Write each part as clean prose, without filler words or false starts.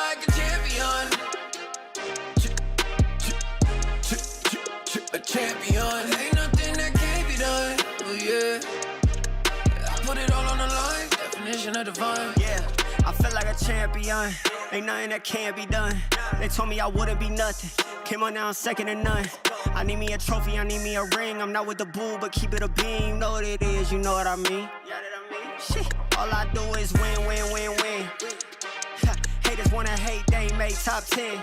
like a champion. A champion. Ain't nothing that can't be done. Oh yeah. I put it all on the line. Definition of divine. Yeah, I feel like a champion. Ain't nothing that can't be done. They told me I wouldn't be nothing. Came on now, second to none. I need me a trophy, I need me a ring. I'm not with the bull, but keep it a beam. You know what it is, you know what I mean. Shit, all I do is win, win, win, win. Haters wanna hate, they ain't make top 10.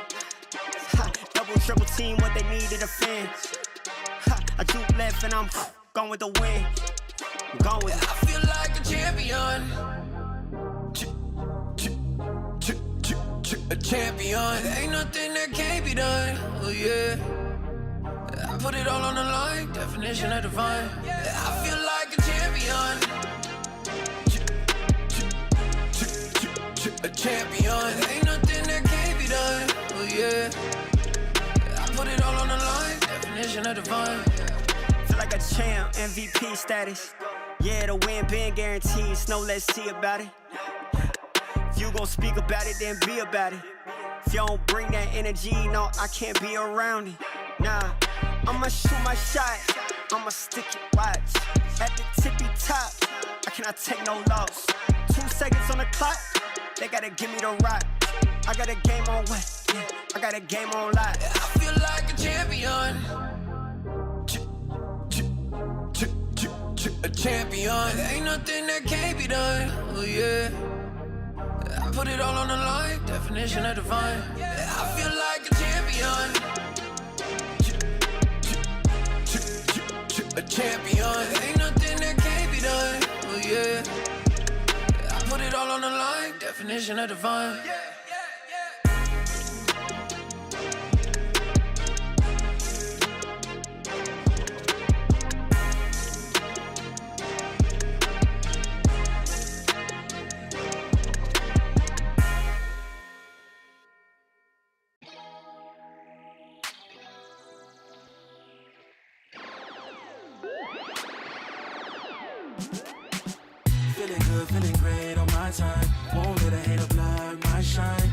Double, triple team, what they need to defend. I juke left and I'm gone with the win. I'm gone with it. I feel like a champion. A champion. Ain't nothing that can't be done. Oh yeah. I put it all on the line. Definition of divine. I feel like a champion. A champion. Ain't nothing that can't be done. Oh yeah. I put it all on the line. Definition of divine. Feel like a champ, MVP status. Yeah, the win been guaranteed. So let's see about it. If you gon' speak about it, then be about it. If you don't bring that energy, no, I can't be around it. Nah, I'ma shoot my shot. I'ma stick it, watch. At the tippy top, I cannot take no loss. 2 seconds on the clock, they gotta give me the rock. I got a game on what? Yeah, I got a game on lock. I feel like a champion. A champion. Ain't nothing that can't be done. Oh yeah. I put it all on the line. Definition of divine. I feel like a champion. A champion. Ain't nothing that can't be done. Oh yeah. I put it all on the line. Definition of divine. Feeling good, feeling great on my time. Won't let a hater block my shine.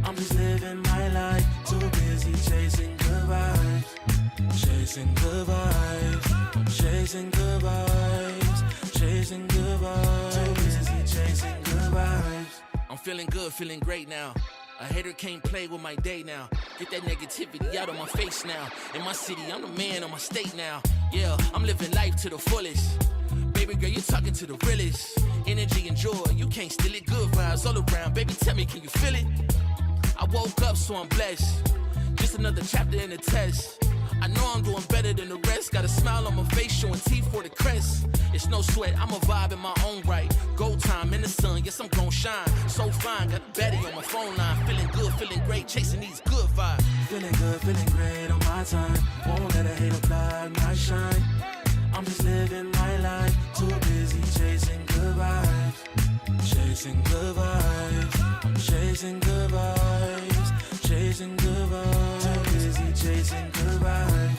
I'm just living my life. Too busy chasing good vibes. Chasing good vibes. Chasing good vibes. Chasing good vibes. Too busy chasing good vibes. I'm feeling good, feeling great now. A hater can't play with my day now. Get that negativity out of my face now. In my city, I'm the man of my state now. Yeah, I'm living life to the fullest. Baby girl, you're talking to the realest. Energy and joy, you can't steal it. Good vibes all around. Baby, tell me, can you feel it? I woke up, so I'm blessed. Just another chapter in the test. I know I'm doing better than the rest. Got a smile on my face, showing teeth for the crest. It's no sweat, I'm a vibe in my own right. Go time in the sun, yes, I'm gon' shine. So fine, got a baddie on my phone line. Feeling good, feeling great, chasing these good vibes. Feeling good, feeling great on my time. Won't let a hater block my shine. I'm just living my life. Too busy chasing good vibes. Chasing good vibes. Chasing good vibes. Chasing good vibes. Too busy chasing good vibes.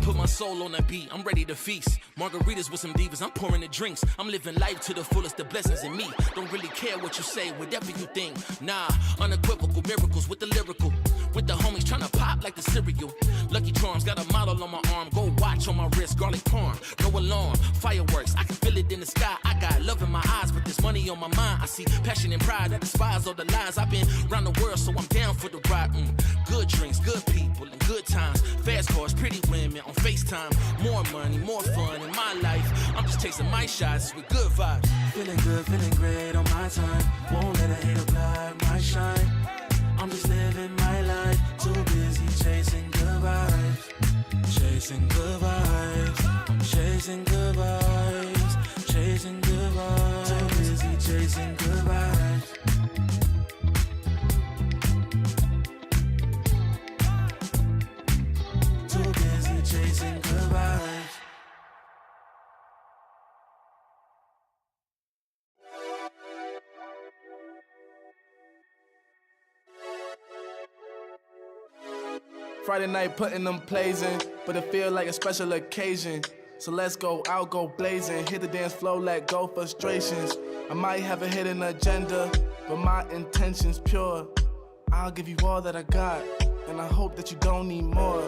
Put my soul on that beat, I'm ready to feast. Margaritas with some divas, I'm pouring the drinks. I'm living life to the fullest, the blessings in me. Don't really care what you say, whatever you think. Nah, unequivocal miracles with the lyrical. With the homies tryna pop like the cereal. Lucky Charms, got a model on my arm. Go watch on my wrist, garlic parm. No alarm, fireworks, I can feel it in the sky. I got love in my eyes, but there's money on my mind. I see passion and pride that despise all the lies. I've been around the world, so I'm down for the ride. Good drinks, good people, and good times. Fast cars, pretty women on FaceTime. More money, more fun in my life. I'm just chasing my shots with good vibes. Feeling good, feeling great on my time. Won't let a hater block my shine. I'm just living my life. Too busy chasing good vibes. Chasing good vibes. Chasing good vibes. Chasing good vibes. Too busy chasing good vibes. Too busy chasing good vibes. Friday night putting them plays in, but it feel like a special occasion. So let's go out, go blazing, hit the dance floor, let go frustrations. I might have a hidden agenda, but my intention's pure. I'll give you all that I got, and I hope that you don't need more.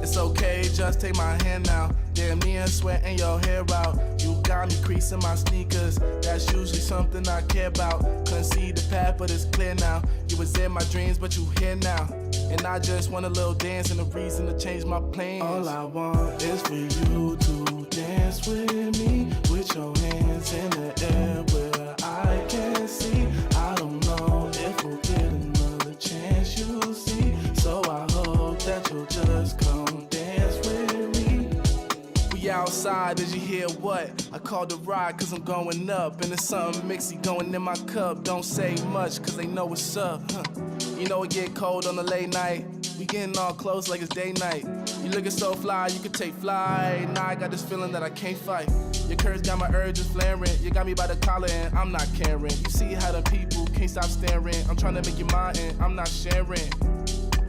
It's okay, just take my hand now. Damn near sweating your hair out. You got me creasing my sneakers. That's usually something I care about. Couldn't see the path, but it's clear now. You was in my dreams, but you here now. And I just want a little dance and a reason to change my plans. All I want is for you to dance with me, with your hands in the air where I can see. I don't know if we'll get another chance, you'll see. So I hope that you'll just come dance with me. We outside, did you hear what? I called a ride cause I'm going up. And there's something mixy going in my cup. Don't say much cause they know what's up, huh? You know it get cold on a late night. We getting all close like it's day night. You looking so fly, you could take flight. Now I got this feeling that I can't fight. Your curves got my urges flaring. You got me by the collar and I'm not caring. You see how the people can't stop staring. I'm trying to make you mine and I'm not sharing.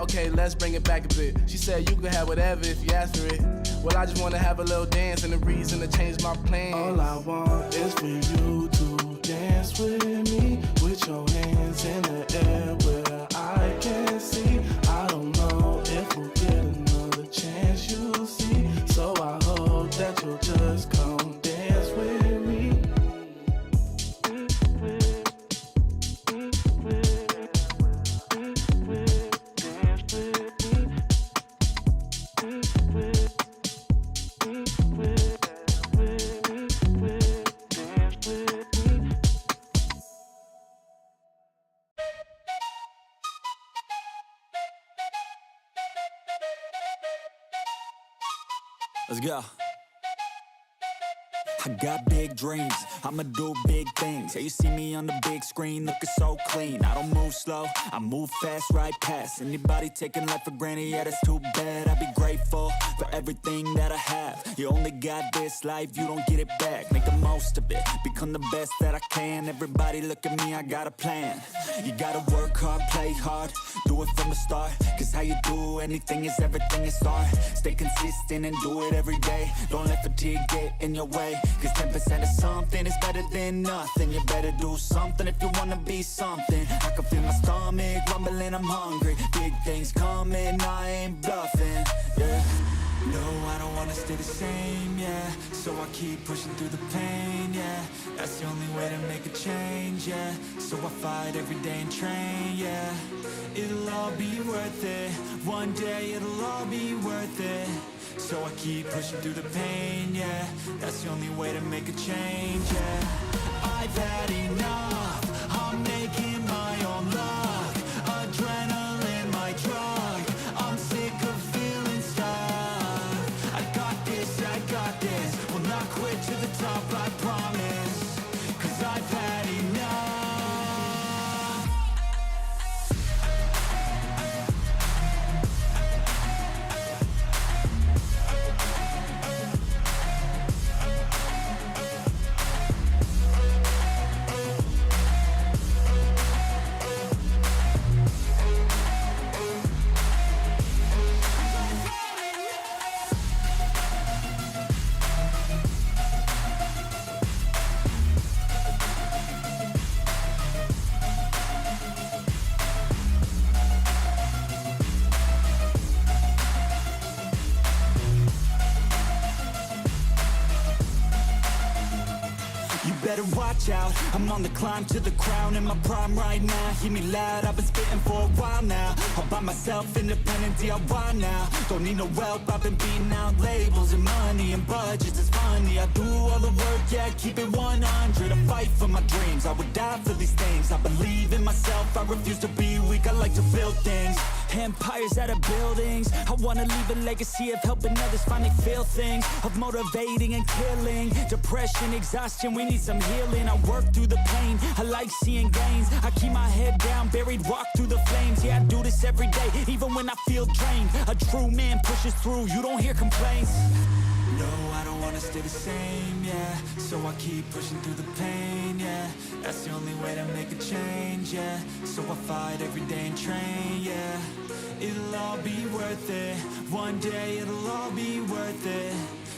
Okay, let's bring it back a bit. She said you could have whatever if you ask for it. Well, I just wanna have a little dance and a reason to change my plans. All I want is for you to dance with me, with your hands in the air where I can see. I don't know if we'll get another chance, you'll see. So I hope that you'll just come dance with me. Let's go. I got big dreams, I'ma do big things. Yeah, you see me on the big screen looking so clean. I don't move slow, I move fast right past anybody taking life for granted, yeah that's too bad. I'd be grateful for everything that I have. You only got this life, you don't get it back. Make the most of it, become the best that I can. Everybody look at me, I got a plan. You gotta work hard, play hard, do it from the start. Cause how you do anything is everything you start. Stay consistent and do it every day. Don't let fatigue get in your way. Cause 10% of something is better than nothing. You better do something if you wanna be something. I can feel my stomach rumbling, I'm hungry. Big things coming, I ain't bluffing, yeah. No, I don't wanna stay the same, yeah. So I keep pushing through the pain, yeah. That's the only way to make a change, yeah. So I fight every day and train, yeah. It'll all be worth it. One day it'll all be worth it. So I keep pushing through the pain, yeah. That's the only way to make a change, yeah. I've had enough, I'm making my own luck. Adrenaline, my drug, I'm sick of feeling stuck. I got this, will not quit to the top, I promise. Cause I've had enough. Better watch out, I'm on the climb to the crown. In my prime right now, hear me loud, I've been spitting for a while now. All by myself, independent DIY now. Don't need no help, I've been beating out labels and money and budgets, it's funny. I do all the work, yeah, keep it 100. I fight for my dreams, I would die for these things. I believe in myself, I refuse to be weak, I like to build things. Empires out of buildings, I wanna leave a legacy of helping others finally feel things. Of motivating and killing, depression, exhaustion, we need some healing. I work through the pain, I like seeing gains. I keep my head down, buried, walk through the flames. Yeah, I do this every day, even when I feel drained. A true man pushes through, you don't hear complaints. No, I don't wanna stay the same, yeah. So I keep pushing through the pain, yeah. That's the only way to make a change, yeah. So I fight every day and train, yeah. it'll all be worth it. One day it'll all be worth it.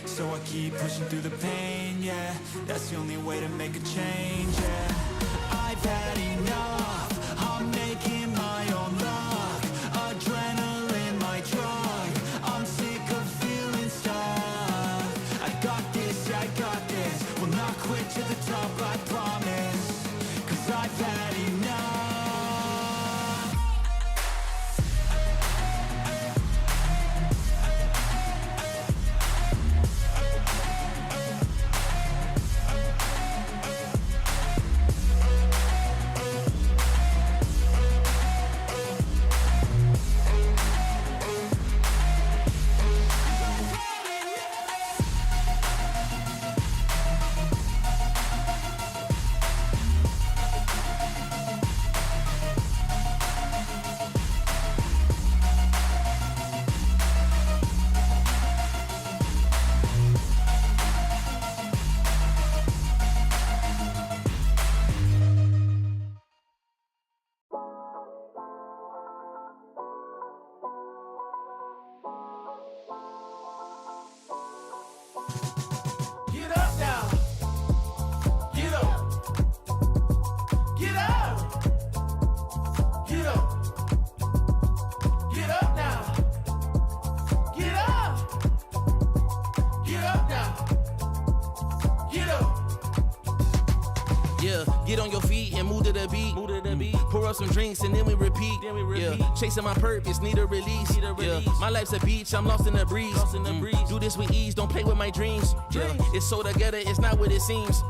So I keep pushing through the pain, yeah. That's the only way to make a change, yeah. I've had enough, I'm making my own luck. Adrenaline, my drug, I'm sick of feeling stuck. I got this, yeah, I got this. Will not quit to the top, I promise. Cause I've had enough. Get up now. Get up. Get up. Get up. Get up now. Get up. Get up now. Get up. Yeah, get on your feet and move to the beat. Pour up some drinks and then we repeat. Yeah, chasing my purpose, need a release. Yeah, my life's a beach, I'm lost in the breeze. Do this with ease, don't play with my dreams. Yeah, it's so together, it's not what it seems.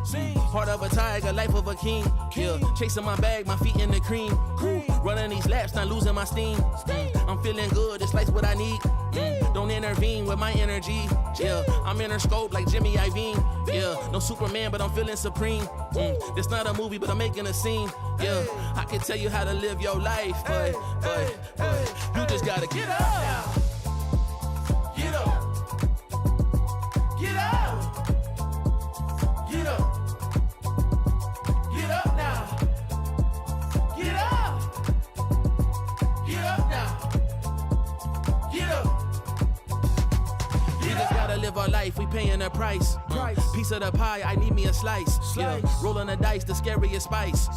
Heart of a tiger, life of a king. Yeah, chasing my bag, my feet in the cream. Running these laps, not losing my steam. I'm feeling good, this life's what I need. Don't intervene with my energy. Yeah, I'm in her scope like Jimmy Iovine. Yeah, no Superman, but I'm feeling supreme. This not a movie, but I'm making a scene. Yeah, I can tell you how to live your life, but you just gotta get up now. Get up. Get up. Get up. Get up now. Get up. Get up now. Get up. We just gotta live our life, we paying a price. Piece of the pie, I need me a slice. Yeah, rolling the dice, the scariest spice.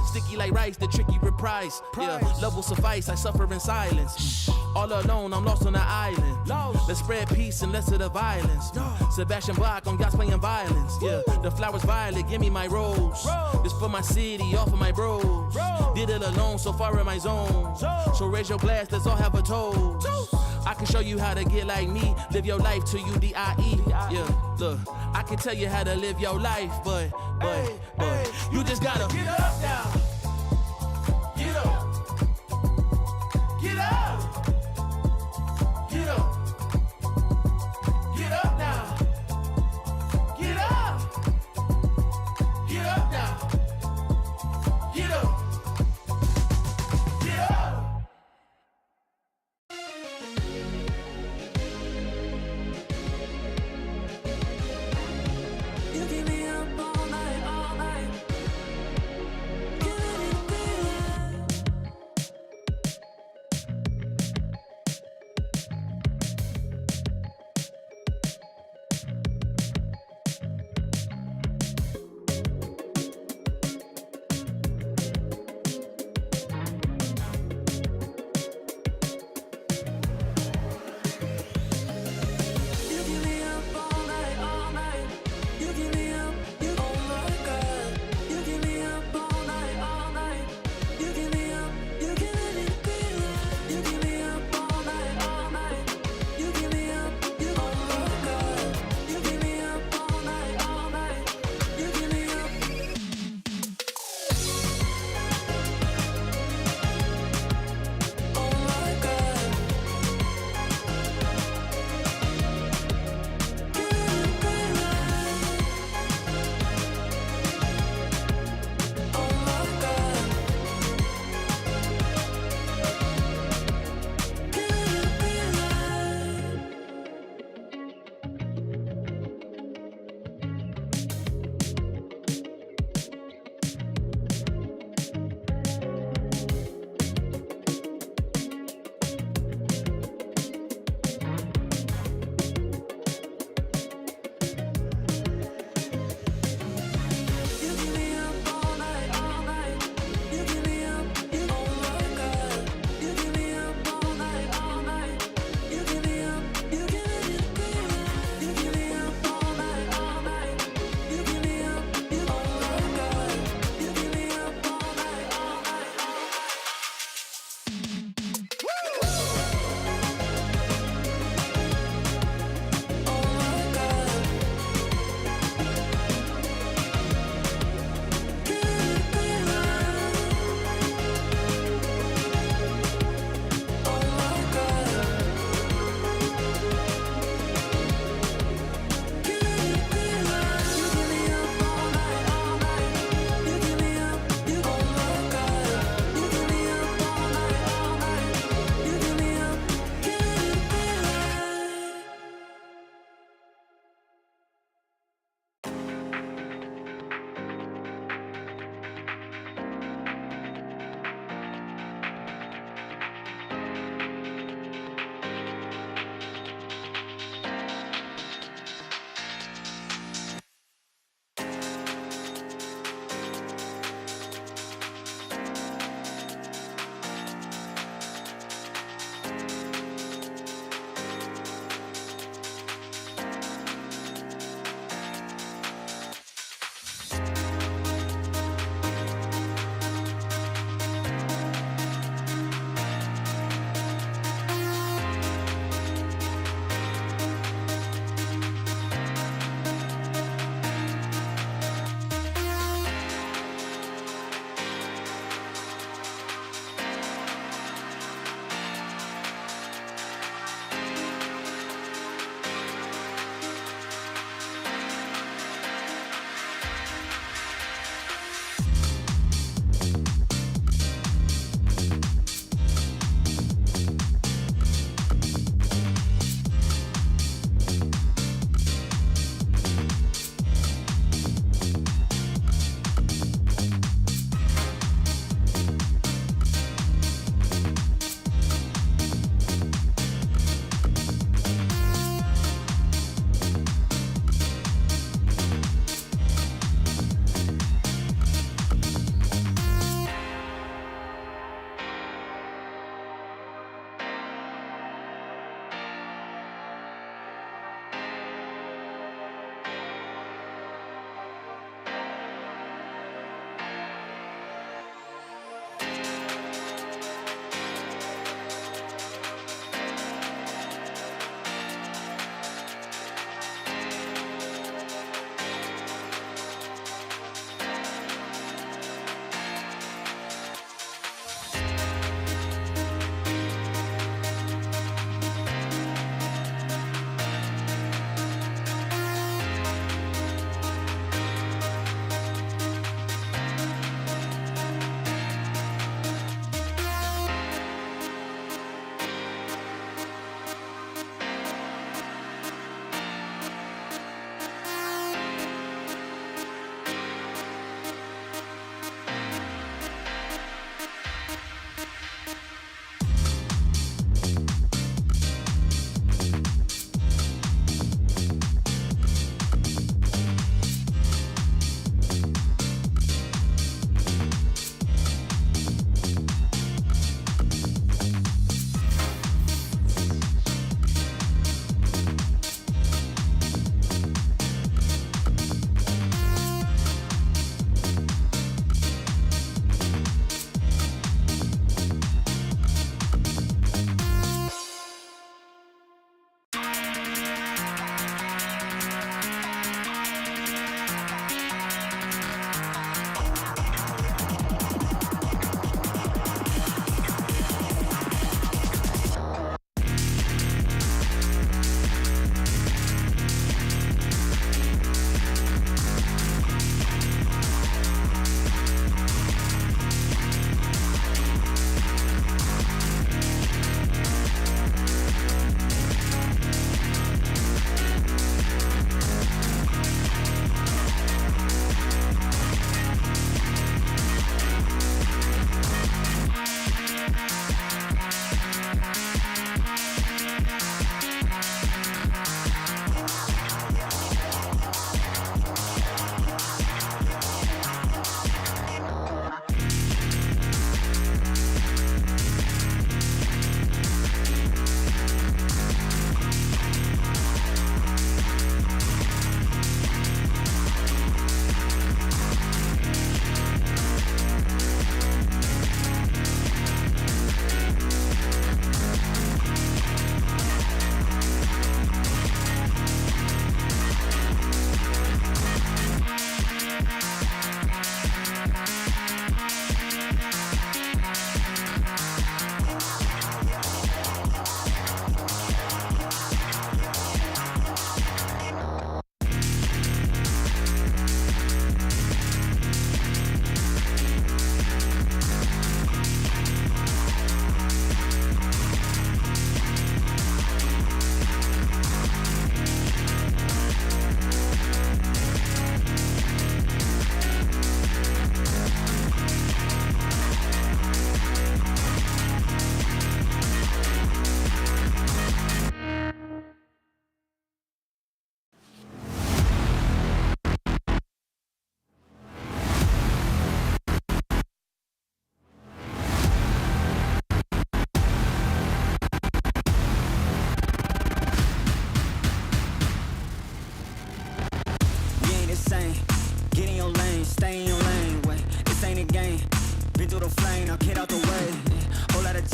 Sticky like rice, the tricky reprise. Yeah, love will suffice, I suffer in silence. All alone, I'm lost on the island. Let's spread peace and less of the violence. Sebastian Bach on yachts playing violence. Yeah, the flowers violet, give me my rose. This for my city, all for my bros. Did it alone, so far in my zone. So raise your glass, let's all have a toast. I can show you how to get like me, live your life till you die. Yeah, look, I can tell you how to live your life, but you just gotta get up now. Get up. Get up. Get up. Get up now. Get up. Get up now. Get up. Get up. You keep me up all night, all night.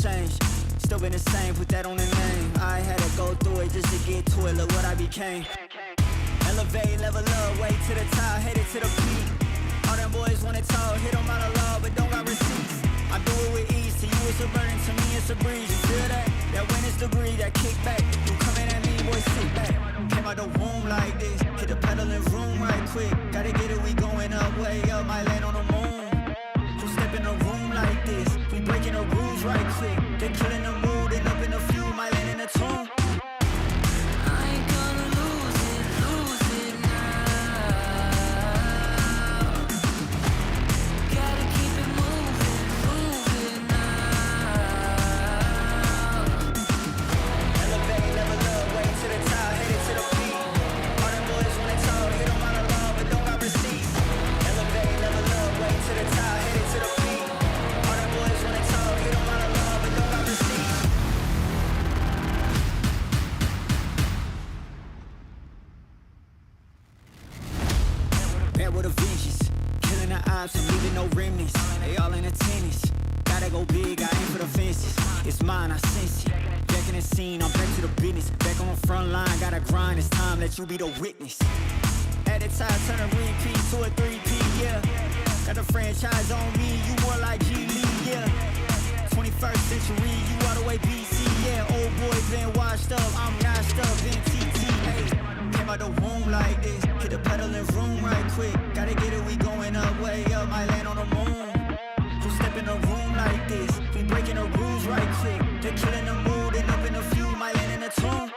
change. Still been the same, put that on the name. I had to go through it just to get to it, look what I became. Elevate, level up, way to the top, headed to the peak. All them boys wanna talk, hit them out of law, but don't got receipts. I do it with ease, to you it's a burden, to me it's a breeze. You feel that? That witness degree, that kickback. You coming at me, boy, sit back. Came out the womb like this, hit the pedal and room right quick. Gotta get it, we going up, way up, might land on the moon. You step in the room like this, we breaking the rules right quick. They killing the mood and up in the few, might land in the tomb. With a vengeance, killing the ops and leaving no remnants. They all in attendance. Gotta go big, I aim for the fences. It's mine, I sense it. Back in the scene, I'm back to the business. Back on the front line, gotta grind. It's time, let you be the witness. At the time, turn a repeat to a 3P, yeah. Got the franchise on me, you more like G Lee, yeah. 21st century, you all the way BC, yeah. Old boy been washed up, I'm notched up in TTA. Came out the womb like this, hit the pedal and room right quick. Gotta get it, we going up, way up, might land on the moon. You step in the room like this, we breaking the rules right quick. They killing the mood and up in the few, might land in the tomb.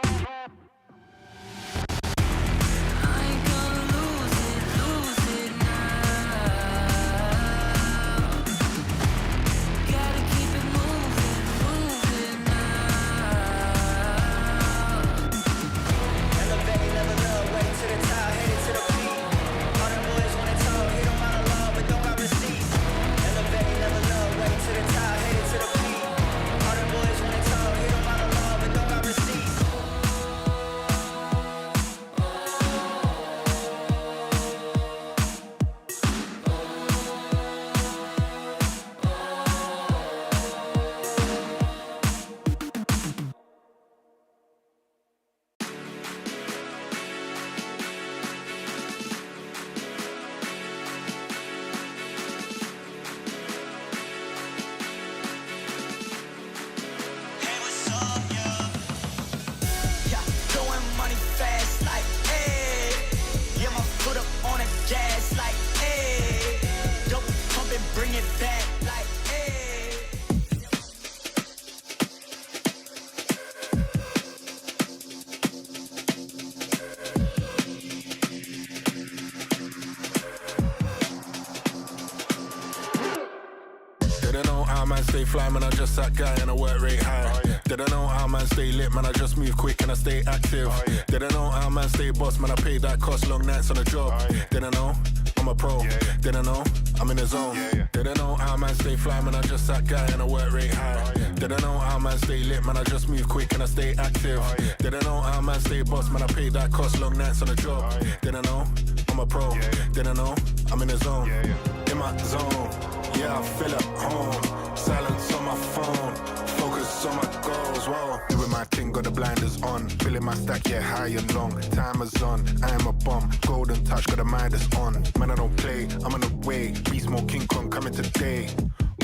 Stay fly, man, I just that guy and I work rate high. Oh, yeah. Didn't know how man stay lit, man, I just move quick and I stay active. Oh, yeah. Didn't know how man stay boss, man, I paid that cost, long nights on the job. Oh, yeah. Didn't know, I'm a pro. Yeah, yeah. Didn't know, I'm in the zone. Yeah, yeah. Didn't know how man stay fly, man, I just that guy and I work rate high. Oh, yeah. Didn't know how man stay lit, man, I just move quick and I stay active. Oh, yeah. Didn't know how man stay boss, man, I paid that cost, long nights on the job. Oh, yeah. Didn't know, I'm a pro. Yeah, yeah. Didn't know, I'm in the zone. Yeah, yeah. In my zone, yeah, I feel at home. Silence on my phone, focus on my goals, whoa. Doing my thing, got the blinders on. Filling my stack, yeah, high and long. Time is on, I am a bomb. Golden touch, got the Midas on. Man, I don't play, I'm on the way. Beast mode, King Kong coming today.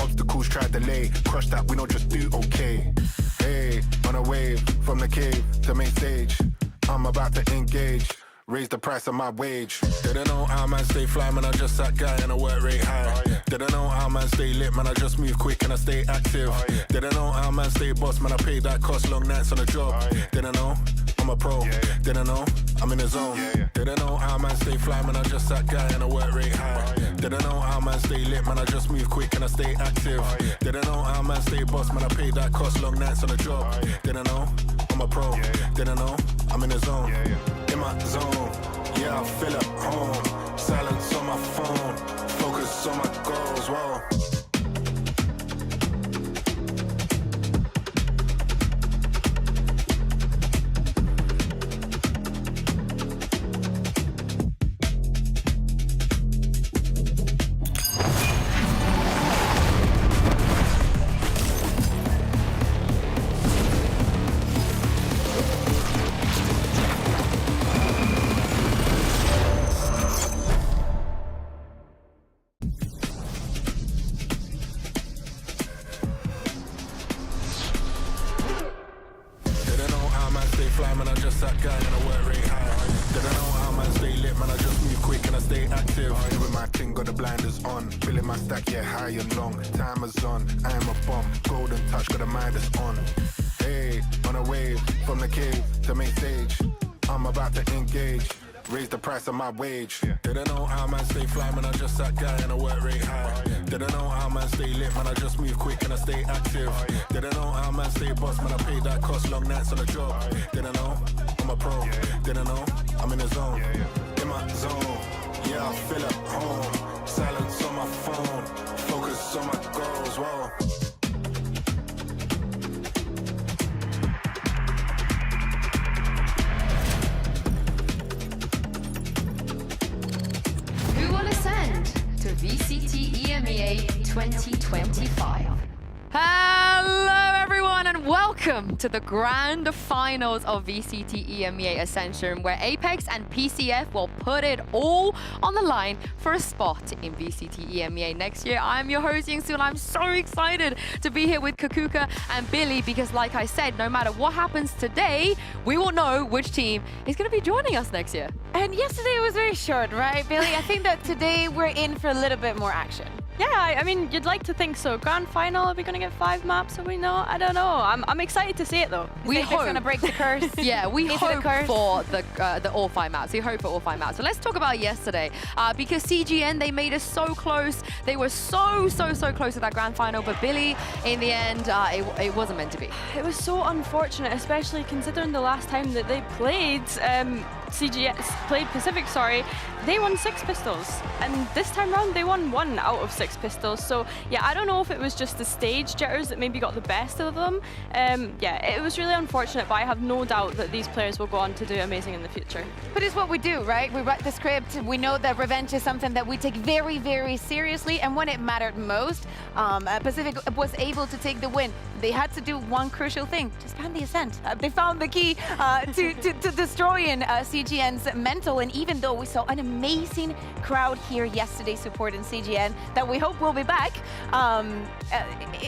Obstacles, try delay. Crush that, we don't just do okay. Hey, on a wave, from the cave to main stage. I'm about to engage. Raise the price of my wage. Didn't know how man stay fly, man, I just that guy and I work rate high. Oh, yeah. Didn't know how man stay lit, man, I just move quick and I stay active. Oh, yeah. Didn't know how man stay boss, man, I paid that cost, long nights on the job. Oh, yeah. Didn't know, I'm a pro. Yeah, yeah. Didn't know, I'm in the zone. Yeah, yeah. Didn't know how man stay fly, man, I just that guy and I work rate high. Oh, yeah. Didn't know how man stay lit, man, I just move quick and I stay active. Oh, yeah. Didn't know how man stay boss, man, I paid that cost, long nights on the job. Oh, yeah. Didn't know, I'm a pro. Yeah, yeah. Didn't know, I'm in the zone. Yeah, yeah. In my zone. Yeah, I feel at home. Silence on my phone. Focus on my goals, whoa. fly, man, I'm just that guy and I work rate high. Did I know how man stay lit, man, I just move quick and I stay active. With my king, got the blinders on. Filling my stack, yeah, high and long. Time is on, I am a bomb. Golden touch, got the Midas on. Hey, on a wave, from the cave to main stage. I'm about to engage. Raise the price of my wage. Didn't know how man stay fly, man, I'm just that guy and I work rate high. Didn't know how man stay lit, man, I just move quick and I stay active. Didn't know how man stay boss, man, I pay that cost, long nights on the job. Didn't know, I'm a pro. Didn't know, I'm in the zone. In my zone, yeah, I feel at home. Silence on my phone, focus on my goals, whoa. Ascent to VCT EMEA 2025. Hello everyone and welcome to the grand finals of VCT EMEA Ascension, where Apex and PCF will put it all on the line for a spot in VCT EMEA next year. I'm your host Yingsu and I'm so excited to be here with Kakuka and Billy because, like I said, no matter what happens today, we will know which team is going to be joining us next year. And yesterday was very short, right, Billy? I think that today we're in for a little bit more action. Yeah, I mean, you'd like to think so. Grand final, are we going to get 5 maps? Are we not? I don't know. I'm excited to see it, though. We hope going to break the curse. Yeah, we hope for the all 5 maps. We hope for all 5 maps. So let's talk about yesterday. Because CGN, they made us so close. They were so close to that grand final. But Billy, in the end, it wasn't meant to be. It was so unfortunate, especially considering the last time that they played Pacific, they won 6 pistols. And this time round, they won 1 out of 6 pistols. So yeah, I don't know if it was just the stage jitters that maybe got the best of them. Yeah, it was really unfortunate, but I have no doubt that these players will go on to do amazing in the future. But it's what we do, right? We write the script. We know that revenge is something that we take very, very seriously. And when it mattered most, Pacific was able to take the win. They had to do one crucial thing, just find the Ascent. They found the key to destroying CGN's mental. And even though we saw an amazing crowd here yesterday supporting CGN that we hope will be back,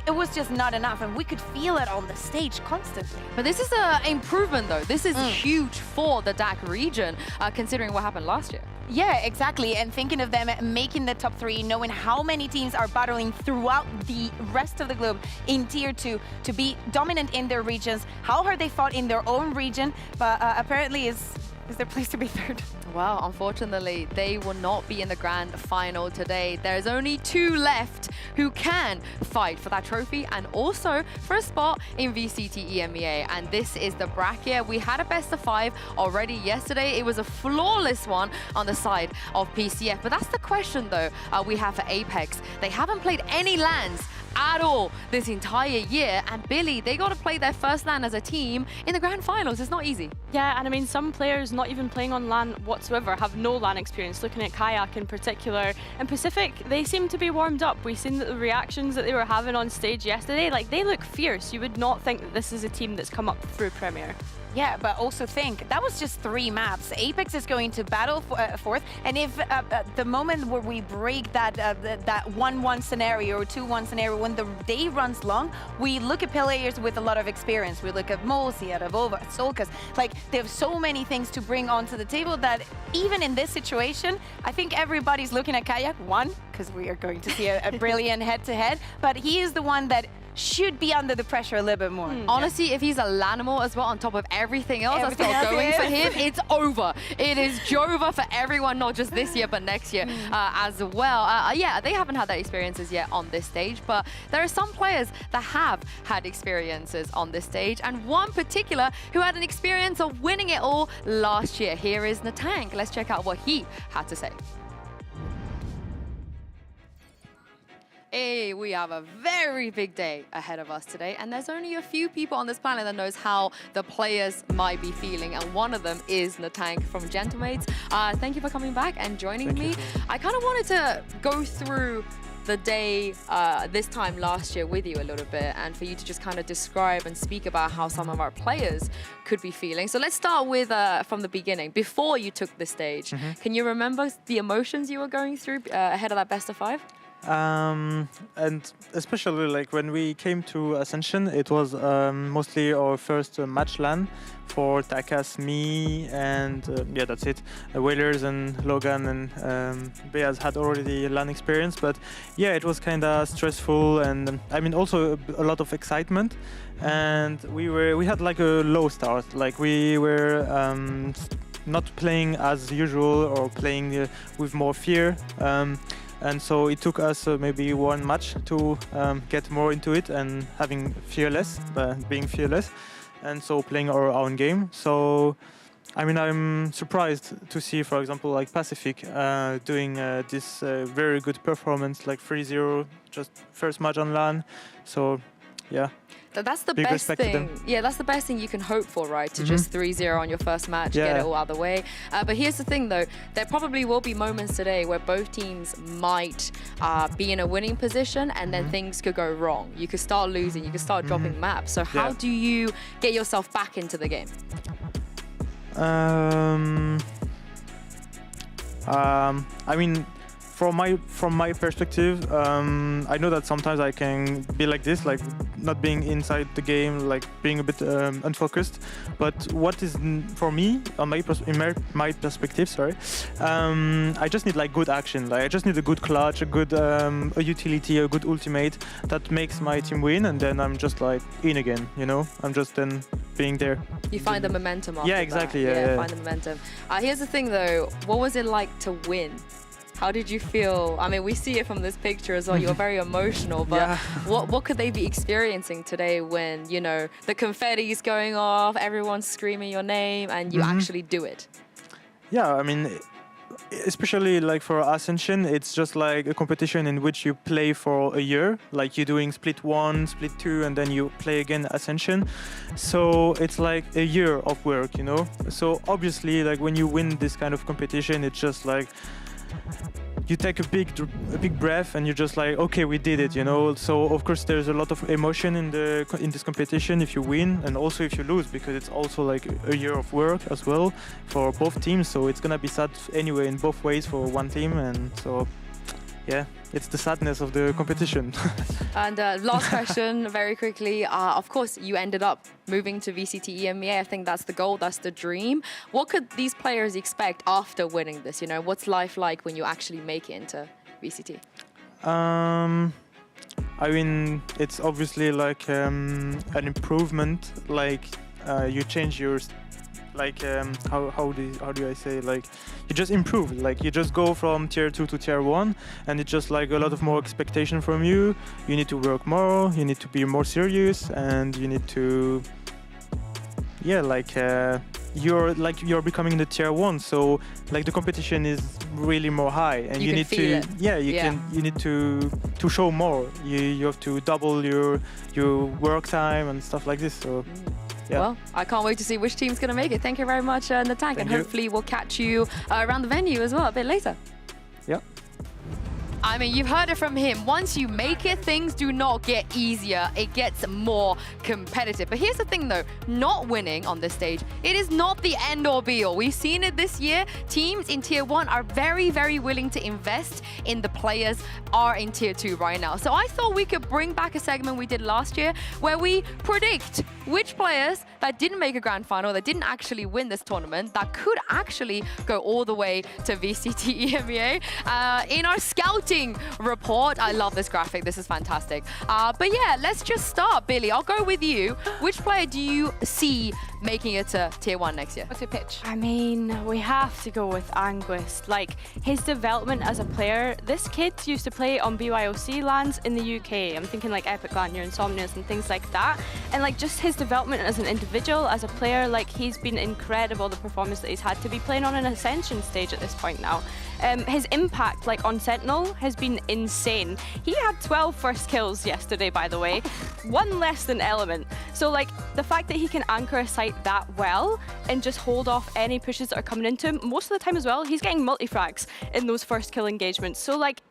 it was just not enough, and we could feel it on the stage constantly. But this is an improvement, though. This is huge for the DAC region, considering what happened last year. Yeah, exactly. And thinking of them making the top 3, knowing how many teams are battling throughout the rest of the globe in Tier 2 to be dominant in their regions, how hard they fought in their own region, but apparently is their place to be 3rd. Well, unfortunately, they will not be in the grand final today. There's only 2 left who can fight for that trophy and also for a spot in VCT EMEA. And this is the bracket. We had a best of 5 already yesterday. It was a flawless one on the side of PCF. But that's the question, though, we have for Apex. They haven't played any LANs at all this entire year, and Billy, they got to play their first LAN as a team in the grand finals. It's not easy. Yeah, and I mean, some players not even playing on LAN whatsoever have no LAN experience, looking at Kayak in particular. And Pacific, they seem to be warmed up. We've seen that the reactions that they were having on stage yesterday, like, they look fierce. You would not think that this is a team that's come up through Premier. Yeah, but also think, that was just 3 maps. Apex is going to battle fourth, and if the moment where we break that 1-1 scenario or 2-1 scenario, when the day runs long, we look at players with a lot of experience. We look at Molsi, at Avova, at Solkas. Like, they have so many things to bring onto the table that even in this situation, I think everybody's looking at Kayak, one, because we are going to see a brilliant head-to-head, but he is the one that should be under the pressure a little bit more. Honestly, if he's a Lanimal as well on top of everything else that's got going for him, it's over. It is Jova for everyone, not just this year, but next year as well. Yeah, they haven't had that experiences yet on this stage, but there are some players that have had experiences on this stage, and one particular who had an experience of winning it all last year. Here is Natank. Let's check out what he had to say. Hey, we have a very big day ahead of us today, and there's only a few people on this planet that knows how the players might be feeling, and one of them is Natank from Gentlemates. Thank you for coming back and joining me. I kind of wanted to go through the day this time last year with you a little bit, and for you to just kind of describe and speak about how some of our players could be feeling. So let's start with from the beginning, before you took the stage. Can you remember the emotions you were going through ahead of that best of 5? And especially like when we came to Ascension, it was mostly our first match LAN for Takas, me, and yeah, that's it. Whalers and Logan and Beaz had already LAN experience, but yeah, it was kind of stressful, and I mean also a lot of excitement. And we had like a low start, like we were not playing as usual or playing with more fear. And so it took us maybe one match to get more into it and being fearless, and so playing our own game. So, I mean, I'm surprised to see, for example, like Pacific doing this very good performance, like 3-0, just first match on LAN. So, yeah. That's the best thing. Yeah, that's the best thing you can hope for, right? To just 3-0 on your first match, get it all out of the way. But here's the thing, though. There probably will be moments today where both teams might be in a winning position, and then things could go wrong. You could start losing. You could start dropping maps. So how do you get yourself back into the game? I mean, from my perspective, I know that sometimes I can be like this, like not being inside the game, like being a bit unfocused. But what is for me, on my perspective, sorry, I just need like good action. Like I just need a good clutch, a good a utility, a good ultimate that makes my team win, and then I'm just like in again. You know, I'm just then being there. You find the momentum after exactly. that. Yeah, find the momentum. Here's the thing, though. What was it like to win? How did you feel? I mean, we see it from this picture as well. You're very emotional, but what could they be experiencing today when, you know, the confetti is going off, everyone's screaming your name, and you actually do it? Yeah, I mean, especially like for Ascension, it's just like a competition in which you play for a year. Like you're doing split 1, split 2, and then you play again Ascension. So it's like a year of work, you know? So obviously, like when you win this kind of competition, it's just like you take a big breath and you're just like, okay, we did it, you know. So of course there's a lot of emotion in this competition if you win, and also if you lose, because it's also like a year of work as well for both teams. So it's gonna be sad anyway in both ways for one team, and so yeah, it's the sadness of the competition. And last question, very quickly. Of course, you ended up moving to VCT EMEA. I think that's the goal, that's the dream. What could these players expect after winning this? You know, what's life like when you actually make it into VCT? I mean, it's obviously like an improvement. Like you change your like how do I say, like you just improve, like you just go from tier 2 to tier 1, and it's just like a lot of more expectation from you. You need to work more, you need to be more serious, and you need to you're becoming the tier 1, so like the competition is really more high, and you need to you need to show more. You have to double your work time and stuff like this. So yeah. Well, I can't wait to see which team's going to make it. Thank you very much, Natank, and hopefully we'll catch you around the venue as well a bit later. Yeah. I mean, you've heard it from him. Once you make it, things do not get easier. It gets more competitive. But here's the thing, though. Not winning on this stage, it is not the end or be all. We've seen it this year. Teams in Tier 1 are very, very willing to invest in the players are in Tier 2 right now. So I thought we could bring back a segment we did last year where we predict which players that didn't make a grand final, that didn't actually win this tournament, that could actually go all the way to VCT EMEA. In our scouting report, I love this graphic, this is fantastic. But yeah, let's just start. Billy, I'll go with you. Which player do you see making it to Tier 1 next year? What's your pitch? I mean, we have to go with Anguist. Like, his development as a player, this kid used to play on BYOC lands in the UK. I'm thinking like Epic Land, your Insomnias and things like that. And like just his development as an individual, as a player, like he's been incredible, the performance that he's had to be playing on an Ascension stage at this point now. His impact like on Sentinel has been insane. He had 12 first kills yesterday, by the way, one less than Element. So like the fact that he can anchor a site that well and just hold off any pushes that are coming into him, most of the time as well, he's getting multi-frags in those first kill engagements. So like,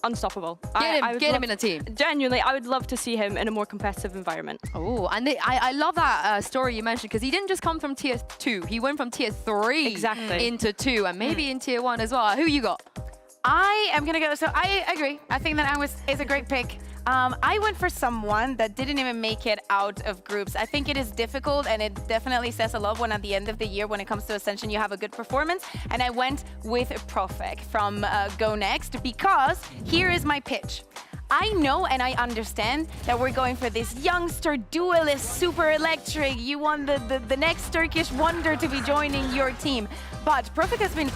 unstoppable. Get him in a team. Genuinely, I would love to see him in a more competitive environment. Oh, and I love that story you mentioned, because he didn't just come from Tier 2. He went from Tier 3 into 2, and maybe in Tier 1 as well. Who you got? I am gonna go, so I agree. I think that is a great pick. I went for someone that didn't even make it out of groups. I think it is difficult, and it definitely says a lot when at the end of the year, when it comes to Ascension, you have a good performance. And I went with Profek from Go Next, because here is my pitch. I know and I understand that we're going for this youngster duelist, super electric. You want the next Turkish wonder to be joining your team. But Profek has been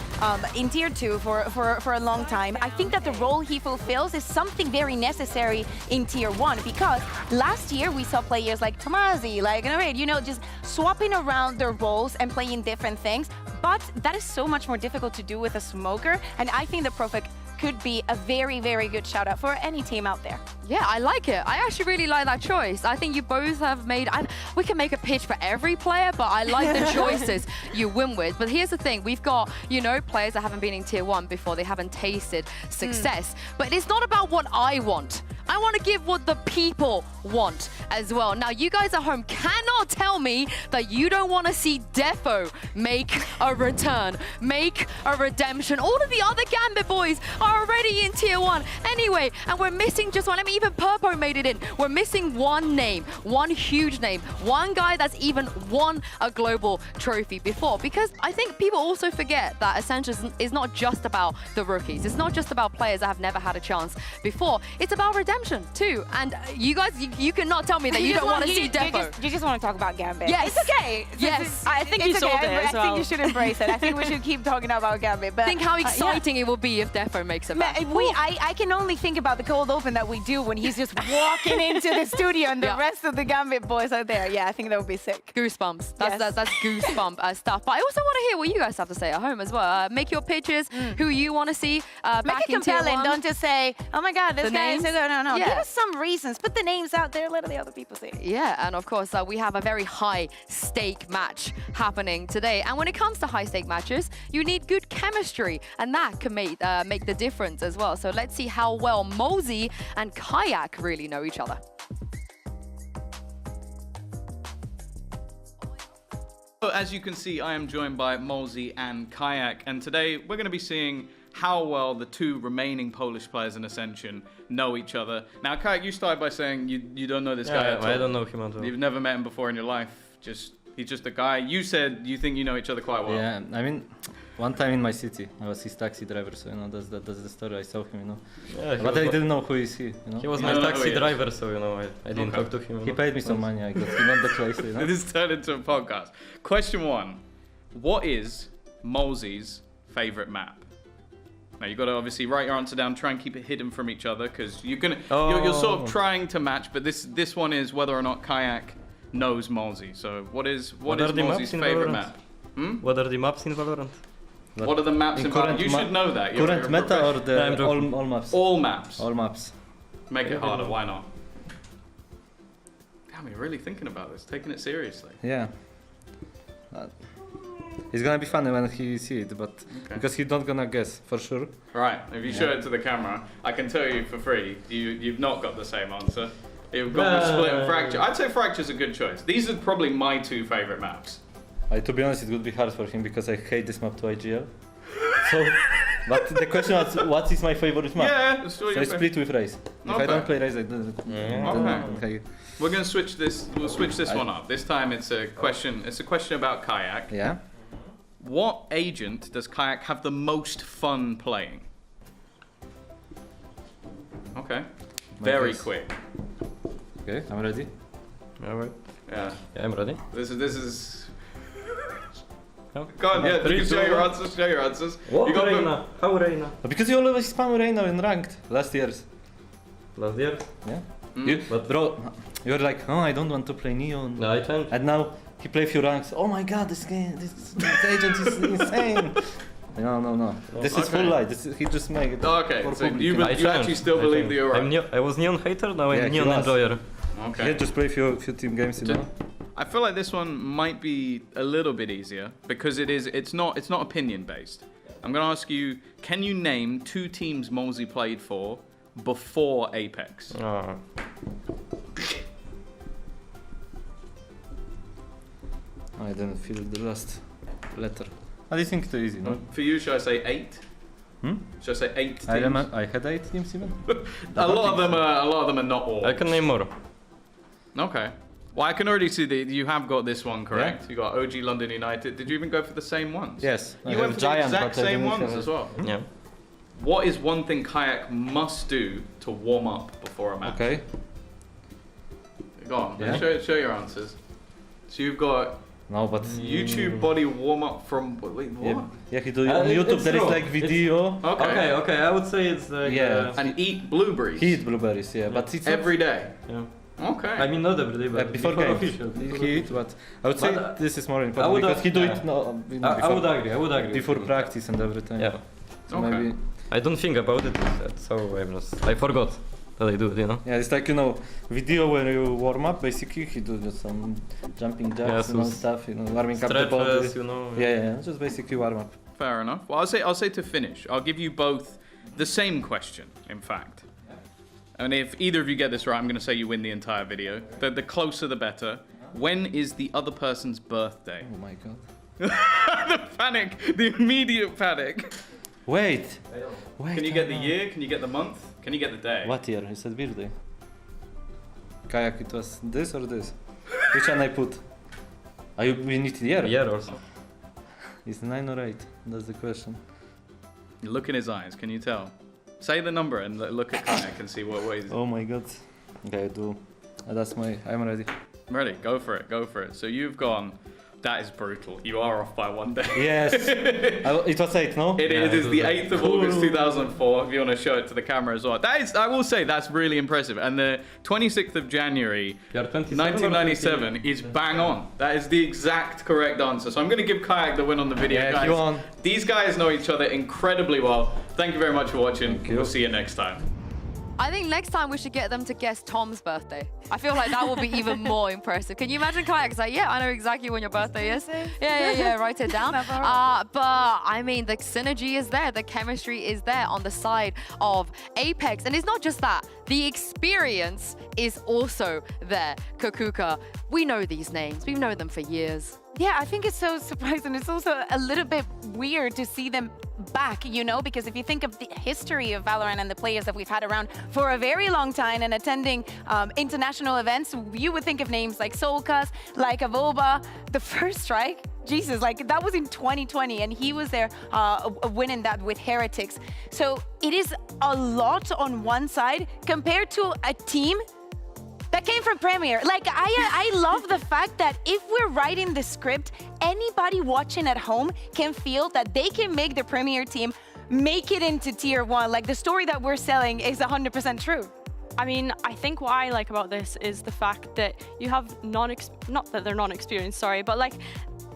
in Tier 2 for a long time. I think that the role he fulfills is something very necessary in Tier 1, because last year we saw players like Tomazi, like Nared, you know, just swapping around their roles and playing different things. But that is so much more difficult to do with a smoker, and I think that Profek could be a very, very good shout out for any team out there. Yeah, I like it. I actually really like that choice. I think you both have made, we can make a pitch for every player, but I like the choices you win with. But here's the thing, we've got, you know, players that haven't been in Tier 1 before, they haven't tasted success. But it's not about what I want. I want to give what the people want as well. Now, you guys at home cannot tell me that you don't want to see Defo make a return, make a redemption. All of the other Gambit boys are already in Tier 1 anyway, and we're missing just one. I mean, even Purpo made it in. We're missing one name, one huge name, one guy that's even won a global trophy before. Because I think people also forget that Ascension is not just about the rookies. It's not just about players that have never had a chance before. It's about redemption too. And you guys, you cannot tell me that you don't want to see Defo. You just want to talk about Gambit. Yes. It's okay. Yes. I think it's okay. I think you should embrace it. I think we should keep talking about Gambit. But think how exciting it will be if Defo makes it back. I can only think about the cold open that we do when he's just walking into the studio and the rest of the Gambit boys are there. Yeah, I think that would be sick. Goosebumps. That's goosebump stuff. But I also want to hear what you guys have to say at home as well. Make your pitches, who you want to see back in Tier 1. Make it compelling. Don't just say, oh my God, this guy is... No. Yeah. Give us some reasons. Put the names out there. Let the other people see. Yeah, and of course, we have a very high-stake match happening today. And when it comes to high-stake matches, you need good chemistry, and that can make the difference as well. So let's see how well Mosey and Kayak really know each other. So as you can see, I am joined by Mosey and Kayak, and today we're going to be seeing how well the two remaining Polish players in Ascension know each other. Now, Kayak, you started by saying you don't know this guy at all. I don't know him at all. You've never met him before in your life. He's just a guy. You said you think you know each other quite well. Yeah, I mean, one time in my city, I was his taxi driver, so you know that's the story. I saw him, you know. Yeah, but I didn't know who is he. You know? He was my taxi driver, so you know I didn't talk to him. He paid me some money. I got him on the place. You know? This turned into a podcast. Question 1: what is Mosey's favorite map? Now you've got to obviously write your answer down. Try and keep it hidden from each other, because you're you're sort of trying to match. But this one is whether or not Kayak knows Mosey. So what is Mosey's favorite map? What are the maps in Valorant? What are the maps in Valorant? You should know that. Current meta or the all maps? All maps. All maps. Make it harder. Why not? Damn, you're really thinking about this, taking it seriously. Yeah. It's gonna be funny when he see it, but because he's not gonna guess for sure. Right. If you show it to the camera, I can tell you for free, you've not got the same answer. You've got the split and fracture. I'd say fracture's a good choice. These are probably my two favorite maps. To be honest, it would be hard for him because I hate this map to IGL. So, but the question was, what is my favorite map? Yeah, so I split with Raze. If I don't play Raze, I don't. Okay. We're gonna switch this. We'll switch this one up. This time it's a question. It's a question about Kayak. Yeah. What agent does Kayak have the most fun playing? Okay. Very quick. Okay, I'm ready. Alright. Yeah. Yeah, I'm ready. This is. No. Go on, yeah. You can show your answers. Show your answers. What? You got Reina? How Reina? Because you always spam Reina in ranked last years. Last year? Yeah. But bro, you're like, oh, I don't want to play Neon. No, I can't. And now he play few ranks. Oh my God, this agent is insane. No. This is full lie. He just made it. Okay, so you actually still believe that you're right? I was Neon hater, now I'm Neon enjoyer. Okay. Yeah, just play few team games, you know. I feel like this one might be a little bit easier because it's not opinion based. I'm gonna ask you, can you name 2 teams Mosey played for before Apex? Oh. I didn't feel the last letter. I think it's too easy, no? For you, should I say 8? Should I say 8 teams? I had 8 teams even. a lot of them are not all. I can name more. Okay. Well, I can already see that you have got this one correct. Yeah. You got OG London United. Did you even go for the same ones? Yes. You went for the exact same ones as well. Yeah. What is one thing Kayak must do to warm up before a match? Okay. Go on. Yeah. Show your answers. So you've got. No, but YouTube body warm up from wait what? Yeah, he do on YouTube. There is like video. Okay. I would say it's like and eat blueberries. He eat blueberries, yeah, but it's every day. Yeah. Okay. I mean not every day, but before official. He eat, but I would say this is more important because he do it no. I would agree. Before practice and everything. Yeah. So maybe I don't think about it, so I forgot that I do it, you know. Yeah, it's like video where you warm up. Basically, he do just some jumping jacks and stuff, warming up the body. Yeah, just basically warm up. Fair enough. Well, I'll say to finish, I'll give you both the same question. In fact, and if either of you get this right, I'm going to say you win the entire video. The closer, the better. When is the other person's birthday? Oh my god. The panic, the immediate panic. Wait. Can you get the year? Can you get the month? Can you get the day? What year? He said birthday. Kayak, it was this or this? Which one I put? We need the year. Year also. It's 9 or 8. That's the question. You look in his eyes. Can you tell? Say the number and look at Kayak and see what he's. Oh my god. Okay, I do. I'm ready. Ready? Go for it. Go for it. So you've gone. That is brutal. You are off by 1 day. Yes. It was 8, no? It is the 8th of August 2004, if you want to show it to the camera as well. That is, I will say, that's really impressive. And the 26th of January, 1997 is bang on. That is the exact correct answer. So I'm going to give Kayak the win on the video, guys. You won. These guys know each other incredibly well. Thank you very much for watching. We'll see you next time. I think next time we should get them to guess Tom's birthday. I feel like that will be even more impressive. Can you imagine Kayak's like, yeah, I know exactly when your birthday is. Yeah, write it down. But I mean, the synergy is there. The chemistry is there on the side of Apex. And it's not just that. The experience is also there. Kakuka, we know these names. We've known them for years. Yeah, I think it's so surprising. It's also a little bit weird to see them back, because if you think of the history of Valorant and the players that we've had around for a very long time and attending international events, you would think of names like Solkas, like Avoba. The first strike, Jesus, like that was in 2020 and he was there winning that with Heretics. So it is a lot on one side compared to a team that came from Premier. Like, I love the fact that if we're writing the script, anybody watching at home can feel that they can make the Premier team make it into Tier 1. Like, the story that we're selling is 100% true. I mean, I think what I like about this is the fact that you have not that they're non-experienced, sorry, but like,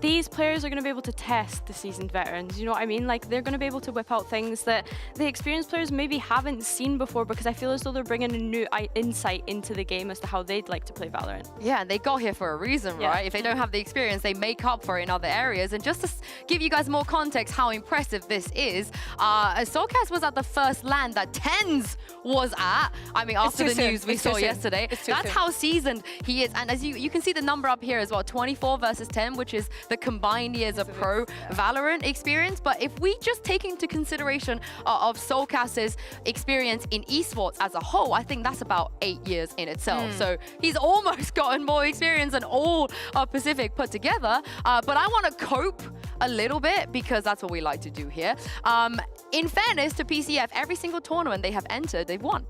these players are going to be able to test the seasoned veterans, you know what I mean? Like, they're going to be able to whip out things that the experienced players maybe haven't seen before, because I feel as though they're bringing a new insight into the game as to how they'd like to play Valorant. Yeah, and they got here for a reason, right? If they don't have the experience, they make up for it in other areas. And just to give you guys more context how impressive this is, Solkas was at the first LAN that TenZ was at. I mean, after the news we saw yesterday. That's how seasoned he is. And as you can see the number up here as well, 24 versus 10, which is the combined years of pro Valorant experience. But if we just take into consideration of Solkas's experience in esports as a whole, I think that's about 8 years in itself. So he's almost gotten more experience than all of Pacific put together. But I want to cope a little bit because that's what we like to do here. In fairness to PCF, every single tournament they have entered, they've won.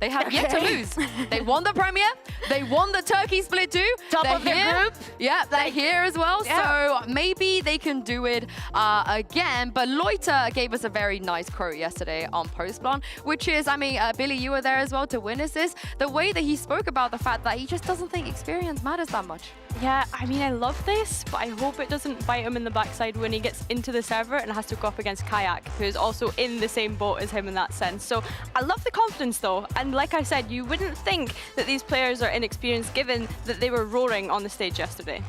They have yet to lose. They won the Premier. They won the Turkey split too. Top of their group. Yeah, they're here as well. Yeah. So maybe they can do it again. But Loiter gave us a very nice quote yesterday on Postplan, which is, I mean, Billy, you were there as well to witness this. The way that he spoke about the fact that he just doesn't think experience matters that much. Yeah, I mean, I love this, but I hope it doesn't bite him in the backside when he gets into the server and has to go up against Kayak, who's also in the same boat as him in that sense. So I love the confidence though. And like I said, you wouldn't think that these players are inexperienced given that they were roaring on the stage yesterday.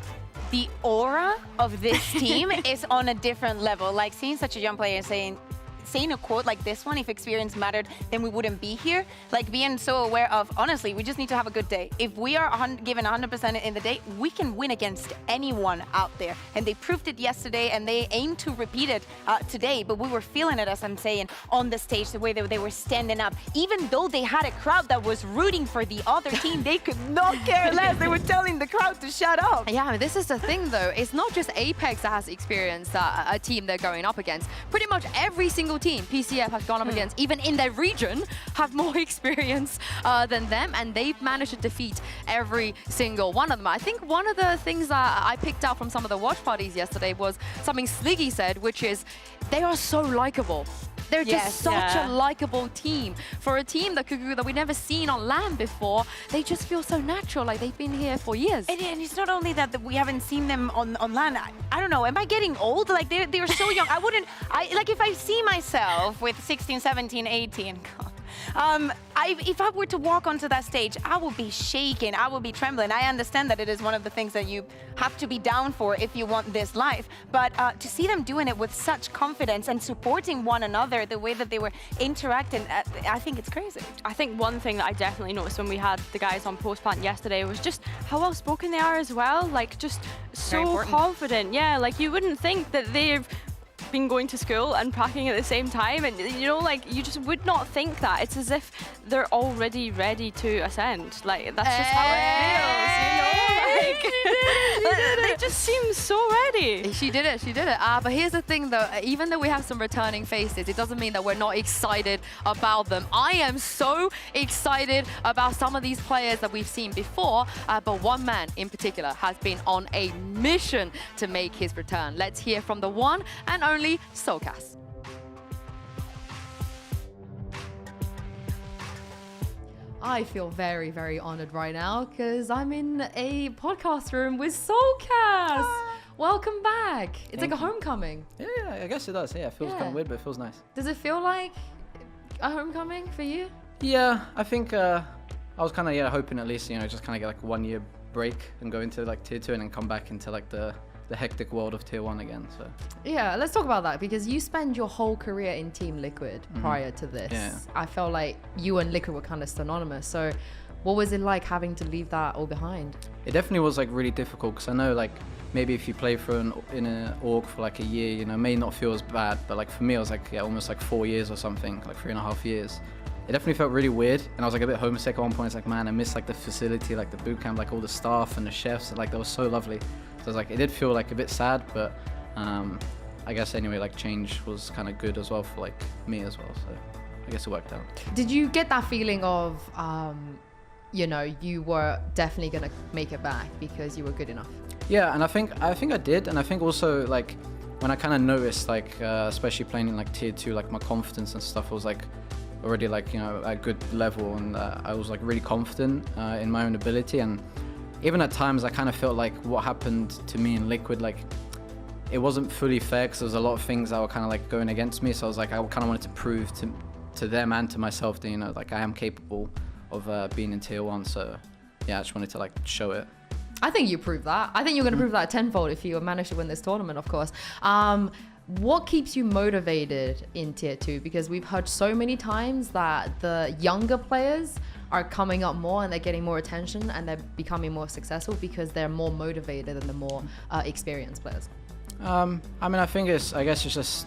The aura of this team is on a different level. Like seeing such a young player and saying, saying a quote like this one, if experience mattered, then we wouldn't be here. Like being so aware of, honestly, we just need to have a good day. If we are given 100% in the day, we can win against anyone out there. And they proved it yesterday, and they aim to repeat it today. But we were feeling it, as I'm saying, on the stage, the way that they were standing up. Even though they had a crowd that was rooting for the other team, they could not care less. They were telling the crowd to shut up. Yeah, I mean, this is the thing, though. It's not just Apex that has experienced a team they're going up against. Pretty much every single team PCF has gone up against, even in their region, have more experience than them, and they've managed to defeat every single one of them. I think one of the things that I picked out from some of the watch parties yesterday was something Sliggy said, which is they are so likable. They're just such a likable team. For a team that we've never seen on LAN before, they just feel so natural, like they've been here for years. And it's not only that we haven't seen them on LAN. I don't know, am I getting old? Like they're so young. Like if I see myself with 16, 17, 18, God. If I were to walk onto that stage, I would be shaking, I would be trembling. I understand that it is one of the things that you have to be down for if you want this life. But to see them doing it with such confidence and supporting one another, the way that they were interacting, I think it's crazy. I think one thing that I definitely noticed when we had the guys on post plant yesterday was just how well spoken they are as well. Like just so confident. Yeah, like you wouldn't think that they've been going to school and practicing at the same time, and you know, like you just would not think that. It's as if they're already ready to ascend. Like that's just how it feels, you know. Like they just seem so ready. She did it. But here's the thing, though. Even though we have some returning faces, it doesn't mean that we're not excited about them. I am so excited about some of these players that we've seen before, but one man in particular has been on a mission to make his return. Let's hear from the one and only Soulcast. I feel very, very honored right now because I'm in a podcast room with Soulcast. Welcome back. It's like a homecoming. Yeah, I guess it does. Yeah, it feels kind of weird, but it feels nice. Does it feel like a homecoming for you? Yeah, I think I was kind of hoping at least, just kind of get like a 1 year break and go into like tier 2 and then come back into like the hectic world of tier 1 again. So yeah, let's talk about that because you spent your whole career in Team Liquid prior to this. Yeah. I felt like you and Liquid were kind of synonymous. So what was it like having to leave that all behind? It definitely was like really difficult because I know like maybe if you play for in an org for like a year, may not feel as bad, but like for me it was like almost like 4 years or something, like 3.5 years. It definitely felt really weird, and I was like a bit homesick at one point. It's like, man, I miss like the facility, like the boot camp, like all the staff and the chefs, like that was so lovely. So I was like, it did feel like a bit sad, but I guess anyway, like change was kind of good as well for like me as well. So I guess it worked out. Did you get that feeling of, you were definitely gonna make it back because you were good enough? Yeah, and I think I did, and I think also like when I kind of noticed, like especially playing in like tier 2, like my confidence and stuff was like already like at a good level, and I was like really confident in my own ability. And even at times I kind of felt like what happened to me in Liquid, like it wasn't fully fair because there was a lot of things that were kind of like going against me. So I was like, I kind of wanted to prove to them and to myself that like I am capable of being in tier 1. So yeah, I just wanted to like show it. I think you proved that. I think you're going to prove that tenfold if you manage to win this tournament, of course. What keeps you motivated in tier 2? Because we've heard so many times that the younger players are coming up more and they're getting more attention and they're becoming more successful because they're more motivated than the more experienced players. I mean, I guess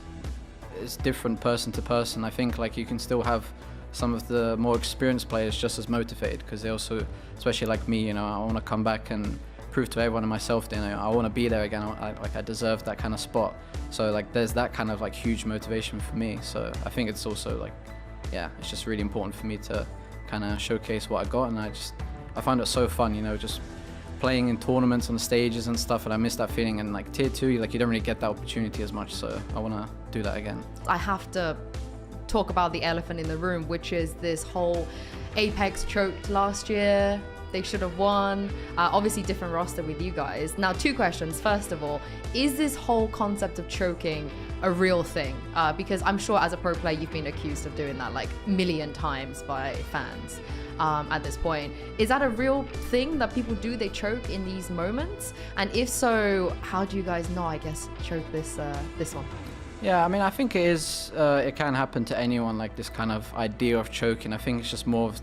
it's different person to person. I think like you can still have some of the more experienced players just as motivated because they also, especially like me, I want to come back and prove to everyone and myself that I want to be there again. I deserve that kind of spot. So like there's that kind of like huge motivation for me. So I think it's also like, yeah, it's just really important for me to kind of showcase what I got, and I find it so fun, just playing in tournaments on the stages and stuff, and I miss that feeling. And like tier 2, like you don't really get that opportunity as much, so I want to do that again. I have to talk about the elephant in the room, which is this whole Apex choked last year. They should have won. Obviously different roster with you guys. Now 2 questions. First of all, is this whole concept of choking a real thing? Because I'm sure as a pro player you've been accused of doing that like a million times by fans at this point. Is that a real thing that people do? They choke in these moments? And if so, how do you guys choke this one? Yeah, I mean, I think it is. It can happen to anyone. Like this kind of idea of choking. I think it's just more of,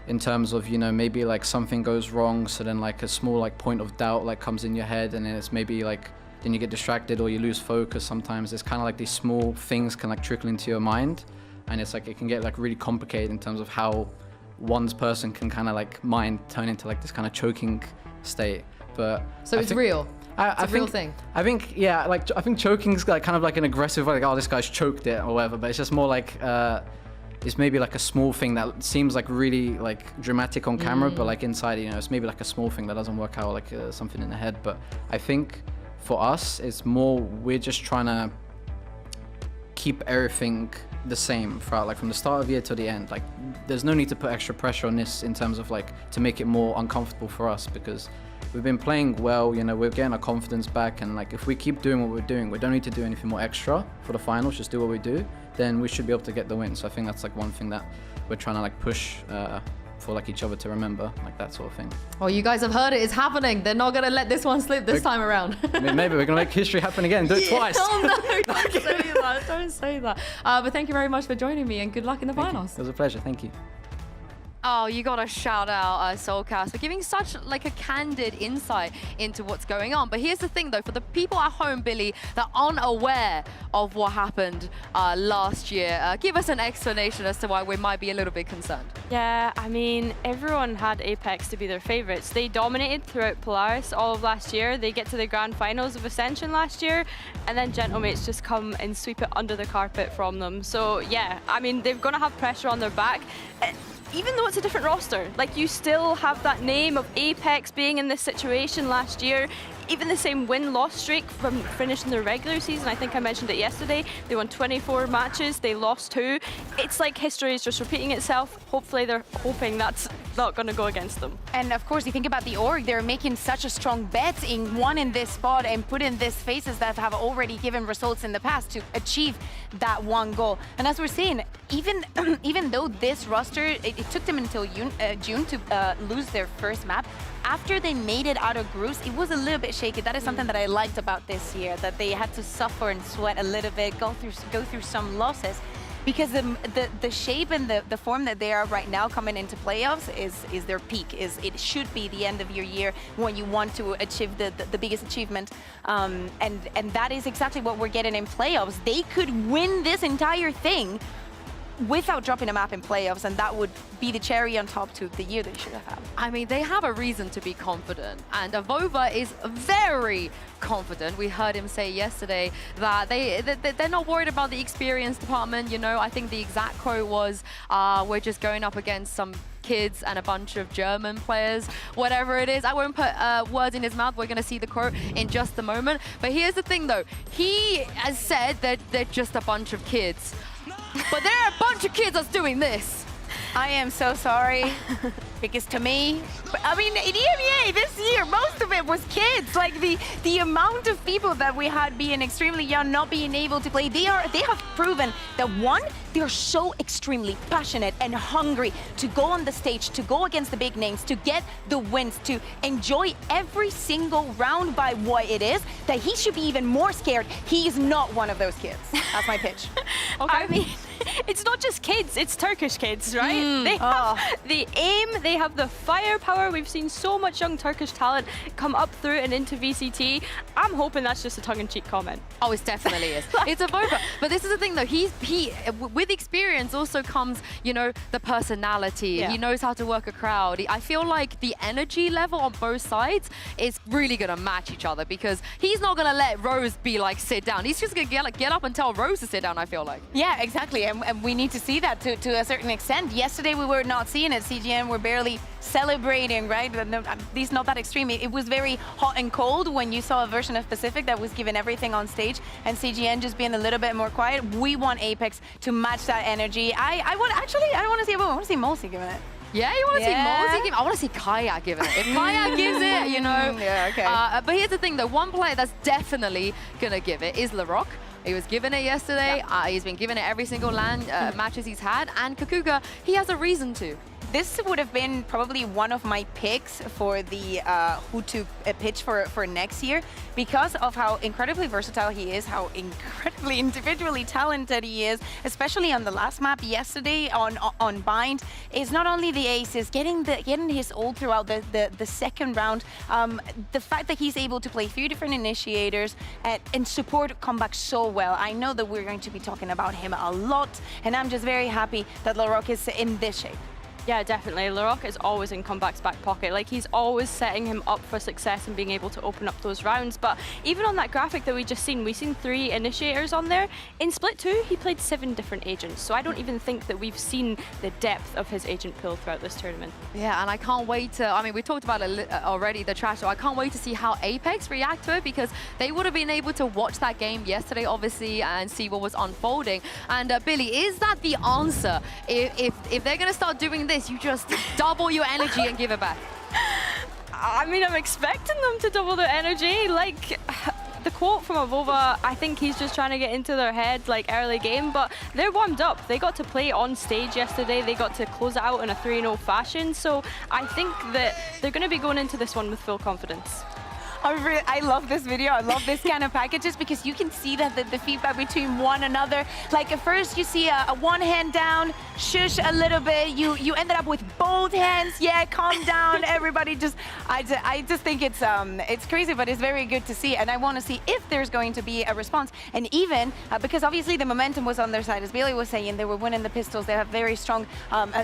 in terms of, you know, maybe like something goes wrong, so then like a small like point of doubt like comes in your head, and then it's maybe like then you get distracted or you lose focus. Sometimes it's kind of like these small things can like trickle into your mind, and it's like it can get like really complicated in terms of how one's person can kind of like mind turn into like this kind of choking state. But so it's real. It's a real thing. I think, yeah, like I think choking's like kind of like an aggressive, like, oh, this guy's choked it or whatever. But it's just more like it's maybe like a small thing that seems like really like dramatic on camera, but like inside, you know, it's maybe like a small thing that doesn't work out, like something in the head. But I think for us, it's more we're just trying to keep everything the same throughout, like from the start of the year to the end. Like there's no need to put extra pressure on this in terms of like to make it more uncomfortable for us, because we've been playing well, you know, we're getting our confidence back, and like if we keep doing what we're doing, we don't need to do anything more extra for the finals, just do what we do, then we should be able to get the win. So I think that's like one thing that we're trying to like push for like each other to remember, like that sort of thing. Well, you guys have heard it, it's happening. They're not gonna let this one slip this time around. Maybe we're gonna make history happen again, do it twice. Oh no, don't say that, don't say that. But thank you very much for joining me, and good luck in the finals. It was a pleasure, thank you. Oh, you gotta shout out Soulcast for giving such like a candid insight into what's going on. But here's the thing though, for the people at home, Billy, that aren't aware of what happened last year, give us an explanation as to why we might be a little bit concerned. Yeah, I mean, everyone had Apex to be their favorites. They dominated throughout Polaris all of last year. They get to the grand finals of Ascension last year, and then Gentlemates just come and sweep it under the carpet from them. So yeah, I mean, they're gonna have pressure on their back. Even though it's a different roster, like you still have that name of Apex being in this situation last year. Even the same win-loss streak from finishing their regular season, I think I mentioned it yesterday, they won 24 matches, they lost 2. It's like history is just repeating itself. Hopefully they're hoping that's not going to go against them. And of course, you think about the org, they're making such a strong bet in one in this spot and put in these phases that have already given results in the past to achieve that one goal. And as we're seeing, even though this roster, it took them until June to lose their first map, after they made it out of grooves, it was a little bit shaky. That is something that I liked about this year, that they had to suffer and sweat a little bit, go through some losses, because the shape and the form that they are right now coming into playoffs is their peak. It should be the end of your year when you want to achieve the biggest achievement, and that is exactly what we're getting in playoffs. They could win this entire thing without dropping a map in playoffs, and that would be the cherry on top to the year they should have had. I mean, they have a reason to be confident, and Avova is very confident. We heard him say yesterday that they're not worried about the experience department. You know, I think the exact quote was, we're just going up against some kids and a bunch of German players, whatever it is. I won't put words in his mouth. We're going to see the quote in just a moment. But here's the thing, though. He has said that they're just a bunch of kids. But there are a bunch of kids that's doing this. I am so sorry, because to me, I mean, in EMEA this year, most of it was kids. Like the amount of people that we had being extremely young, not being able to play, they have proven that one, they're so extremely passionate and hungry to go on the stage, to go against the big names, to get the wins, to enjoy every single round by what it is, that he should be even more scared. He is not one of those kids. That's my pitch. Okay. I mean, it's not just kids, it's Turkish kids, right? They have the aim, they have the firepower. We've seen so much young Turkish talent come up through and into VCT. I'm hoping that's just a tongue-in-cheek comment. Oh, it definitely is. It's a Avova. But this is the thing, though. He with experience also comes, you know, the personality. Yeah. He knows how to work a crowd. I feel like the energy level on both sides is really going to match each other, because he's not going to let Rose be like, sit down. He's just going to get up and tell Rose to sit down, I feel like. Yeah, exactly. And we need to see that to a certain extent. Yesterday we were not seeing it. CGN were barely celebrating, right? At least not that extreme. It was very hot and cold when you saw a version of Pacific that was giving everything on stage, and CGN just being a little bit more quiet. We want Apex to match that energy. I want to see Avova. I want to see Molsey giving it. Yeah, you want to see Molsey give it? I want to see Kaya giving it. If Kaya gives it, you know. Yeah, okay. But here's the thing, though. One player that's definitely going to give it is LaRock. He was given it yesterday. He's been given it every single LAN matches he's had. And Kakuga, he has a reason to. this would have been probably one of my picks for the who to pitch for next year, because of how incredibly versatile he is, how incredibly individually talented he is, especially on the last map yesterday on Bind. Is not only the aces, getting his ult throughout the second round, the fact that he's able to play 3 different initiators and support comeback so well. I know that we're going to be talking about him a lot, and I'm just very happy that Larocque is in this shape. Yeah, definitely. Larocque is always in Comeback's back pocket. Like, he's always setting him up for success and being able to open up those rounds. But even on that graphic that we just seen, we've seen 3 initiators on there. In Split 2, he played 7 different agents. So I don't even think that we've seen the depth of his agent pool throughout this tournament. Yeah, and I can't wait to, I mean, we talked about it already, the trash, so I can't wait to see how Apex react to it, because they would have been able to watch that game yesterday, obviously, and see what was unfolding. And Billy, is that the answer? If they're going to start doing this, you just double your energy and give it back? I mean, I'm expecting them to double their energy. Like, the quote from Avova, I think he's just trying to get into their head, like, early game, but they're warmed up. They got to play on stage yesterday. They got to close it out in a 3-0 fashion. So I think that they're going to be going into this one with full confidence. I love this video. I love this kind of packages, because you can see that the feedback between one another. Like, at first you see a one hand down, shush a little bit. You ended up with both hands. Yeah, calm down, everybody. I just think it's crazy, but it's very good to see. And I want to see if there's going to be a response. And even because obviously the momentum was on their side, as Billy was saying, they were winning the pistols. They have very strong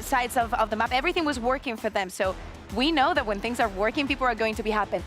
sides of the map. Everything was working for them. So we know that when things are working, people are going to be happy.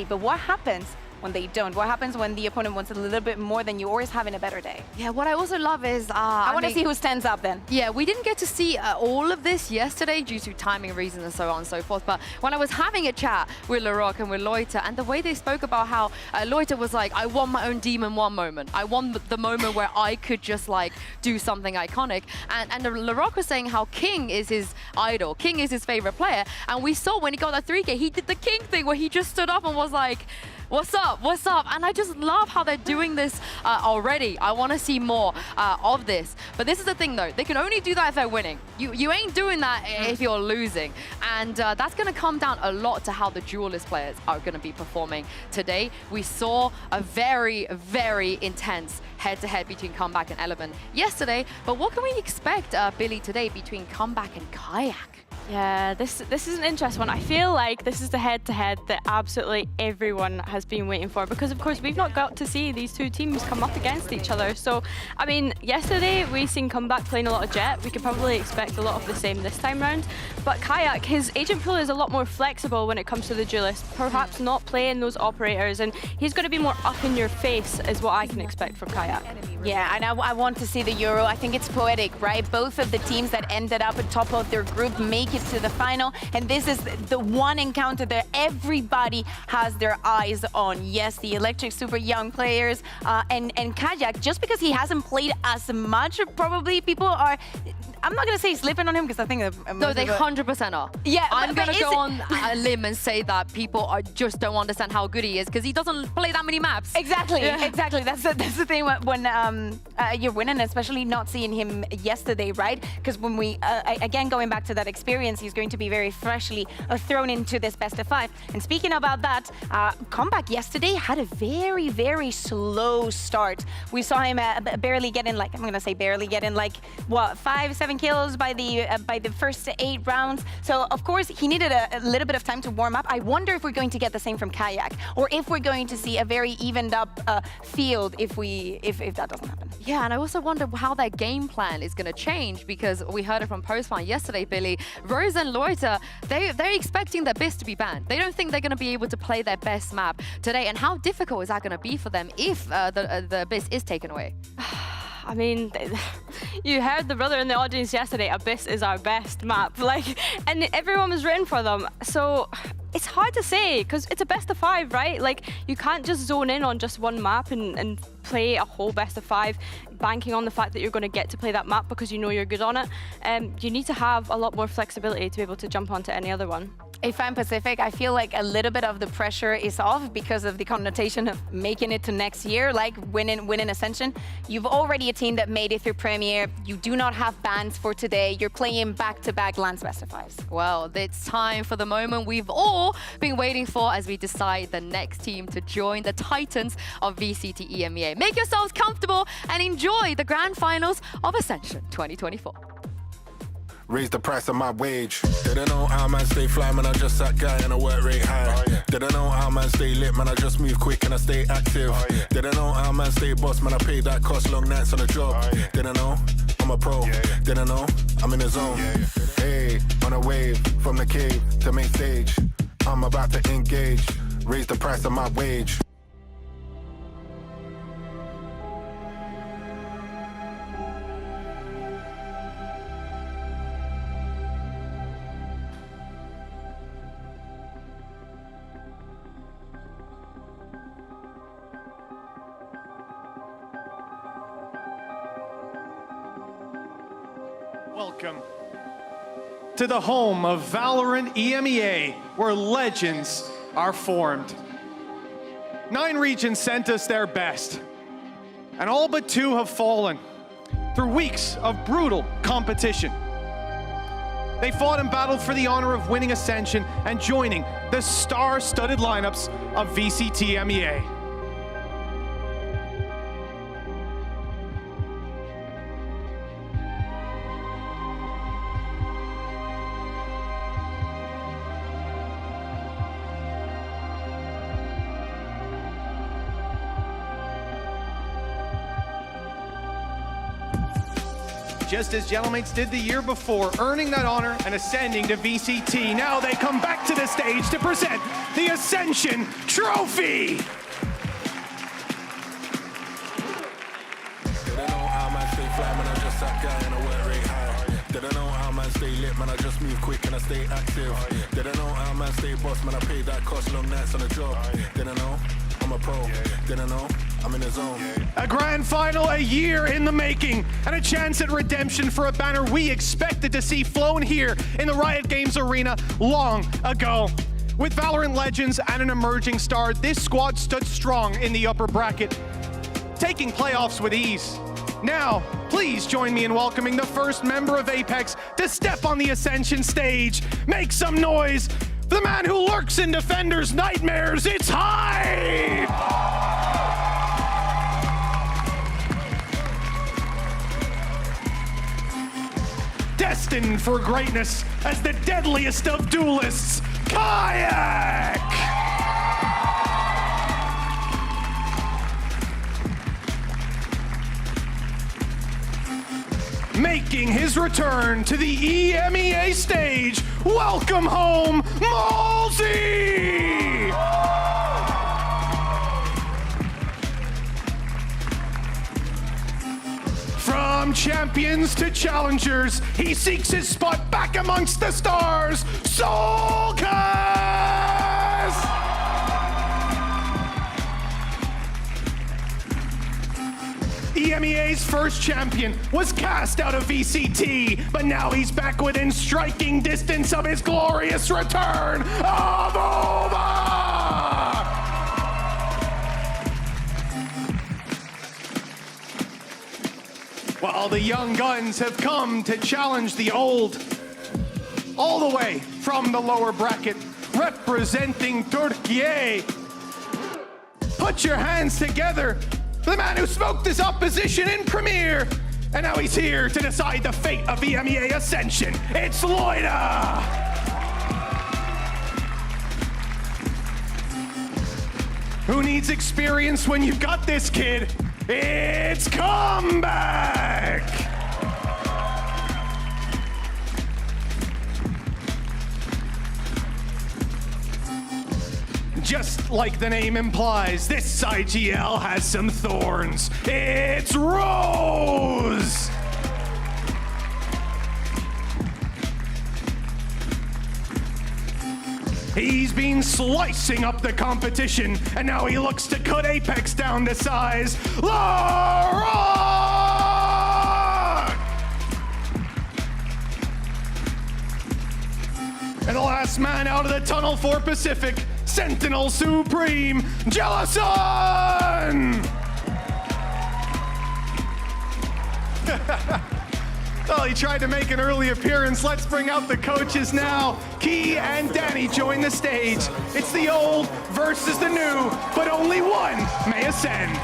But what happens when they don't? What happens when the opponent wants a little bit more than you, or is having a better day? Yeah, what I also love is... I want to see who stands up then. Yeah, we didn't get to see all of this yesterday due to timing reasons and so on and so forth. But when I was having a chat with Larocque and with Loiter, and the way they spoke about how Loiter was like, I want my own Demon 1 moment. I want the moment where I could just, like, do something iconic. And Larocque was saying how King is his idol. King is his favorite player. And we saw when he got that 3K, he did the King thing where he just stood up and was like, what's up, what's up? And I just love how they're doing this already. I want to see more of this. But this is the thing, though. They can only do that if they're winning. You ain't doing that if you're losing. And that's going to come down a lot to how the Duelist players are going to be performing today. We saw a very, very intense head-to-head between Comeback and Element yesterday. But what can we expect, Billy, today between Comeback and Kayak? Yeah, this is an interesting one. I feel like this is the head-to-head that absolutely everyone has been waiting for, because of course we've not got to see these two teams come up against each other. So, I mean, yesterday we seen Comeback playing a lot of Jet. We could probably expect a lot of the same this time round. But Kayak, his agent pool is a lot more flexible when it comes to the Duelist, perhaps not playing those operators, and he's going to be more up in your face is what I can expect from Kayak. Yeah, and I want to see the Euro. I think it's poetic, right? Both of the teams that ended up at top of their group make it to the final, and this is the one encounter that everybody has their eyes on. Yes, the Electric super young players, and Kayak, just because he hasn't played as much, probably people are, I'm not going to say slipping on him, because I think no, they 100% are. Yeah, I'm going to go on a limb and say that people just don't understand how good he is, because he doesn't play that many maps. Exactly, exactly. That's the thing when you're winning, especially not seeing him yesterday, right? Because when we, again, going back to that experience, he's going to be very freshly thrown into this best of 5. And speaking about that, Comeback yesterday had a very, very slow start. We saw him barely getting, like, I'm going to say barely getting, like, what, 5-7 kills by the first 8 rounds. So, of course, he needed a little bit of time to warm up. I wonder if we're going to get the same from Kayak, or if we're going to see a very evened up field if that doesn't happen. Yeah, and I also wonder how their game plan is going to change, because we heard it from Postman yesterday, Billy. Rose and Loiter, they're expecting their BIS to be banned. They don't think they're going to be able to play their best map today. And how difficult is that going to be for them if the BIS is taken away? I mean, you heard the brother in the audience yesterday, Abyss is our best map, like, and everyone was written for them. So it's hard to say, because it's a best of 5, right? Like, you can't just zone in on just one map and play a whole best of 5, banking on the fact that you're going to get to play that map because you know you're good on it. You need to have a lot more flexibility to be able to jump onto any other one. If I'm Pacific, I feel like a little bit of the pressure is off because of the connotation of making it to next year, like winning Ascension. You've already a team that made it through Premier. You do not have bans for today. You're playing back-to-back LAN specifiers. Well, it's time for the moment we've all been waiting for as we decide the next team to join the Titans of VCT EMEA. Make yourselves comfortable and enjoy the grand finals of Ascension 2024. Raise the price of my wage. Didn't know how man stay fly, man, I just that guy and I work rate high. Didn't know how man stay lit, man, I just move quick and I stay active. Didn't know how man stay boss, man, I pay that cost, long nights on the job. Didn't know, I'm a pro. Didn't know, I'm in the zone. Hey, on a wave, from the cave to main stage. I'm about to engage, raise the price of my wage. Welcome to the home of Valorant EMEA, where legends are formed. 9 regions sent us their best, and all but 2 have fallen through weeks of brutal competition. They fought and battled for the honor of winning Ascension and joining the star-studded lineups of VCT EMEA. Just as Gelamates did the year before, earning that honor and ascending to VCT. Now they come back to the stage to present the Ascension Trophy. Didn't know how man stay fly, man, I just that guy and I work rate high. Didn't know how man stay lit, man, I just move quick and I stay active. Didn't know how man stay boss, man, I pay that cost, long nights on the job. Didn't know, I'm a pro. Didn't know, I'm in the zone. A grand final a year in the making, and a chance at redemption for a banner we expected to see flown here in the Riot Games arena long ago. With Valorant legends and an emerging star, this squad stood strong in the upper bracket, taking playoffs with ease. Now, please join me in welcoming the first member of Apex to step on the Ascension stage. Make some noise for the man who lurks in Defenders' nightmares. It's Hyde! Destined for greatness as the deadliest of duelists, Kayak! Making his return to the EMEA stage, welcome home, Malsey! From champions to challengers, he seeks his spot back amongst the stars, Soulcast! EMEA's first champion was cast out of VCT, but now he's back within striking distance of his glorious return of Ova! While the young guns have come to challenge the old, all the way from the lower bracket, representing Turkey. Put your hands together for the man who smoked his opposition in Premier, and now he's here to decide the fate of EMEA Ascension. It's Loida! Who needs experience when you've got this, kid? It's Comeback! Just like the name implies, this IGL has some thorns. It's Rose! He's been slicing up the competition, and now he looks to cut Apex down to size. Laura! And the last man out of the tunnel for Pacific, Sentinel Supreme, Jellison! Well, he tried to make an early appearance. Let's bring out the coaches now. Key and Danny join the stage. It's the old versus the new, but only one may ascend.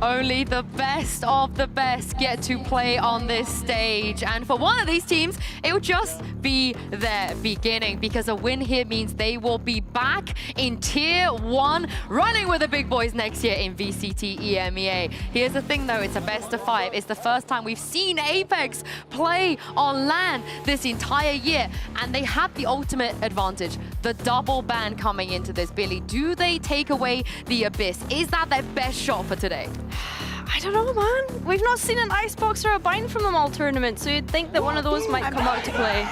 Only the best of the best get to play on this stage. And for one of these teams, it will just be their beginning, because a win here means they will be back in Tier 1, running with the big boys next year in VCT EMEA. Here's the thing though, it's a best of 5. It's the first time we've seen Apex play on LAN this entire year, and they have the ultimate advantage, the double ban coming into this. Billy, do they take away the Abyss? Is that their best shot for today? I don't know, man. We've not seen an Icebox or a Bind from them all tournament, so you'd think that one of those might come out to play.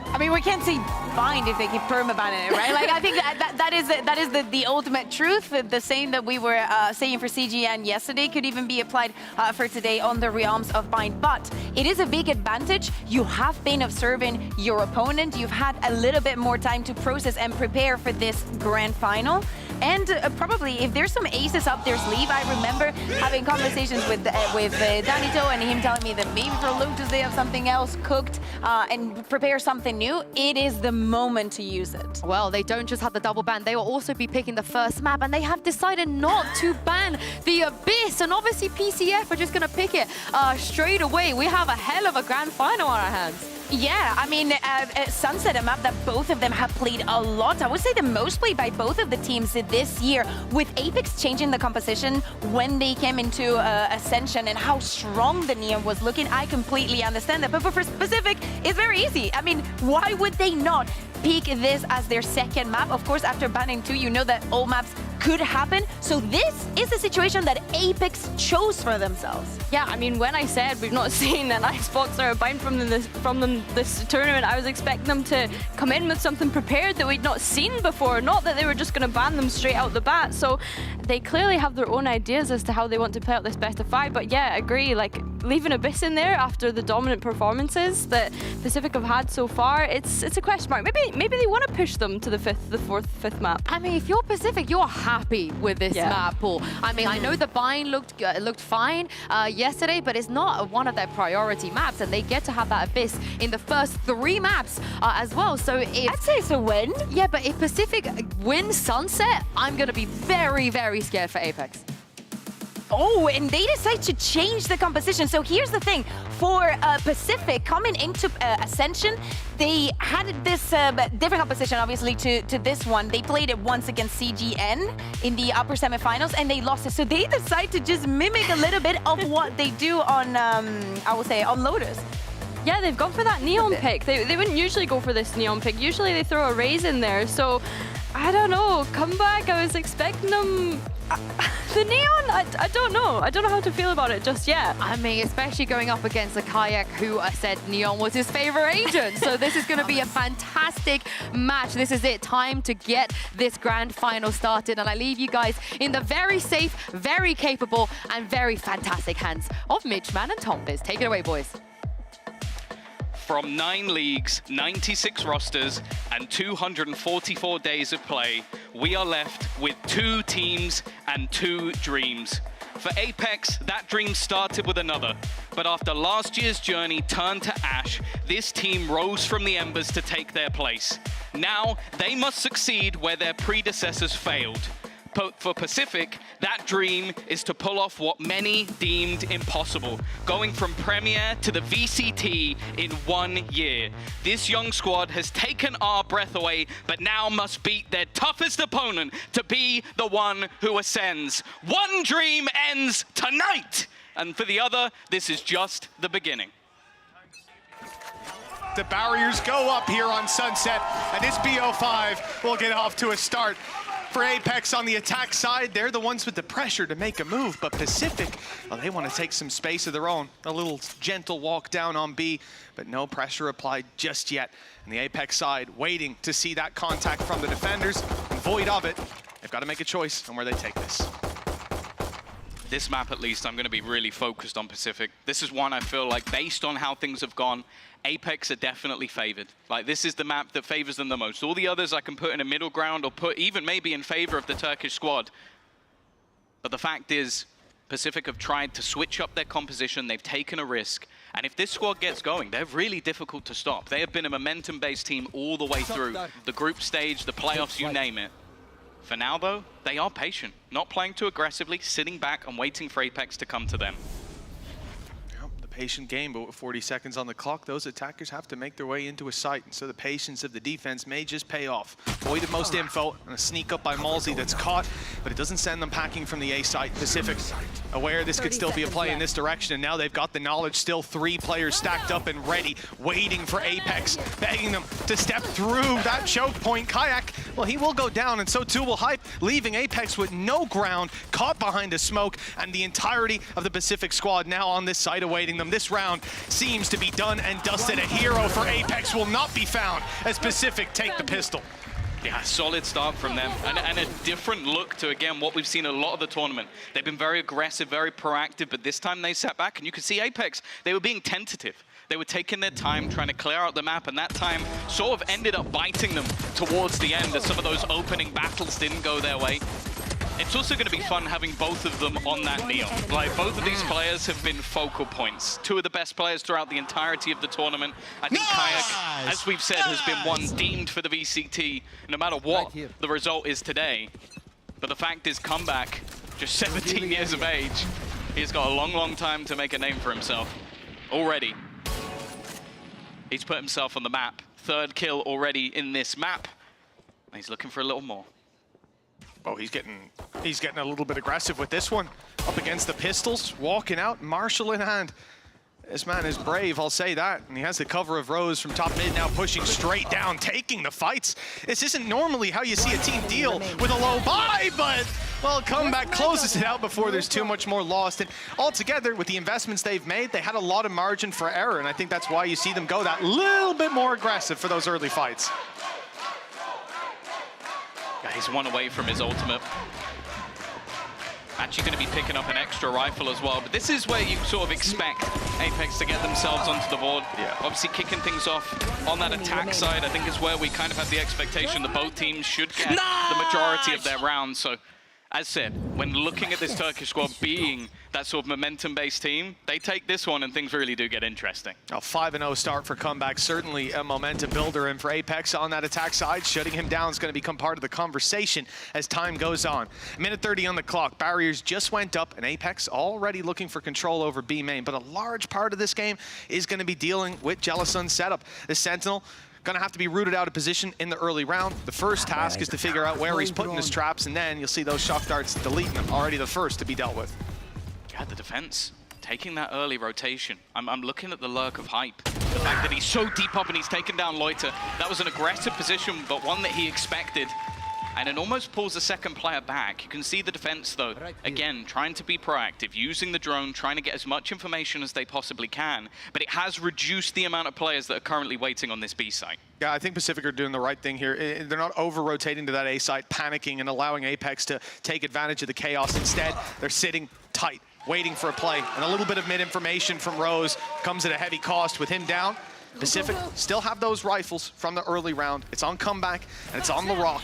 I mean, we can't say bind if they keep permabanning it, right? Like, I think that is the ultimate truth. The same that we were saying for CGN yesterday could even be applied for today on the realms of bind. But it is a big advantage. You have been observing your opponent. You've had a little bit more time to process and prepare for this grand final. And probably, if there's some aces up their sleeve, I remember having conversations with Danito and him telling me that maybe for Lotus they have something else cooked and prepare something new. It is the moment to use it. Well, they don't just have the double ban, they will also be picking the first map, and they have decided not to ban the Abyss. And obviously PCF are just going to pick it straight away. We have a hell of a grand final on our hands. Yeah, I mean, Sunset, a map that both of them have played a lot. I would say the most played by both of the teams this year, with Apex changing the composition when they came into Ascension and how strong the Neon was looking. I completely understand that, but for Pacific, it's very easy. I mean, why would they not pick this as their second map? Of course, after banning 2, you know that all maps could happen. So this is the situation that Apex chose for themselves. Yeah, I mean, when I said we've not seen an Icebox or a Bind from them this tournament, I was expecting them to come in with something prepared that we'd not seen before, not that they were just going to ban them straight out the bat. So they clearly have their own ideas as to how they want to play out this best of 5. But yeah, I agree, like leaving Abyss in there after the dominant performances that Pacific have had so far, it's a question mark. Maybe they want to push them to the fourth, fifth map. I mean, if you're Pacific, you're happy with this map pool. I mean, I know the Bind looked fine yesterday, but it's not one of their priority maps, and they get to have that Abyss in the first 3 maps as well. So I'd say it's a win. Yeah, but if Pacific wins Sunset, I'm going to be very, very scared for Apex. Oh, and they decide to change the composition. So here's the thing. For Pacific, coming into Ascension, they had this different composition, obviously, to this one. They played it once against CGN in the upper semifinals, and they lost it. So they decide to just mimic a little bit of what they do on, I would say, on Lotus. Yeah, they've gone for that Neon pick. They wouldn't usually go for this Neon pick. Usually they throw a Raze in there. So, I don't know. Comeback, I was expecting them... the Neon, I don't know. I don't know how to feel about it just yet. I mean, especially going up against a Kayak who said Neon was his favorite agent. So this is going to be a fantastic match. This is it. Time to get this grand final started. And I leave you guys in the very safe, very capable, and very fantastic hands of Mitchman and Tombiz. Take it away, boys. From 9 leagues, 96 rosters, and 244 days of play, we are left with 2 teams and 2 dreams. For Apex, that dream started with another, but after last year's journey turned to ash, this team rose from the embers to take their place. Now, they must succeed where their predecessors failed. For Pacific, that dream is to pull off what many deemed impossible, going from Premier to the VCT in 1 year. This young squad has taken our breath away, but now must beat their toughest opponent to be the one who ascends. One dream ends tonight, and for the other, this is just the beginning. The barriers go up here on Sunset, and this BO5 will get off to a start. for Apex on the attack side. They're the ones with the pressure to make a move, but Pacific, well, they want to take some space of their own. A little gentle walk down on B, but no pressure applied just yet. And the Apex side waiting to see that contact from the defenders. And void of it, they've got to make a choice on where they take this. This map, at least, I'm going to be really focused on Pacific. This is one I feel like, based on how things have gone, Apex are definitely favored. Like, this is the map that favors them the most. All the others I can put in a middle ground or put even maybe in favor of the Turkish squad. But the fact is, Pacific have tried to switch up their composition. They've taken a risk. And if this squad gets going, they're really difficult to stop. They have been a momentum-based team all the way through the group stage, the playoffs, you name it. For now, though, they are patient, not playing too aggressively, sitting back and waiting for Apex to come to them. Patient game, but with 40 seconds on the clock, those attackers have to make their way into a site, and so the patience of the defense may just pay off. Voided most info, and a sneak up by Malzy that's caught, but it doesn't send them packing from the A site. Pacific aware this could still be a play in this direction, and now they've got the knowledge. Still 3 players stacked up and ready, waiting for Apex, begging them to step through that choke point. Kayak, well, he will go down, and so too will Hype, leaving Apex with no ground, caught behind a smoke, and the entirety of the Pacific squad now on this site awaiting them. This round seems to be done and dusted. A hero for Apex will not be found as Pacific take the pistol. Yeah, solid start from them, and a different look to, again, what we've seen a lot of the tournament. They've been very aggressive, very proactive, but this time they sat back, and you could see Apex, they were being tentative. They were taking their time, trying to clear out the map, and that time sort of ended up biting them towards the end as some of those opening battles didn't go their way. It's also going to be fun having both of them on that Neon. Like, both of these players have been focal points. 2 of the best players throughout the entirety of the tournament. I think Kayak, as we've said, has been one deemed for the VCT, no matter what the result is today. But the fact is, Comeback, just 17 years of age, he's got a long, long time to make a name for himself. Already. He's put himself on the map. 3rd kill already in this map. And he's looking for a little more. Oh, he's getting a little bit aggressive with this one. Up against the pistols, walking out, Marshall in hand. This man is brave, I'll say that. And he has the cover of Rose from top mid, now pushing straight down, taking the fights. This isn't normally how you see a team deal with a low buy, but, well, Comeback closes it out before there's too much more lost. And altogether, with the investments they've made, they had a lot of margin for error, and I think that's why you see them go that little bit more aggressive for those early fights. He's 1 away from his ultimate. Actually going to be picking up an extra rifle as well. But this is where you sort of expect Apex to get themselves onto the board. Yeah. Obviously kicking things off on that attack side, I think is where we kind of have the expectation that both teams should get the majority of their rounds. So, as said, when looking at this Turkish squad being that sort of momentum-based team, they take this one and things really do get interesting. A 5-0 start for Comeback, certainly a momentum builder, and for Apex on that attack side, shutting him down is going to become part of the conversation as time goes on. 1:30 on the clock, barriers just went up, and Apex already looking for control over B main, but a large part of this game is going to be dealing with Jelasun's setup. The Sentinel gonna have to be rooted out of position in the early round. The first task is to figure out where he's putting his traps, and then you'll see those shock darts deleting them, already the first to be dealt with. Yeah, the defense taking that early rotation. I'm looking at the lurk of Hype. The fact that he's so deep up and he's taken down Loiter. That was an aggressive position, but one that he expected. And it almost pulls the second player back. You can see the defense, though, again, trying to be proactive, using the drone, trying to get as much information as they possibly can. But it has reduced the amount of players that are currently waiting on this B site. Yeah, I think Pacific are doing the right thing here. They're not over-rotating to that A site, panicking and allowing Apex to take advantage of the chaos. Instead, they're sitting tight, waiting for a play. And a little bit of mid-information from Rose comes at a heavy cost with him down. Pacific still have those rifles from the early round. It's on Comeback, and it's on LaRock.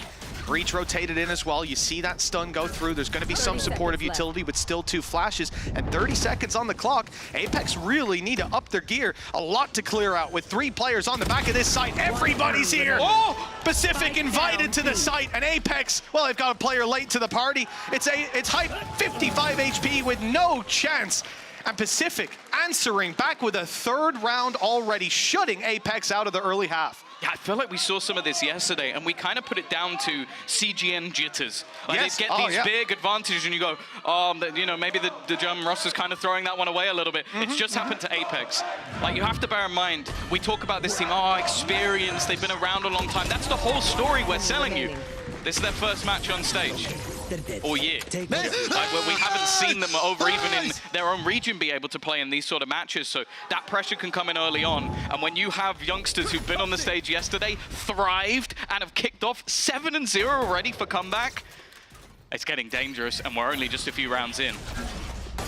Breach rotated in as well. You see that stun go through. There's going to be some supportive utility, but still 2 flashes. And 30 seconds on the clock. Apex really need to up their gear. A lot to clear out with 3 players on the back of this site. Everybody's here. Oh! Pacific invited to the site, and Apex, well, they've got a player late to the party. It's Hype, 55 HP with no chance. And Pacific answering back with a 3rd round already, shutting Apex out of the early half. Yeah, I feel like we saw some of this yesterday, and we kind of put it down to CGN jitters. Like, yes. They get these big advantages, and you go, you know, maybe the German roster's kind of throwing that one away a little bit. It's just happened to Apex. Like, you have to bear in mind, we talk about this team, experience, they've been around a long time. That's the whole story we're selling you. This is their first match on stage all year. Like, we haven't seen them over even in their own region be able to play in these sort of matches, so that pressure can come in early on. And when you have youngsters who've been on the stage yesterday, thrived, and have kicked off 7-0 already for comeback, it's getting dangerous, and we're only just a few rounds in.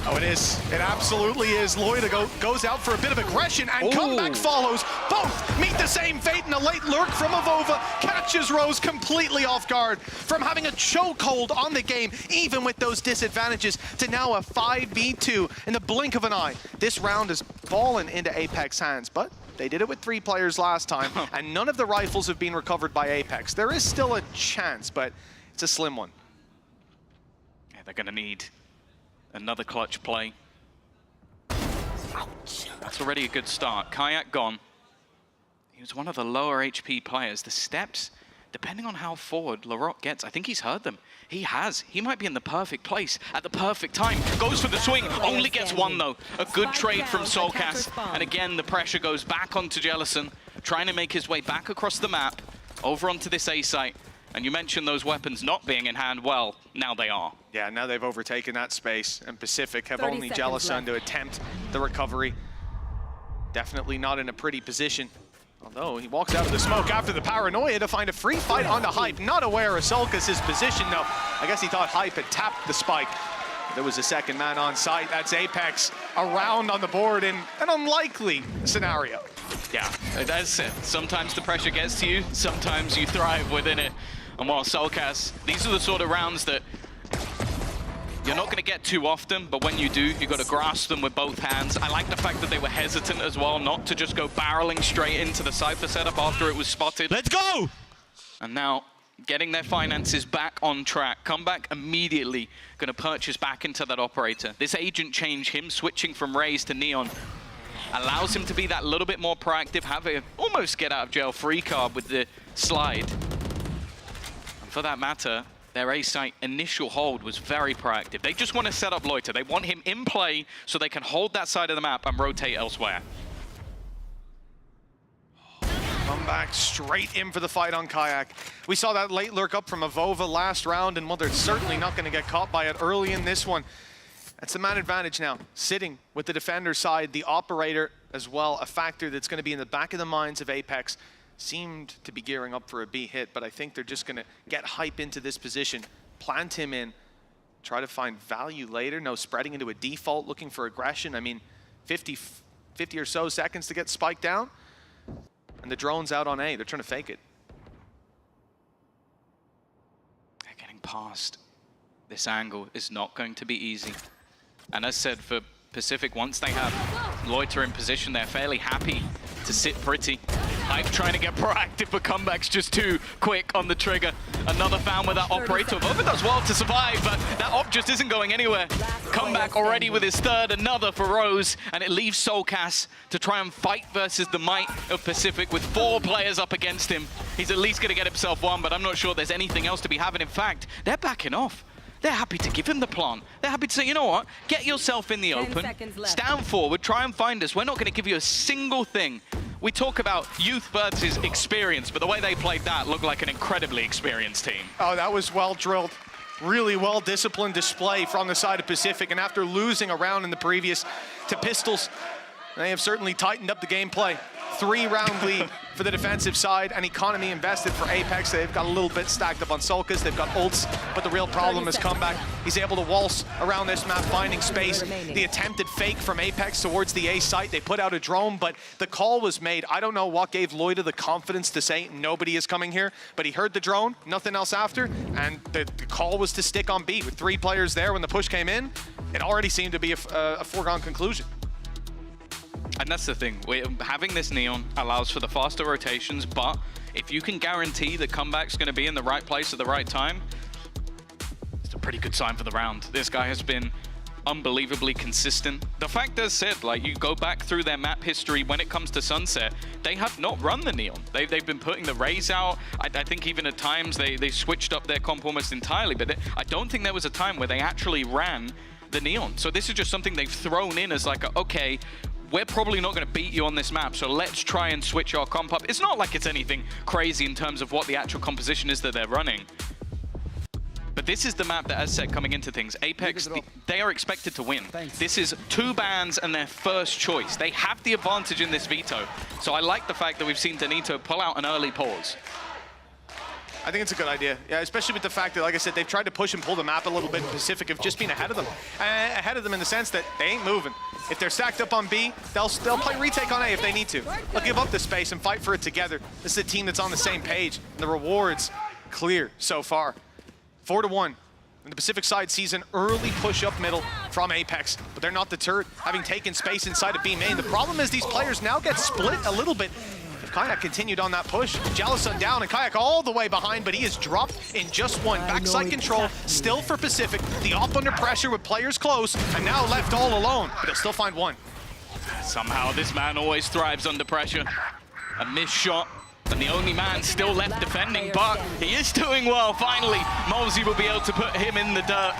Oh, it is. It absolutely is. Loida goes out for a bit of aggression, and comeback follows. Both meet the same fate, and a late lurk from Avova catches Rose completely off guard from having a chokehold on the game, even with those disadvantages, to now a 5v2 in the blink of an eye. This round has fallen into Apex hands, but they did it with 3 players last time, and none of the rifles have been recovered by Apex. There is still a chance, but it's a slim one. Yeah, they're going to need another clutch play. Ouch. That's already a good start. Kayak gone. He was one of the lower HP players. The steps, depending on how forward Larocque gets, I think he's heard them. He has. He might be in the perfect place at the perfect time. Goes for the swing, only gets one though. A good trade from Soulcast. And again, the pressure goes back onto Jellison, trying to make his way back across the map, over onto this A site. And you mentioned those weapons not being in hand. Well, now they are. Yeah, now they've overtaken that space, and Pacific have only Jellison to attempt the recovery. Definitely not in a pretty position. Although he walks out of the smoke after the paranoia to find a free fight onto Hype. Not aware of Sulcas' position, though. I guess he thought Hype had tapped the spike. There was a second man on site. That's Apex around on the board in an unlikely scenario. Yeah, that's it. Sometimes the pressure gets to you, sometimes you thrive within it. And while Soulcast, these are the sort of rounds that you're not going to get too often, but when you do, you've got to grasp them with both hands. I like the fact that they were hesitant as well, not to just go barreling straight into the Cypher setup after it was spotted. Let's go! And now, getting their finances back on track. Comeback immediately going to purchase back into that operator. This agent change, him switching from Raze to Neon, allows him to be that little bit more proactive, have a almost get out of jail free card with the slide. And for that matter, their A site initial hold was very proactive. They just want to set up Loiter. They want him in play so they can hold that side of the map and rotate elsewhere. Come back straight in for the fight on Kayak. We saw that late lurk up from Avova last round, and well, they're certainly not going to get caught by it early in this one. That's the man advantage now, sitting with the defender side, the operator as well, a factor that's going to be in the back of the minds of Apex. Seemed to be gearing up for a B hit, but I think they're just going to get Hype into this position, plant him in, try to find value later. No spreading into a default, looking for aggression. I mean, 50 or so seconds to get spiked down, and the drone's out on A. They're trying to fake it. They're getting past. This angle is not going to be easy. And as said, for Pacific, once they have Loiter in position, they're fairly happy to sit pretty. Hype trying to get proactive, but comeback's just too quick on the trigger. Another found with that operator. Vova does well to survive, but that op just isn't going anywhere. Comeback already with his third, another for Rose, and it leaves Soulcast to try and fight versus the might of Pacific with 4 players up against him. He's at least going to get himself one, but I'm not sure there's anything else to be having. In fact, they're backing off. They're happy to give him the plant. They're happy to say, you know what, get yourself in the open, stand forward, try and find us. We're not going to give you a single thing. We talk about youth versus experience, but the way they played that looked like an incredibly experienced team. Oh, that was well drilled. Really well-disciplined display from the side of Pacific, and after losing a round in the previous to Pistols, they have certainly tightened up the gameplay. 3-round lead for the defensive side, and economy invested for Apex. They've got a little bit stacked up on Sulcas. They've got ults, but the real problem is comeback. He's able to waltz around this map, finding space. The attempted fake from Apex towards the A site. They put out a drone, but the call was made. I don't know what gave Loida the confidence to say nobody is coming here, but he heard the drone, nothing else after, and the call was to stick on B. With 3 players there when the push came in, it already seemed to be a foregone conclusion. And that's the thing, having this Neon allows for the faster rotations, but if you can guarantee the comeback's going to be in the right place at the right time, it's a pretty good sign for the round. This guy has been unbelievably consistent. The fact is said, like, you go back through their map history when it comes to Sunset, they have not run the Neon. They've been putting the Raze out. I think even at times they switched up their comp almost entirely, but I don't think there was a time where they actually ran the Neon. So this is just something they've thrown in as like, okay, we're probably not going to beat you on this map, so let's try and switch our comp up. It's not like it's anything crazy in terms of what the actual composition is that they're running, But this is the map that, as said, coming into things, Apex, they are expected to win. This is 2 bans and their first choice. They have the advantage in this veto. So I like the fact that we've seen Danito pull out an early pause. I think it's a good idea. Yeah, especially with the fact that, like I said, they've tried to push and pull the map a little bit. Pacific have just been ahead of them. Ahead of them in the sense that they ain't moving. If they're stacked up on B, they'll play retake on A if they need to. They'll give up the space and fight for it together. This is a team that's on the same page. And the rewards clear so far. 4-1. And the Pacific side sees an early push up middle from Apex, but they're not deterred, having taken space inside of B main. The problem is these players now get split a little bit. Kayak continued on that push. Jellison down and Kayak all the way behind, but he is dropped in just one. Backside control still for Pacific. The op under pressure with players close and now left all alone, but they'll still find one. Somehow this man always thrives under pressure. A missed shot, and the only man still left defending, but he is doing well. Finally, Mosey will be able to put him in the dirt.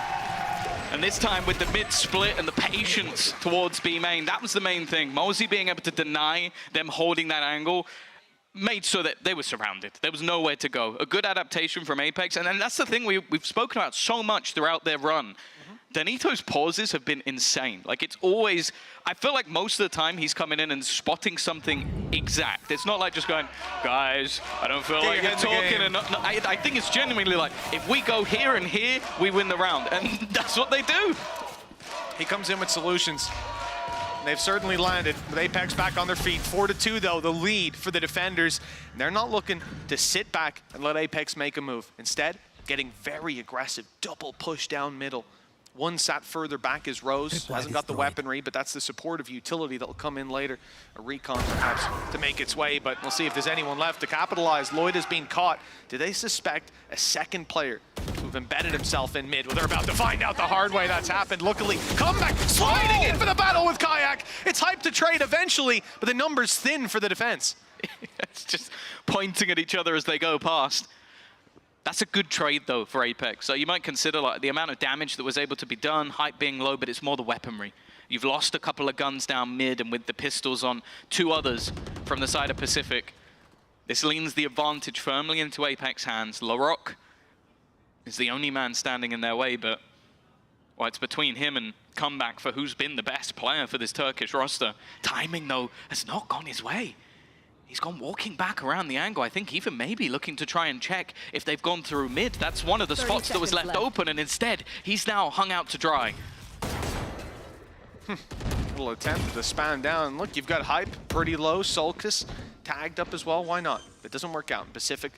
And this time with the mid split and the patience towards B main, that was the main thing. Mosey being able to deny them holding that angle made sure that they were surrounded. There was nowhere to go. A good adaptation from Apex, and then that's the thing we've spoken about so much throughout their run. Danito's pauses have been insane. Like, it's always, I feel like most of the time he's coming in and spotting something exact. It's not like just going, guys, I don't feel like you're talking. And I think it's genuinely like, if we go here and here, we win the round. And that's what they do. He comes in with solutions. They've certainly landed with Apex back on their feet. 4-2 though, the lead for the defenders. They're not looking to sit back and let Apex make a move. Instead, getting very aggressive, double push down middle. One sat further back is Rose, hasn't got the weaponry, but that's the supportive utility that'll come in later. A recon perhaps to make its way, but we'll see if there's anyone left to capitalize. Lloyd has been caught. Do they suspect a second player who've embedded himself in mid? Well, they're about to find out the hard way that's happened. Luckily, comeback, sliding in for the battle with Kayak. It's hyped to trade eventually, but the number's thin for the defense. It's just pointing at each other as they go past. That's a good trade, though, for Apex. So you might consider like the amount of damage that was able to be done, hype being low, but it's more the weaponry. You've lost a couple of guns down mid, and with the pistols on 2 others from the side of Pacific, this leans the advantage firmly into Apex hands. Larocque is the only man standing in their way, but well, it's between him and Comeback for who's been the best player for this Turkish roster. Timing, though, has not gone his way. He's gone walking back around the angle. I think even maybe looking to try and check if they've gone through mid. That's one of the spots that was left open, and instead, he's now hung out to dry. Little attempt to span down. Look, you've got hype pretty low. Sulcus tagged up as well. Why not? It doesn't work out. Pacific,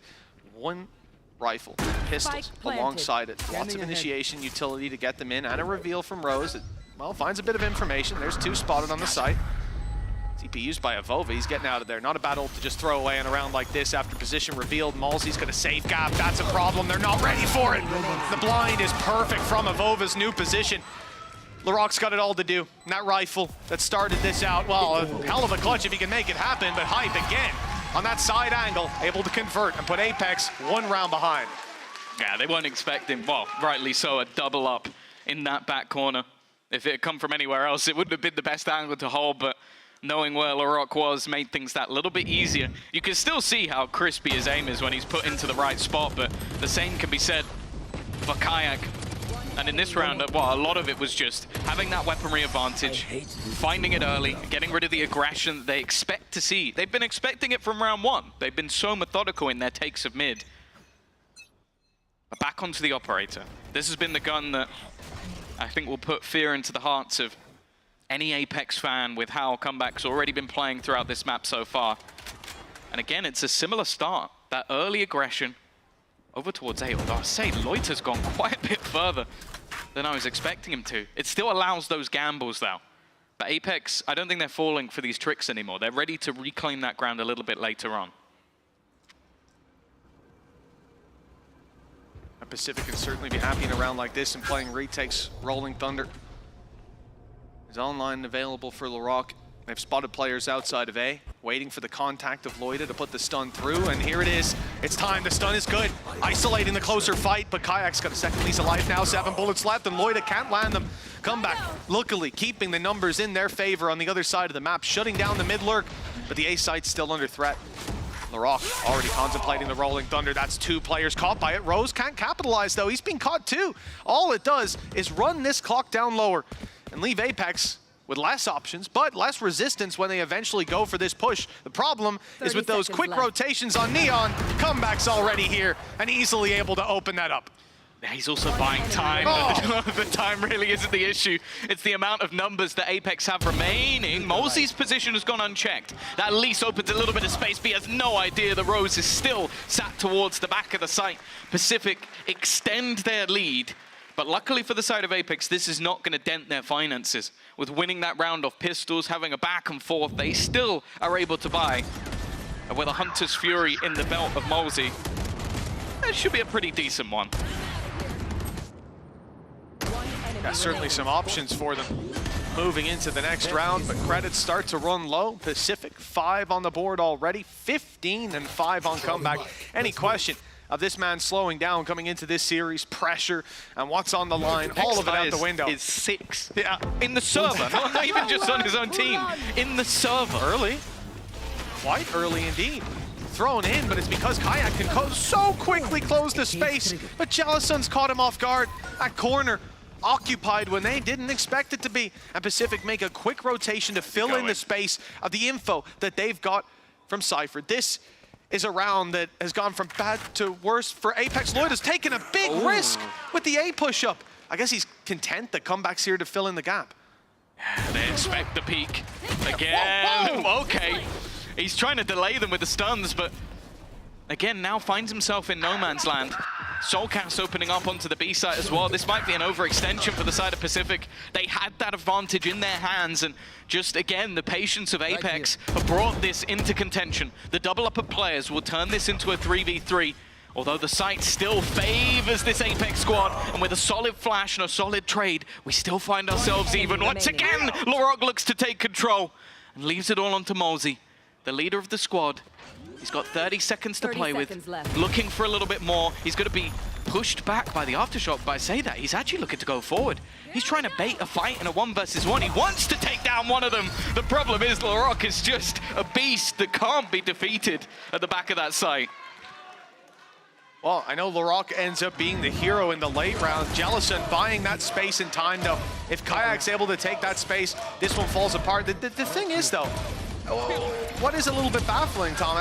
one rifle, pistols alongside it. Lots of initiation utility to get them in, and a reveal from Rose. It, well, finds a bit of information. There's 2 spotted on the site. TP used by Avova, he's getting out of there. Not a bad ult to just throw away in a round like this after position revealed. Malsey's got a safe gap, that's a problem. They're not ready for it. The blind is perfect from Avova's new position. Larocque's got it all to do. And that rifle that started this out, well, a hell of a clutch if he can make it happen, but hype again on that side angle, able to convert and put Apex 1 round behind. Yeah, they weren't expecting, well, rightly so, a double up in that back corner. If it had come from anywhere else, it wouldn't have been the best angle to hold, but knowing where Larocque was made things that little bit easier. You can still see how crispy his aim is when he's put into the right spot, but the same can be said for Kayak. And in this round, well, a lot of it was just having that weaponry advantage, finding it early, getting rid of the aggression that they expect to see. They've been expecting it from round 1. They've been so methodical in their takes of mid. But back onto the operator. This has been the gun that I think will put fear into the hearts of any Apex fan with how Comeback's already been playing throughout this map so far. And again, it's a similar start. That early aggression over towards A, although I say Loiter's gone quite a bit further than I was expecting him to. It still allows those gambles, though. But Apex, I don't think they're falling for these tricks anymore. They're ready to reclaim that ground a little bit later on. Pacific can certainly be happy in a round like this and playing retakes. Rolling Thunder is online and available for Larocque. They've spotted players outside of A, waiting for the contact of Loida to put the stun through, and here it is. It's time, the stun is good. Isolating the closer fight, but Kayak's got a second piece of life now, 7 bullets left, and Loida can't land them. Comeback, luckily keeping the numbers in their favor on the other side of the map, shutting down the mid lurk, but the A site's still under threat. LaRock already contemplating the Rolling Thunder. That's 2 players caught by it. Rose can't capitalize though. He's been caught too. All it does is run this clock down lower and leave Apex with less options, but less resistance when they eventually go for this push. The problem is with those quick rotations on Neon, Comeback's already here and easily able to open that up. He's also buying time. The time really isn't the issue. It's the amount of numbers that Apex have remaining. Mosey's position has gone unchecked. That at least opens a little bit of space, but he has no idea the Rose is still sat towards the back of the site. Pacific extend their lead, but luckily for the side of Apex, this is not going to dent their finances. With winning that round off Pistols, having a back and forth, they still are able to buy. And with a Hunter's Fury in the belt of Mosey, that should be a pretty decent one. Yeah, certainly some options for them moving into the next round, but credits start to run low. Pacific 5 on the board already, 15 and 5 on Comeback. Any question of this man slowing down coming into this series, pressure and what's on the line, all of it out the window. Is 6. Yeah, in the server, not even just on his own team, in the server. Early, quite early indeed. Thrown in, but it's because Kayak can so quickly close the space, but Jellison's caught him off guard. That corner occupied when they didn't expect it to be, and Pacific make a quick rotation to fill in the space of the info that they've got from Cypher. This is a round that has gone from bad to worse for Apex. Lloyd has taken a big risk with the A push-up. I guess he's content that Comeback's here to fill in the gap. They expect the peak again. Whoa. Okay, he's trying to delay them with the stuns, but again, now finds himself in no man's land. Soulcast opening up onto the B side as well. This might be an overextension for the side of Pacific. They had that advantage in their hands, and just again, the patience of Apex have brought this into contention. The double up of players will turn this into a 3v3. Although the site still favors this Apex squad, and with a solid flash and a solid trade, we still find ourselves even. Once again, LaRock looks to take control and leaves it all onto Mosey, the leader of the squad. He's got 30 seconds to play with, looking for a little bit more. He's going to be pushed back by the Aftershock, but I say that, he's actually looking to go forward. He's trying to bait a fight in a 1 versus 1. He wants to take down one of them. The problem is LaRock is just a beast that can't be defeated at the back of that site. Well, I know LaRock ends up being the hero in the late round. Jellison buying that space and time, though. If Kayak's able to take that space, this one falls apart. The thing is, though, what is a little bit baffling, Tom,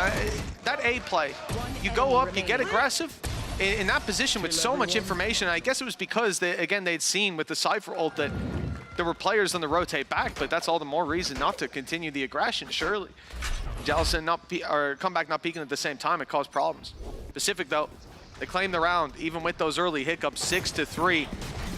that A play, you go up, you get aggressive in that position with so much information. I guess it was because, they'd seen with the Cypher ult that there were players on the rotate back, but that's all the more reason not to continue the aggression, surely. Jellison or Comeback not peeking at the same time, it caused problems. Pacific, though, they claim the round, even with those early hiccups, 6-3.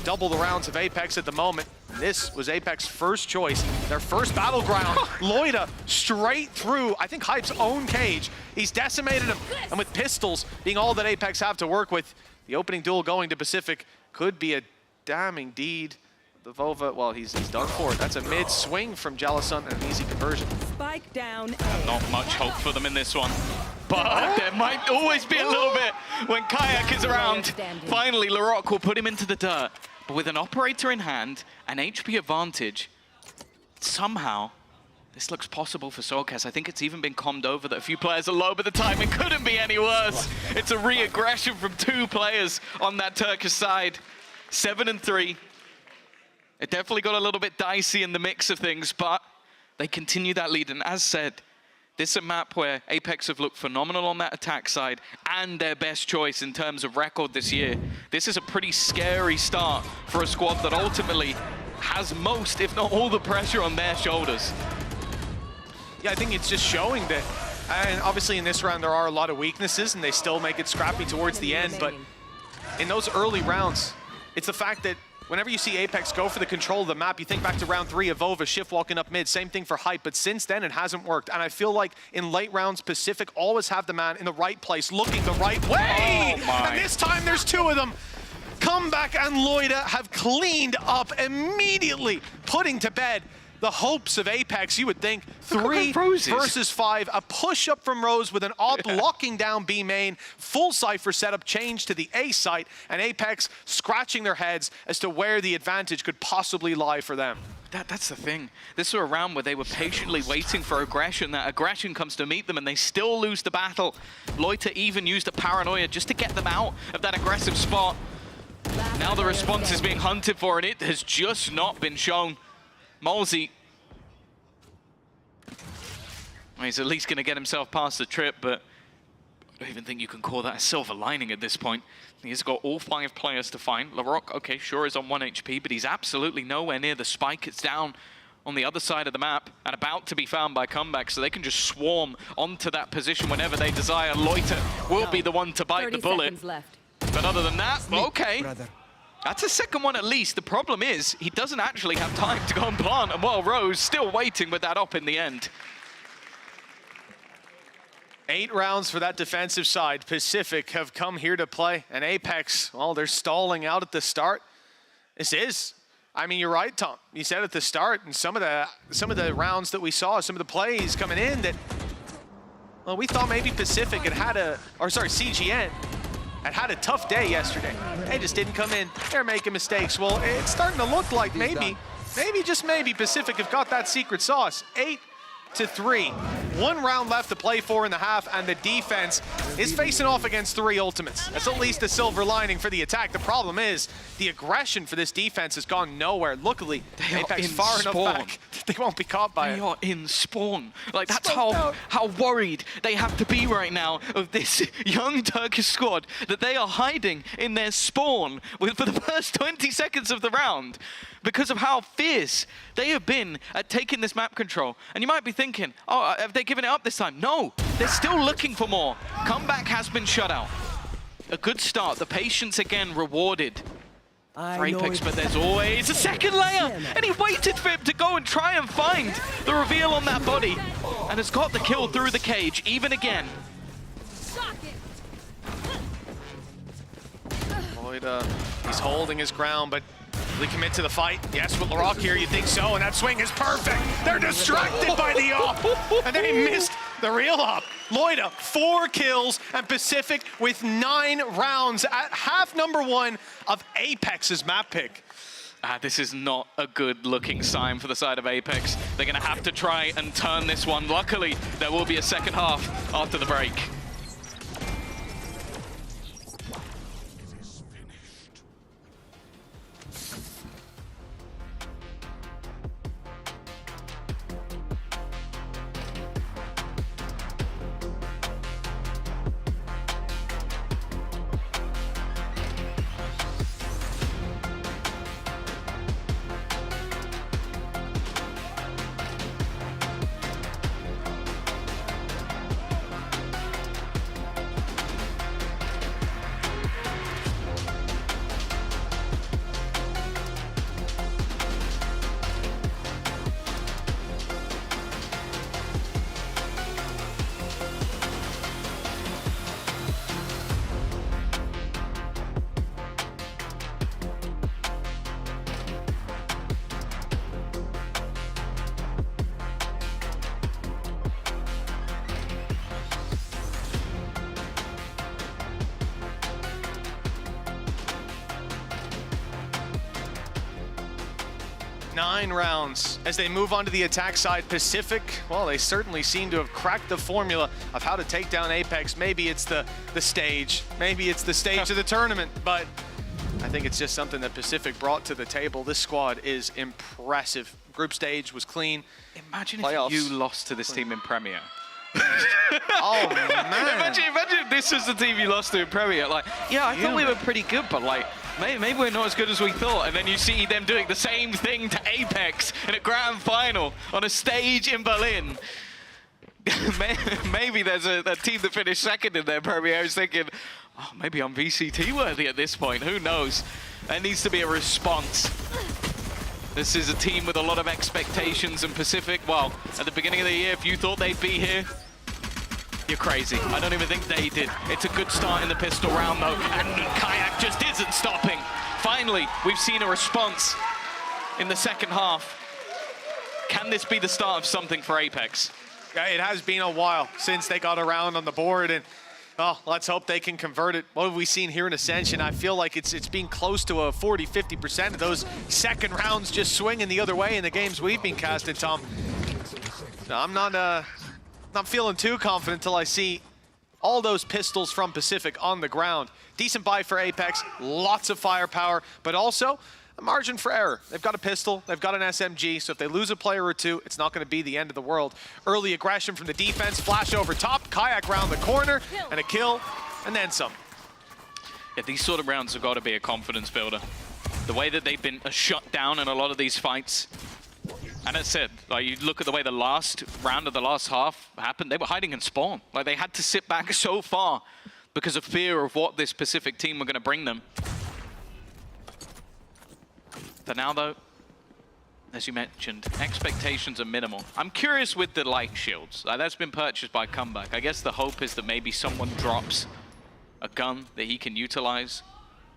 Double the rounds of Apex at the moment. This was Apex's first choice, their first battleground. Loida straight through, I think, Hype's own cage. He's decimated him, and with pistols being all that Apex have to work with, the opening duel going to Pacific could be a damning deed. The Vova, well, he's done for it. That's a mid-swing from Jellison and an easy conversion. Spike down. Not much hope for them in this one, but there might always be a little bit when Kayak is around. Finally, LaRock will put him into the dirt. But with an operator in hand, an HP advantage, somehow this looks possible for Soulcast. I think it's even been calmed over that a few players are low, but the timing couldn't be any worse. It's a re-aggression from 2 players on that Turkish side. 7-3. It definitely got a little bit dicey in the mix of things, but they continue that lead. And as said, this is a map where Apex have looked phenomenal on that attack side and their best choice in terms of record this year. This is a pretty scary start for a squad that ultimately has most, if not all, the pressure on their shoulders. Yeah, I think it's just showing that, and obviously in this round there are a lot of weaknesses and they still make it scrappy towards the end, but in those early rounds, it's the fact that whenever you see Apex go for the control of the map, you think back to round 3 of Vova, Shift walking up mid, same thing for Hype, but since then it hasn't worked. And I feel like in late rounds, Pacific always have the man in the right place, looking the right way. And this time there's 2 of them. Comeback and Loida have cleaned up immediately, putting to bed the hopes of Apex. You would think 3 versus 5, a push up from Rose with an op locking down B main, full Cypher setup change to the A site, and Apex scratching their heads as to where the advantage could possibly lie for them. That's the thing. This was a round where they were patiently waiting for aggression. That aggression comes to meet them and they still lose the battle. Loiter even used a paranoia just to get them out of that aggressive spot. Now the response is being hunted for and it has just not been shown. Molzy, he's at least going to get himself past the trip, but I don't even think you can call that a silver lining at this point. He's got all 5 players to find. Larocque, okay, sure is on 1 HP, but he's absolutely nowhere near the spike. It's down on the other side of the map and about to be found by Comeback, so they can just swarm onto that position whenever they desire. Loiter will be the one to bite the bullet. But other than that, okay. That's a second one at least. The problem is he doesn't actually have time to go and plant, and well, Rose still waiting with that op in the end. 8 rounds for that defensive side. Pacific have come here to play, and Apex, well, they're stalling out at the start. I mean, you're right, Tom. You said at the start, and some of the rounds that we saw, some of the plays coming in that, well, we thought maybe Pacific CGN had a tough day yesterday. They just didn't come in. They're making mistakes. Well, it's starting to look like maybe, just maybe, Pacific have got that secret sauce. 8-3. 1 round left to play for in the half, and the defense is facing off against 3 ultimates. That's at least a silver lining for the attack. The problem is the aggression for this defense has gone nowhere. Luckily, Apex far enough back that they won't be caught by it. They are in spawn. Like, that's how worried they have to be right now of this young Turkish squad, that they are hiding in their spawn for the first 20 seconds of the round, because of how fierce they have been at taking this map control. And you might be thinking, oh, have they given it up this time? No, they're still looking for more. Comeback has been shut out. A good start. The patience again rewarded for Apex, but there's always a second layer. And he waited for him to go and try and find the reveal on that body, and has got the kill through the cage, even again. Lloyd, he's holding his ground, but will he commit to the fight? Yes, with Larocque here, you think so, and that swing is perfect. They're distracted by the op, and they missed the real op. Loida, 4 kills, and Pacific with 9 rounds at half number 1 of Apex's map pick. This is not a good-looking sign for the side of Apex. They're going to have to try and turn this one. Luckily, there will be a second half after the break. Nine rounds as they move on to the attack side. Pacific, well, they certainly seem to have cracked the formula of how to take down Apex. Maybe it's the stage, maybe it's the stage of the tournament, but I think it's just something that Pacific brought to the table. This squad is impressive. Group stage was clean. Imagine Playoffs. if you lost to this team in Premier. Oh, man. Imagine if this was the team you lost to in Premier. Like, yeah, I thought we were pretty good, but like, maybe we're not as good as we thought. And then you see them doing the same thing to Apex in a grand final on a stage in Berlin. Maybe there's a team that finished second in their Premier who's thinking, oh, maybe I'm VCT worthy at this point. Who knows? There needs to be a response. This is a team with a lot of expectations, and Pacific, well, at the beginning of the year, if you thought they'd be here, you're crazy. I don't even think they did. It's a good start in the pistol round, though, and Kayak just isn't stopping. Finally, we've seen a response in the second half. Can this be the start of something for Apex? Yeah, it has been a while since they got around on the board, and Oh, let's hope they can convert it. What have we seen here in Ascension? I feel like it's being close to a 40-50% of those second rounds just swinging the other way in the games we've been casting, Tom. So I'm not feeling too confident until I see all those pistols from Pacific on the ground. Decent buy for Apex, lots of firepower, but also a margin for error. They've got a pistol, they've got an SMG, so if they lose a player or two, it's not going to be the end of the world. Early aggression from the defense, flash over top, kayak round the corner, and a kill, and then some. Yeah, these sort of rounds have got to be a confidence builder. The way that they've been shut down in a lot of these fights. And as said, like, you look at the way the last round of the last half happened, they were hiding in spawn. Like, they had to sit back so far because of fear of what this Pacific team were going to bring them. But now, though, as you mentioned, expectations are minimal. I'm curious with the light shields. That's been purchased by Comeback. I guess the hope is that maybe someone drops a gun that he can utilize.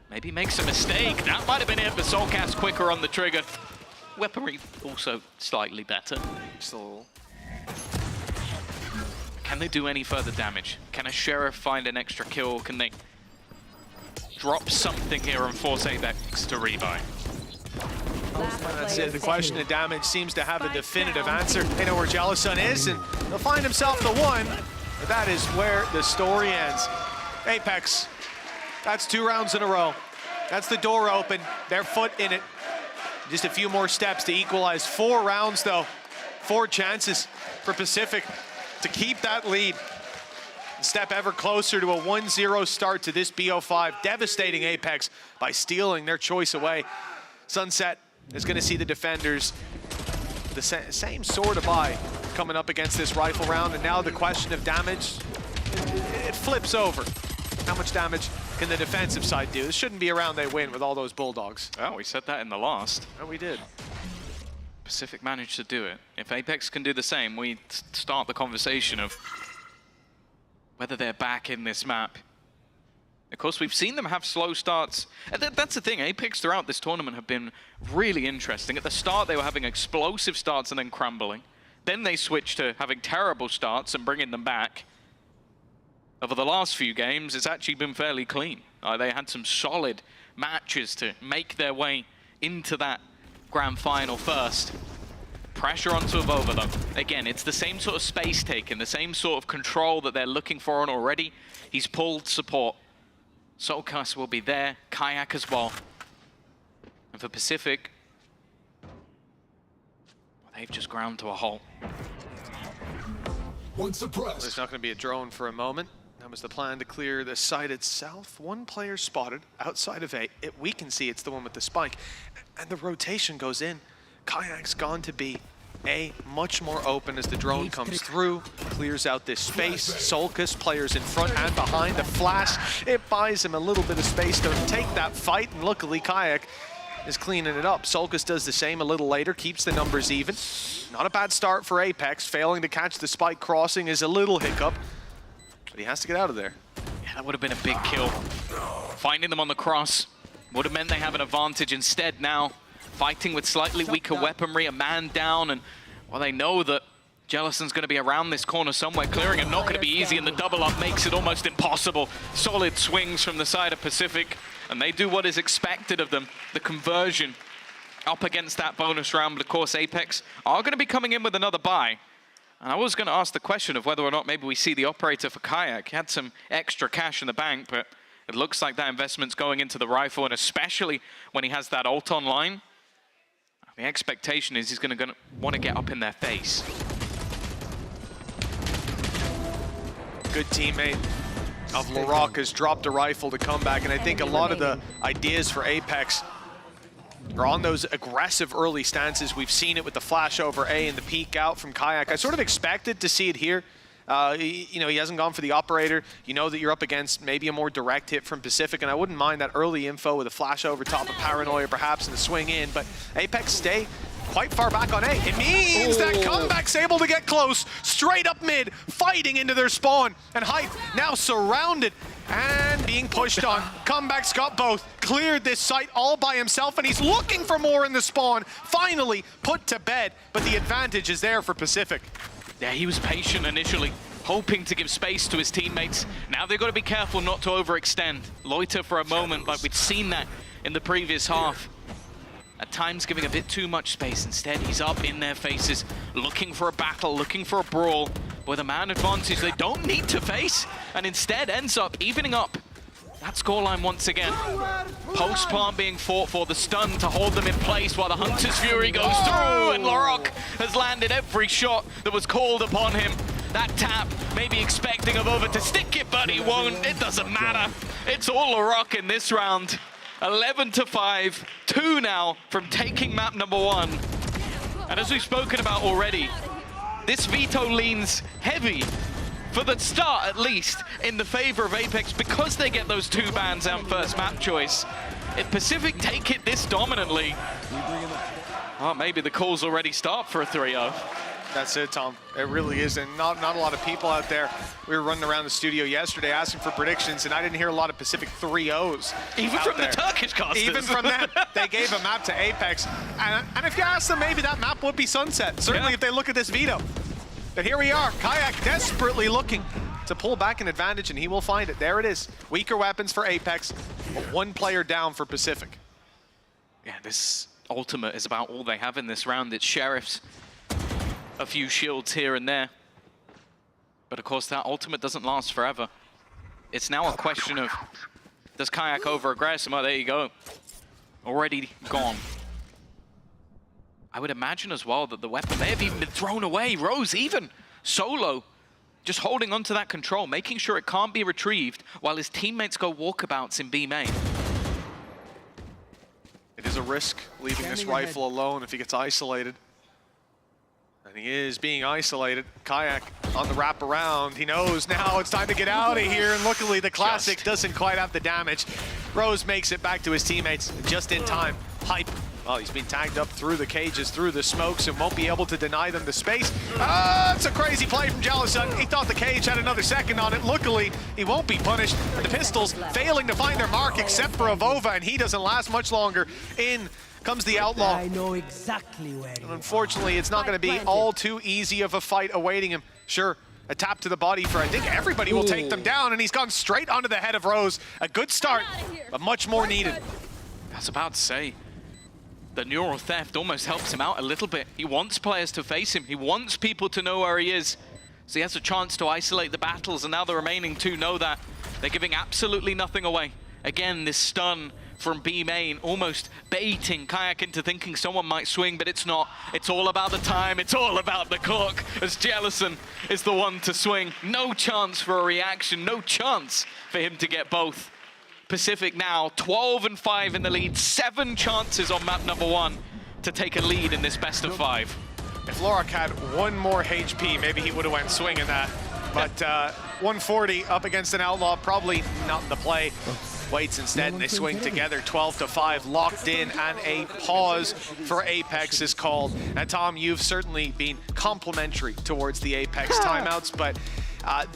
Maybe makes a mistake. That might have been it, but Soulcast quicker on the trigger. Weaponry also slightly better. So, can they do any further damage? Can a Sheriff find an extra kill? Can they drop something here and force Apex to rebuy? That's it. The question of damage seems to have a definitive answer. They know where Jellison is, and he'll find himself the one. But that is where the story ends. Apex, that's 2 rounds in a row. That's the door open, their foot in it. Just a few more steps to equalize. 4 rounds, though. 4 chances for Pacific to keep that lead. Step ever closer to a 1-0 start to this BO5, devastating Apex by stealing their choice away. Sunset is going to see the defenders the same sort of buy coming up against this rifle round, and now the question of damage, it flips over. How much damage can the defensive side do? This shouldn't be a round they win with all those Bulldogs. Oh, we said that in the last. Oh, we did. Pacific managed to do it. If Apex can do the same, we start the conversation of whether they're back in this map. Of course, we've seen them have slow starts. And that's the thing, Apex throughout this tournament have been really interesting. At the start, they were having explosive starts and then crumbling. Then they switched to having terrible starts and bringing them back. Over the last few games, it's actually been fairly clean. They had some solid matches to make their way into that grand final first. Pressure onto Avova, though. Again, it's the same sort of space taken, the same sort of control that they're looking for, and already he's pulled support. Soulcast will be there, Kayak as well. And for Pacific, they've just ground to a halt. There's not going to be a drone for a moment. That was the plan, to clear the site itself. 1 player spotted outside of A. We can see it's the one with the spike. And the rotation goes in. Kayak's gone to B. A much more open as the drone comes through, clears out this space. Soulcast, players in front and behind. The flash, it buys him a little bit of space to take that fight, and luckily Kayak is cleaning it up. Soulcast does the same a little later, keeps the numbers even. Not a bad start for Apex. Failing to catch the spike crossing is a little hiccup, but he has to get out of there. Yeah, that would have been a big kill. Finding them on the cross would have meant they have an advantage. Instead now, fighting with slightly weaker weaponry, a man down, and well, they know that Jellison's going to be around this corner somewhere. Clearing him not going to be easy, and the double up makes it almost impossible. Solid swings from the side of Pacific, and they do what is expected of them, the conversion up against that bonus round. But of course, Apex are going to be coming in with another buy. And I was going to ask the question of whether or not maybe we see the operator for Kayak. He had some extra cash in the bank, but it looks like that investment's going into the rifle, and especially when he has that ult online, the expectation is he's going to want to get up in their face. Good teammate of Larock has dropped a rifle to come back, and I think a lot of the ideas for Apex are on those aggressive early stances. We've seen it with the flash over A and the peek out from Kayak. I sort of expected to see it here. You know, he hasn't gone for the operator. You know that you're up against maybe a more direct hit from Pacific, and I wouldn't mind that early info with a flash over top of Paranoia perhaps and the swing in, but Apex stay quite far back on A. It means that Comeback's able to get close, straight up mid, fighting into their spawn, and Hype now surrounded and being pushed on. Comeback's got both, cleared this site all by himself, and he's looking for more in the spawn. Finally put to bed, but the advantage is there for Pacific. Yeah, he was patient initially, hoping to give space to his teammates. Now they've got to be careful not to overextend. Loiter for a moment, like we'd seen that in the previous half. At times giving a bit too much space. Instead, he's up in their faces, looking for a battle, looking for a brawl. With a man advantage they don't need to face, and instead ends up evening up that scoreline once again. Post plant being fought for, the stun to hold them in place while the Hunter's Fury goes through, and Larok has landed every shot that was called upon him. That tap, maybe expecting of Over to stick it, but he won't. It doesn't matter. It's all Larok in this round. 11-5, 2 now from taking map number 1. And as we've spoken about already, this veto leans heavy, for the start at least, in the favor of Apex because they get those 2 bans and first map choice. If Pacific take it this dominantly, well, maybe the calls already start for a 3-0. That's it, Tom. It really is, and not a lot of people out there. We were running around the studio yesterday asking for predictions, and I didn't hear a lot of Pacific 3-0s. Even from the Turkish casters. Even from them, they gave a map to Apex. And if you ask them, maybe that map would be Sunset. Certainly if they look at this veto. But here we are, Kayak desperately looking to pull back an advantage, and he will find it. There it is. Weaker weapons for Apex, but 1 player down for Pacific. Yeah, this ultimate is about all they have in this round. It's Sheriffs. A few shields here and there. But of course, that ultimate doesn't last forever. It's now a question of, does Kayak over-aggress? Oh, there you go. Already gone. I would imagine as well that the weapon may have even been thrown away. Rose even solo, just holding onto that control, making sure it can't be retrieved while his teammates go walkabouts in B main. It is a risk leaving this rifle alone if he gets isolated. And he is being isolated. Kayak on the wraparound. He knows now it's time to get out of here. And luckily the Classic doesn't quite have the damage. Rose makes it back to his teammates just in time. Hype. Well, he's been tagged up through the cages, through the smokes, and won't be able to deny them the space. It's a crazy play from Jellison. He thought the cage had another second on it. Luckily, he won't be punished. And the Pistols failing to find their mark except for Avova, and he doesn't last much longer. In comes the Outlaw. I know exactly where he is. Unfortunately, it's not going to be all too easy of a fight awaiting him. Sure, a tap to the body for I think everybody will take them down, and he's gone straight onto the head of Rose. A good start, but much more needed. I was about to say, the neural theft almost helps him out a little bit. He wants players to face him. He wants people to know where he is. So he has a chance to isolate the battles, and now the remaining 2 know that. They're giving absolutely nothing away. Again, this stun from B main, almost baiting Kayak into thinking someone might swing, but it's not. It's all about the time, it's all about the clock, as Jellison is the one to swing. No chance for a reaction, no chance for him to get both. Pacific now 12-5 in the lead, 7 chances on map number 1 to take a lead in this best of 5. If Lorak had 1 more HP, maybe he would have went swinging that. But 140 up against an Outlaw, probably not the play. Waits instead, and they swing together, 12-5, locked in, and a pause for Apex is called. And Tom, you've certainly been complimentary towards the Apex timeouts, but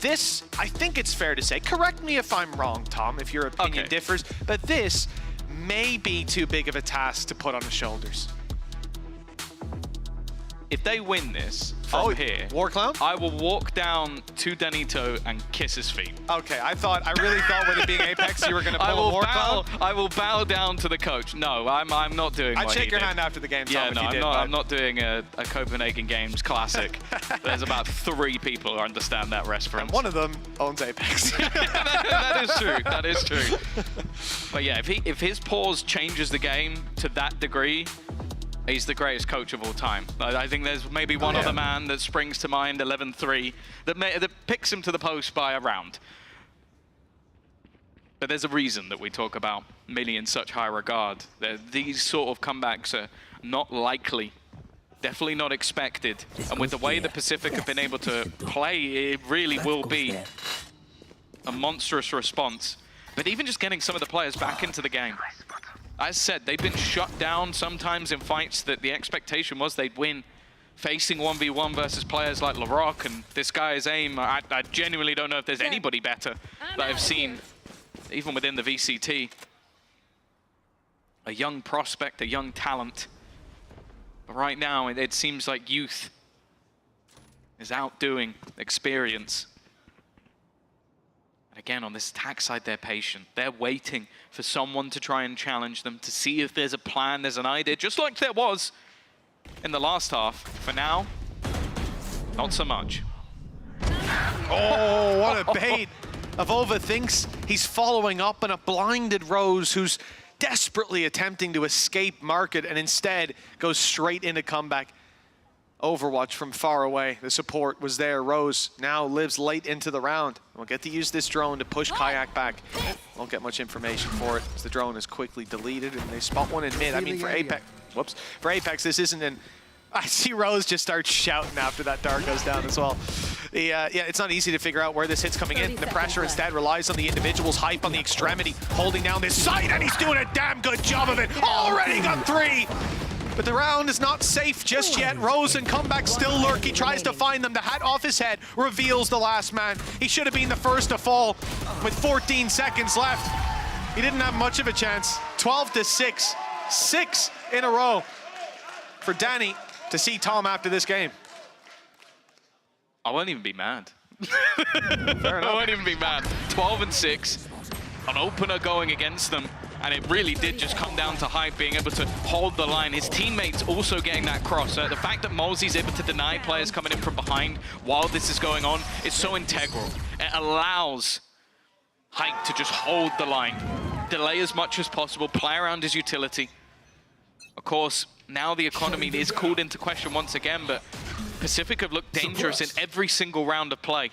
this, I think it's fair to say, correct me if I'm wrong, Tom, if your opinion differs, but this may be too big of a task to put on the shoulders. If they win this from here, Warclown, I will walk down to Danito and kiss his feet. Okay, I really thought with it being Apex, you were going to pull a Warclown. I will bow down to the coach. No, I'm not doing I'd what shake he your did. hand after the game, Tom, Yeah, if no, you did. I'm not doing a Copenhagen Games Classic. There's about 3 people who understand that reference. And one of them owns Apex. that is true. That is true. But yeah, if his pause changes the game to that degree, he's the greatest coach of all time. I think there's maybe one other man that springs to mind, 11-3, that picks him to the post by a round. But there's a reason that we talk about Millie in such high regard. These sort of comebacks are not likely, definitely not expected. And with the way the Pacific have been able to play, it really will be a monstrous response. But even just getting some of the players back into the game. As said, they've been shut down sometimes in fights that the expectation was they'd win. Facing 1v1 versus players like Larok and this guy's aim, I genuinely don't know if there's anybody better that I've seen, even within the VCT. A young prospect, a young talent. But right now, it seems like youth is outdoing experience. And again, on this attack side, they're patient. They're waiting for someone to try and challenge them, to see if there's a plan, there's an idea, just like there was in the last half. For now, not so much. Oh, what a bait. Avova thinks he's following up on a blinded Rose who's desperately attempting to escape market and instead goes straight into comeback. Overwatch from far away. The support was there. Rose now lives late into the round. We'll get to use this drone to push Kayak back. Won't get much information for it as the drone is quickly deleted and they spot one in mid. I mean, for Apex, whoops. For Apex, this isn't an... I see Rose just start shouting after that dart goes down as well. Yeah, it's not easy to figure out where this hit's coming in. The pressure instead relies on the individual's hype on the extremity, holding down this site, and he's doing a damn good job of it. Already got 3. But the round is not safe just yet. Rose and Comeback still lurk. He tries to find them. The hat off his head reveals the last man. He should have been the first to fall with 14 seconds left. He didn't have much of a chance. 12-6. 6 in a row for Danny to see Tom after this game. I won't even be mad. Fair enough. I won't even be mad. 12-6, an opener going against them, and it really did just come down to hype being able to hold the line. His teammates also getting that cross. The fact that Mosey's able to deny players coming in from behind while this is going on is so integral. It allows Hype to just hold the line, delay as much as possible, play around his utility. Of course, now the economy is called into question once again, but Pacific have looked dangerous in every single round of play.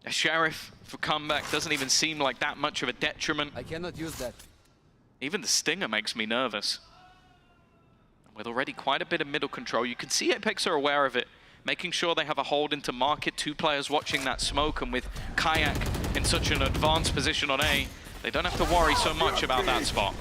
A Sheriff for Comeback doesn't even seem like that much of a detriment. I cannot use that. Even the Stinger makes me nervous. With already quite a bit of middle control, you can see Apex are aware of it, making sure they have a hold into market, 2 players watching that smoke, and with Kayak in such an advanced position on A, they don't have to worry so much about that spot.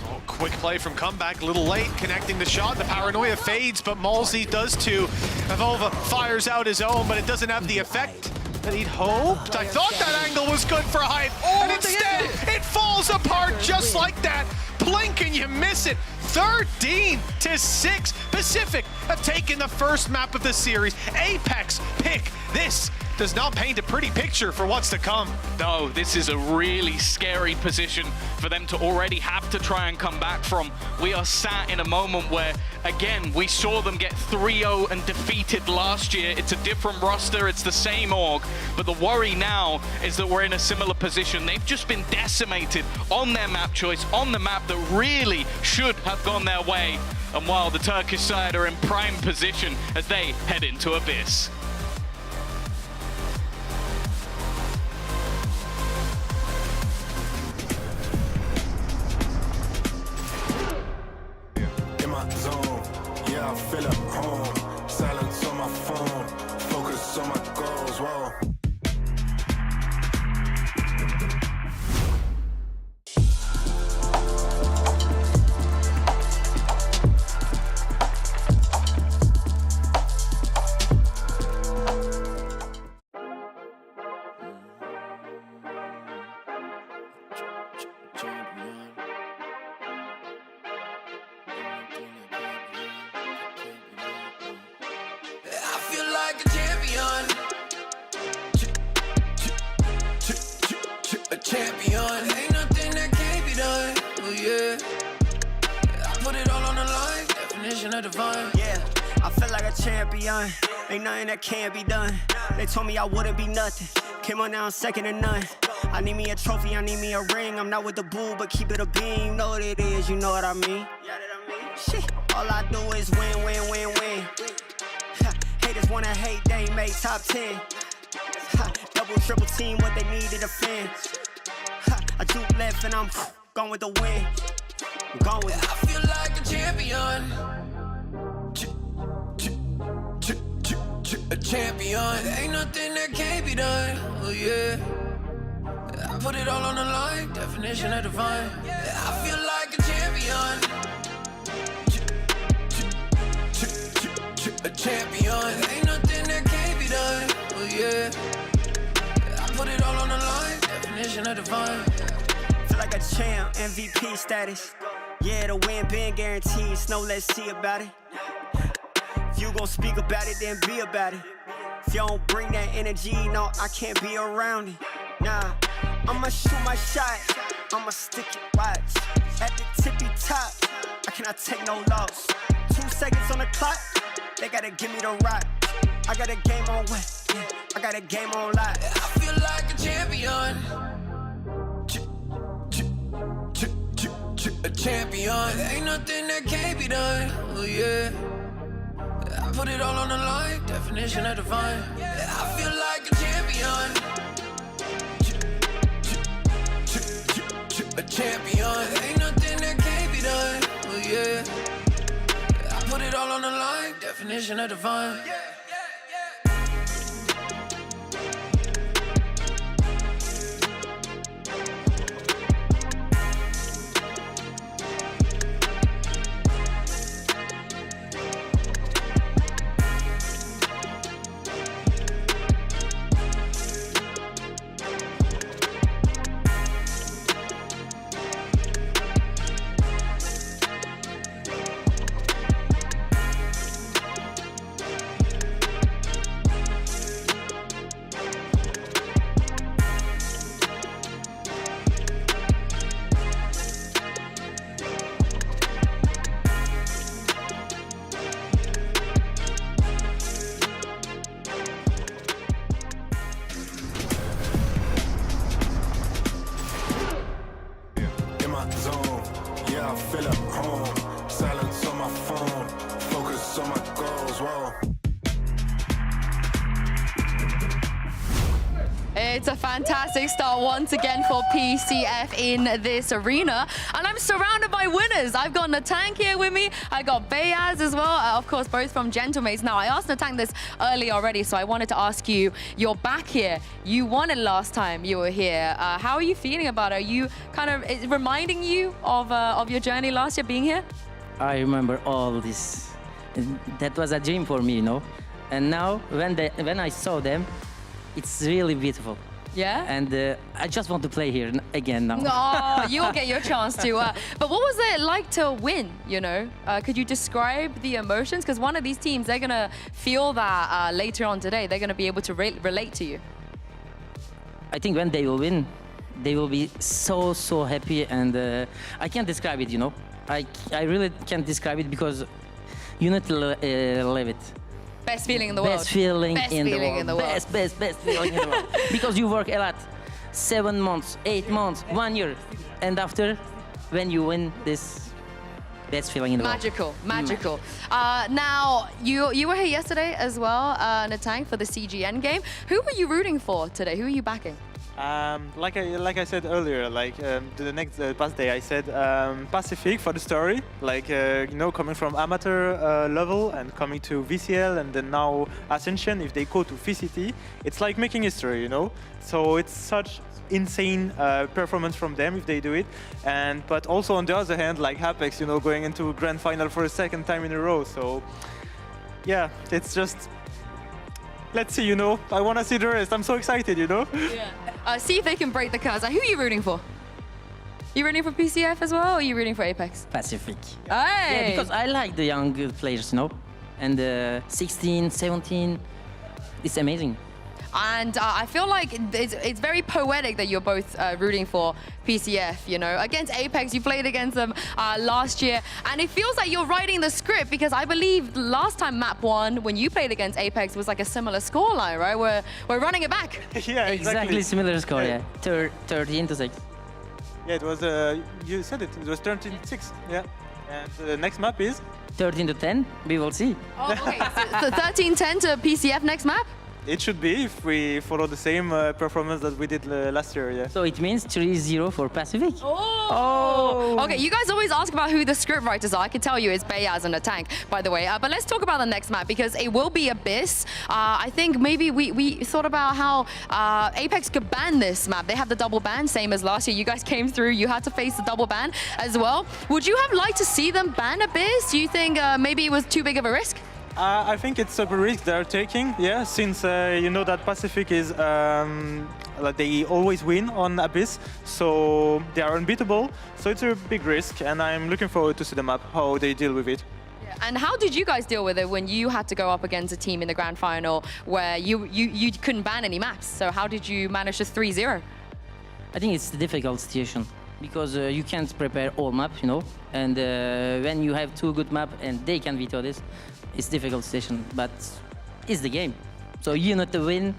Oh, quick play from Comeback, a little late, connecting the shot. The paranoia fades, but Malsey does too. Avova fires out his own, but it doesn't have the effect that he'd hoped. I thought that angle was good for Hype, and instead it falls apart just like that. Blink and you miss it. 13-6. Pacific have taken the first map of the series. Apex pick this. Does not paint a pretty picture for what's to come. No, this is a really scary position for them to already have to try and come back from. We are sat in a moment where, again, we saw them get 3-0 and defeated last year. It's a different roster, it's the same org, but the worry now is that we're in a similar position. They've just been decimated on their map choice, on the map that really should have gone their way. And while the Turkish side are in prime position as they head into Abyss. Zone, yeah, I feel at home. Silence on my phone, focus on my goals. Whoa. Yeah, I feel like a champion. Ain't nothing that can't be done. They told me I wouldn't be nothing. Came on now second to none. I need me a trophy, I need me a ring. I'm not with the bull, but keep it a beam. You know what it is, you know what I mean. Shit, all I do is win, win, win, win. Haters wanna hate, they ain't made top 10. Double, triple team, what they need to defend. I juke left and I'm gone with the win. I'm gone with it. I feel like a champion. A champion. Ain't nothing that can't be done. Oh yeah. I put it all on the line. Definition of divine. I feel like a champion. A champion. Ain't nothing that can't be done. Oh yeah. I put it all on the line. Definition of divine. Feel like a champ, MVP status. Yeah, the win been guaranteed. Snow, let's see about it. If you gon' speak about it, then be about it. If you don't bring that energy, no, I can't be around it. Nah, I'ma shoot my shot, I'ma stick it, watch. At the tippy top, I cannot take no loss. 2 seconds on the clock, they gotta give me the rock. I got a game on wet, yeah, I got a game on lock. I feel like a champion. A champion. Ain't nothing that can't be done. Oh yeah. I put it all on the line. Definition of divine. I feel like a champion. A champion. Ain't nothing that can't be done. Oh yeah. I put it all on the line. Definition of divine. It's a fantastic start once again for PCF in this arena. And I'm surrounded by winners. I've got Natank here with me. I got Beyaz as well, of course, both from Gentlemates. Now, I asked Natank this early already, so I wanted to ask you, you're back here. You won it last time you were here. How are you feeling about it? Are you kind of, is it reminding you of your journey last year being here? I remember all this. That was a dream for me, you know. And now, when I saw them, it's really beautiful. Yeah? And I just want to play here again now. Oh, you'll get your chance to. But what was it like to win, you know? Could you describe the emotions? Because one of these teams, they're going to feel that later on today. They're going to be able to relate to you. I think when they will win, they will be so, so happy. And I can't describe it, you know? I really can't describe it because you need to live it. Best feeling in the world. Best feeling Best in feeling the in the world. world. Best feeling in the world. Because you work a lot. 7 months, 8 months, 1 year. And after, when you win this, best feeling in the Magical, world. magical. Now, you were here yesterday as well, Natank, for the CGN game. Who were you rooting for today? Who are you backing? Like I said earlier, the next past day, I said Pacific for the story. You know, coming from amateur level and coming to VCL and then now Ascension. If they go to VCT, it's like making history, you know. So it's such insane performance from them if they do it. But also on the other hand, like Apex, you know, going into grand final for a second time in a row. So yeah, it's just. Let's see, you know. I want to see the rest. I'm so excited, you know. Yeah. See if they can break the curse. Who are you rooting for? You rooting for PCF as well, or are you rooting for Apex? Pacific. Hey! Yeah, because I like the young players, you know. And 16, 17, it's amazing. And I feel like it's very poetic that you're both rooting for PCF, you know. Against Apex, you played against them last year, and it feels like you're writing the script because I believe last time Map 1, when you played against Apex, was like a similar scoreline, right? We're running it back. Yeah, exactly similar score, yeah. 13-6. Yeah, it was, you said it was 13-6, yeah. And the next map is? 13-10, we will see. Oh, okay, so 13-10 to PCF next map? It should be if we follow the same performance that we did last year, yeah. So it means 3-0 for Pacific. Oh! Okay, you guys always ask about who the script writers are. I can tell you it's Beyaz and Natank, by the way. But let's talk about the next map because it will be Abyss. I think maybe we thought about how Apex could ban this map. They have the double ban, same as last year. You guys came through, you had to face the double ban as well. Would you have liked to see them ban Abyss? Do you think maybe it was too big of a risk? I think it's a risk they're taking, yeah, since you know that Pacific is, they always win on Abyss, so they are unbeatable, so it's a big risk, and I'm looking forward to see the map, how they deal with it. Yeah. And how did you guys deal with it when you had to go up against a team in the grand final where you couldn't ban any maps? So how did you manage this 3-0? I think it's a difficult situation because you can't prepare all map, you know, and when you have two good map and they can veto this, it's a difficult situation, but it's the game. So you need to win.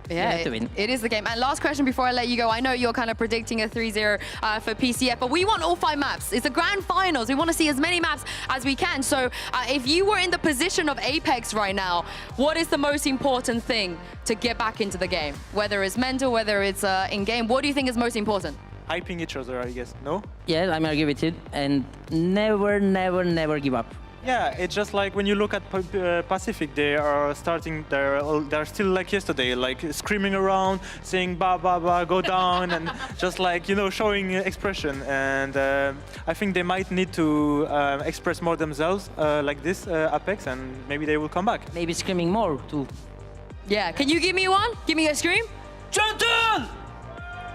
Yeah, it is the game. And last question before I let you go. I know you're kind of predicting a 3-0 for PCF, but we want all 5 maps. It's the grand finals. We want to see as many maps as we can. So if you were in the position of Apex right now, what is the most important thing to get back into the game? Whether it's mental, whether it's in-game, what do you think is most important? Hyping each other, I guess, no? Yeah, I'm agree with it. And never, never, never give up. Yeah, it's just like when you look at Pacific, they are starting, they're still like yesterday, like screaming around, saying ba ba ba, go down, and just like, you know, showing expression. And I think they might need to express more themselves like this, Apex, and maybe they will come back. Maybe screaming more too. Yeah, can you give me one? Give me a scream. Gentle!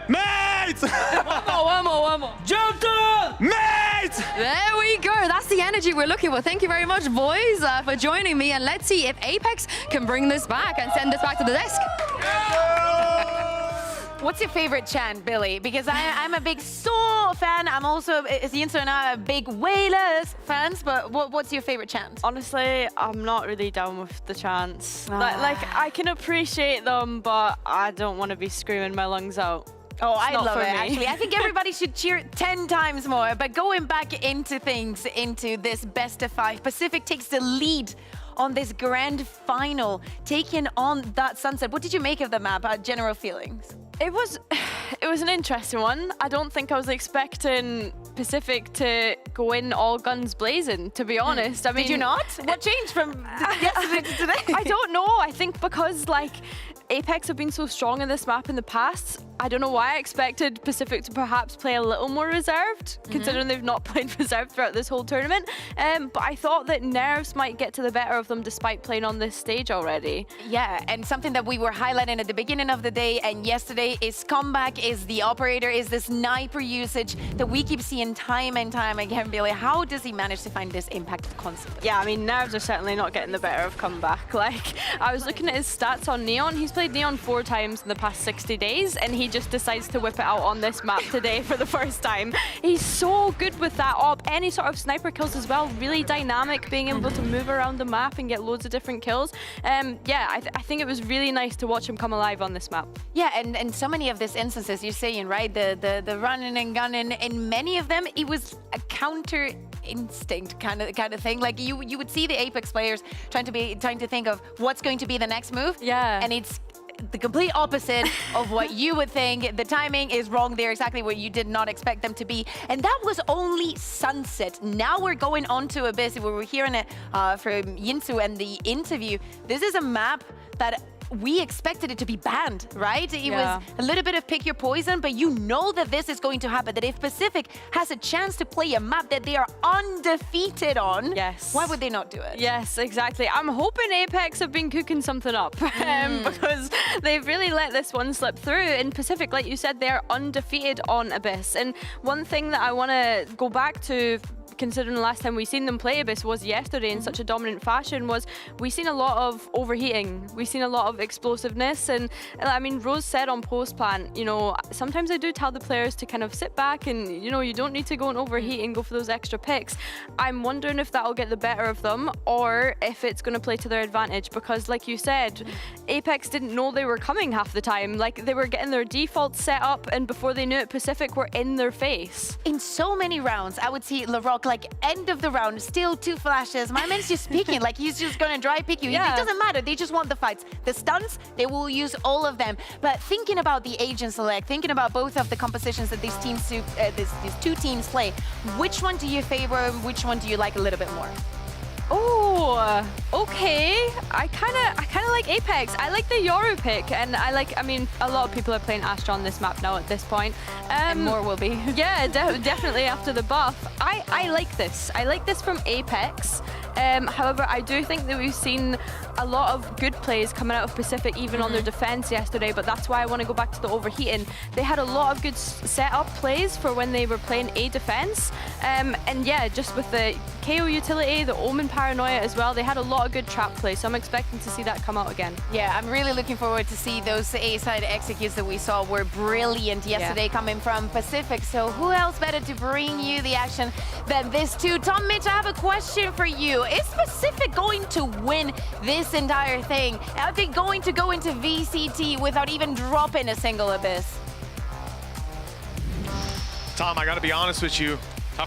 Mate! one more. Gentle! Mate! There we go. That's the energy we're looking for. Thank you very much, boys, for joining me. And let's see if Apex can bring this back and send this back to the desk. What's your favorite chant, Billy? Because I'm a big Soul fan. I'm also, as Yinsu and I are big Whalers fans, but what's your favorite chant? Honestly, I'm not really down with the chants. Like, I can appreciate them, but I don't want to be screaming my lungs out. Oh, I love it, me. actually. I think everybody should cheer 10 times more. But going back into things, into this best of 5, Pacific takes the lead on this grand final, taking on that Sunset. What did you make of the map? General feelings? It was an interesting one. I don't think I was expecting Pacific to go in all guns blazing, to be honest. I mean, did you not? What changed from yesterday to today? I don't know. I think because like Apex have been so strong in this map in the past, I don't know why I expected Pacific to perhaps play a little more reserved, considering they've not played reserved throughout this whole tournament. But I thought that nerves might get to the better of them despite playing on this stage already. Yeah, and something that we were highlighting at the beginning of the day and yesterday is comeback, is the operator, is the sniper usage that we keep seeing time and time again. Billy, how does he manage to find this impact constantly? Yeah, I mean, nerves are certainly not getting the better of comeback. Like, I was looking at his stats on Neon. He's played Neon 4 times in the past 60 days, and he just decides to whip it out on this map today for the first time. He's so good with that op. Any sort of sniper kills as well, really dynamic, being able to move around the map and get loads of different kills. Yeah, I think it was really nice to watch him come alive on this map. Yeah, and so many of these instances you're saying, right? The running and gunning, in many of them, it was a counter instinct kind of thing. Like you would see the Apex players trying to think of what's going to be the next move. Yeah. And it's the complete opposite of what you would think. The timing is wrong there, exactly where you did not expect them to be. And that was only Sunset. Now we're going on to Abyss. We were hearing it from Yinsu and the interview. This is a map that we expected it to be banned, right? It was a little bit of pick your poison, but you know that this is going to happen, that if Pacific has a chance to play a map that they are undefeated on, why would they not do it? Yes, exactly. I'm hoping Apex have been cooking something up because they've really let this one slip through. In Pacific, like you said, they're undefeated on Abyss. And one thing that I want to go back to, considering the last time we seen them play Abyss was yesterday in such a dominant fashion, was we seen a lot of overheating. We seen a lot of explosiveness, and I mean, Rose said on post plant, you know, sometimes I do tell the players to kind of sit back and, you know, you don't need to go and overheat and go for those extra picks. I'm wondering if that'll get the better of them or if it's going to play to their advantage, because like you said, Apex didn't know they were coming half the time. Like, they were getting their default set up, and before they knew it, Pacific were in their face. In so many rounds, I would see LaRock, like, end of the round, still 2 flashes. My man's just peeking, like he's just gonna dry pick you. Yeah. It doesn't matter, they just want the fights. The stunts, they will use all of them. But thinking about the agent select, thinking about both of the compositions that these teams, these 2 teams play, which one do you favor and which one do you like a little bit more? Oh, okay. I kind of like Apex. I like the Yoru pick, and I mean, a lot of people are playing Astra on this map now at this point. And more will be. Yeah, definitely after the buff. I like this. I like this from Apex. However, I do think that we've seen a lot of good plays coming out of Pacific, even on their defense yesterday, but that's why I want to go back to the overheating. They had a lot of good setup plays for when they were playing A defense. And yeah, just with the KO utility, the Omen Paranoia as well, they had a lot of good trap plays, so I'm expecting to see that come out again. Yeah, I'm really looking forward to see those A-side executes that we saw were brilliant yesterday coming from Pacific. So who else better to bring you the action than this two? Tom, Mitch, I have a question for you. Is Pacific going to win this entire thing? Are they going to go into VCT without even dropping a single Abyss? Tom, I gotta be honest with you.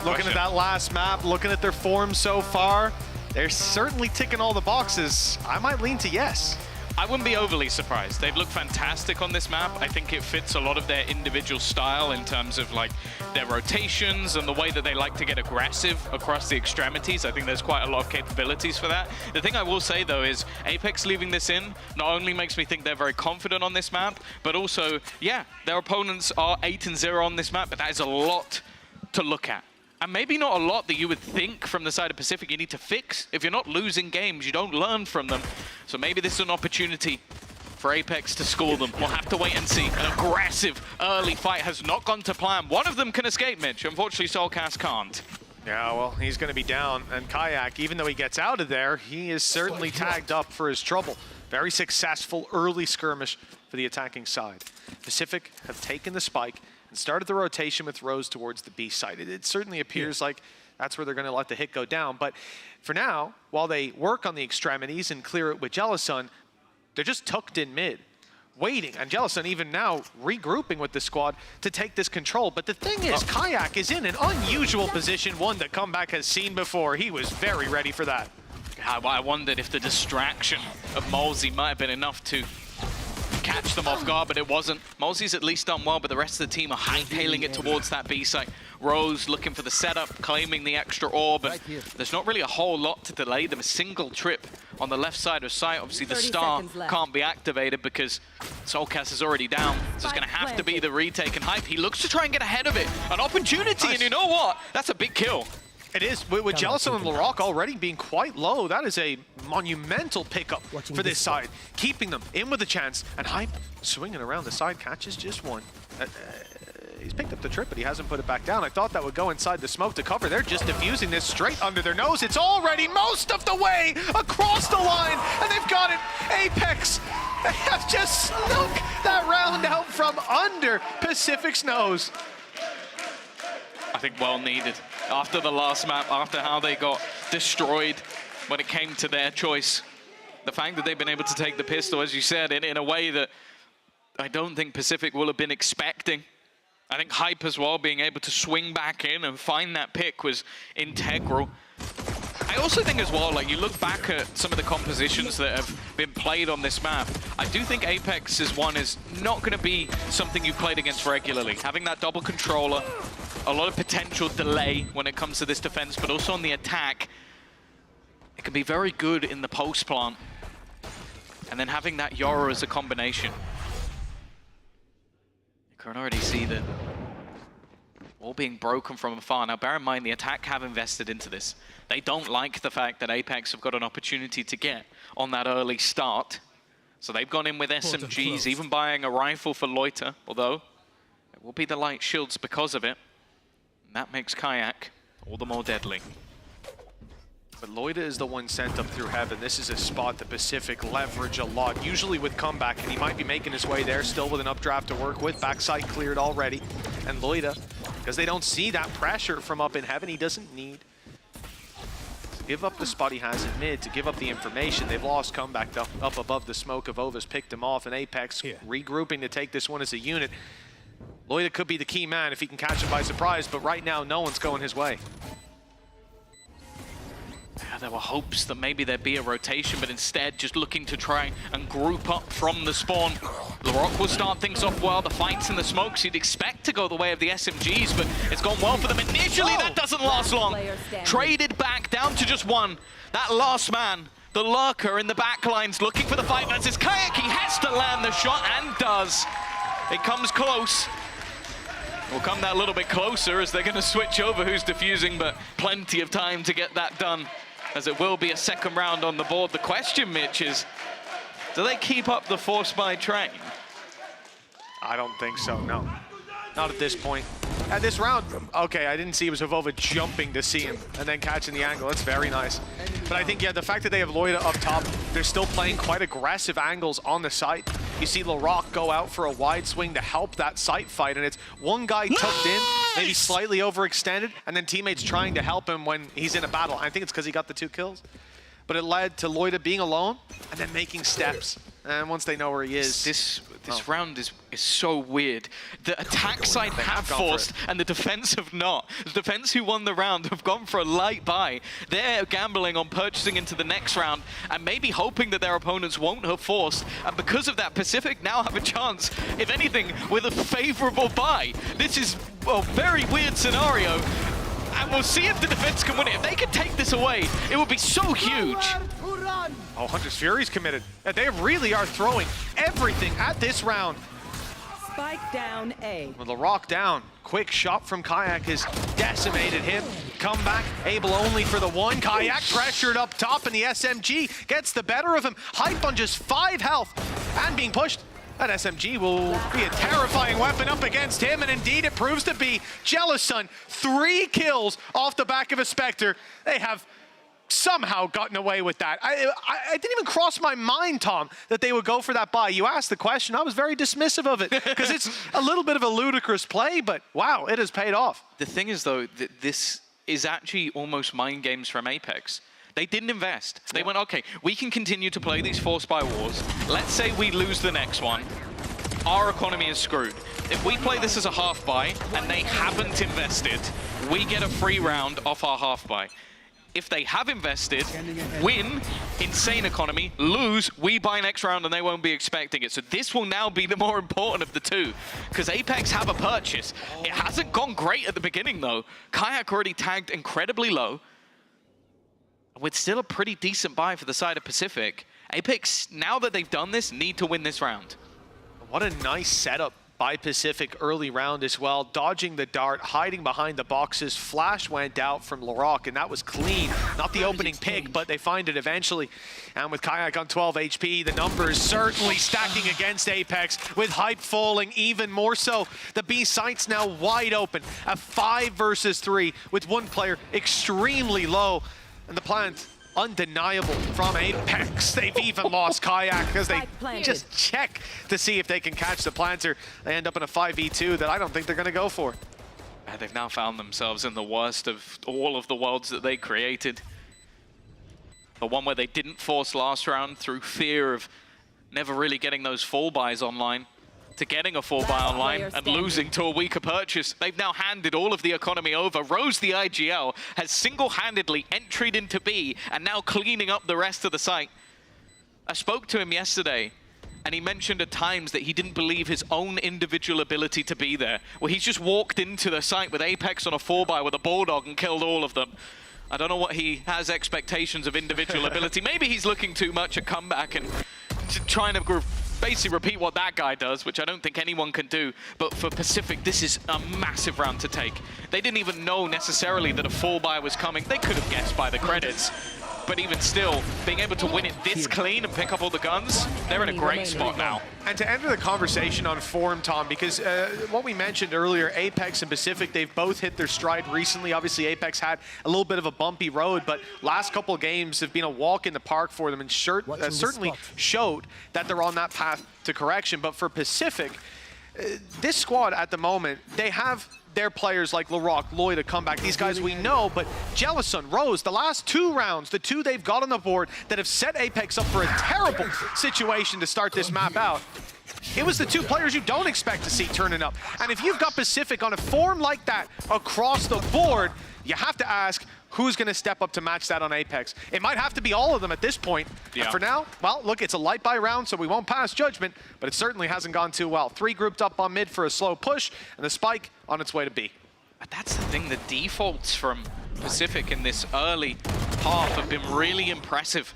Looking at that last map, looking at their form so far, they're certainly ticking all the boxes. I might lean to yes. I wouldn't be overly surprised. They've looked fantastic on this map. I think it fits a lot of their individual style in terms of like their rotations and the way that they like to get aggressive across the extremities. I think there's quite a lot of capabilities for that. The thing I will say though is Apex leaving this in not only makes me think they're very confident on this map, but also, yeah, their opponents are 8-0 on this map, but that is a lot to look at. And maybe not a lot that you would think from the side of Pacific you need to fix. If you're not losing games, you don't learn from them. So maybe this is an opportunity for Apex to school them. We'll have to wait and see. An aggressive early fight has not gone to plan. One of them can escape, Mitch. Unfortunately, Soulcast can't. Yeah, well, he's going to be down. And Kayak, even though he gets out of there, he is certainly tagged up for his trouble. Very successful early skirmish for the attacking side. Pacific have taken the spike and started the rotation with Rose towards the B side. It certainly appears like that's where they're going to let the hit go down. But for now, while they work on the extremities and clear it with Jellison, they're just tucked in mid, waiting. And Jellison even now regrouping with the squad to take this control. But the thing is, Kayak is in an unusual position, one that Comeback has seen before. He was very ready for that. I wondered if the distraction of Molzy might have been enough to catch them off guard, but it wasn't. Molzy's at least done well, but the rest of the team are hightailing it towards that B site. Rose looking for the setup, claiming the extra orb, and there's not really a whole lot to delay them. A single trip on the left side of site. Obviously the star can't be activated because Soulcast is already down, so it's going to have to be the retake. And Hype, he looks to try and get ahead of it. An opportunity, and you know what? That's a big kill. It is, with Jellison and Larocque already being quite low. That is a monumental pickup for this side, keeping them in with a chance. And Hype swinging around the side, catches just one. He's picked up the trip, but he hasn't put it back down. I thought that would go inside the smoke to cover. They're just diffusing this straight under their nose. It's already most of the way across the line, and they've got it. Apex, they have just snuck that round out from under Pacific's nose. I think well needed. After the last map, after how they got destroyed when it came to their choice. The fact that they've been able to take the pistol, as you said, in a way that I don't think Pacific will have been expecting. I think Hype as well, being able to swing back in and find that pick was integral. I also think as well, like you look back at some of the compositions that have been played on this map, I do think Apex's one is not going to be something you've played against regularly. Having that double controller, a lot of potential delay when it comes to this defense, but also on the attack, it can be very good in the post plant. And then having that Yoru as a combination. You can already see that all being broken from afar. Now bear in mind, the attack have invested into this. They don't like the fact that Apex have got an opportunity to get on that early start. So they've gone in with SMGs, even buying a rifle for Loiter, although it will be the light shields because of it. And that makes Kayak all the more deadly. But Loida is the one sent up through heaven. This is a spot that Pacific leverage a lot, usually with comeback, and he might be making his way there still with an updraft to work with. Backside cleared already. And Loida, because they don't see that pressure from up in heaven, he doesn't need to give up the spot he has in mid, to give up the information. They've lost comeback up above the smoke. Ova's picked him off, and Apex regrouping to take this one as a unit. Loida could be the key man if he can catch him by surprise, but right now no one's going his way. Yeah, there were hopes that maybe there'd be a rotation, but instead just looking to try and group up from the spawn. Larocque will start things off well. The fights in the smokes you'd expect to go the way of the SMGs, but it's gone well for them initially. That doesn't last long. Traded back down to just one. That last man, the lurker in the back lines, looking for the fight versus Kayak. He has to land the shot and does. It comes close. Will come that little bit closer as they're going to switch over who's defusing, but plenty of time to get that done. as it will be a second round on the board. The question, Mitch, is do they keep up the force by train? I don't think so, no. Not at this point. At this round, okay, I didn't see it was Vova jumping to see him and then catching the angle. That's very nice. But I think, yeah, the fact that they have Loida up top, they're still playing quite aggressive angles on the site. You see LaRock go out for a wide swing to help that site fight, and it's one guy tucked in, maybe slightly overextended, and then teammates trying to help him when he's in a battle. I think it's because he got the 2 kills. But it led to Loida being alone and then making steps. And once they know where he is... This round is so weird. The attack side have forced and the defense have not. The defense who won the round have gone for a light buy. They're gambling on purchasing into the next round and maybe hoping that their opponents won't have forced. And because of that, Pacific now have a chance, if anything, with a favorable buy. This is a very weird scenario. And we'll see if the defense can win it. If they can take this away, it would be so huge. Oh, Hunter's Fury's committed. They really are throwing everything at this round. Spike down A. With the rock down, quick shot from Kayak has decimated him. Come back, able only for the 1. Kayak pressured up top, and the SMG gets the better of him. Hype on just 5 health and being pushed. That SMG will be a terrifying weapon up against him, and indeed it proves to be. Jellicent, 3 kills off the back of a Spectre. They have somehow gotten away with that. I didn't even cross my mind, Tom, that they would go for that buy. You asked the question, I was very dismissive of it, because it's a little bit of a ludicrous play, but wow, it has paid off. The thing is, though, that this is actually almost mind games from Apex. They didn't invest. They went, okay, we can continue to play these force buy wars. Let's say we lose the next one. Our economy is screwed. If we play this as a half buy and they haven't invested, we get a free round off our half buy. If they have invested, win, insane economy, lose, we buy next round and they won't be expecting it. So this will now be the more important of the two, because Apex have a purchase. It hasn't gone great at the beginning, though. Kayak already tagged incredibly low, with still a pretty decent buy for the side of Pacific. Apex, now that they've done this, need to win this round. What a nice setup by Pacific early round as well. Dodging the dart, hiding behind the boxes. Flash went out from LaRock, and that was clean. Not the opening pick, but they find it eventually. And with Kayak on 12 HP, the numbers certainly stacking against Apex, with Hype falling even more so. The B site's now wide open. A 5 versus 3 with one player extremely low. And the plant, undeniable from Apex. They've even lost Kayak because they just check to see if they can catch the planter. They end up in a 5v2 that I don't think they're going to go for. And they've now found themselves in the worst of all of the worlds that they created. The one where they didn't force last round through fear of never really getting those full buys online, to getting a full buy online and losing to a weaker purchase. They've now handed all of the economy over. Rose, the IGL, has single-handedly entered into B and now cleaning up the rest of the site. I spoke to him yesterday, and he mentioned at times that he didn't believe his own individual ability to be there. Well, he's just walked into the site with Apex on a 4-buy with a Bulldog and killed all of them. I don't know what he has expectations of individual ability. Maybe he's looking too much at comeback and trying to basically repeat what that guy does, which I don't think anyone can do. But for Pacific, this is a massive round to take. They didn't even know necessarily that a full buy was coming. They could have guessed by the credits. But even still, being able to win it this clean and pick up all the guns, they're in a great spot now. And to enter the conversation on form, Tom, because what we mentioned earlier, Apex and Pacific, they've both hit their stride recently. Obviously, Apex had a little bit of a bumpy road, but last couple of games have been a walk in the park for them, and certainly showed that they're on that path to correction. But for Pacific, this squad at the moment, they have their players like LaRock, Loida, Comeback, these guys we know, but Jellicent, Rose, the last 2 rounds, the 2 they've got on the board that have set Apex up for a terrible situation to start this map out. It was the 2 players you don't expect to see turning up. And if you've got Pacific on a form like that across the board, you have to ask, who's going to step up to match that on Apex? It might have to be all of them at this point. Yeah. And for now, well, look, it's a light buy round, so we won't pass judgment, but it certainly hasn't gone too well. 3 grouped up on mid for a slow push, and the spike on its way to B. But that's the thing, the defaults from Pacific in this early half have been really impressive.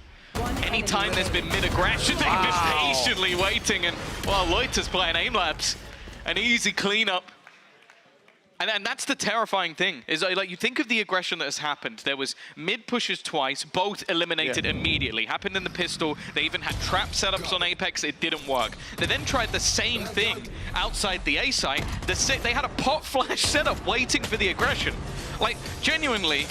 Anytime there's been mid-aggression, they've been patiently waiting, and, well, Loiter's playing aim labs. An easy cleanup. And that's the terrifying thing, is like you think of the aggression that has happened. There was mid pushes twice, both eliminated immediately. Happened in the pistol. They even had trap setups on Apex. It didn't work. They then tried the same thing outside the A site. They had a pot flash setup waiting for the aggression. Like, genuinely,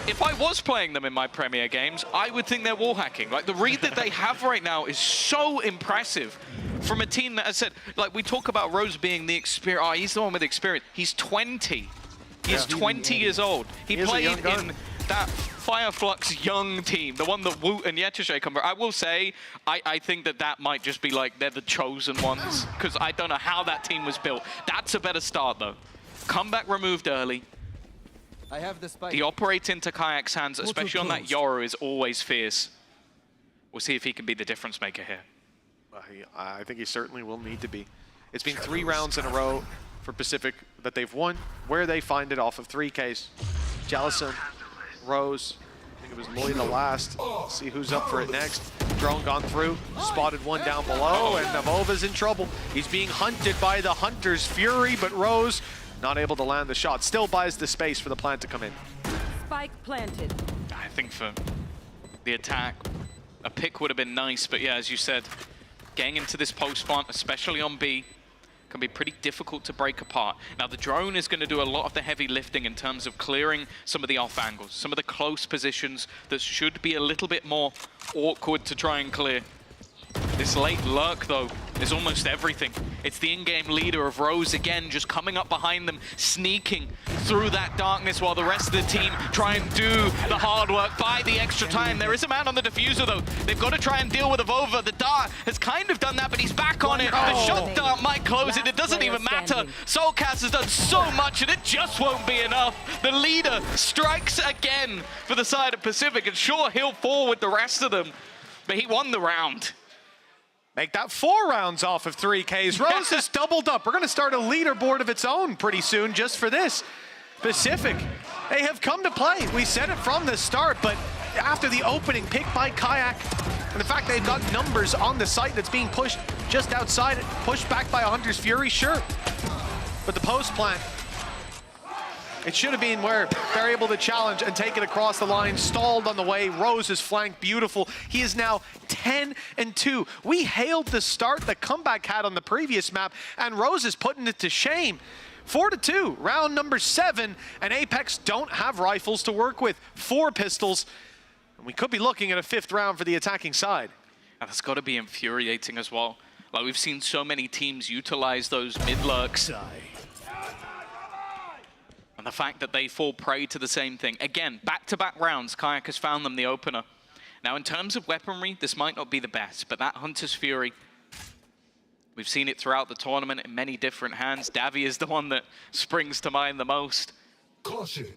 if I was playing them in my Premier games, I would think they're wall hacking. Like, the read that they have right now is so impressive. From a team that has said, like, we talk about Rose being the experience. Oh, he's the one with experience. He's 20. He's 20 years old. He played in that Fireflux young team, the one that Woot and Yetishay come from. I will say, I think that might just be like they're the chosen ones, because I don't know how that team was built. That's a better start, though. Comeback removed early. I have the spike. The operate into Kayak's hands, especially on that Yoru, is always fierce. We'll see if he can be the difference maker here. I think he certainly will need to be. It's been 3 rounds in a row for Pacific that they've won. Where they find it off of 3Ks. Jellison, Rose, I think it was Lloyd the last. See who's up for it next. Drone gone through, spotted one down below, and Navova's in trouble. He's being hunted by the Hunter's Fury, but Rose not able to land the shot. Still buys the space for the plant to come in. Spike planted. I think for the attack, a pick would have been nice, but yeah, as you said, getting into this post plant, especially on B, can be pretty difficult to break apart. Now, the drone is going to do a lot of the heavy lifting in terms of clearing some of the off angles, some of the close positions that should be a little bit more awkward to try and clear. This late lurk, though, is almost everything. It's the in-game leader of Rose again, just coming up behind them, sneaking through that darkness while the rest of the team try and do the hard work, buy the extra time. There is a man on the diffuser, though. They've got to try and deal with Avova. The dart has kind of done that, but he's back on it. The shot dart might close it. It doesn't even matter. Soulcast has done so much, and it just won't be enough. The leader strikes again for the side of Pacific, and sure, he'll fall with the rest of them, but he won the round. Make that 4 rounds off of 3Ks. Rose has doubled up. We're going to start a leaderboard of its own pretty soon just for this. Pacific, they have come to play. We said it from the start, but after the opening pick by Kayak, and the fact they've got numbers on the site that's being pushed just outside it, pushed back by a Hunter's Fury, sure. But the post plant, it should have been where they're able to challenge and take it across the line, stalled on the way. Rose is flanked, beautiful. He is now 10-2. We hailed the start that Comeback had on the previous map, and Rose is putting it to shame. 4-2, round number 7, and Apex don't have rifles to work with. 4 pistols, and we could be looking at a 5th round for the attacking side. And that's got to be infuriating as well. Like, we've seen so many teams utilize those mid-lurks. And the fact that they fall prey to the same thing. Again, back-to-back rounds, Kayak has found them the opener. Now, in terms of weaponry, this might not be the best, but that Hunter's Fury, we've seen it throughout the tournament in many different hands. Davi is the one that springs to mind the most. Caution.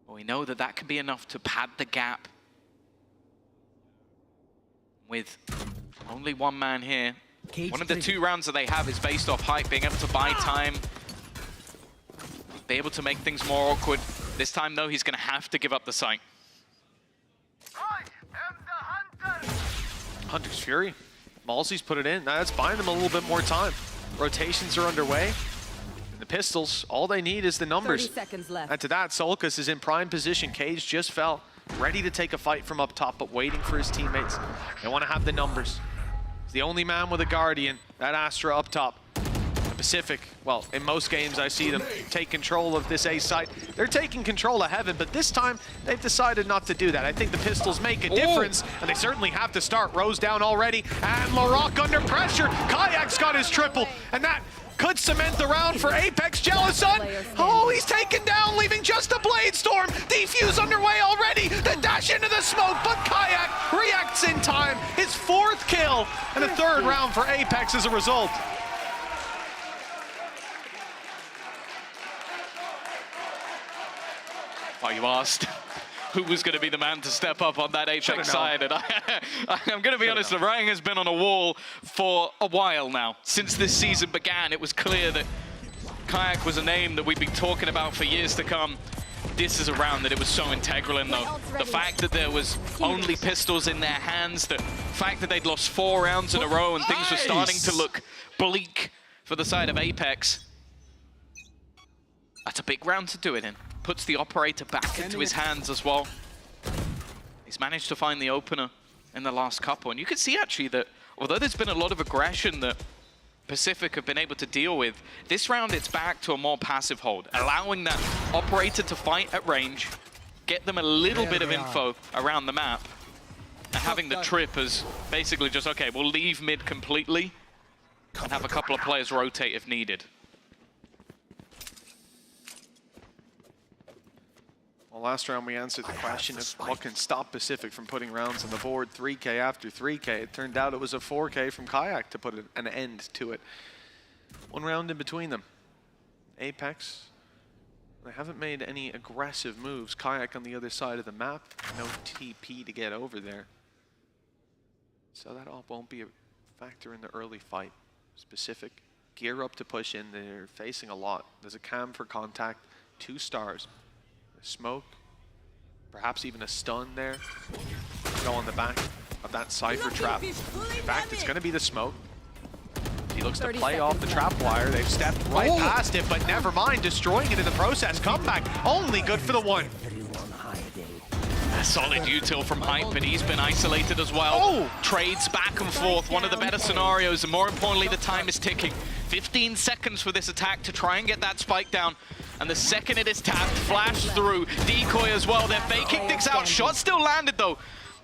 Well, we know that that can be enough to pad the gap. With only one man here. One of the 2 rounds that they have is based off height, being able to buy time. Be able to make things more awkward. This time, though, he's going to have to give up the site. Hunter's Fury. Malsey's put it in. Now that's buying them a little bit more time. Rotations are underway. And the pistols, all they need is the numbers. 30 seconds left. And to that, Solkas is in prime position. Cage just fell. Ready to take a fight from up top, but waiting for his teammates. They want to have the numbers. He's the only man with a Guardian. That Astra up top. Pacific, well, in most games I see them take control of this A site. They're taking control of Heaven, but this time they've decided not to do that. I think the pistols make a difference, and they certainly have to start. Rose down already, and Larocque under pressure. Kayak's got his triple, and that could cement the round for Apex. Jellison, oh, he's taken down, leaving just a Blade Storm. Defuse underway already. The dash into the smoke, but Kayak reacts in time. His 4th kill, and a 3rd round for Apex as a result. Oh, you asked who was going to be the man to step up on that Apex side. And I'm going to be honest, Rang has been on a wall for a while now. Since this season began, it was clear that Kayak was a name that we'd been talking about for years to come. This is a round that it was so integral in, though. The fact that there was only pistols in their hands, the fact that they'd lost 4 rounds in a row and things were starting to look bleak for the side of Apex. That's a big round to do it in. Puts the operator back into his hands as well. He's managed to find the opener in the last couple. And you can see actually that although there's been a lot of aggression that Pacific have been able to deal with, this round it's back to a more passive hold, allowing that operator to fight at range, get them a little bit of info around the map, and having the trip as basically just, okay, we'll leave mid completely and have a couple of players rotate if needed. Well, last round we answered the question of what can stop Pacific from putting rounds on the board, 3K after 3K. It turned out it was a 4K from Kayak to put an end to it. One round in between them. Apex, they haven't made any aggressive moves. Kayak on the other side of the map, no TP to get over there. So that all won't be a factor in the early fight. Pacific gear up to push in, they're facing a lot. There's a cam for contact, 2 stars. Smoke, perhaps even a stun there. Go on the back of that Cypher trap. In fact, it's going to be the smoke. He looks to play off the trap wire. They've stepped right past it, but never mind, destroying it in the process. Comeback, only good for the one. A solid util from Hype, but he's been isolated as well. Trades back and forth, one of the better scenarios, and more importantly, the time is ticking. 15 seconds for this attack to try and get that spike down. And the second it is tapped, flash through, decoy as well. They're faking things out. Shot still landed though.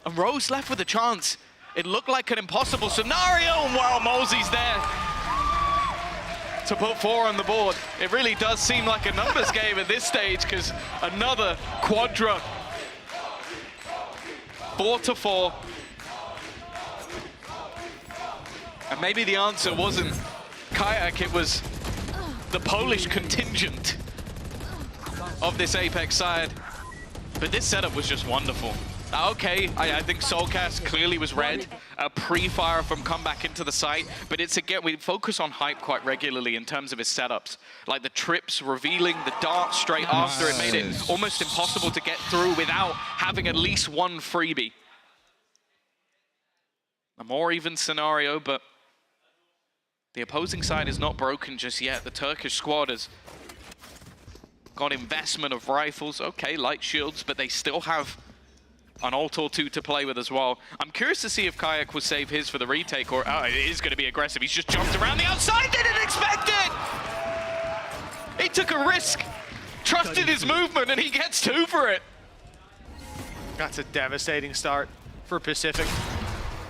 And Rose left with a chance. It looked like an impossible scenario. And wow, Mosey's there to put 4 on the board. It really does seem like a numbers game at this stage because another quadra. 4-4. And maybe the answer wasn't Kayak, it was the Polish contingent of this Apex side. But this setup was just wonderful. Okay, I think Soulcast clearly was red. A pre-fire from comeback into the site. But it's again, we focus on Hype quite regularly in terms of his setups. Like the trips revealing the dart straight after. It made it almost impossible to get through without having at least one freebie. A more even scenario, but the opposing side is not broken just yet. The Turkish squad has got investment of rifles. Okay, light shields, but they still have an ult or 2 to play with as well. I'm curious to see if Kayak will save his for the retake, or it is going to be aggressive. He's just jumped around the outside, didn't expect it! He took a risk, trusted his movement, and he gets 2 for it. That's a devastating start for Pacific.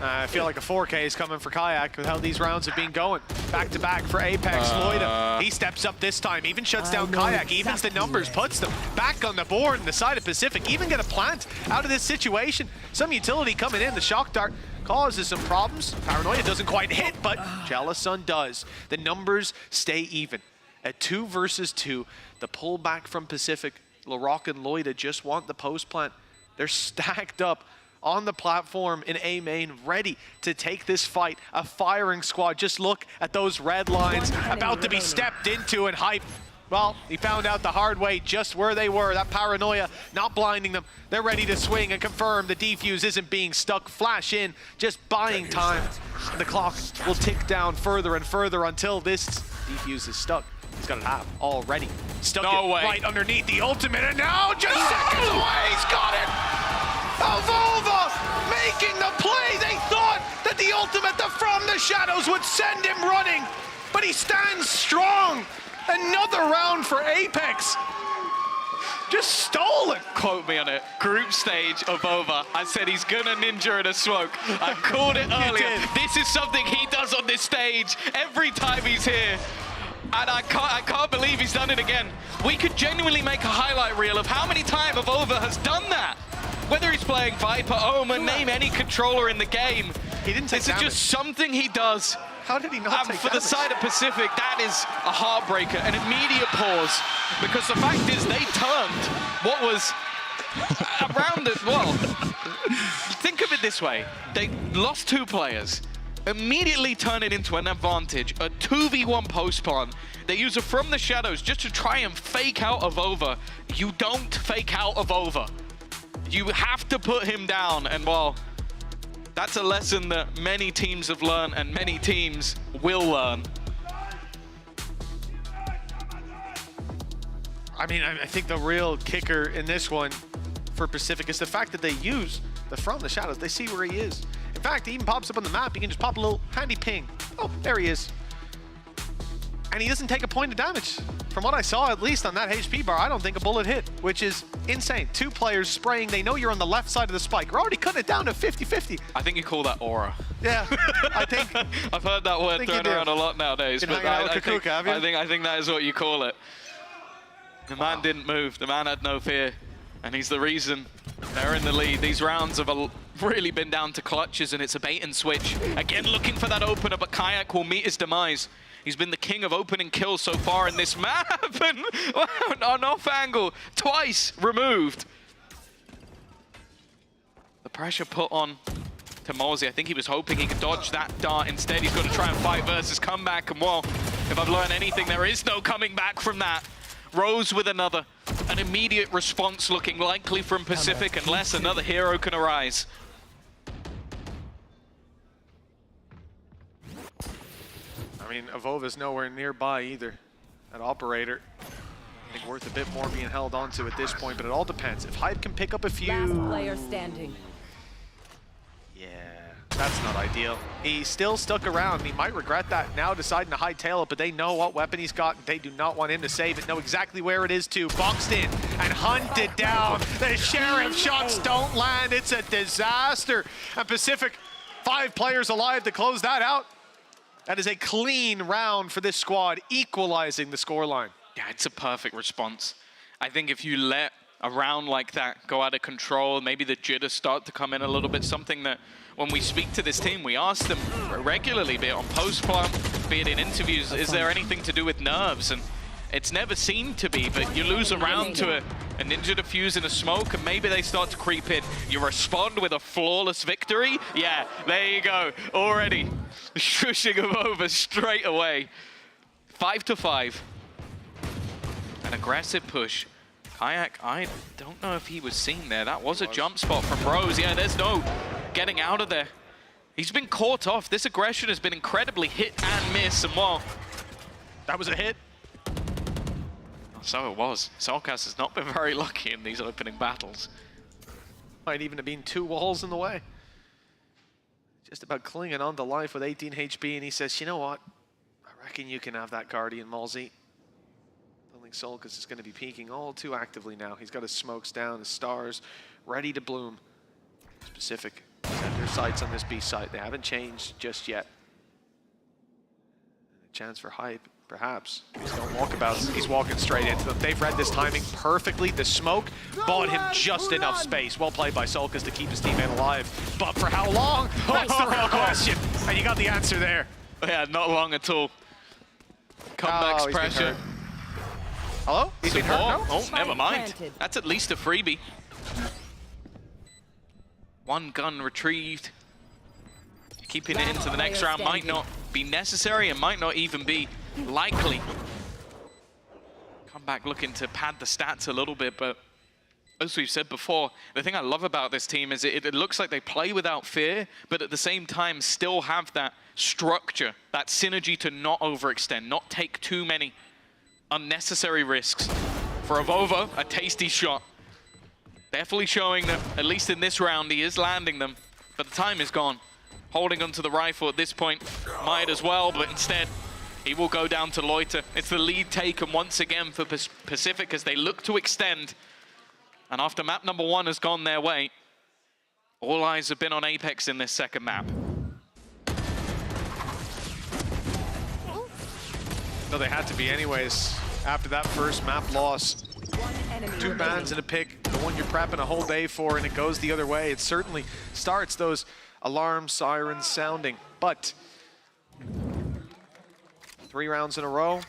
I feel like a 4K is coming for Kayak with how these rounds have been going. Back to back for Apex. Loida, he steps up this time, even shuts down Kayak, evens the numbers, puts them back on the board on the side of Pacific, even get a plant out of this situation. Some utility coming in, the shock dart causes some problems. Paranoia doesn't quite hit, but Jealous Sun does. The numbers stay even. At 2 versus 2, the pullback from Pacific, LaRock and Loida just want the post plant. They're stacked up on the platform in A main, ready to take this fight. A firing squad. Just look at those red lines about to be stepped into, and Hype, well, he found out the hard way just where they were. That Paranoia not blinding them. They're ready to swing and confirm the defuse isn't being stuck. Flash in, just buying time. The clock will tick down further and further until this defuse is stuck. He's got it half already. Stuck it right underneath the ultimate, and now just seconds away, he's got it! Avova making the play. They thought that the ultimate from the shadows would send him running, but he stands strong. Another round for Apex. Just stole it. Quote me on it. Group stage of over. I said he's gonna ninja in a smoke. I called it earlier. This is something he does on this stage every time he's here. And I can't believe he's done it again. We could genuinely make a highlight reel of how many times Avova has done that. Whether he's playing Viper, Omen, name any controller in the game. He didn't take damage. This is just something he does. How did he not take for the side of Pacific, that is a heartbreaker, an immediate pause. Because the fact is, they turned what was around it. Well, think of it this way. They lost 2 players. Immediately turn it into an advantage. A 2v1 post plant. They use it from the shadows just to try and fake out Avova. You don't fake out Avova. You have to put him down, and well, that's a lesson that many teams have learned and many teams will learn. I mean, I think the real kicker in this one for Pacific is the fact that they use the front, the shadows. They see where he is. In fact, he even pops up on the map. You can just pop a little handy ping. Oh, there he is. And he doesn't take a point of damage. From what I saw, at least on that HP bar, I don't think a bullet hit, which is insane. 2 players spraying. They know you're on the left side of the spike. We're already cutting it down to 50-50. I think you call that aura. Yeah, I think. I've heard that word thrown around a lot nowadays. But I think that is what you call it. The man didn't move. The man had no fear. And he's the reason they're in the lead. These rounds have really been down to clutches, and it's a bait and switch. Again, looking for that opener, but Kayak will meet his demise. He's been the king of opening kills so far in this map, and on off angle, twice removed. The pressure put on to Mosey. I think he was hoping he could dodge that dart. Instead, he's got to try and fight versus comeback, and well, if I've learned anything, there is no coming back from that. Rose with another. An immediate response looking likely from Pacific unless another hero can arise. I mean, Avova's nowhere nearby either. That operator, I think worth a bit more being held onto at this point, but it all depends. If Hype can pick up a few... Last player standing. Yeah, that's not ideal. He's still stuck around. He might regret that now, deciding to hightail it, but they know what weapon he's got. They do not want him to save it. Know exactly where it is too. Boxed in and hunted down. The Sheriff shots don't land. It's a disaster. And Pacific, 5 players alive to close that out. That is a clean round for this squad, equalizing the scoreline. Yeah, it's a perfect response. I think if you let a round like that go out of control, maybe the jitters start to come in a little bit, something that when we speak to this team, we ask them regularly, be it on post-plum, be it in interviews, is there anything to do with nerves? And it's never seemed to be, but you lose a round to a ninja defuse in a smoke, and maybe they start to creep in. You respond with a flawless victory. Yeah, there you go. Already shushing them over straight away. 5-5. An aggressive push. Kayak, I don't know if he was seen there. That was a jump spot from Rose. Yeah, there's no getting out of there. He's been caught off. This aggression has been incredibly hit and miss, and well, that was a hit. So it was. Solkas has not been very lucky in these opening battles. Might even have been 2 walls in the way. Just about clinging on to life with 18 HP, and he says, you know what? I reckon you can have that Guardian, Malzy. I don't think Solkas is going to be peeking all too actively now. He's got his smokes down, his stars ready to bloom. Pacific set their sights on this B site. They haven't changed just yet. And a chance for Hype. Perhaps. He's going walkabouts. He's walking straight into them. They've read this timing perfectly. The smoke bought him just enough space. Well played by Solkas to keep his teammate alive. But for how long? That's the real question. And you got the answer there. Yeah, not long at all. Comeback's pressure. Hello? He's been hurt? No? Oh, never mind. That's at least a freebie. 1 gun retrieved. Keeping it into the next round might not be necessary and might not even be likely. Come back looking to pad the stats a little bit, but as we've said before, the thing I love about this team is it looks like they play without fear, but at the same time still have that structure, that synergy to not overextend, not take too many unnecessary risks. For Avova, a tasty shot. Definitely showing that, at least in this round, he is landing them, but the time is gone. Holding onto the rifle at this point, might as well, but instead, he will go down to loiter. It's the lead taken once again for Pacific as they look to extend. And after map number 1 has gone their way, all eyes have been on Apex in this second map. No, they had to be anyways. After that first map loss, 2 bans and a pick, the one you're prepping a whole day for, and it goes the other way. It certainly starts those alarm sirens sounding, but 3 rounds in a row,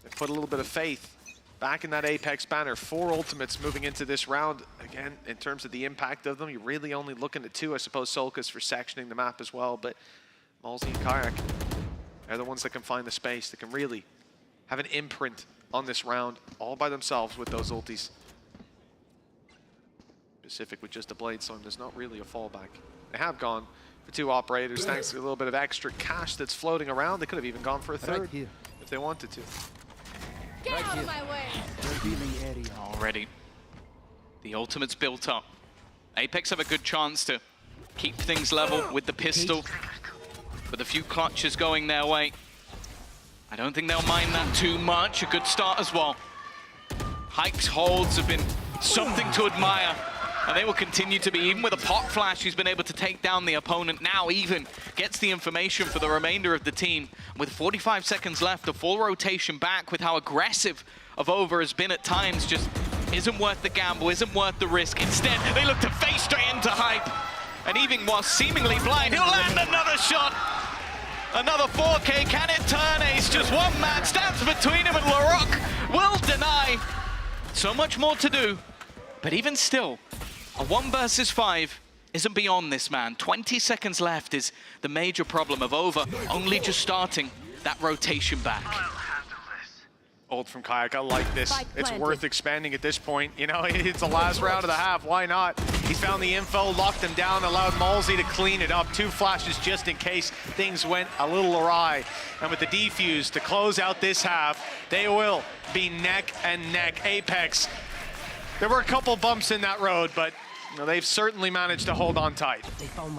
they put a little bit of faith back in that Apex banner. 4 ultimates moving into this round. Again, in terms of the impact of them, you're really only looking at 2, I suppose, Solkas for sectioning the map as well, but Malzy and Kayak are the ones that can find the space, that can really have an imprint on this round all by themselves with those ultis. Pacific with just a blade storm, there's not really a fallback. They have gone for 2 operators thanks to a little bit of extra cash that's floating around. They could have even gone for a 3rd if they wanted to. Get out of my way! Already, the ultimate's built up. Apex have a good chance to keep things level with the pistol, with a few clutches going their way. I don't think they'll mind that too much. A good start as well. Hype's holds have been something to admire, and they will continue to be. Even with a pot flash, he's been able to take down the opponent. Now even gets the information for the remainder of the team. With 45 seconds left, a full rotation back with how aggressive of Over has been at times just isn't worth the gamble, isn't worth the risk. Instead, they look to face straight into Hype. And even while seemingly blind, he'll land another shot. Another 4K, can it turn ace? Just one man stands between him and LaRock will deny. So much more to do, but even still, a 1 versus 5 isn't beyond this man. 20 seconds left is the major problem of Over, only just starting that rotation back. Ult from Kayak, I like this. It's worth expanding at this point. You know, it's the last round of the half, why not? He's found the info, locked him down, allowed Malsey to clean it up. 2 flashes just in case things went a little awry. And with the defuse to close out this half, they will be neck and neck. Apex, there were a couple bumps in that road, but they've certainly managed to hold on tight.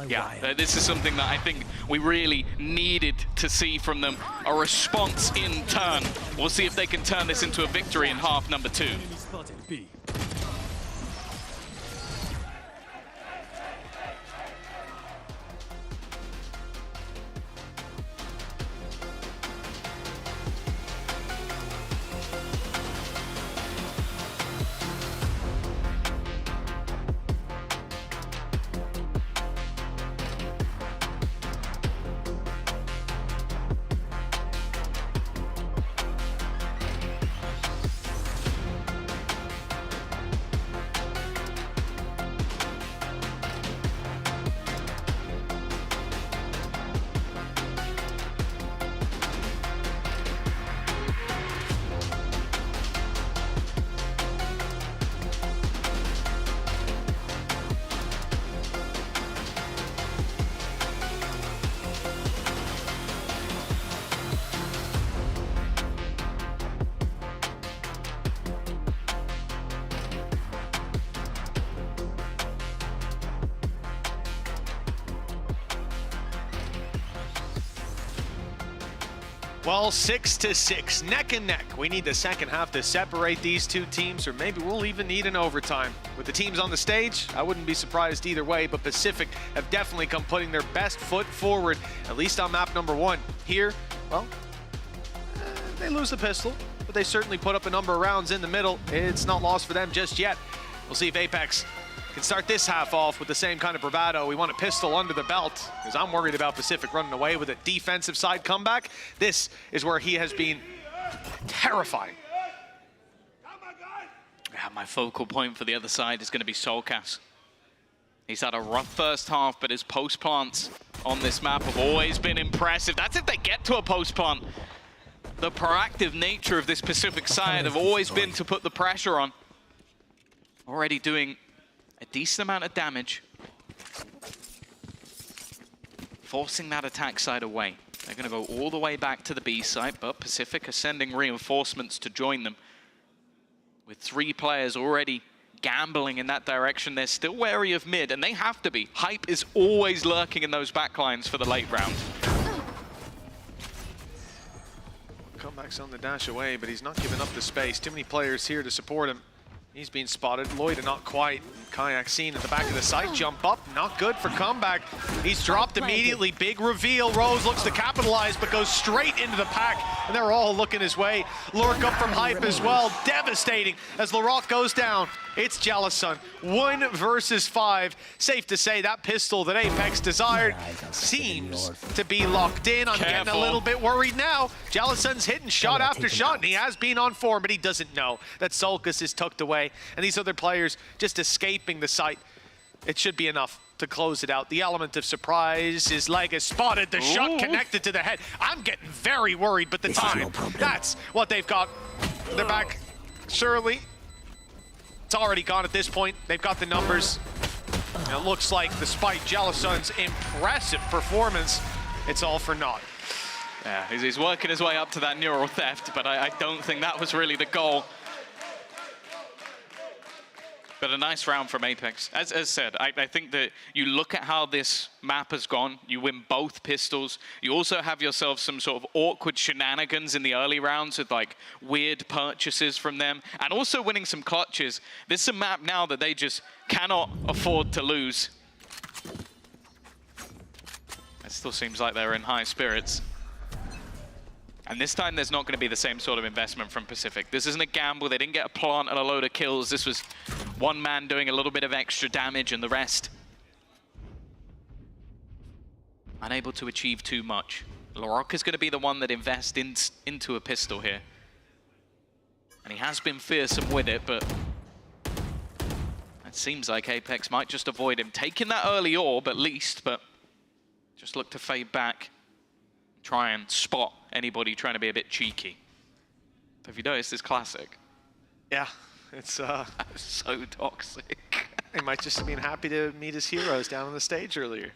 Yeah, this is something that I think we really needed to see from them. A response in turn. We'll see if they can turn this into a victory in half number 2. Well, 6-6, neck and neck. We need the second half to separate these two teams, or maybe we'll even need an overtime. With the teams on the stage, I wouldn't be surprised either way, but Pacific have definitely come putting their best foot forward, at least on map number 1. Here, well, they lose the pistol, but they certainly put up a number of rounds in the middle. It's not lost for them just yet. We'll see if Apex can start this half off with the same kind of bravado. We want a pistol under the belt, because I'm worried about Pacific running away with a defensive side comeback. This is where he has been terrifying. Yeah, my focal point for the other side is going to be Solcas. He's had a rough first half, but his post plants on this map have always been impressive. That's if they get to a post plant. The proactive nature of this Pacific side have always been to put the pressure on. Already doing a decent amount of damage, forcing that attack side away. They're going to go all the way back to the B site, but Pacific are sending reinforcements to join them. With 3 players already gambling in that direction, they're still wary of mid, and they have to be. Hype is always lurking in those backlines for the late round. Comeback's on the dash away, but he's not giving up the space. Too many players here to support him. He's being spotted. Lloyd not quite. Kayak seen at the back of the site. Jump up. Not good for comeback. He's dropped immediately. Big reveal. Rose looks to capitalize, but goes straight into the pack. And they're all looking his way. Lurk up from Hype as well. Devastating as LaRock goes down. It's Jellison. 1 versus 5. Safe to say that pistol that Apex desired seems to be locked in. I'm getting a little bit worried now. Jellison's hitting shot after shot, and he has been on form, but he doesn't know that Solcas is tucked away. And these other players just escaping the site. It should be enough to close it out. The element of surprise, his leg is spotted, the shot connected to the head. I'm getting very worried, but the time, that's what they've got. They're back, surely. It's already gone at this point. They've got the numbers. And it looks like despite Jellison's impressive performance, it's all for naught. Yeah, he's working his way up to that neural theft, but I don't think that was really the goal. But a nice round from Apex. As said, I think that you look at how this map has gone, you win both pistols, you also have yourself some sort of awkward shenanigans in the early rounds with like weird purchases from them, and also winning some clutches. This is a map now that they just cannot afford to lose. It still seems like they're in high spirits. And this time, there's not going to be the same sort of investment from Pacific. This isn't a gamble. They didn't get a plant and a load of kills. This was one man doing a little bit of extra damage and the rest unable to achieve too much. Larocque is going to be the one that invests into a pistol here. And he has been fearsome with it, but it seems like Apex might just avoid him taking that early orb at least, but just look to fade back. Try and spot anybody trying to be a bit cheeky. Have you noticed this classic? Yeah, it's so toxic. He might just have been happy to meet his heroes down on the stage earlier.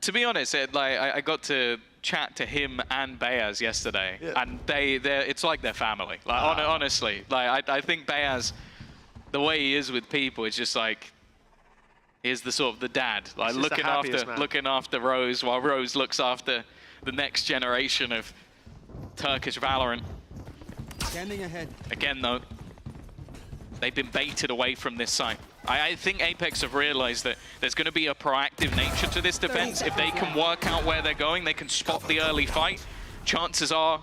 To be honest, I got to chat to him and Beaz yesterday, and it's like they're family. Like honestly, like I think Beaz, the way he is with people, is just like he's the sort of the dad, like looking after Rose while Rose looks after the next generation of Turkish Valorant. Standing ahead. Again, though, they've been baited away from this site. I think Apex have realized that there's going to be a proactive nature to this defense. If they can work out where they're going, they can spot the early fight. Chances are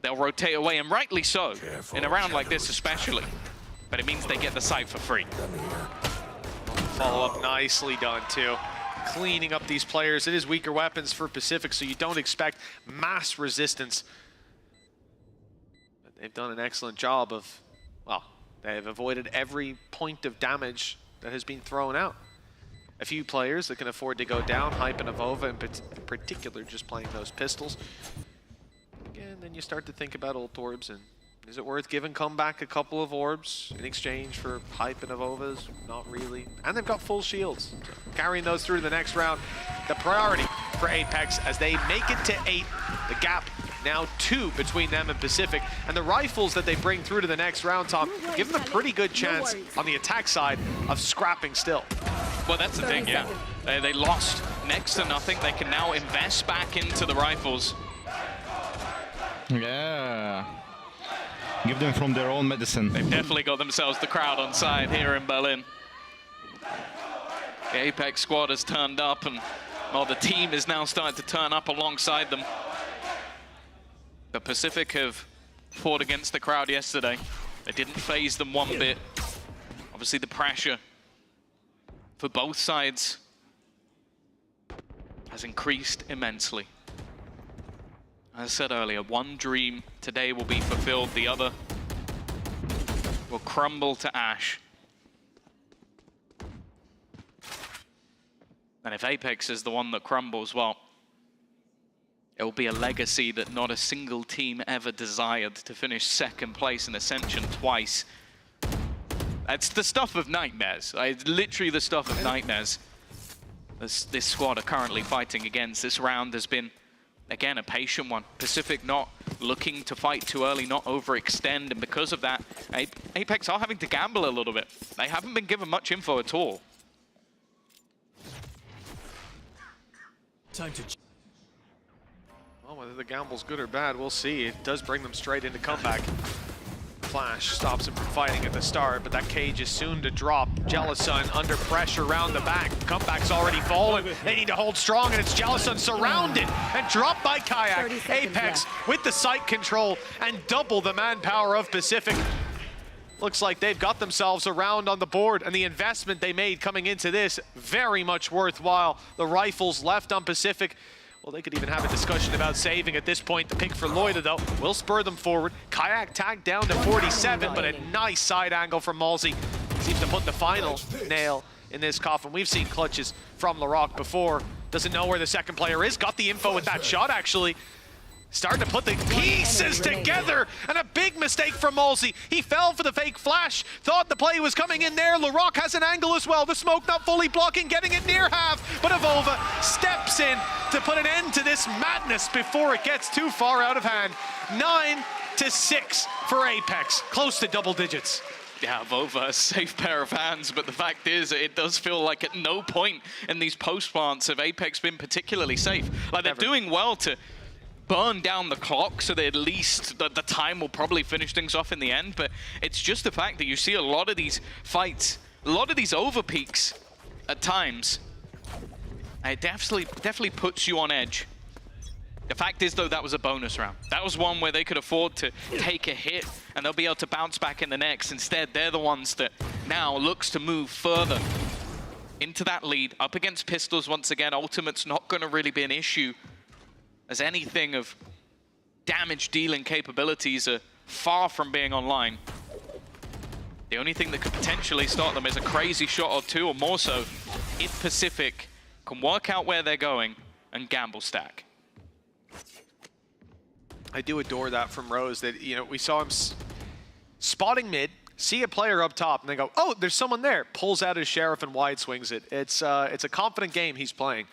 they'll rotate away, and rightly so, in a round like this especially. But it means they get the site for free. Follow up nicely done, too. Cleaning up these players. It is weaker weapons for Pacific, so you don't expect mass resistance. But they've done an excellent job of, well, they've avoided every point of damage that has been thrown out. A few players that can afford to go down, Hype and Avova in particular, just playing those pistols. Again, then you start to think about ult orbs, and is it worth giving Comeback a couple of orbs in exchange for Hype and Avovas? Not really. And they've got full shields. So carrying those through to the next round. The priority for Apex as they make it to 8. The gap now 2 between them and Pacific. And the rifles that they bring through to the next round, Tom, give them a pretty good chance on the attack side of scrapping still. Well, that's the thing, yeah. They lost next to nothing. They can now invest back into the rifles. Yeah. Give them from their own medicine. They've definitely got themselves the crowd on side here in Berlin. The Apex squad has turned up, and well, the team is now starting to turn up alongside them. The Pacific have fought against the crowd yesterday. It didn't faze them one bit. Obviously, the pressure for both sides has increased immensely. As I said earlier, one dream today will be fulfilled, the other will crumble to ash. And if Apex is the one that crumbles, well, it will be a legacy that not a single team ever desired, to finish second place in Ascension twice. It's the stuff of nightmares. It's literally the stuff of nightmares this squad are currently fighting against. This round has been, again, a patient one. Pacific not looking to fight too early, not overextend, and because of that, Apex are having to gamble a little bit. They haven't been given much info at all. Time to... Well, whether the gamble's good or bad, we'll see. It does bring them straight into Comeback. Flash stops him from fighting at the start, but that cage is soon to drop. Jellison under pressure around the back. Comeback's already fallen. They need to hold strong, and it's Jellison surrounded and dropped by Kayak. Apex with the site control and double the manpower of Pacific. Looks like they've got themselves a round on the board, and the investment they made coming into this, very much worthwhile. The rifles left on Pacific. Well, they could even have a discussion about saving at this point. The pick for Loida, though, will spur them forward. Kayak tagged down to 47, but a nice side angle from Malzy. Seems to put the final nail in this coffin. We've seen clutches from Larocque before. Doesn't know where the second player is. Got the info with that shot, actually. Starting to put the pieces together, and a big mistake from Malzy. He fell for the fake flash, thought the play was coming in there. Larocque has an angle as well. The smoke not fully blocking, getting it near half, but Avova steps in to put an end to this madness before it gets too far out of hand. 9-6 for Apex, close to double digits. Yeah, Vova, a safe pair of hands, but the fact is, it does feel like at no point in these post plants have Apex been particularly safe. Like, they're doing well to burn down the clock so that at least the time will probably finish things off in the end, but it's just the fact that you see a lot of these fights, a lot of these overpeaks at times. It definitely puts you on edge. The fact is, though, that was a bonus round. That was one where they could afford to take a hit and they'll be able to bounce back in the next. Instead, they're the ones that now looks to move further into that lead. Up against pistols once again, ultimate's not going to really be an issue, as anything of damage dealing capabilities are far from being online. The only thing that could potentially start them is a crazy shot or two, or more so, if Pacific can work out where they're going and gamble stack. I do adore that from Rose, that, you know, we saw him spotting mid, see a player up top, and they go, oh, there's someone there. Pulls out his Sheriff and wide swings it. It's a confident game he's playing.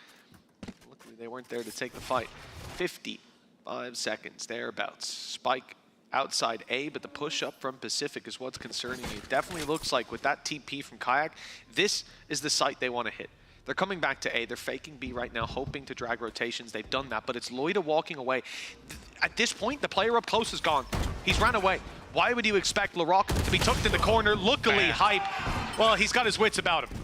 Luckily, they weren't there to take the fight. 55 seconds, thereabouts. Spike outside A, but the push up from Pacific is what's concerning me. It definitely looks like with that TP from Kayak, this is the site they want to hit. They're coming back to A. They're faking B right now, hoping to drag rotations. They've done that, but it's Loida walking away. At this point, the player up close is gone. He's ran away. Why would you expect LaRock to be tucked in the corner? Luckily, Hype, well, he's got his wits about him.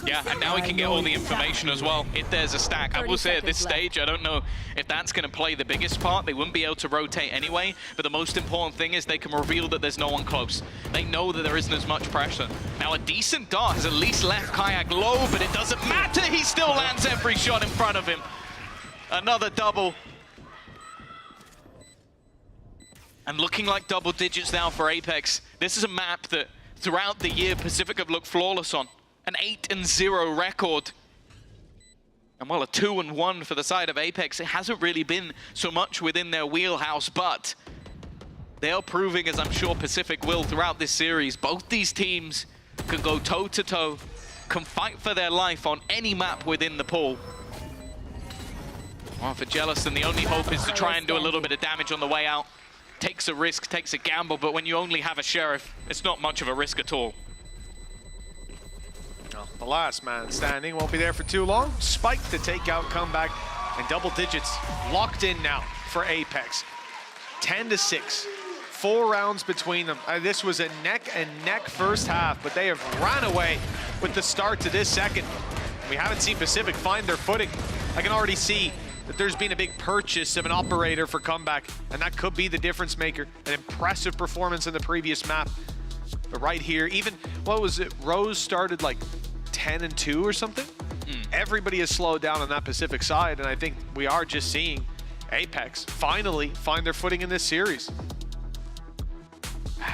Yeah, and now he can get all the information as well, if there's a stack. I will say at this stage, I don't know if that's going to play the biggest part. They wouldn't be able to rotate anyway, but the most important thing is they can reveal that there's no one close. They know that there isn't as much pressure. Now, a decent dart has at least left Kayak low, but it doesn't matter. He still lands every shot in front of him. Another double. And looking like double digits now for Apex. This is a map that throughout the year Pacific have looked flawless on. An 8-0 record. And well, a 2-1 for the side of Apex. It hasn't really been so much within their wheelhouse, but they are proving, as I'm sure Pacific will throughout this series, both these teams can go toe-to-toe, can fight for their life on any map within the pool. Well, for Jealousy, the only hope is to try and do a little bit of damage on the way out. Takes a risk, takes a gamble, but when you only have a Sheriff, it's not much of a risk at all. Well, the last man standing won't be there for too long. Spike to take out comeback, and double digits locked in now for Apex. 10-6, 4 rounds between them. This was a neck-and-neck first half, but they have ran away with the start to this second. We haven't seen Pacific find their footing. I can already see that there's been a big purchase of an operator for comeback, and that could be the difference maker. An impressive performance in the previous map. But right here, even, what was it, Rose started like 10-2 or something? Everybody has slowed down on that Pacific side, and I think we are just seeing Apex finally find their footing in this series.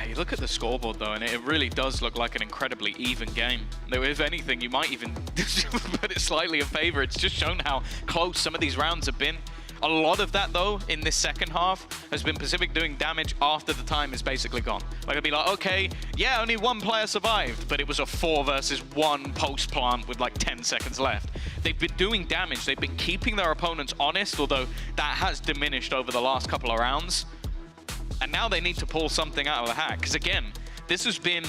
You look at the scoreboard though, and it really does look like an incredibly even game. Though if anything, you might even put it slightly in favor. It's just shown how close some of these rounds have been. A lot of that though, in this second half, has been Pacific doing damage after the time is basically gone. Like it'd be like, okay, yeah, only one player survived, but it was a 4 versus 1 post plant with like 10 seconds left. They've been doing damage. They've been keeping their opponents honest, although that has diminished over the last couple of rounds. And now they need to pull something out of the hat, because again, this has been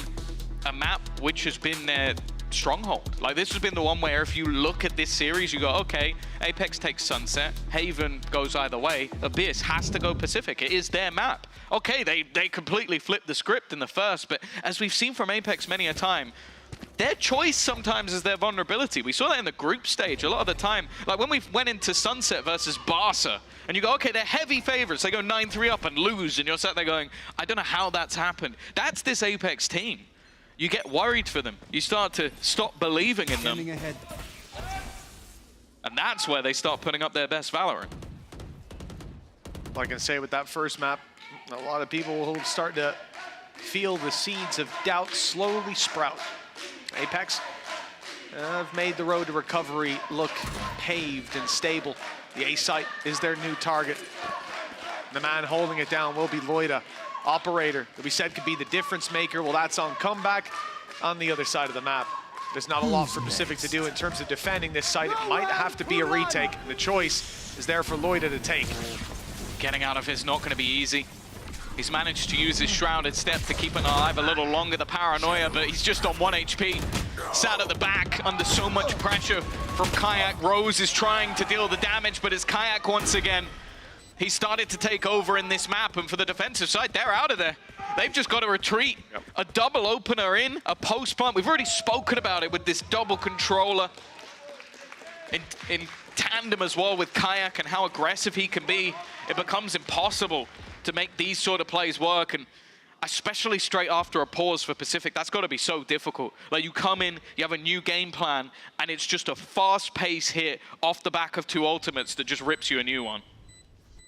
a map which has been their stronghold. Like this has been the one where if you look at this series, you go, okay, Apex takes Sunset, Haven goes either way, Abyss has to go Pacific. It is their map. Okay, they completely flipped the script in the first, but as we've seen from Apex many a time, their choice sometimes is their vulnerability. We saw that in the group stage a lot of the time. Like when we went into Sunset versus Barca, and you go, okay, they're heavy favorites. They go 9-3 up and lose, and you're sat there going, I don't know how that's happened. That's this Apex team. You get worried for them. You start to stop believing in them. Ahead. And that's where they start putting up their best Valorant. All I can say with that first map, a lot of people will start to feel the seeds of doubt slowly sprout. Apex have made the road to recovery look paved and stable. The A site is their new target. The man holding it down will be Loida. Operator that we said could be the difference maker. Well, that's on comeback on the other side of the map. There's not a lot for Pacific to do in terms of defending this site. It might have to be a retake. The choice is there for Loida to take. Getting out of here is not going to be easy. He's managed to use his Shrouded Step to keep him alive a little longer, the paranoia, but he's just on 1 HP. Sat at the back under so much pressure from Kayak. Rose is trying to deal the damage, but it's Kayak once again. He started to take over in this map, and for the defensive side, they're out of there. They've just got to retreat. Yep. A double opener in, a post plant. We've already spoken about it with this double controller. In tandem as well with Kayak and how aggressive he can be, it becomes impossible to make these sort of plays work, and especially straight after a pause for Pacific, that's got to be so difficult. Like, you come in, you have a new game plan, and it's just a fast-paced hit off the back of 2 ultimates that just rips you a new one.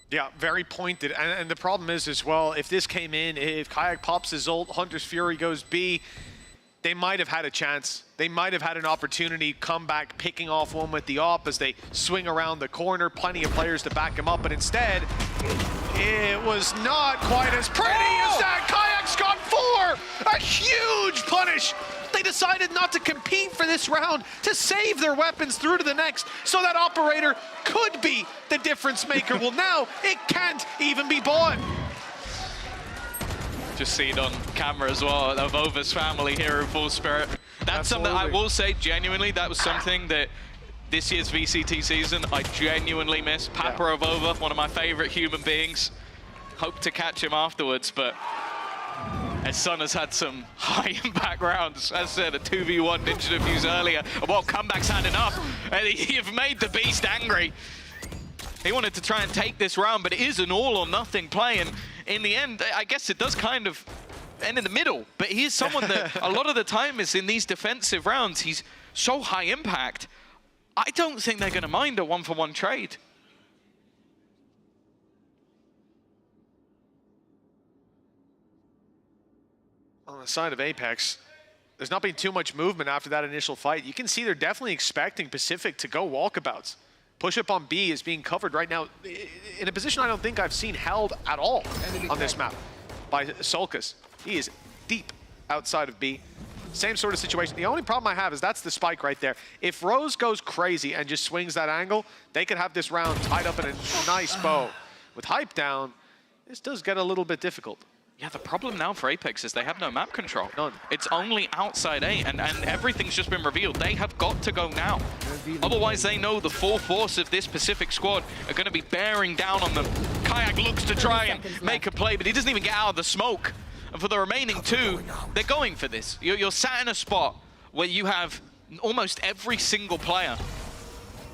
Yeah, very pointed, and the problem is as well, if this came in, if Kayak pops his ult, Hunter's Fury goes B, they might have had a chance. They might have had an opportunity, come back, picking off one with the op as they swing around the corner, plenty of players to back him up, but instead, it was not quite as pretty as that. Kayak's got 4! A huge punish! They decided not to compete for this round, to save their weapons through to the next, so that operator could be the difference maker. Well, now it can't even be bought. Just see it on camera as well, of Ova's family here in full spirit. That's something I will say, genuinely, that was something that this year's VCT season I genuinely miss. Papa of Ova, one of my favorite human beings. Hope to catch him afterwards, but his son has had some high impact rounds. As I said, a 2v1 Ninja Defuse earlier. Well, Comeback's had enough. You've made the beast angry. He wanted to try and take this round, but it is an all or nothing play, and in the end, I guess it does kind of end in the middle, but he is someone that a lot of the time is in these defensive rounds, he's so high impact, I don't think they're going to mind a 1-for-1 trade. On the side of Apex, there's not been too much movement after that initial fight. You can see they're definitely expecting Pacific to go walkabouts. Push up on B is being covered right now in a position I don't think I've seen held at all on this map by Sulcas. He is deep outside of B. Same sort of situation. The only problem I have is that's the spike right there. If Rose goes crazy and just swings that angle, they could have this round tied up in a nice bow. With Hype down, this does get a little bit difficult. Yeah, the problem now for Apex is they have no map control. None. It's only outside A, and everything's just been revealed. They have got to go now. Otherwise, they know the full force of this Pacific squad are going to be bearing down on them. Kayak looks to try and make a play, but he doesn't even get out of the smoke. And for the remaining 2, they're going for this. You're sat in a spot where you have almost every single player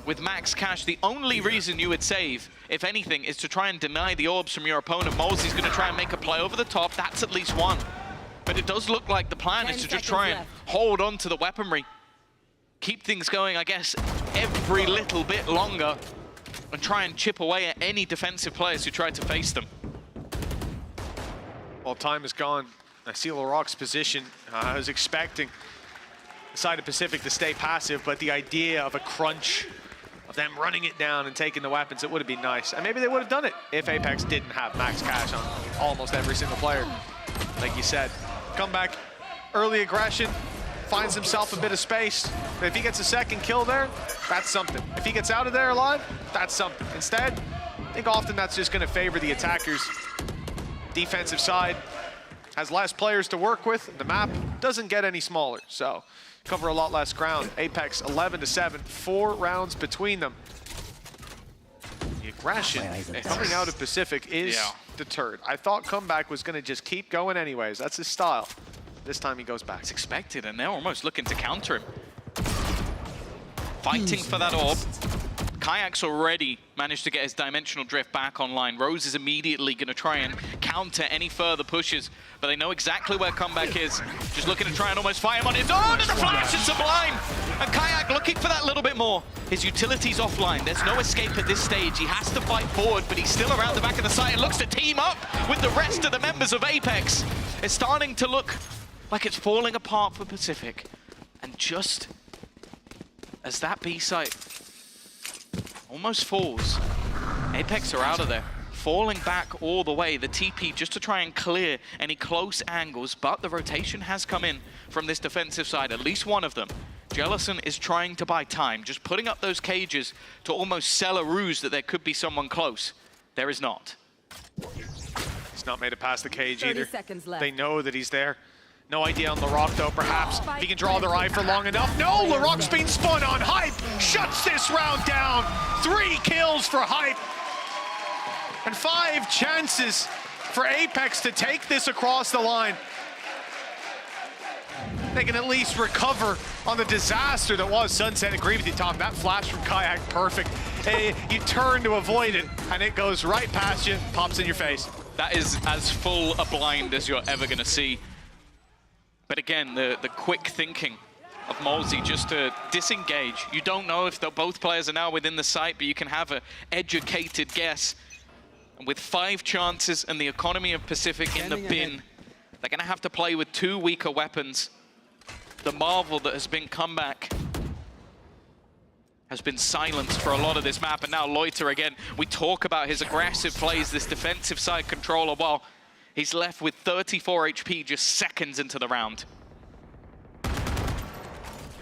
with max cash. The only reason you would save, if anything, is to try and deny the orbs from your opponent. Mosey's going to try and make a play over the top. That's at least 1. But it does look like the plan is to just try and hold on to the weaponry. Keep things going, I guess, every little bit longer and try and chip away at any defensive players who try to face them. Well, time is gone. I see LaRock's position. I was expecting the side of Pacific to stay passive, but the idea of a crunch, of them running it down and taking the weapons, it would have been nice. And maybe they would have done it if Apex didn't have max cash on almost every single player. Like you said, come back, early aggression, finds himself a bit of space. But if he gets a second kill there, that's something. If he gets out of there alive, that's something. Instead, I think often that's just going to favor the attackers. Defensive side has less players to work with. The map doesn't get any smaller, so cover a lot less ground. Apex 11-7, 4 rounds between them. The aggression coming out of Pacific is deterred. I thought Comeback was going to just keep going anyways. That's his style. This time he goes back. It's expected, and they're almost looking to counter him. Fighting for that orb. Kayak's already managed to get his dimensional drift back online. Rose is immediately going to try and counter any further pushes, but they know exactly where Comeback is. Just looking to try and almost fight him on his own, and the flash is sublime! And Kayak looking for that little bit more. His utility's offline. There's no escape at this stage. He has to fight forward, but he's still around the back of the site and looks to team up with the rest of the members of Apex. It's starting to look like it's falling apart for Pacific. And just as that B site almost falls, Apex are out of there, falling back all the way. The TP just to try and clear any close angles, but the rotation has come in from this defensive side, at least one of them. Jellison is trying to buy time, just putting up those cages to almost sell a ruse that there could be someone close. There is not. It's not made it past the cage 30 either. seconds left. They know that he's there. No idea on LaRock though, perhaps if he can draw their eye for long enough. No, LaRock's being spun on. Hype shuts this round down. 3 kills for Hype. And 5 chances for Apex to take this across the line. They can at least recover on the disaster that was Sunset. Agree with you, Tom. That flash from Kayak, perfect. Hey, you turn to avoid it, and it goes right past you, pops in your face. That is as full a blind as you're ever going to see. But again, the quick thinking of Molzy just to disengage. You don't know if both players are now within the site, but you can have an educated guess. And with 5 chances and the economy of Pacific in the bin, they're going to have to play with 2 weaker weapons. The Marvel that has been comeback has been silenced for a lot of this map, and now Loiter again. We talk about his aggressive plays, this defensive side controller, while he's left with 34 HP just seconds into the round.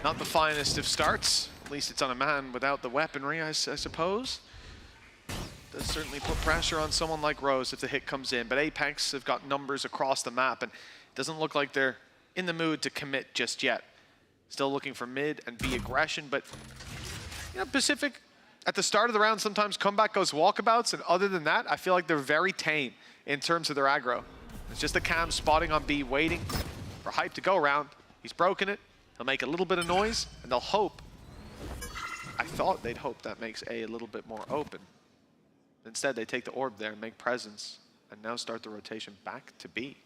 Not the finest of starts. At least it's on a man without the weaponry, I suppose. Does certainly put pressure on someone like Rose if the hit comes in, but Apex have got numbers across the map, and it doesn't look like they're in the mood to commit just yet. Still looking for mid and B aggression, but you know, Pacific at the start of the round sometimes comeback goes walkabouts, and other than that, I feel like they're very tame in terms of their aggro. It's just the Cam spotting on B, waiting for Hype to go around. He's broken it. He'll make a little bit of noise, and they'll hope. I thought they'd hope that makes A a little bit more open. Instead, they take the orb there and make presence, and now start the rotation back to B.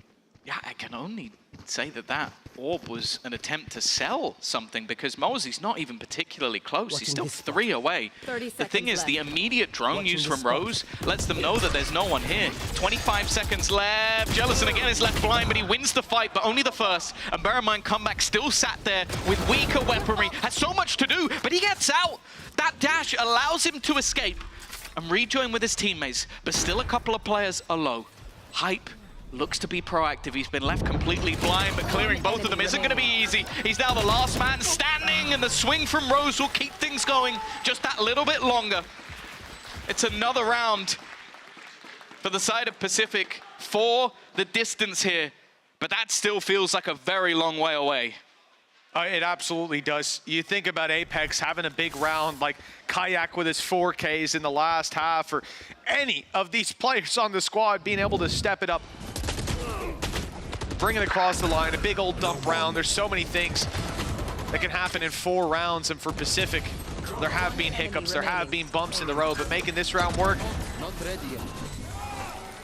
Yeah, I can only say that that orb was an attempt to sell something, because Molzy's not even particularly close. He's still 3 away. The thing is, the immediate drone use from Rose lets them know that there's no one here. 25 seconds left. Jellison again is left blind, but he wins the fight, but only the first. And bear in mind, Comeback still sat there with weaker weaponry, has so much to do, but he gets out. That dash allows him to escape and rejoin with his teammates, but still a couple of players are low. Hype looks to be proactive. He's been left completely blind, but clearing both of them isn't going to be easy. He's now the last man standing, and the swing from Rose will keep things going just that little bit longer. It's another round for the side of Pacific for the distance here, but that still feels like a very long way away. It absolutely does. You think about Apex having a big round like Kayak with his 4Ks in the last half, or any of these players on the squad being able to step it up, bring it across the line, a big old dump round. There's so many things that can happen in 4 rounds, and for Pacific, there have been hiccups, there have been bumps in the road, but making this round work,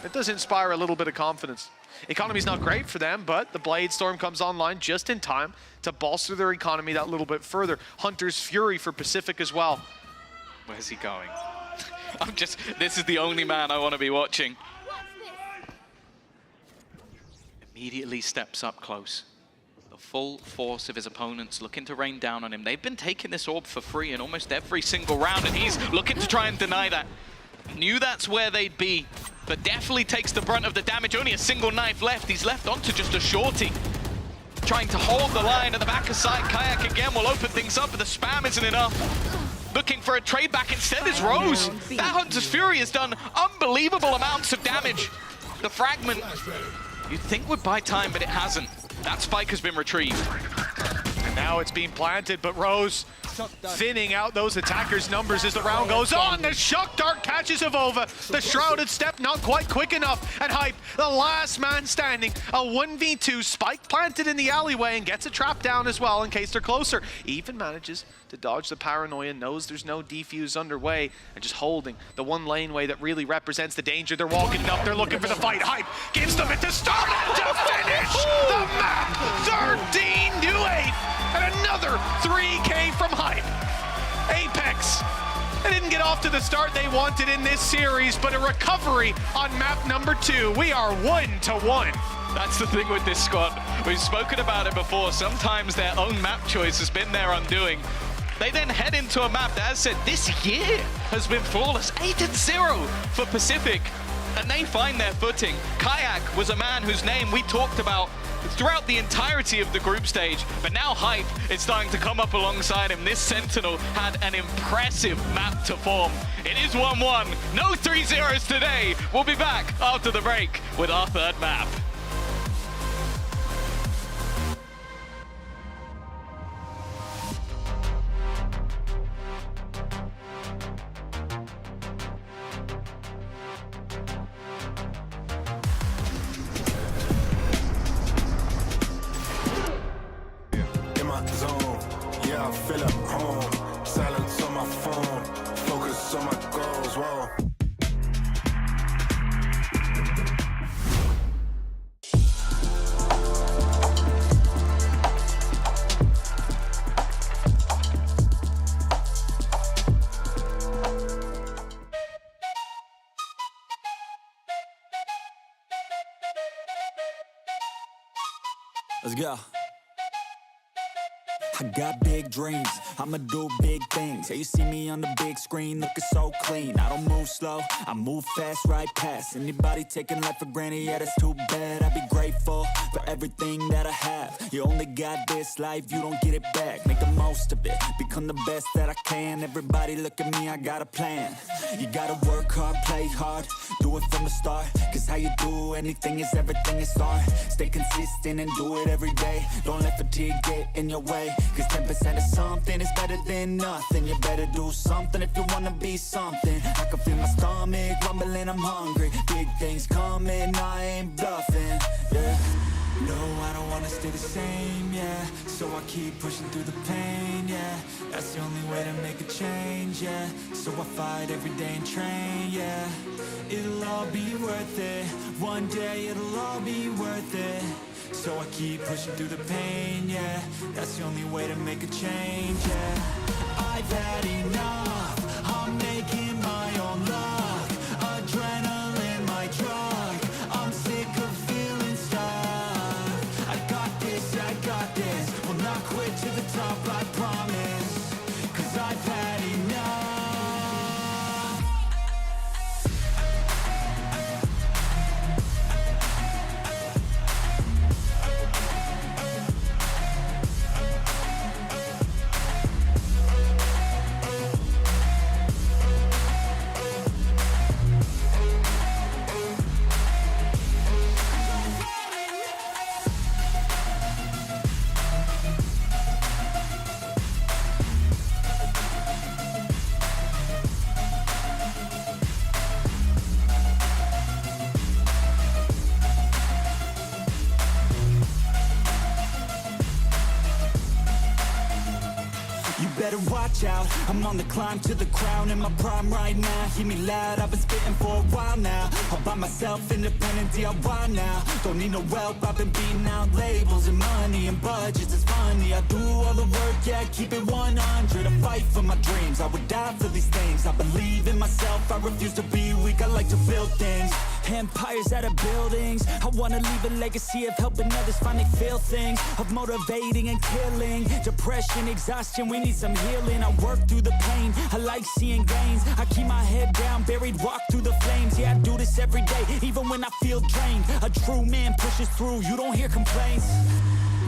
it does inspire a little bit of confidence. Economy's not great for them, but the Blade Storm comes online just in time to bolster their economy that little bit further. Hunter's Fury for Pacific as well. Where's he going? This is the only man I want to be watching. Immediately steps up close. The full force of his opponents looking to rain down on him. They've been taking this orb for free in almost every single round, and he's looking to try and deny that. Knew that's where they'd be, but definitely takes the brunt of the damage. Only a single knife left. He's left onto just a shorty. Trying to hold the line at the back of side. Kayak again will open things up, but the spam isn't enough. Looking for a trade back instead is Rose. That Hunter's Fury has done unbelievable amounts of damage. The fragment, you'd think would buy time, but it hasn't. That spike has been retrieved. And now it's being planted, but Rose thinning out those attackers' numbers as the round goes on. The Shock Dart catches Avova. The Shrouded Step not quite quick enough. And Hype, the last man standing. A 1v2, spike planted in the alleyway, and gets a trap down as well in case they're closer. Even manages to dodge the paranoia, knows there's no defuse underway, and just holding the one laneway that really represents the danger. They're walking it up, they're looking for the fight. Hype gives them it to start and to finish the map. 13-8, and another 3K from Hype. Apex, they didn't get off to the start they wanted in this series, but a recovery on map number 2. We are 1-1. That's the thing with this squad. We've spoken about it before. Sometimes their own map choice has been their undoing. They then head into a map that, as said, this year has been flawless. 8-0 for Pacific, and they find their footing. Kayak was a man whose name we talked about throughout the entirety of the group stage, but now Hype is starting to come up alongside him. This Sentinel had an impressive map to form. It is 1-1, no 3-0s today. We'll be back after the break with our third map. Zone. Yeah, I feel at home. Silence on my phone. Focus on my goals. Whoa. Let's go. I got big dreams, I'ma do big things. Yeah, you see me on the big screen looking so clean. I don't move slow, I move fast right past anybody taking life for granted, yeah that's too bad. I'd be grateful for everything that I have. You only got this life, you don't get it back. Make the most of it, become the best that I can. Everybody look at me, I got a plan. You gotta work hard, play hard, do it from the start. Cause how you do anything is everything is art. Stay consistent and do it every day. Don't let fatigue get in your way. Cause 10% of something is better than nothing. You better do something if you wanna be something. I can feel my stomach rumbling, I'm hungry. Big things coming, I ain't bluffing, yeah. No, I don't wanna stay the same, yeah. So I keep pushing through the pain, yeah. That's the only way to make a change, yeah. So I fight every day and train, yeah. It'll all be worth it. One day it'll all be worth it. So I keep pushing through the pain, yeah. That's the only way to make a change, yeah. I've had enough, I'm making my own luck. Adrenaline, my drug, I'm sick of feeling stuck. I got this, will not quit to the top, I promise. Cause I've had enough. Better watch out, I'm on the climb to the crown. In my prime right now, hear me loud, I've been spitting for a while now. All by myself, independent DIY now. Don't need no help, I've been beating out labels and money and budgets, it's funny. I do all the work, yeah, keep it 100. I fight for my dreams, I would die for these things. I believe in myself, I refuse to be weak, I like to build things. Empires out of buildings, I wanna leave a legacy of helping others finally feel things. Of motivating and killing, depression, exhaustion, we need some healing. I work through the pain, I like seeing gains. I keep my head down, buried, walk through the flames. Yeah, I do this every day, even when I feel drained. A true man pushes through, you don't hear complaints.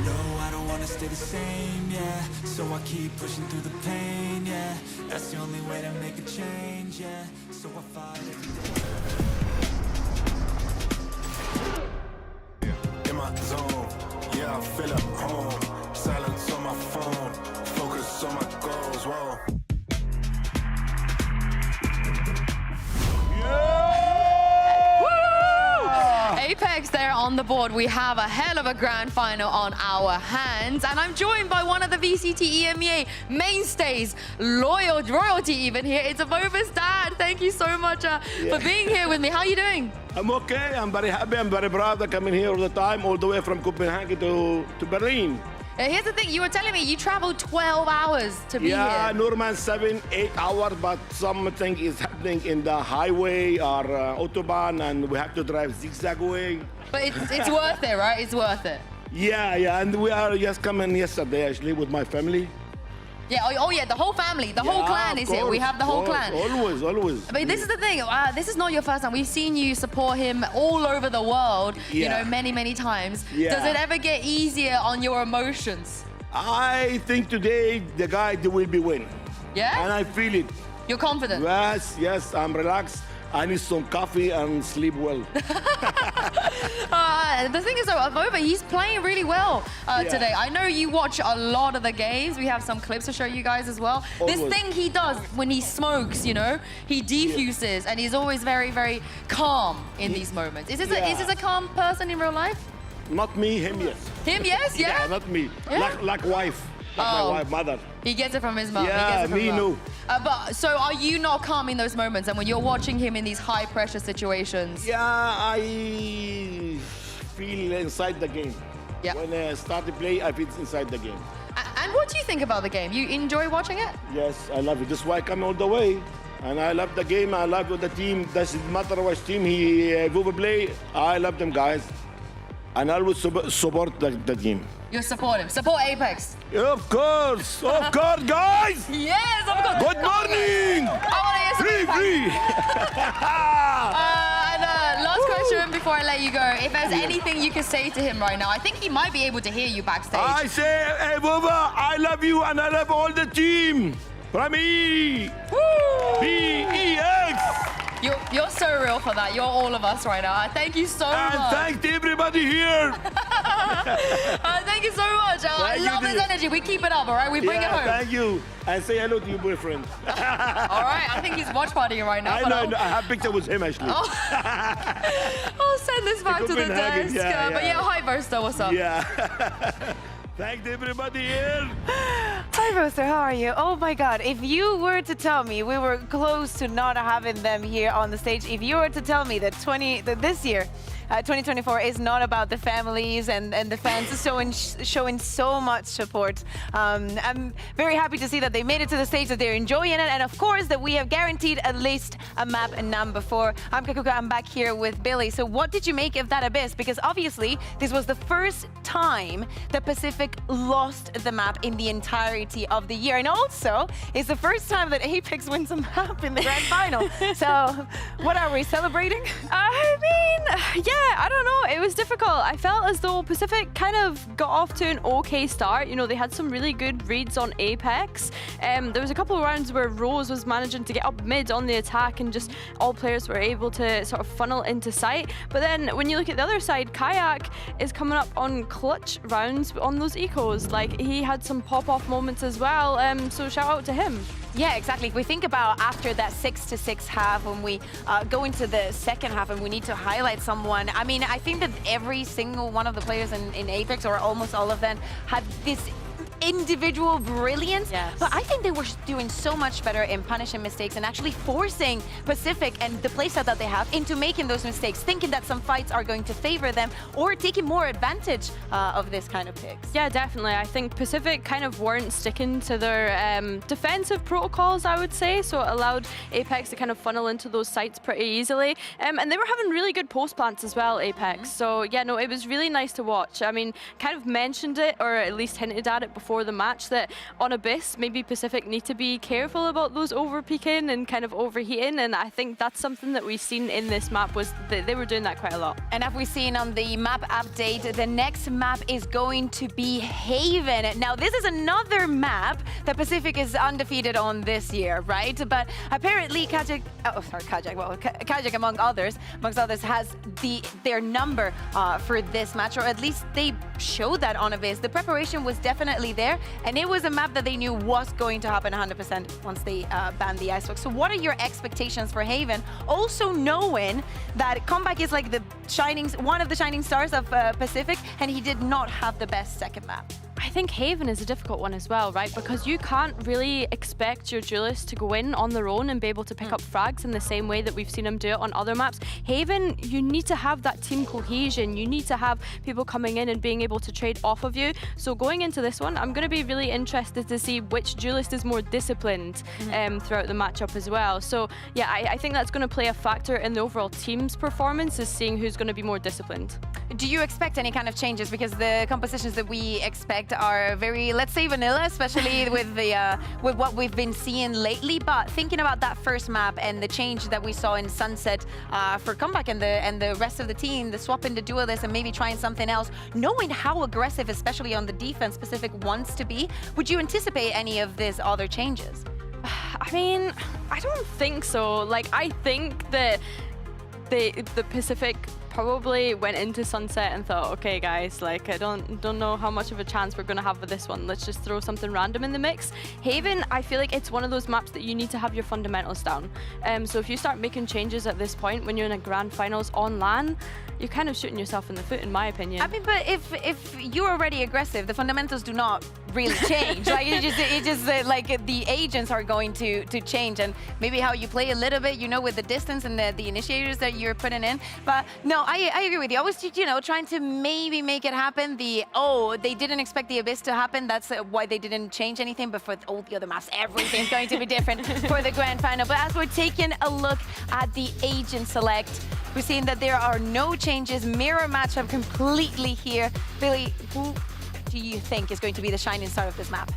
No, I don't wanna stay the same, yeah. So I keep pushing through the pain, yeah. That's the only way to make a change, yeah. So I fight every day. In my zone, yeah, I feel at home. Silence on my phone, focus on my goals, whoa. Apex there on the board. We have a hell of a grand final on our hands. And I'm joined by one of the VCT EMEA mainstays, royalty even here. It's Avova's dad. Thank you so much for being here with me. How are you doing? I'm okay. I'm very happy. I'm very proud of coming here all the time, all the way from Copenhagen to Berlin. Here's the thing, you were telling me you traveled 12 hours to be here. Yeah, normal 7-8 hours, but something is happening in the highway or autobahn, and we have to drive zigzag way. But it's worth it, right? It's worth it. Yeah, and we are just coming yesterday, actually, with my family. Yeah, oh yeah, the whole family, the whole clan is here. We have the whole clan. Always, always. But this is the thing, this is not your first time. We've seen you support him all over the world, you know, many, many times. Yeah. Does it ever get easier on your emotions? I think today the guy will be win. Yeah? And I feel it. You're confident? Yes, I'm relaxed. I need some coffee and sleep well. The thing is, though, Avova, he's playing really well today. I know you watch a lot of the games. We have some clips to show you guys as well. Always. This thing he does when he smokes, you know, he defuses, and he's always very, very calm in these moments. Is this a calm person in real life? Not me, him, yes. Him, yes? Yeah? Yeah, not me. Yeah? Like wife. Like my wife, mother. He gets it from his mom. Yeah, me no. But so are you not calm in those moments? And when you're watching him in these high pressure situations? Yeah, I feel inside the game. Yeah. When I start to play, I feel inside the game. And what do you think about the game? You enjoy watching it? Yes, I love it. That's why I come all the way. And I love the game. I love the team. Doesn't matter which team he will play. I love them guys. And I always support the team. You support him. Support Apex. Of course, guys. Yes, of course. Good morning. Free. Last question before I let you go. If there's anything you can say to him right now, I think he might be able to hear you backstage. I say, hey, Bova, I love you and I love all the team. From me. PEX. You're so real for that. You're all of us right now. Thank you so much. And thanks to everybody here. Thank you so much. I love this energy. We keep it up, all right? We bring it home. Thank you. And say hello to your boyfriend. All right. I think he's watch partying right now. I know. I have picture with him, actually. I'll send this back to the desk. But yeah, hi, Versta. What's up? Yeah. Thanks everybody here. Hi, Roster, how are you? Oh my God, if you were to tell me we were close to not having them here on the stage, if you were to tell me that this year, 2024 is not about the families and the fans showing so much support. I'm very happy to see that they made it to the stage, that they're enjoying it, and of course that we have guaranteed at least a map and number 4. I'm Kakuka, I'm back here with Billy. So what did you make of that Abyss? Because obviously this was the first time that Pacific lost the map in the entirety of the year, and also it's the first time that Apex wins a map in the grand final. So what are we celebrating? I mean, yeah, I don't know. It was difficult. I felt as though Pacific kind of got off to an okay start. You know, they had some really good reads on Apex. There was a couple of rounds where Rose was managing to get up mid on the attack and just all players were able to sort of funnel into sight. But then when you look at the other side, Kayak is coming up on clutch rounds on those ecos. Like, he had some pop-off moments as well. So shout out to him. Yeah, exactly. If we think about after that 6-6 half, when we go into the second half and we need to highlight someone, I mean, I think that every single one of the players in Apex, or almost all of them, had this individual brilliance. Yes. But I think they were doing so much better in punishing mistakes and actually forcing Pacific and the playset that they have into making those mistakes, thinking that some fights are going to favor them or taking more advantage of this kind of picks. Yeah, definitely. I think Pacific kind of weren't sticking to their defensive protocols, I would say, so it allowed Apex to kind of funnel into those sites pretty easily. And they were having really good post plants as well, Apex. So yeah, no, it was really nice to watch. I mean, kind of mentioned it, or at least hinted at it before the match, that on Abyss, maybe Pacific need to be careful about those over-peaking and kind of overheating, and I think that's something that we've seen in this map, was that they were doing that quite a lot. And as we've seen on the map update, the next map is going to be Haven. Now, this is another map that Pacific is undefeated on this year, right? But apparently Kajak, Kajak among others has their number for this match, or at least they showed that on Abyss. The preparation was definitely there, and it was a map that they knew was going to happen 100% once they banned the Icebox. So what are your expectations for Haven? Also knowing that Comeback is like one of the shining stars of Pacific, and he did not have the best second map. I think Haven is a difficult one as well, right? Because you can't really expect your duelists to go in on their own and be able to pick up frags in the same way that we've seen them do it on other maps. Haven, you need to have that team cohesion. You need to have people coming in and being able to trade off of you. So going into this one, I'm going to be really interested to see which duelist is more disciplined throughout the matchup as well. So yeah, I think that's going to play a factor in the overall team's performance, is seeing who's going to be more disciplined. do you expect any kind of changes? Because the compositions that we expect are very, let's say, vanilla, especially with the with what we've been seeing lately. But thinking about that first map and the change that we saw in Sunset for Comeback and the rest of the team, the swapping the duelist and maybe trying something else, knowing how aggressive, especially on the defense, Pacific wants to be, would you anticipate any of these other changes? I mean, I don't think so. Like, I think that the Pacific probably went into Sunset and thought, okay guys, like I don't know how much of a chance we're gonna have with this one. Let's just throw something random in the mix. Haven, I feel like it's one of those maps that you need to have your fundamentals down. So if you start making changes at this point when you're in a grand finals on LAN, you're kind of shooting yourself in the foot, in my opinion. I mean, but if you're already aggressive, the fundamentals do not really change. Like it just like the agents are going to change, and maybe how you play a little bit, you know, with the distance and the initiators that you're putting in. But no, I agree with you. I was, you know, trying to maybe make it happen. They didn't expect the Abyss to happen. That's why they didn't change anything. But for all the other maps, everything's going to be different for the grand final. But as we're taking a look at the agent select, we're seeing that there are no changes. Mirror matchup completely here. Billy, who do you think is going to be the shining star of this map?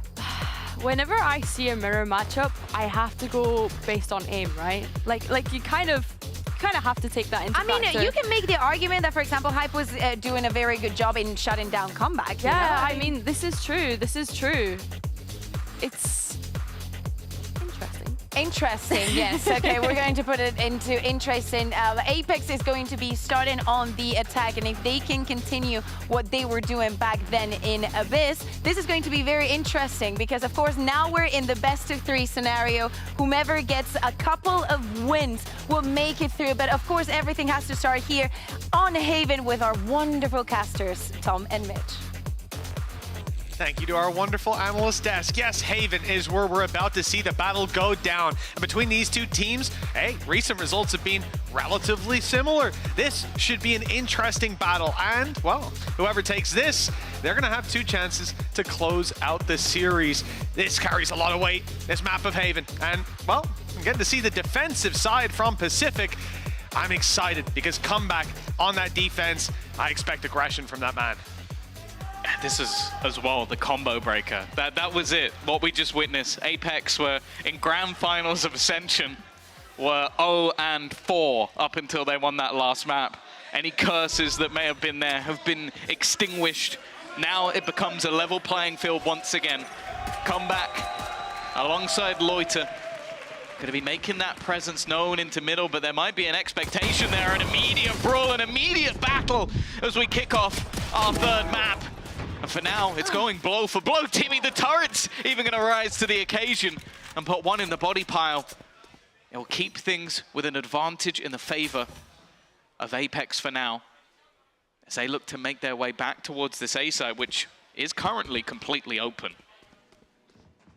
Whenever I see a mirror matchup, I have to go based on aim, right? Like you kind of have to take that into factor. You can make the argument that, for example, Hype was doing a very good job in shutting down Comeback. Yeah, I mean, this is true. This is true. It's interesting. Interesting, yes. Okay, we're going to put it into interesting. Apex is going to be starting on the attack, and if they can continue what they were doing back then in Abyss, this is going to be very interesting because, of course, now we're in the best-of-3 scenario. Whomever gets a couple of wins will make it through, but of course, everything has to start here on Haven with our wonderful casters, Tom and Mitch. Thank you to our wonderful analyst desk. Yes, Haven is where we're about to see the battle go down. And between these two teams, hey, recent results have been relatively similar. This should be an interesting battle. And, well, whoever takes this, they're going to have 2 chances to close out the series. This carries a lot of weight, this map of Haven. And, well, I'm getting to see the defensive side from Pacific. I'm excited because Comeback on that defense, I expect aggression from that man. This is, as well, the combo breaker. That was it, what we just witnessed. Apex were in grand finals of Ascension, were 0-4 up until they won that last map. Any curses that may have been there have been extinguished. Now it becomes a level playing field once again. Comeback alongside Loiter. Going to be making that presence known into middle, but there might be an expectation there, an immediate brawl, an immediate battle as we kick off our 3rd map. And for now, it's going blow for blow. Timmy, the turret's even going to rise to the occasion and put one in the body pile. It will keep things with an advantage in the favor of Apex for now, as they look to make their way back towards this A side, which is currently completely open.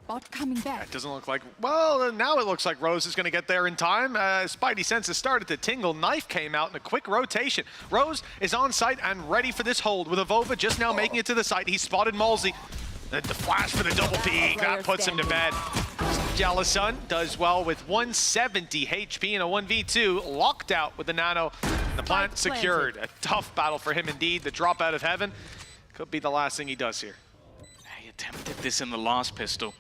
Bot coming back. It doesn't look like, well, now it looks like Rose is going to get there in time. Spidey senses started to tingle. Knife came out in a quick rotation. Rose is on site and ready for this hold with Avova just now making it to the site. He spotted Malsey. The flash for the double peek, that puts him to bed. Jalasun does well with 170 HP in a 1v2, locked out with the nano. The plant secured. A tough battle for him indeed. The drop out of heaven could be the last thing he does here. He attempted this in the last pistol.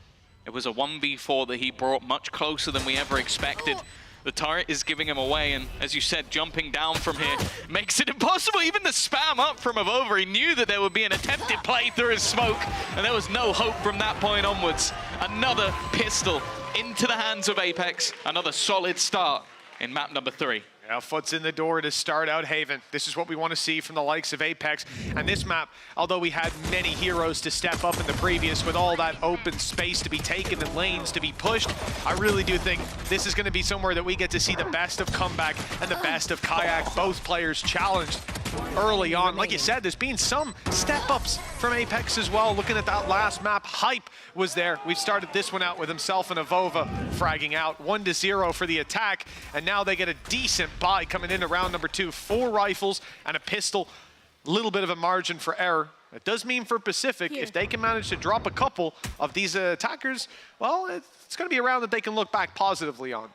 It was a 1v4 that he brought much closer than we ever expected. The turret is giving him away, and as you said, jumping down from here makes it impossible. Even the spam up from Avova, he knew that there would be an attempted play through his smoke, and there was no hope from that point onwards. Another pistol into the hands of Apex. Another solid start in map number 3. Yeah, foot's in the door to start out Haven. This is what we want to see from the likes of Apex. And this map, although we had many heroes to step up in the previous with all that open space to be taken and lanes to be pushed, I really do think this is going to be somewhere that we get to see the best of Comeback and the best of Kayak, both players challenged early on. Like you said, there's been some step-ups from Apex as well. Looking at that last map, Hype was there. We've started this one out with himself and Avova fragging out 1-0 for the attack, and now they get a decent buy coming into round number 2. 4 rifles and a pistol. A little bit of a margin for error. It does mean for Pacific, if they can manage to drop a couple of these attackers, well, it's going to be a round that they can look back positively on.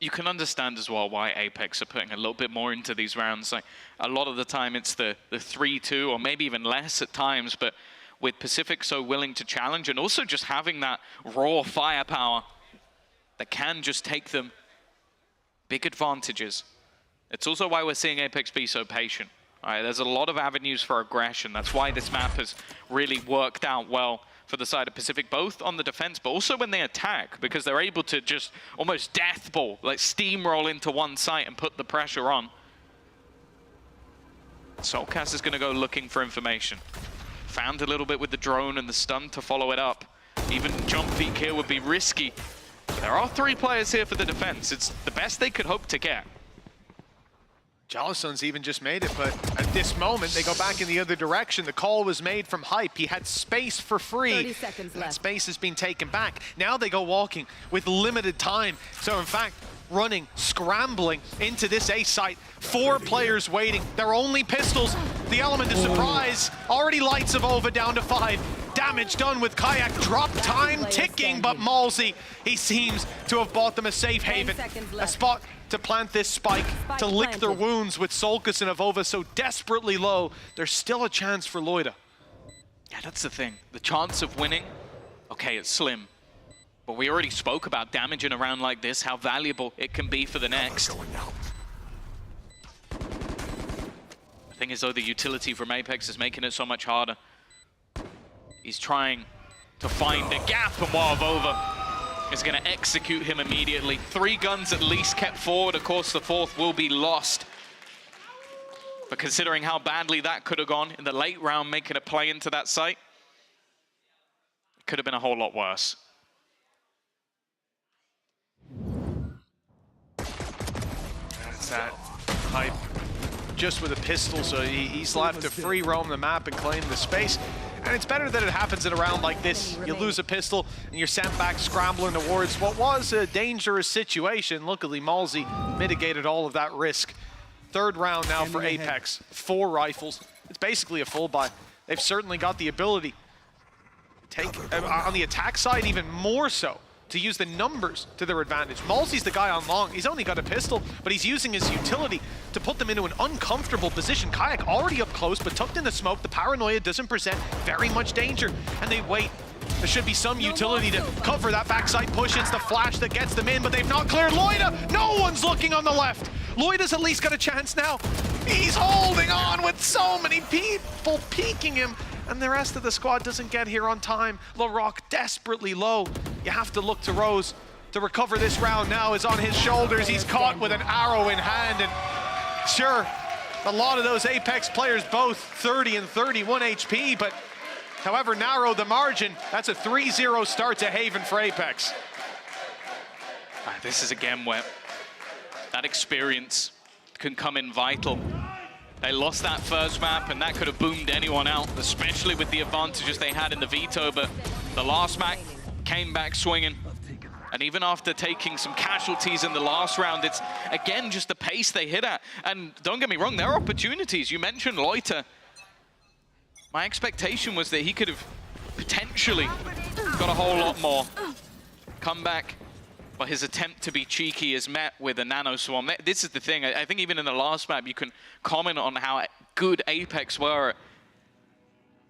you can understand as well why Apex are putting a little bit more into these rounds. Like, a lot of the time it's the 3-2 or maybe even less at times, but with Pacific so willing to challenge and also just having that raw firepower that can just take them big advantages. It's also why we're seeing Apex be so patient. All right, there's a lot of avenues for aggression. That's why this map has really worked out well for the side of Pacific, both on the defense, but also when they attack, because they're able to just almost death ball, like steamroll into one site and put the pressure on. Soulcast is going to go looking for information. Found a little bit with the drone and the stun to follow it up. Even jump peek here would be risky. There are 3 players here for the defense. It's the best they could hope to get. Jalison's even just made it, but at this moment, they go back in the other direction. The call was made from Hype. He had space for free. 30 seconds left. That space has been taken back. Now they go walking with limited time. So in fact, running, scrambling into this A site. 4 players waiting. They're only pistols. The element of surprise. Already lights of Ova down to 5. Damage done with Kayak. Drop time ticking, but Malzy, he seems to have bought them a safe haven. A spot to plant this spike to lick their wounds with Solkis and Avova so desperately low. There's still a chance for Loida. Yeah, that's the thing. The chance of winning, okay, it's slim. But we already spoke about damage in a round like this, how valuable it can be for the next. The thing is, though, the utility from Apex is making it so much harder. He's trying to find a gap, and Avova is going to execute him immediately. 3 guns at least kept forward. Of course, the 4th will be lost. But considering how badly that could have gone in the late round, making a play into that site, it could have been a whole lot worse. That's that Hype just with a pistol, so he's left to free roam the map and claim the space. And it's better that it happens in a round like this. You lose a pistol and you're sent back scrambling towards what was a dangerous situation. Luckily, Malzy mitigated all of that risk. 3rd round now for Apex. 4 rifles. It's basically a full buy. They've certainly got the ability to take, on the attack side even more so, to use the numbers to their advantage. Malzy's the guy on long. He's only got a pistol, but he's using his utility to put them into an uncomfortable position. Kayak already up close, but tucked in the smoke. The paranoia doesn't present very much danger, and they wait. There should be some utility to cover that backside push. It's the flash that gets them in, but they've not cleared Loida. No one's looking on the left. Loida's at least got a chance now. He's holding on with so many people peeking him, and the rest of the squad doesn't get here on time. LaRock desperately low. You have to look to Rose to recover this round. Now is on his shoulders. He's caught with an arrow in hand, and sure, a lot of those Apex players both 30 and 31 HP, but however narrow the margin, that's a 3-0 start to Haven for Apex. This is again where that experience can come in vital. They lost that first map, and that could have boomed anyone out, especially with the advantages they had in the veto, but the last map came back swinging. And even after taking some casualties in the last round, it's, again, just the pace they hit at. And don't get me wrong, there are opportunities. You mentioned Loiter. My expectation was that he could have potentially got a whole lot more. Come back, but his attempt to be cheeky is met with a nano swarm. This is the thing. I think even in the last map, you can comment on how good Apex were at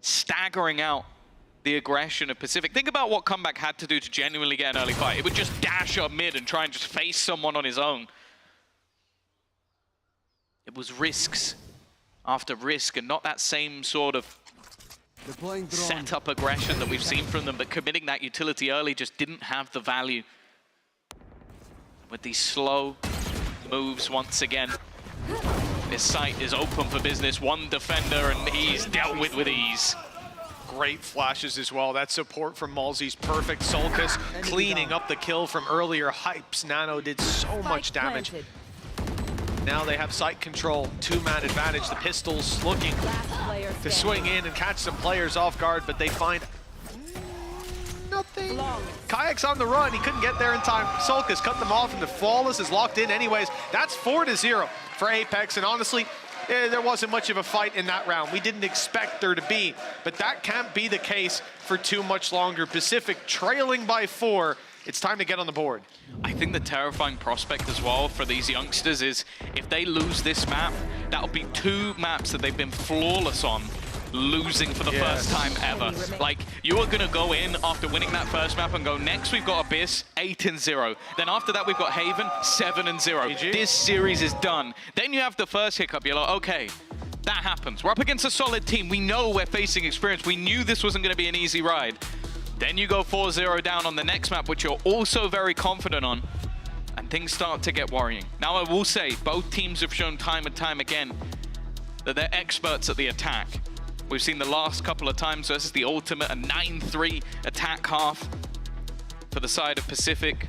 staggering out the aggression of Pacific. Think about what Comeback had to do to genuinely get an early fight. It would just dash up mid and try and just face someone on his own. It was risks after risk, and not that same sort of set-up aggression that we've seen from them, but committing that utility early just didn't have the value. With these slow moves once again, this site is open for business. 1 defender, and he's dealt with ease. Great flashes as well. That support from Malzy's perfect. Solkis cleaning up the kill from earlier. Hype's Nano did so much damage. Now they have site control, 2-man advantage. The pistols looking to swing in and catch some players off guard, but they find nothing. Kayak's on the run. He couldn't get there in time. Solkis cut them off, and the Flawless is locked in anyways. That's 4-0 for Apex, and honestly, there wasn't much of a fight in that round. We didn't expect there to be, but that can't be the case for too much longer. Pacific trailing by 4 It's time to get on the board. I think the terrifying prospect as well for these youngsters is if they lose this map, that'll be 2 maps that they've been flawless on, losing for the first time ever. Like, you are gonna go in after winning that first map and go, next we've got Abyss, 8-0. Then after that we've got Haven, 7-0. This series is done. Then you have the first hiccup, you're like, okay, that happens. We're up against a solid team. We know we're facing experience. We knew this wasn't gonna be an easy ride. Then you go 4-0 down on the next map, which you're also very confident on, and things start to get worrying. Now, I will say, both teams have shown time and time again that they're experts at the attack. We've seen the last couple of times versus the Ultimate, a 9-3 attack half for the side of Pacific.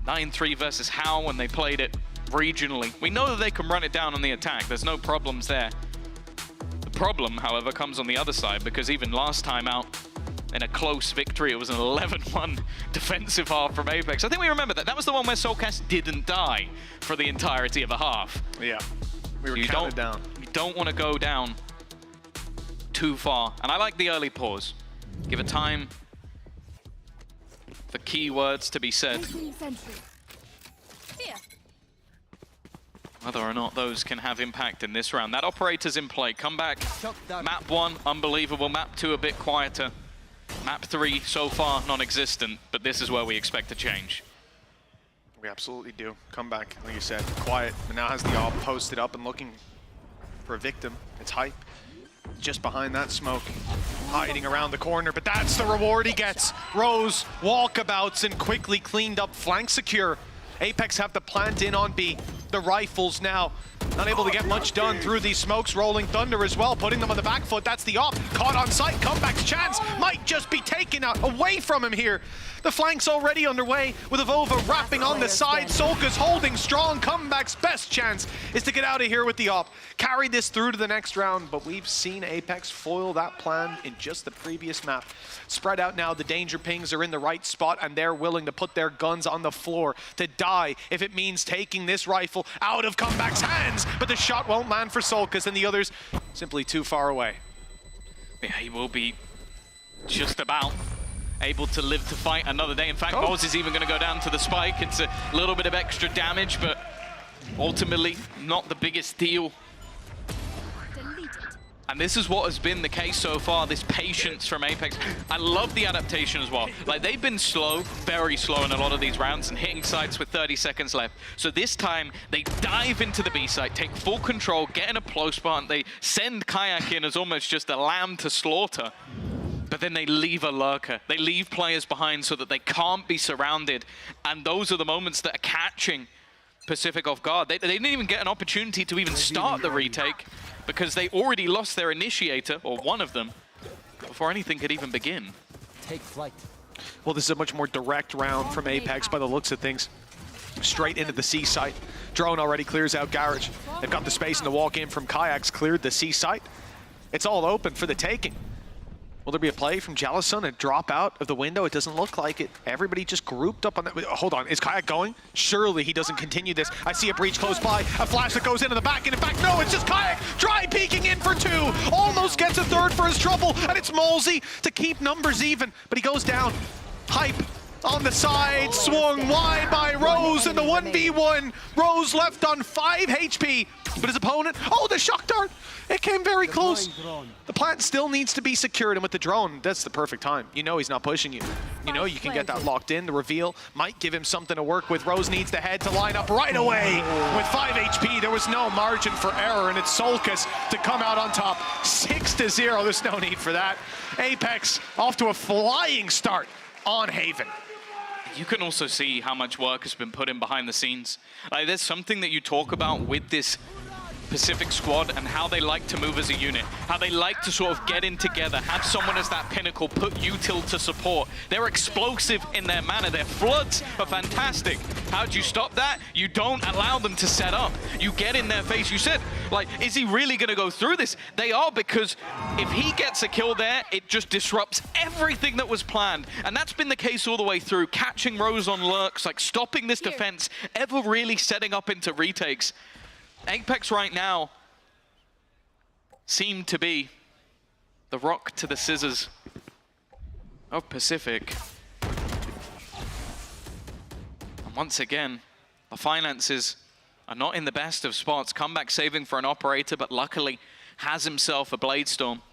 9-3 versus HAL when they played it regionally. We know that they can run it down on the attack. There's no problems there. The problem, however, comes on the other side, because even last time out, in a close victory, it was an 11-1 defensive half from Apex. I think we remember that. That was the one where Soulcast didn't die for the entirety of a half. Yeah, we were counted down. You don't want to go down too far. And I like the early pause. Give it time for keywords to be said. Whether or not those can have impact in this round. That operator's in play. Come back. Map 1, unbelievable. Map 2, a bit quieter. Map 3, so far, non-existent, but this is where we expect a change. We absolutely do. Come back, like you said, quiet. And now has the AWP posted up and looking for a victim. It's Hype. Just behind that smoke, hiding around the corner, but that's the reward he gets. Rose, walkabouts, and quickly cleaned up, flank secure. Apex have to plant in on B. The rifles now not able to get much done through these smokes. Rolling Thunder as well, putting them on the back foot. That's the op. Caught on sight. Comeback's chance might just be taken out away from him here. The flank's already underway with Avova wrapping on the side. Solka's holding strong. Comeback's best chance is to get out of here with the op. Carry this through to the next round, but we've seen Apex foil that plan in just the previous map. Spread out now, the danger pings are in the right spot, and they're willing to put their guns on the floor to die if it means taking this rifle out of Comeback's hands. But the shot won't land for Solkas, and the others simply too far away. Yeah, he will be just about able to live to fight another day. In fact, Moz is even going to go down to the spike. It's a little bit of extra damage, but ultimately not the biggest deal. And this is what has been the case so far, this patience from Apex. I love the adaptation as well. Like, they've been slow, very slow in a lot of these rounds and hitting sites with 30 seconds left. So this time, they dive into the B site, take full control, get in a close spot, and they send Kayak in as almost just a lamb to slaughter. But then they leave a lurker. They leave players behind so that they can't be surrounded. And those are the moments that are catching Pacific off guard. They didn't even get an opportunity to even start the retake, because they already lost their initiator, or one of them, before anything could even begin. Take flight. Well, this is a much more direct round from Apex by the looks of things. Straight into the C site. Drone already clears out Garage. They've got the space and the walk in from Kayaks, cleared the C site. It's all open for the taking. Will there be a play from Jellison, a drop out of the window? It doesn't look like it. Everybody just grouped up on that. Hold on, is Kayak going? Surely he doesn't continue this. I see a breach close by, a flash that goes into the back, and in fact, no, it's just Kayak dry peeking in for 2. Almost gets a 3rd for his trouble, and it's Molesy to keep numbers even, but he goes down. Hype on the side, swung wide by Rose in the 1v1. Rose left on 5 HP, but his opponent, oh, the shock dart! It came very close. The plant still needs to be secured, and with the drone, that's the perfect time. You know he's not pushing you. You know you can get that locked in. The reveal might give him something to work with. Rose needs the head to line up right away. With 5 HP, there was no margin for error, and it's Solkas to come out on top. 6-0, there's no need for that. Apex off to a flying start on Haven. You can also see how much work has been put in behind the scenes. Like, there's something that you talk about with this Pacific squad and how they like to move as a unit, how they like to sort of get in together, have someone as that pinnacle, put util to support. They're explosive in their manner. Their floods are fantastic. How do you stop that? You don't allow them to set up. You get in their face. You said, like, is he really going to go through this? They are, because if he gets a kill there, it just disrupts everything that was planned. And that's been the case all the way through. Catching Rose on lurks, like stopping this defense, ever really setting up into retakes. Apex right now seem to be the rock to the scissors of Pacific. once again, the finances are not in the best of spots. Comeback saving for an operator, but luckily has himself a Blade Storm.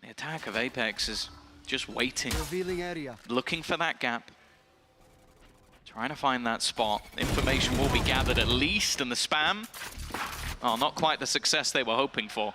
The attack of Apex is just waiting, Revealing area. looking for that gap, trying to find that spot. Information will be gathered at least, and the spam, oh, not quite the success they were hoping for.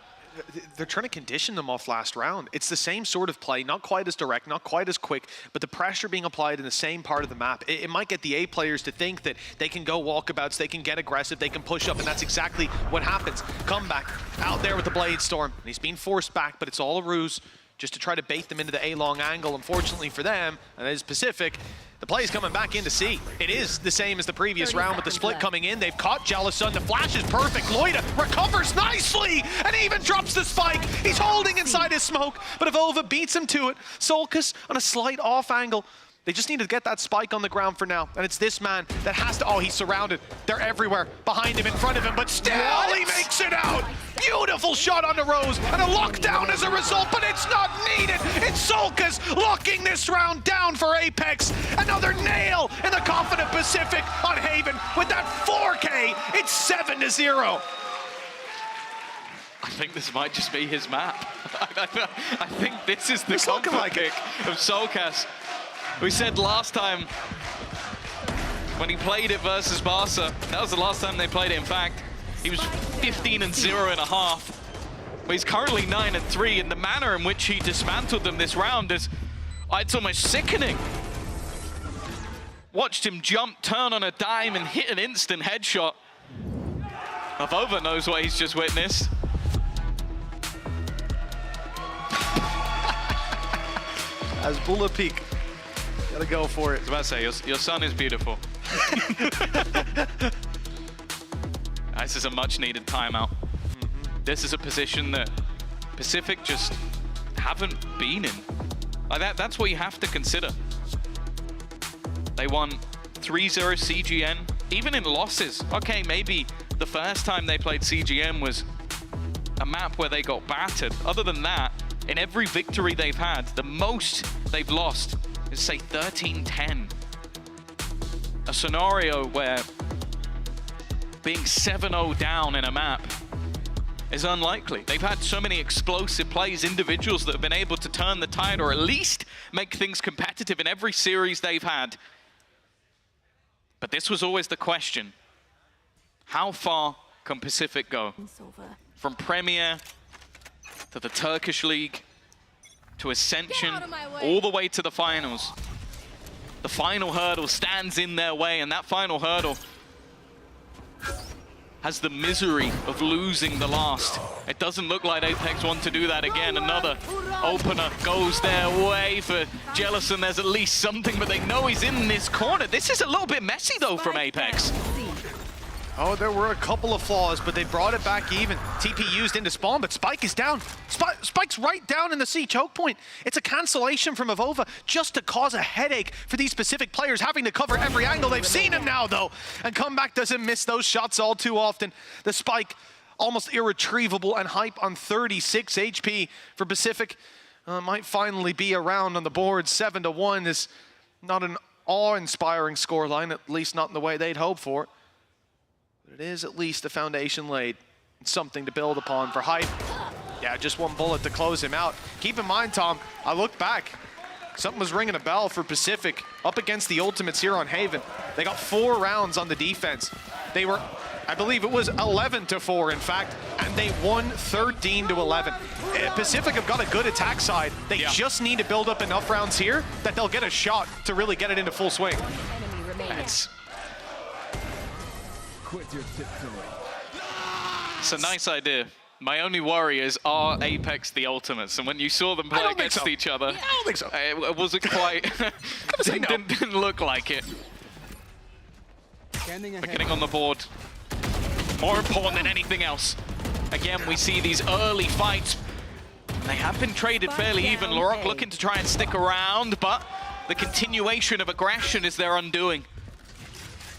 They're trying to condition them off last round. It's the same sort of play, not quite as direct, not quite as quick, but the pressure being applied in the same part of the map. It might get the A players to think that they can go walkabouts, they can get aggressive, they can push up, and that's exactly what happens. Comeback out there with the Blade Storm, and he's being forced back, but it's all a ruse just to try to bait them into the A-long angle. Unfortunately for them, and it is Pacific, the play is coming back into C. It is the same as the previous round with the split coming in. They've caught Jellicent. The flash is perfect. Loida recovers nicely and even drops the spike. He's holding inside his smoke, but Avova beats him to it. Solkis on a slight off angle. They just need to get that spike on the ground for now. And it's this man that has to, oh, he's surrounded. They're everywhere, behind him, in front of him, but still he makes it out. Beautiful shot on the Rose, and a lockdown as a result, but it's not needed. It's Solkis locking this round down for Apex. Another nail in the coffin of Pacific on Haven with that 4K. It's 7-0. I think this might just be his map. I think this is the comfort pick of Solkas. We said last time when he played it versus Barca, that was the last time they played it. In fact, he was 15-0 in a half. But he's currently 9-3, and the manner in which he dismantled them this round is, it's almost sickening. Watched him jump, turn on a dime, and hit an instant headshot. Avova knows what he's just witnessed. As Bula Peak. Gotta go for it. I was about to say, your son is beautiful. This is a much-needed timeout. This is a position that Pacific just haven't been in. That's what you have to consider. They won 3-0 CGN, even in losses. Okay, maybe the first time they played CGN was a map where they got battered. Other than that, in every victory they've had, the most they've lost is, say, 13-10. A scenario where being 7-0 down in a map is unlikely. They've had so many explosive plays, individuals that have been able to turn the tide or at least make things competitive in every series they've had. But this was always the question. How far can Pacific go? From Premier to the Turkish League to Ascension, all the way to the finals. The final hurdle stands in their way, and that final hurdle has the misery of losing the last. It doesn't look like Apex want to do that again. Another opener goes their way for Jellicent. There's at least something, but they know he's in this corner. This is a little bit messy, though, from Apex. Oh, there were a couple of flaws, but they brought it back even. TP used into spawn, but Spike is down. Spike's right down in the C choke point. It's a cancellation from Avova just to cause a headache for these Pacific players, having to cover every angle. They've seen him now, though, and Comeback doesn't miss those shots all too often. The Spike, almost irretrievable, and Hype on 36 HP for Pacific. Might finally be around on the board. 7-1 is not an awe-inspiring scoreline, at least not in the way they'd hope for. But it is at least a foundation laid, something to build upon for Hype. Yeah, just one bullet to close him out. Keep in mind, Tom, I looked back. Something was ringing a bell for Pacific up against the Ultimates here on Haven. They got 4 rounds on the defense. They were, I believe it was 11-4, in fact, and they won 13-11. Pacific have got a good attack side. They just need to build up enough rounds here that they'll get a shot to really get it into full swing. It's a nice idea. My only worry is, are Apex the Ultimates? And when you saw them play against each other, I don't think so. It wasn't quite, didn't look like it. But getting on the board, more important than anything else. Again, we see these early fights. They have been traded fairly even. Lorok looking to try and stick around, but the continuation of aggression is their undoing.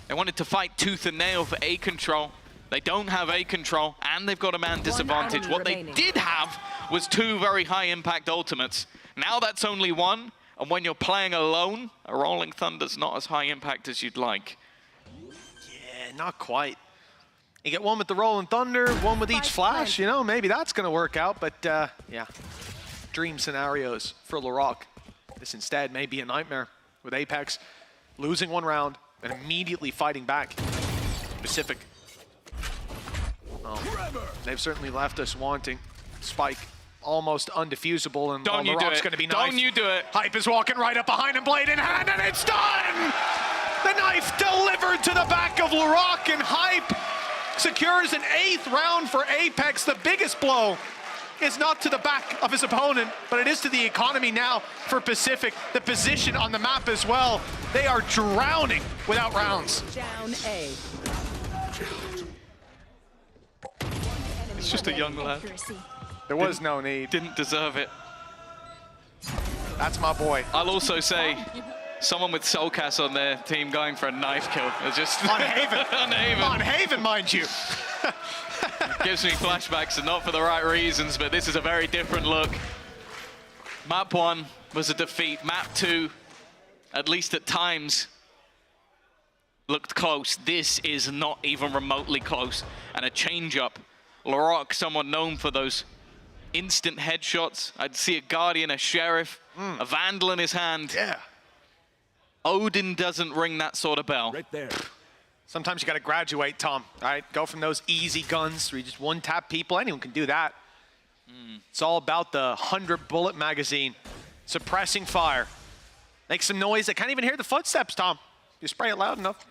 They wanted to fight tooth and nail for A control. They don't have A control, and they've got a man disadvantage. What they did have was 2 very high impact ultimates. Now that's only 1, And when you're playing alone, a Rolling Thunder's not as high impact as you'd like. Yeah, not quite. You get one with the Rolling Thunder, one with each flash, you know, maybe that's going to work out. But yeah, dream scenarios for Larocque. This instead may be a nightmare with Apex losing one round and immediately fighting back. Pacific. Oh, they've certainly left us wanting. Spike almost undefusable, and Don't you do Larocque's it. going to be knifed. Don't you do it. Hype is walking right up behind him, blade in hand, and it's done! The knife delivered to the back of Larocque, and Hype secures an 8th round for Apex. The biggest blow is not to the back of his opponent, but it is to the economy now for Pacific. The position on the map as well. They are drowning without rounds. Down A. It's just a young lad. There was no need. Didn't deserve it. That's my boy. I'll also say, someone with Soulcast on their team going for a knife kill. It's just on Haven. On Haven. On Haven, mind you. Gives me flashbacks, and not for the right reasons, but this is a very different look. Map 1 was a defeat. Map 2, at least at times, looked close. This is not even remotely close. And a change-up. Larocque, someone known for those instant headshots. I'd see a Guardian, a Sheriff, a Vandal in his hand. Yeah. Odin doesn't ring that sort of bell. Right there. Sometimes you got to graduate, Tom. All right, go from those easy guns where you just one-tap people. Anyone can do that. It's all about the 100-bullet magazine, suppressing fire. Make some noise. They can't even hear the footsteps, Tom. You spray it loud enough.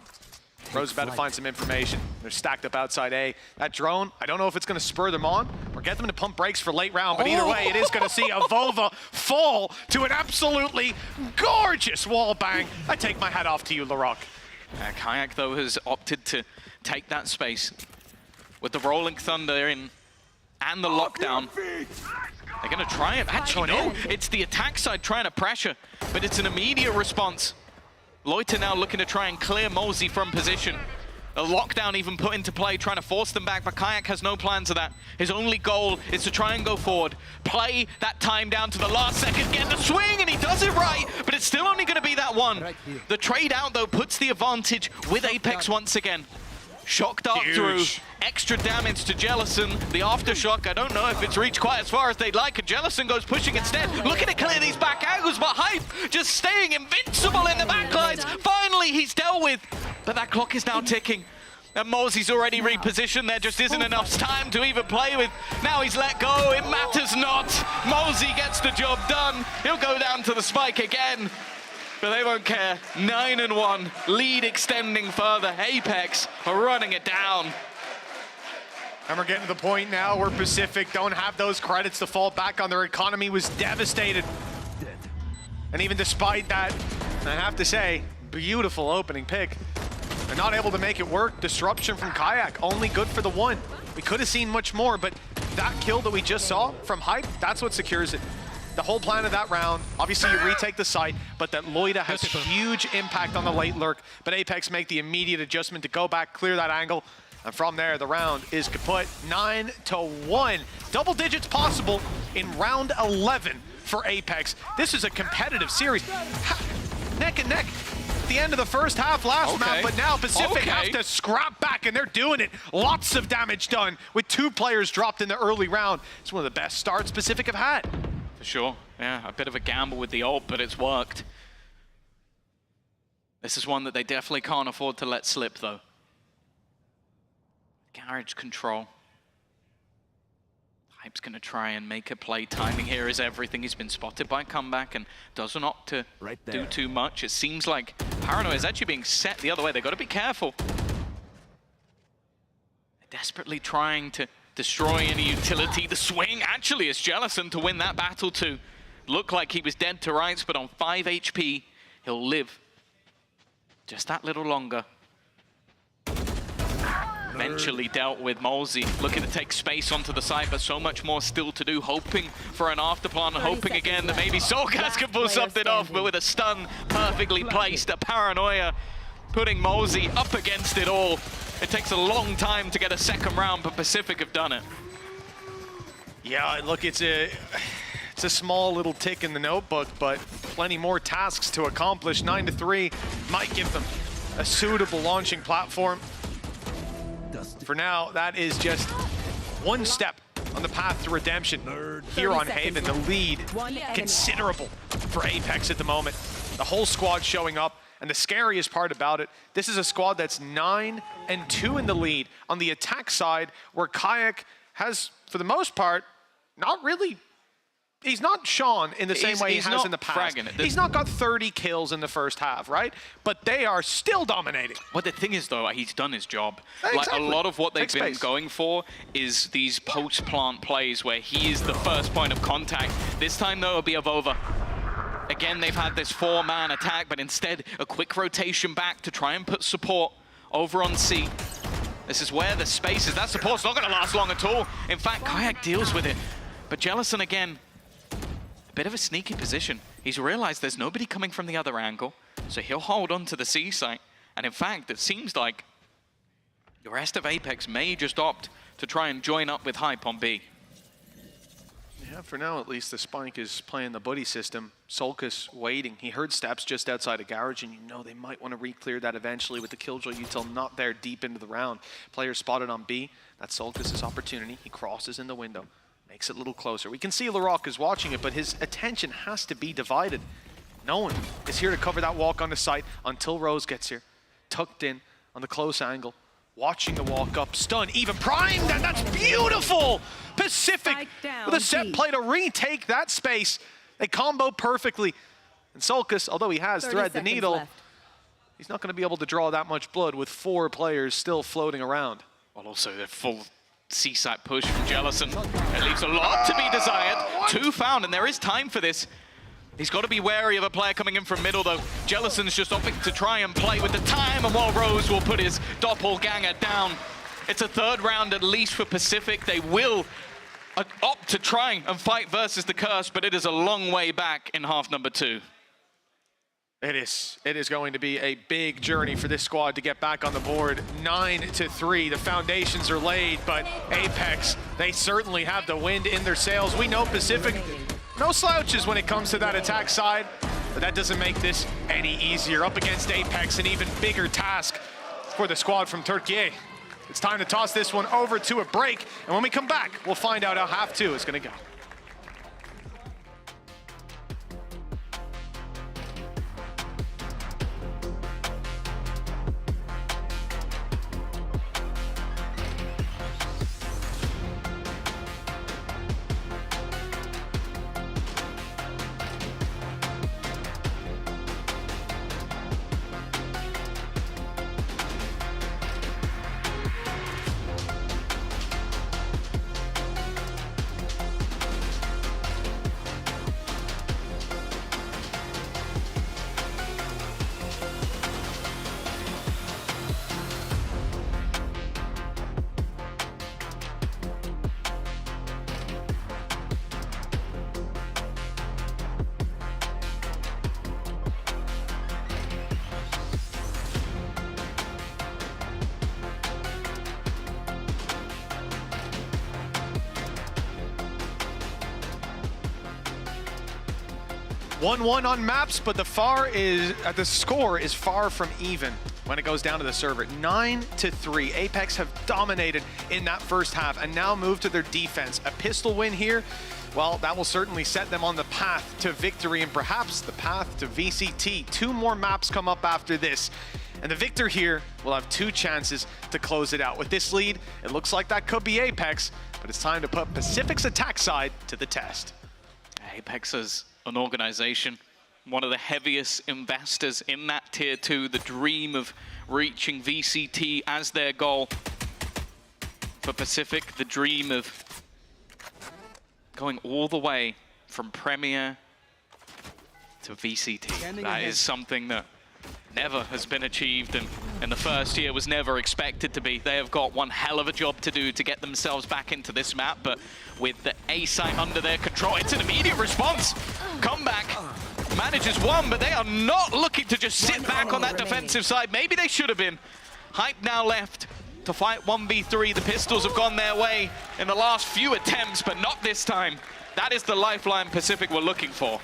Bro's about to find some information. They're stacked up outside A. That drone, I don't know if it's going to spur them on or get them to pump brakes for late round, but either way, it is going to see a Vova fall to an absolutely gorgeous wall bang. I take my hat off to you, Larocque. Kayak, though, has opted to take that space. With the Rolling Thunder in and the lockdown, they're going to try it. Actually, no, it's the attack side trying to pressure, but it's an immediate response. Loiter now looking to try and clear Mosey from position. A lockdown even put into play, trying to force them back, but Kayak has no plans of that. His only goal is to try and go forward, play that time down to the last second, get the swing, and he does it right, but it's still only going to be that one. The trade out, though, puts the advantage with Apex once again. Shock dart through, extra damage to Jellison. The aftershock, I don't know if it's reached quite as far as they'd like, and Jellison goes pushing instead. Looking to clear these back angles, but Hype just staying invincible in the backlines. Finally, he's dealt with, but that clock is now ticking. And Mosey's already repositioned. There just isn't enough time to even play with. Now he's let go, it matters not. Mosey gets the job done. He'll go down to the spike again. But they won't care. 9-1, lead extending further. Apex are running it down. And we're getting to the point now where Pacific don't have those credits to fall back on. Their economy was devastated. And even despite that, I have to say, beautiful opening pick. They're not able to make it work. Disruption from Kayak, only good for the one. We could have seen much more, but that kill that we just saw from Hype, that's what secures it. The whole plan of that round, obviously you retake the site, but that Loiter has huge impact on the late lurk. But Apex make the immediate adjustment to go back, clear that angle, and from there the round is kaput. 9-1. Double digits possible in round 11 for Apex. This is a competitive series. Neck and neck. At the end of the first half last map, but now Pacific have to scrap back, and they're doing it. Lots of damage done with 2 players dropped in the early round. It's one of the best starts Pacific have had. For sure, yeah, a bit of a gamble with the ult, but it's worked. This is one that they definitely can't afford to let slip, though. Garage control. Hype's gonna try and make a play. Timing here is everything. He's been spotted by comeback and doesn't opt to do too much. It seems like Paranoia is actually being set the other way. They've got to be careful. They're desperately trying to destroy any utility. The swing actually is Jellison to win that battle too. Looked like he was dead to rights, but on 5 HP, he'll live just that little longer. Eventually dealt with Mosey, looking to take space onto the side, but so much more still to do, hoping for an afterplan, hoping again that maybe Soulcast can pull something off, but with a stun perfectly placed, a Paranoia putting Mosey up against it all. It takes a long time to get a second round, but Pacific have done it. Yeah, look, it's an It's a small little tick in the notebook, but plenty more tasks to accomplish. 9-3 might give them a suitable launching platform. For now, that is just one step on the path to redemption here on Haven. The lead considerable for Apex at the moment. The whole squad showing up, and the scariest part about it, this is a squad that's 9-2 in the lead on the attack side, where Kayak has, for the most part, not really. He's not shone in the same way he has in the past. He's not got 30 kills in the first half, right? But they are still dominating. Well, the thing is, though, he's done his job. Exactly. Like, a lot of what they've been going for is these post-plant plays where he is the first point of contact. This time, though, it'll be Avova. Again, they've had this 4-man attack, but instead, a quick rotation back to try and put support over on C. This is where the space is. That support's not going to last long at all. In fact, Kayak deals with it. But Jellison, again, bit of a sneaky position. He's realized there's nobody coming from the other angle, so he'll hold on to the C site. And in fact, it seems like the rest of Apex may just opt to try and join up with Hype on B. Yeah, for now at least, the Spike is playing the buddy system. Solkus waiting. He heard steps just outside of Garage, and you know they might want to re-clear that eventually with the Killjoy util not there deep into the round. Player spotted on B. That's Solkus' opportunity. He crosses in the window. Makes it a little closer. We can see LaRock is watching it, but his attention has to be divided. No one is here to cover that walk on the site until Rose gets here. Tucked in on the close angle, watching the walk up, stun, even primed, and that's beautiful! Pacific with a set play to retake that space. They combo perfectly. And Solkus, although he has thread the needle, he's not going to be able to draw that much blood with 4 players still floating around. Well, also the full C-site push from Jellison. It leaves a lot to be desired. 2 found, and there is time for this. He's got to be wary of a player coming in from middle, though. Jellison's just opting to try and play with the time, and while Rose will put his doppelganger down. It's a 3rd round at least for Pacific. They will opt to try and fight versus the Curse, but it is a long way back in half number 2. It is. It is going to be a big journey for this squad to get back on the board. 9-3. The foundations are laid, but Apex, they certainly have the wind in their sails. We know Pacific, no slouches when it comes to that attack side, but that doesn't make this any easier. Up against Apex, an even bigger task for the squad from Turkey. It's time to toss this one over to a break, and when we come back, we'll find out how half 2 is going to go. One on maps, but the score is far from even when it goes down to the server. 9-3. Apex have dominated in that first half and now move to their defense. A pistol win here, well, that will certainly set them on the path to victory and perhaps the path to VCT. 2 more maps come up after this. And the victor here will have 2 chances to close it out. With this lead, it looks like that could be Apex, but it's time to put Pacific's attack side to the test. Apex is an organization, one of the heaviest investors in that tier 2, the dream of reaching VCT as their goal. For Pacific, the dream of going all the way from Premier to VCT. That is something that never has been achieved, and in the first year was never expected to be. They have got one hell of a job to do to get themselves back into this map, but with the A site under their control, it's an immediate response. Comeback manages 1, but they are not looking to just sit back on that defensive side. Maybe they should have been. Hype now left to fight 1v3. The pistols have gone their way in the last few attempts, but not this time. That is the lifeline Pacific were looking for.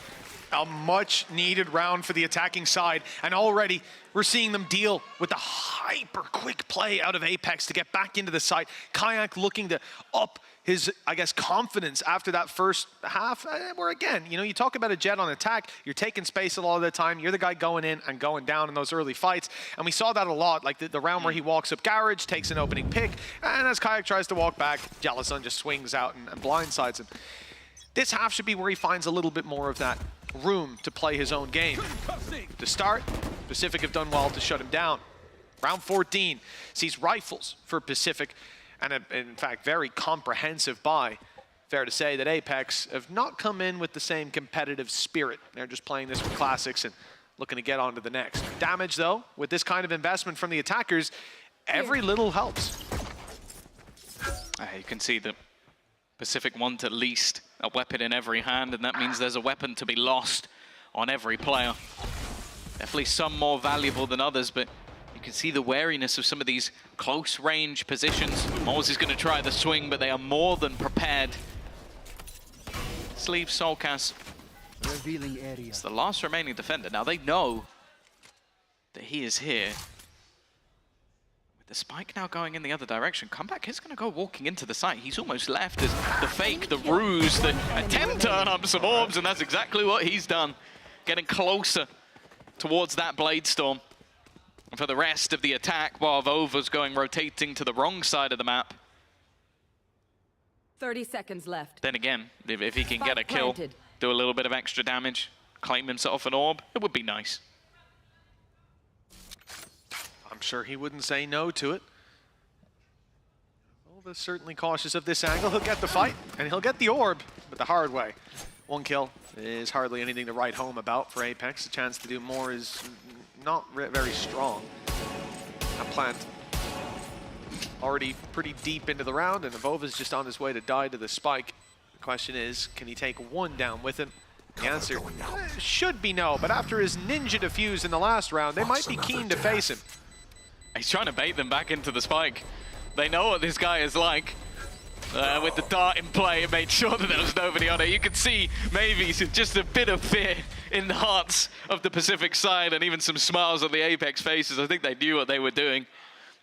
A much-needed round for the attacking side, and already we're seeing them deal with the hyper-quick play out of Apex to get back into the site. Kayak looking to up his, I guess, confidence after that first half, where again, you know, you talk about a Jet on attack, you're taking space a lot of the time, you're the guy going in and going down in those early fights, and we saw that a lot, like the round where he walks up garage, takes an opening pick, and as Kayak tries to walk back, Jalasun just swings out and blindsides him. This half should be where he finds a little bit more of that room to play his own game. To start, Pacific have done well to shut him down. Round 14 sees rifles for Pacific, and in fact, very comprehensive buy. Fair to say that Apex have not come in with the same competitive spirit. They're just playing this for classics and looking to get on to the next. Damage, though, with this kind of investment from the attackers, every little helps. You can see that Pacific want at least a weapon in every hand, and that means there's a weapon to be lost on every player. Definitely some more valuable than others, but you can see the wariness of some of these close-range positions. Moles is going to try the swing, but they are more than prepared. This leaves Solcas. Revealing area. It's the last remaining defender. Now they know that he is here. With the spike now going in the other direction, Comeback is going to go walking into the site. He's almost left as the fake, the ruse, the attempt to turn up some orbs, and that's exactly what he's done. Getting closer towards that Blade Storm. And for the rest of the attack, while Vova's going rotating to the wrong side of the map. 30 seconds left. Then again, if he can get a kill, do a little bit of extra damage, claim himself an orb, it would be nice. I'm sure he wouldn't say no to it. Vova's certainly cautious of this angle. He'll get the fight, and he'll get the orb, but the hard way. One kill is hardly anything to write home about for Apex. The chance to do more is not very strong. That plant already pretty deep into the round, and Vova's just on his way to die to the spike. The question is, can he take one down with him? The answer should be no, but after his ninja defuse in the last round, they might be keen to face him. He's trying to bait them back into the spike. They know what this guy is like. With the dart in play, it made sure that there was nobody on it. You could see maybe just a bit of fear in the hearts of the Pacific side, and even some smiles on the Apex faces. I think they knew what they were doing.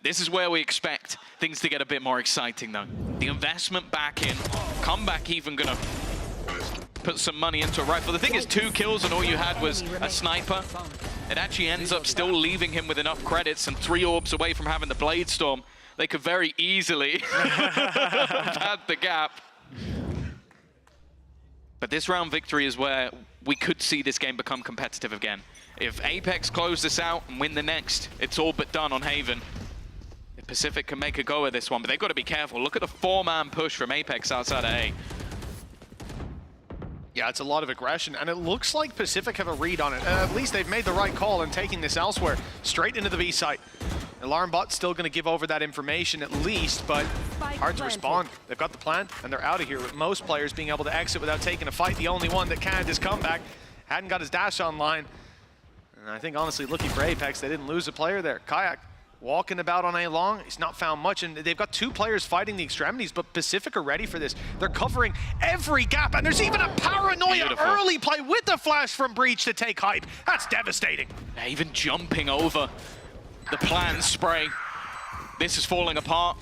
This is where we expect things to get a bit more exciting, though. The investment back in, Comeback even gonna put some money into a rifle. The thing is, 2 kills and all you had was a sniper. It actually ends up still leaving him with enough credits and 3 orbs away from having the Blade Storm. They could very easily have had the gap. But this round victory is where we could see this game become competitive again. If Apex close this out and win the next, it's all but done on Haven. If Pacific can make a go of this one, but they've got to be careful. Look at the 4-man push from Apex outside of A. Yeah, it's a lot of aggression, and it looks like Pacific have a read on it. At least they've made the right call in taking this elsewhere, straight into the B site. Alarm bot's still going to give over that information at least, but hard to respond. They've got the plant, and they're out of here, with most players being able to exit without taking a fight. The only one that can't is Comeback. Hadn't got his dash online. And I think, honestly, looking for Apex, they didn't lose a player there. Kayak walking about on A long. He's not found much, and they've got 2 players fighting the extremities, but Pacific are ready for this. They're covering every gap, and there's even a paranoia early play with the flash from Breach to take hype. That's devastating. Yeah, even jumping over the plan spray. This is falling apart.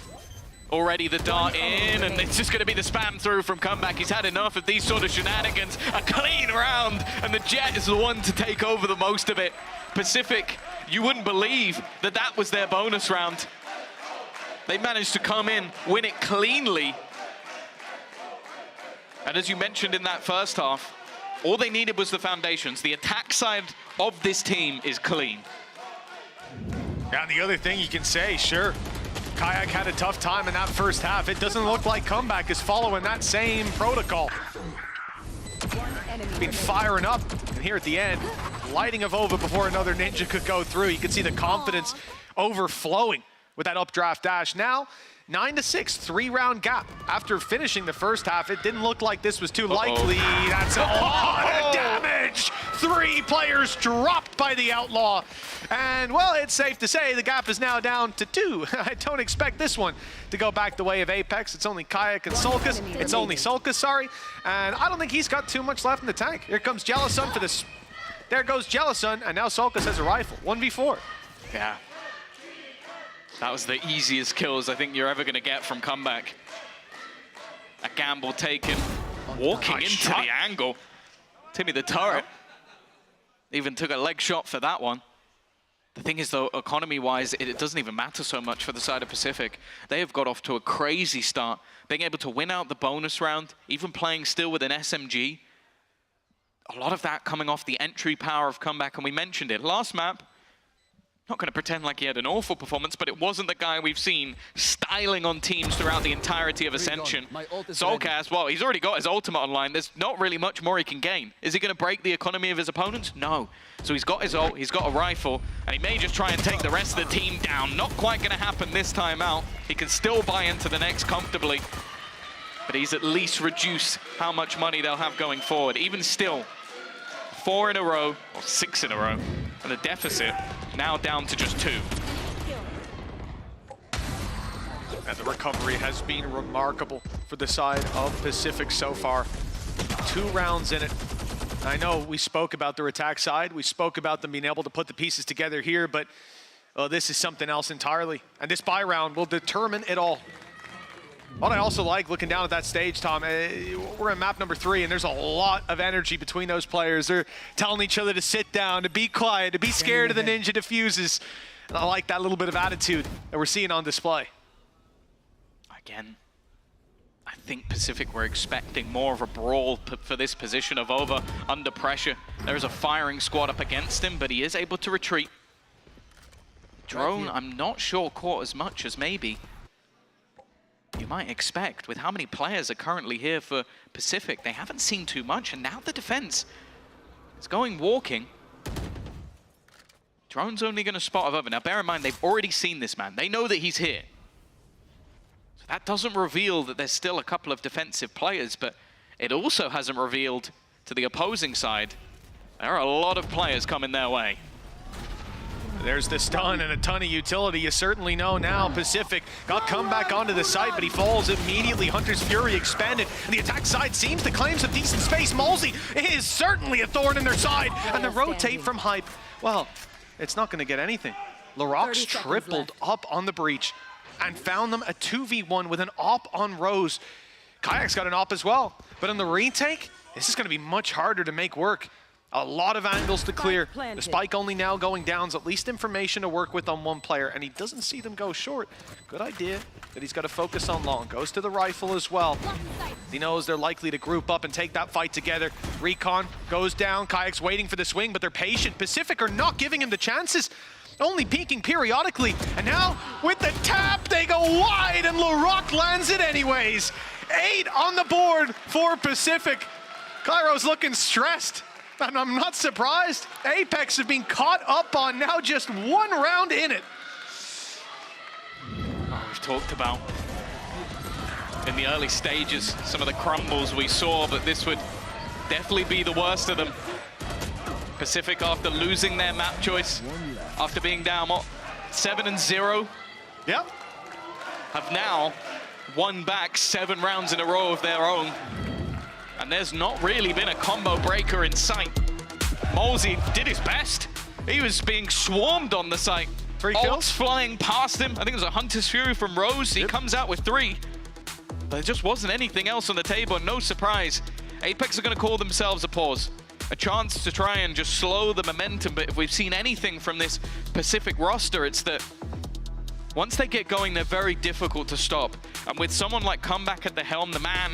Already the dart in, and it's just going to be the spam through from Comeback. He's had enough of these sort of shenanigans. A clean round, and the Jet is the one to take over the most of it. Pacific, you wouldn't believe that that was their bonus round. They managed to come in, win it cleanly. And as you mentioned in that first half, all they needed was the foundations. The attack side of this team is clean. Yeah, and the other thing you can say, sure, Kayak had a tough time in that first half. It doesn't look like Comeback is following that same protocol. Been firing up, and here at the end, lighting of Vova before another ninja could go through. You can see the confidence overflowing with that updraft dash. Now, 9-6, 3-round gap. After finishing the first half, it didn't look like this was too likely. That's a lot of damage! damage. 3 players dropped by the Outlaw. And, well, it's safe to say the gap is now down to 2. I don't expect this one to go back the way of Apex. It's only Kayak and Sulcus. It's only Sulcus, sorry. And I don't think he's got too much left in the tank. Here comes Jellicent for this. There goes Jellicent, and now Sulcus has a rifle. 1v4. Yeah. That was the easiest kills I think you're ever going to get from Comeback. A gamble taken. Walking into the angle. Timmy the turret. Even took a leg shot for that one. The thing is, though, economy-wise, it doesn't even matter so much for the side of Pacific. They have got off to a crazy start, being able to win out the bonus round, even playing still with an SMG. A lot of that coming off the entry power of Comeback, and we mentioned it. Last map, not going to pretend like he had an awful performance, but it wasn't the guy we've seen styling on teams throughout the entirety of Ascension. Soulcast, well, he's already got his ultimate online. There's not really much more he can gain. Is he going to break the economy of his opponents? No. So he's got his ult, he's got a rifle, and he may just try and take the rest of the team down. Not quite going to happen this time out. He can still buy into the next comfortably, but he's at least reduced how much money they'll have going forward. Even still, 4 in a row, or 6 in a row, and the deficit now down to just 2. And the recovery has been remarkable for the side of Pacific so far. 2 rounds in it. I know we spoke about their attack side. We spoke about them being able to put the pieces together here, but this is something else entirely. And this buy round will determine it all. What I also like looking down at that stage, Tom, we're in map number 3, and there's a lot of energy between those players. They're telling each other to sit down, to be quiet, to be scared of the ninja diffuses. And I like that little bit of attitude that we're seeing on display. Again, I think Pacific were expecting more of a brawl for this position of Over under pressure. There is a firing squad up against him, but he is able to retreat. Drone, I'm not sure caught as much as maybe you might expect. With how many players are currently here for Pacific, they haven't seen too much, and now the defense is going walking. Drone's only going to spot Over. Now bear in mind, they've already seen this man. They know that he's here. So that doesn't reveal that there's still a couple of defensive players, but it also hasn't revealed to the opposing side there are a lot of players coming their way. There's the stun and a ton of utility. You certainly know now Pacific got come back onto the site, but he falls immediately. Hunter's Fury expanded, and the attack side seems to claim some decent space. Malsey is certainly a thorn in their side, and the rotate from Hype, well, it's not going to get anything. Laroc's tripled up on the breach and found them a 2v1 with an op on Rose. Kayak's got an op as well, but in the retake, this is going to be much harder to make work. A lot of angles to clear. The spike only now going down, so at least information to work with on one player, and he doesn't see them go short. Good idea that he's got to focus on long. Goes to the rifle as well. He knows they're likely to group up and take that fight together. Recon goes down. Kayak's waiting for the swing, but they're patient. Pacific are not giving him the chances, only peeking periodically. And now, with the tap, they go wide, and Laroc lands it anyways. 8 on the board for Pacific. Cairo's looking stressed. And I'm not surprised. Apex have been caught up on now, just 1 round in it. Oh, we've talked about in the early stages some of the crumbles we saw, but this would definitely be the worst of them. Pacific, after losing their map choice, after being down, what, 7-0? Yep. Have now won back 7 rounds in a row of their own. And there's not really been a combo breaker in sight. Malsey did his best. He was being swarmed on the site. 3 kills? Ults flying past him. I think it was a Hunter's Fury from Rose. He comes out with 3. But there just wasn't anything else on the table. No surprise. Apex are going to call themselves a pause. A chance to try and just slow the momentum. But if we've seen anything from this Pacific roster, it's that once they get going, they're very difficult to stop. And with someone like Comeback at the helm, the man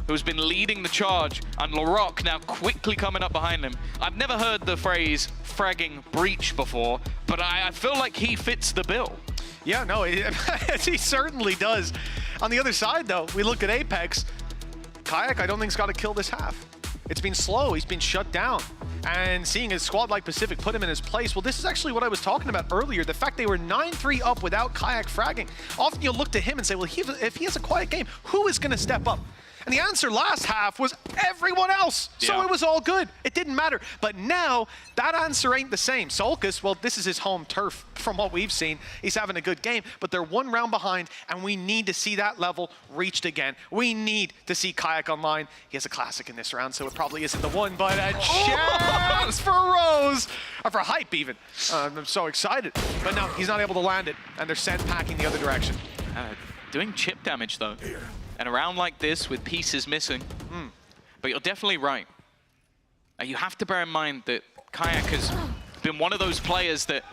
who's been leading the charge, and Laroc now quickly coming up behind him. I've never heard the phrase fragging breach before, but I feel like he fits the bill. Yeah, no, he certainly does. On the other side, though, we look at Apex. Kayak, I don't think, has got to kill this half. It's been slow. He's been shut down. And seeing a squad like Pacific put him in his place, well, this is actually what I was talking about earlier, the fact they were 9-3 up without Kayak fragging. Often you'll look to him and say, well, if he has a quiet game, who is going to step up? And the answer last half was everyone else. So Yeah. it was all good. It didn't matter. But now that answer ain't the same. Solkis, well, this is his home turf from what we've seen. He's having a good game, but they're one round behind, and we need to see that level reached again. We need to see Kayak online. He has a classic in this round, so it probably isn't the one, but a chance for Rose, or for Hype even. I'm so excited. But no, he's not able to land it, and they're sent packing the other direction. Doing chip damage though. And a round like this with pieces missing. But you're definitely right. You have to bear in mind that Kayak has been one of those players that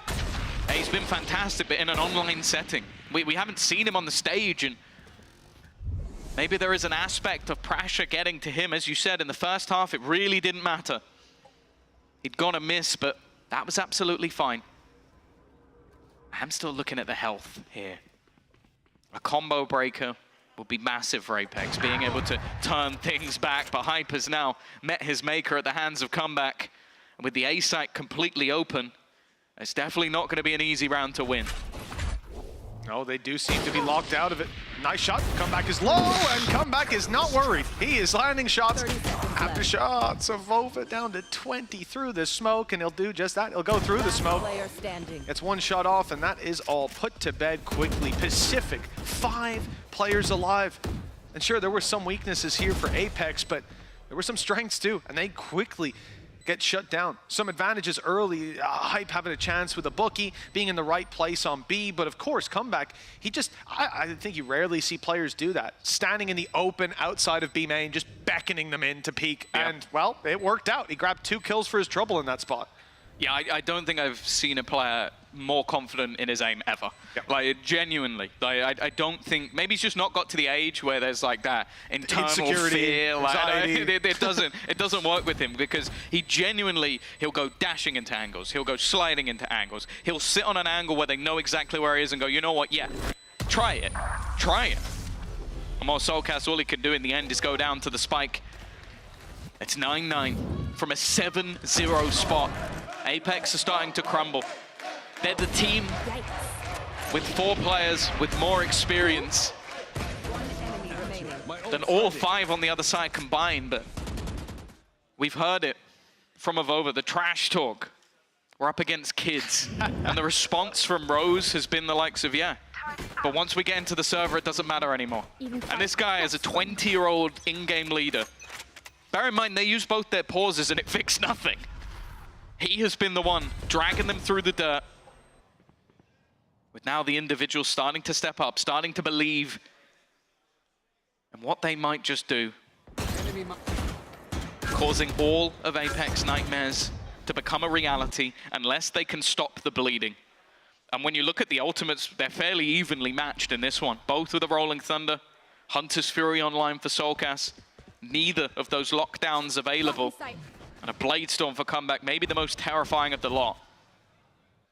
he's been fantastic, but in an online setting. We haven't seen him on the stage, and maybe there is an aspect of pressure getting to him. As you said, in the first half, it really didn't matter. He'd gone a miss, but that was absolutely fine. I'm still looking at the health here. A combo breaker would be massive for Apex, being able to turn things back, but Hype has now met his maker at the hands of Comeback. And with the A site completely open, it's definitely not going to be an easy round to win. No, they do seem to be locked out of it. Nice shot. Comeback is low, and Comeback is not worried. He is landing shots after shots. So Vova down to 20 through the smoke, and he'll do just that. He'll go through the smoke. It's one shot off, and that is all put to bed quickly. Pacific, 5 players alive. And sure, there were some weaknesses here for Apex, but there were some strengths too, and they quickly get shut down. Some advantages early, Hype having a chance with a bookie, being in the right place on B, but of course, Comeback, he just, I think you rarely see players do that. Standing in the open outside of B main, just beckoning them in to peek, and well, it worked out. He grabbed 2 kills for his trouble in that spot. Yeah, I don't think I've seen a player more confident in his aim ever. Like, genuinely. Like, I don't think, maybe he's just not got to the age where there's like that internal fear. Like, it doesn't work with him, because he genuinely, he'll go dashing into angles. He'll go sliding into angles. He'll sit on an angle where they know exactly where he is and go, you know what, yeah, try it. Try it. And while Soulcast, all he can do in the end is go down to the spike. It's 9-9 from a 7-0 spot. Apex are starting to crumble. They're the team with 4 players with more experience than all 5 on the other side combined, but we've heard it from Avova, the trash talk. We're up against kids, and the response from Rose has been the likes of, yeah, but once we get into the server, it doesn't matter anymore. And this guy is a 20-year-old in-game leader. Bear in mind, they used both their pauses and it fixed nothing. He has been the one dragging them through the dirt. With now the individuals starting to step up, starting to believe in what they might just do. Causing all of Apex nightmares to become a reality unless they can stop the bleeding. And when you look at the ultimates, they're fairly evenly matched in this one. Both with the Rolling Thunder, Hunter's Fury online for Soulcast. Neither of those lockdowns available. And a Blade Storm for Comeback, maybe the most terrifying of the lot.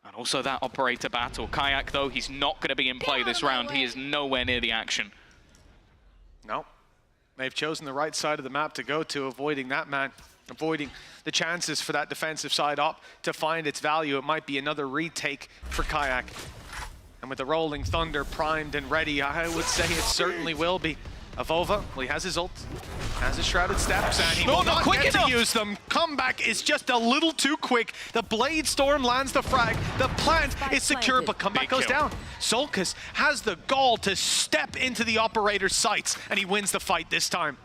And also that operator battle. Kayak, though, he's not going to be in play this round. He is nowhere near the action. No. They've chosen the right side of the map to go to, avoiding that man. Avoiding the chances for that defensive side up to find its value. It might be another retake for Kayak. And with the Rolling Thunder primed and ready, I would say it certainly will be. Avova, well, he has his ult, has his Shrouded Steps, and he will not get to use them. Comeback is just a little too quick. The Blade Storm lands the frag. The plant is secure, but Comeback goes down. Solkis has the gall to step into the operator's sights, and he wins the fight this time.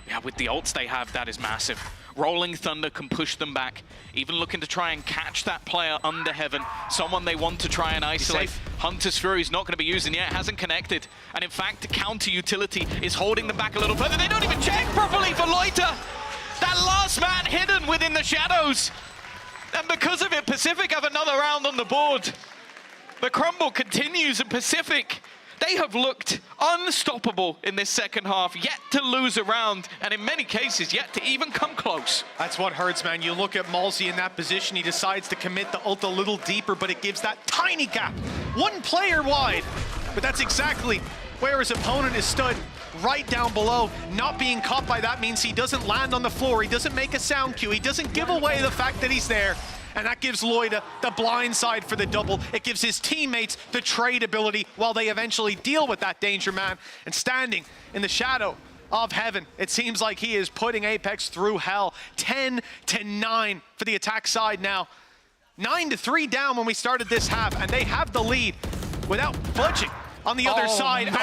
Yeah, with the ults they have, that is massive. Rolling Thunder can push them back, even looking to try and catch that player under heaven, someone they want to try and isolate. Hunter's Fury is not going to be using yet, hasn't connected. And in fact, the counter utility is holding them back a little further. They don't even check properly for Loiter. That last man hidden within the shadows. And because of it, Pacific have another round on the board. The crumble continues, and Pacific, they have looked unstoppable in this second half, yet to lose a round, and in many cases, yet to even come close. That's what hurts, man. You look at Malzy in that position, he decides to commit the ult a little deeper, but it gives that tiny gap. One player wide, but that's exactly where his opponent is stood, right down below. Not being caught by that means he doesn't land on the floor, he doesn't make a sound cue, he doesn't give away the fact that he's there. And that gives Loida the blind side for the double. It gives his teammates the trade ability while they eventually deal with that danger man. And standing in the shadow of heaven. It seems like he is putting Apex through hell. 10-9 for the attack side now. 9-3 down when we started this half, and they have the lead without budging on the other side. And,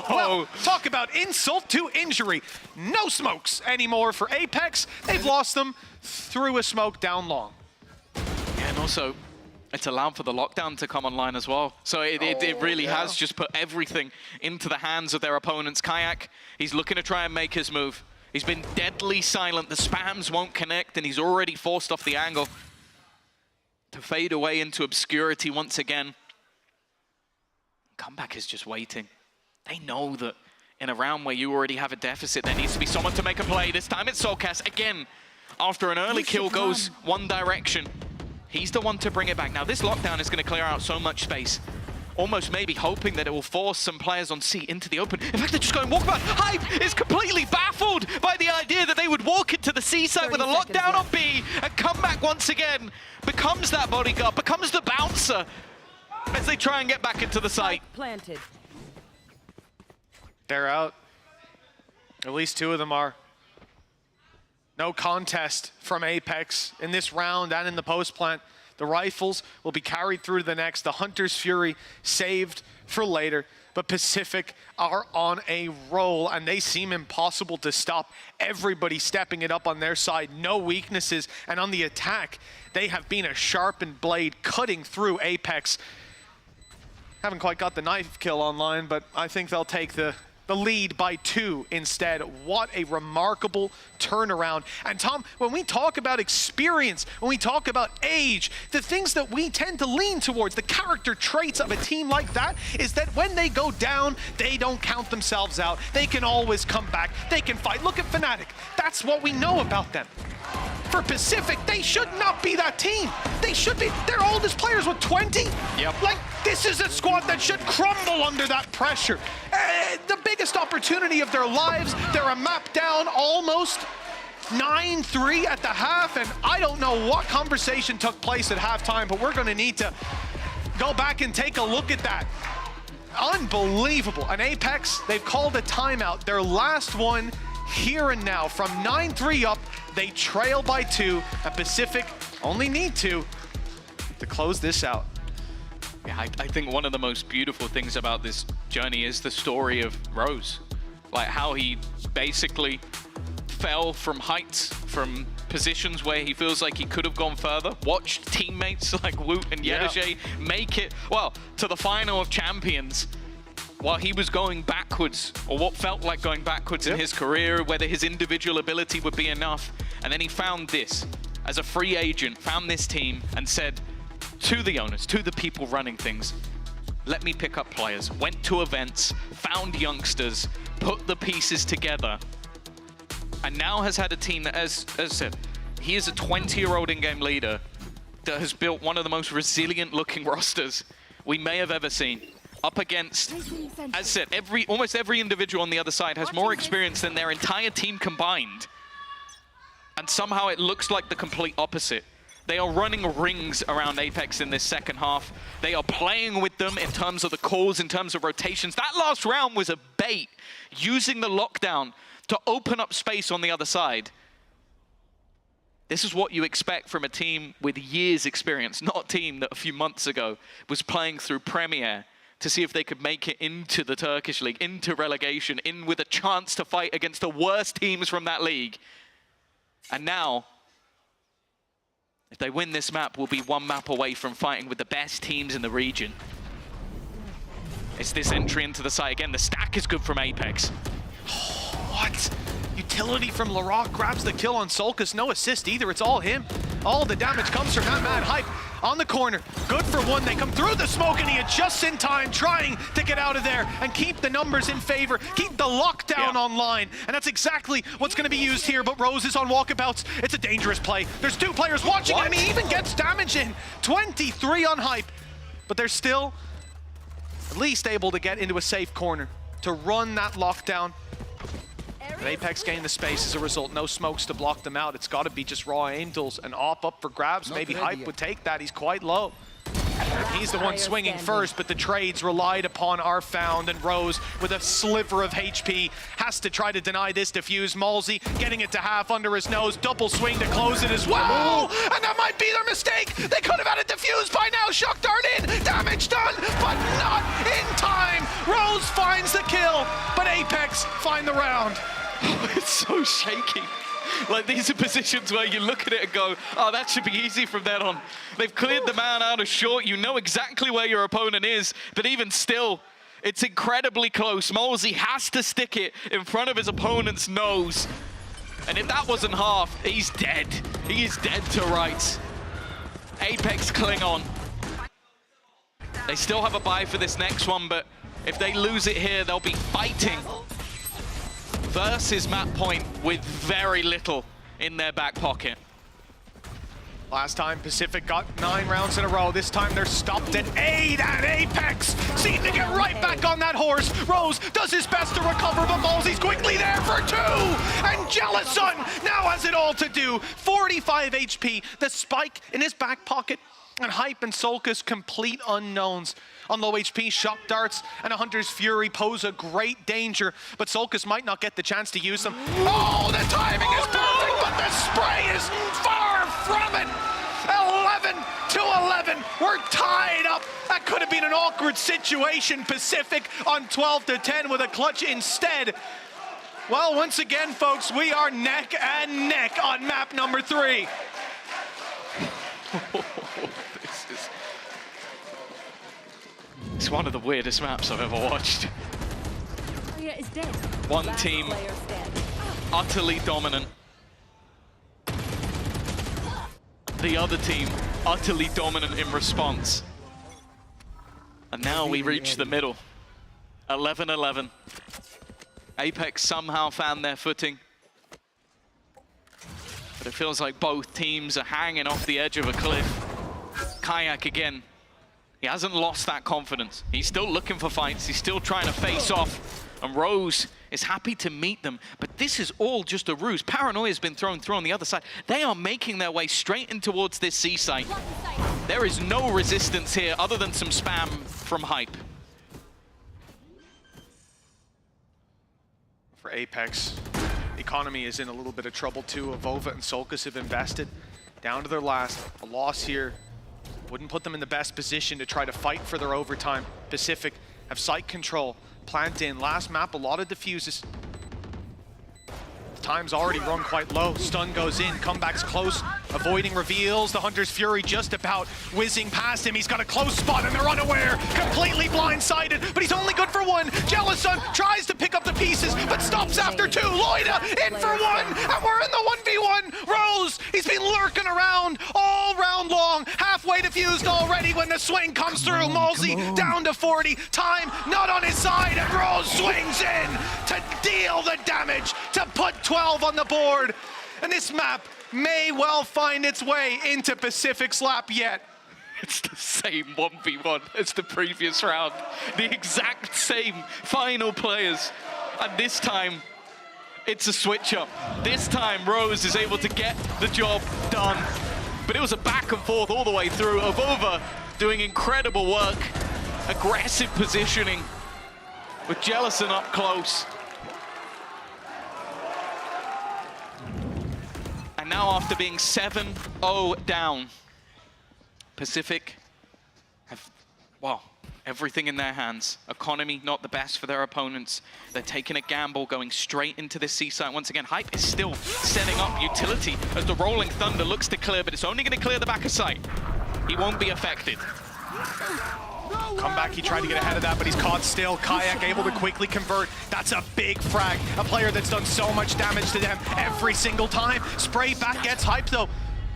well, talk about insult to injury. No smokes anymore for Apex. They've lost them through a smoke down long. Yeah, and also, it's allowed for the lockdown to come online as well. So it really has just put everything into the hands of their opponents. Kayak, he's looking to try and make his move. He's been deadly silent. The spams won't connect, and he's already forced off the angle to fade away into obscurity once again. Comeback is just waiting. They know that in a round where you already have a deficit, there needs to be someone to make a play. This time it's Soulcast again. After an early kill goes one direction, he's the one to bring it back. Now this lockdown is going to clear out so much space. Almost maybe hoping that it will force some players on C into the open. In fact, they're just going walkabout. Hype is completely baffled by the idea that they would walk into the C site with a lockdown on B and come back once again. Becomes that bodyguard, becomes the bouncer as they try and get back into the site. Planted. They're out. At least two of them are. No contest from Apex in this round and in the post plant. The rifles will be carried through to the next. The Hunter's Fury saved for later. But Pacific are on a roll, and they seem impossible to stop. Everybody stepping it up on their side. No weaknesses. And on the attack, they have been a sharpened blade cutting through Apex. Haven't quite got the knife kill online, but I think they'll take the lead by 2 instead. What a remarkable turnaround. And Tom, when we talk about experience, when we talk about age, the things that we tend to lean towards, the character traits of a team like that, is that when they go down, they don't count themselves out. They can always come back. They can fight. Look at Fnatic. That's what we know about them. For Pacific, they should not be that team. They should be their oldest players with 20. Yep. Like, this is a squad that should crumble under that pressure. The biggest opportunity of their lives. They're a map down, almost 9-3 at the half, and I don't know what conversation took place at halftime, but we're going to need to go back and take a look at that. Unbelievable. And Apex, they've called a timeout. Their last one here and now. From 9-3 up, they trail by 2, and Pacific only need 2 to close this out. Yeah, I think one of the most beautiful things about this journey is the story of Rose. Like how he basically fell from heights, from positions where he feels like he could have gone further, watched teammates like Woot and Yedeje make it, well, to the final of Champions, while he was going backwards, or what felt like going backwards in his career, whether his individual ability would be enough. And then he found this, as a free agent, found this team and said to the owners, to the people running things, let me pick up players. Went to events, found youngsters, put the pieces together, and now has had a team that, as I said, he is a 20-year-old in-game leader that has built one of the most resilient-looking rosters we may have ever seen. Up against, as I said, almost every individual on the other side has more experience than their entire team combined. And somehow it looks like the complete opposite. They are running rings around Apex in this second half. They are playing with them in terms of the calls, in terms of rotations. That last round was a bait, using the lockdown to open up space on the other side. This is what you expect from a team with years experience, not a team that a few months ago was playing through Premier to see if they could make it into the Turkish league, into relegation, in with a chance to fight against the worst teams from that league. And now, if they win this map, we'll be one map away from fighting with the best teams in the region. It's this entry into the site again. The stack is good from Apex. What? Utility from Larocque grabs the kill on Soulcast. No assist either. It's all him. All the damage comes from that mad Hype on the corner. Good for one. They come through the smoke, and he adjusts in time, trying to get out of there and keep the numbers in favor, keep the lockdown online. And that's exactly what's going to be used here. But Rose is on walkabouts. It's a dangerous play. There's 2 players watching him. He even gets damage in. 23 on Hype. But they're still at least able to get into a safe corner to run that lockdown. But Apex gained the space as a result. No smokes to block them out. It's got to be just raw angels and op up for grabs. Maybe Hype would take that. He's quite low. He's the one swinging first, but the trades relied upon are found, and Rose, with a sliver of HP, has to try to deny this defuse. Malsey getting it to half under his nose, double swing to close it as well, and that might be their mistake. They could have had it defused by now. Shock dart in, damage done, but not in time. Rose finds the kill, but Apex find the round. It's so shaky. Like, these are positions where you look at it and go, oh, that should be easy from then on. They've cleared the man out of short. You know exactly where your opponent is, but even still, it's incredibly close. Malsey has to stick it in front of his opponent's nose. And if that wasn't half, he's dead. He is dead to rights. Apex cling on. They still have a bye for this next one, but if they lose it here, they'll be fighting versus map point with very little in their back pocket. Last time Pacific got 9 rounds in a row. This time they're stopped at 8, and Apex seem to get right back on that horse. Rose does his best to recover, but Malsey's quickly there for 2. And Jellison now has it all to do. 45 HP, the spike in his back pocket. And Hype and Solkus, complete unknowns. On low HP, shock darts and a Hunter's Fury pose a great danger, but Solkus might not get the chance to use them. Oh, the timing is perfect, but the spray is far from it. 11-11, we're tied up. That could have been an awkward situation. Pacific on 12-10 with a clutch instead. Well, once again, folks, we are neck and neck on map number 3. It's one of the weirdest maps I've ever watched. One team utterly dominant. The other team utterly dominant in response. And now we reach the middle. 11-11. Apex somehow found their footing. But it feels like both teams are hanging off the edge of a cliff. Kayak again. He hasn't lost that confidence. He's still looking for fights. He's still trying to face off. And Rose is happy to meet them. But this is all just a ruse. Paranoia's been thrown through on the other side. They are making their way straight in towards this C site. There is no resistance here other than some spam from Hype. For Apex, economy is in a little bit of trouble too. Avova and Solkus have invested down to their last. A loss here wouldn't put them in the best position to try to fight for their overtime. Pacific have site control, plant in. Last map, a lot of diffuses. Time's already run quite low. Stun goes in, comebacks close, avoiding reveals. The Hunter's Fury just about whizzing past him. He's got a close spot and they're unaware, completely blindsided, but he's only good for 1. Jellison tries to pick up the pieces, but stops after 2. Loida in for 1, and we're in the 1v1. Rose, he's been lurking around all round long, halfway diffused already when the swing comes through. Malsey down to 40, time not on his side, and Rose swings in to deal the damage, to put 12 on the board. And this map may well find its way into Pacific's lap yet. It's the same 1v1 as the previous round. The exact same final players. And this time, it's a switch up. This time, Rose is able to get the job done. But it was a back and forth all the way through. Avova doing incredible work. Aggressive positioning with Jellison up close. And now after being 7-0 down, Pacific have, well, everything in their hands. Economy not the best for their opponents. They're taking a gamble, going straight into this C site. Once again, Hype is still setting up utility as the Rolling Thunder looks to clear, but it's only going to clear the back of site. He won't be affected. Come back, he tried to get ahead of that, but he's caught still. Kayak able to quickly convert. That's a big frag. A player that's done so much damage to them every single time. Spray back gets Hype though.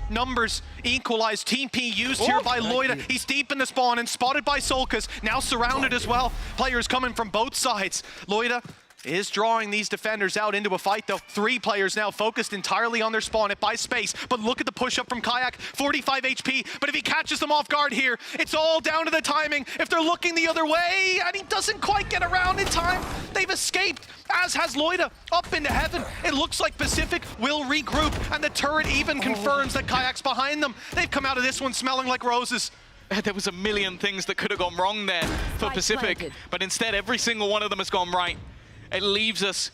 Numbers equalized. TP used here by Loida. He's deep in the spawn and spotted by Solkus. Now surrounded as well. Players coming from both sides. Loida is drawing these defenders out into a fight though. 3 players now focused entirely on their spawn. It buys space, but look at the push up from Kayak. 45 HP, but if he catches them off guard here, it's all down to the timing. If they're looking the other way and he doesn't quite get around in time, they've escaped, as has Loida, up into heaven. It looks like Pacific will regroup, and the turret even confirms that Kayak's behind them. They've come out of this one smelling like roses. there was a million things that could have gone wrong there for Pacific, but instead every single one of them has gone right. It leaves us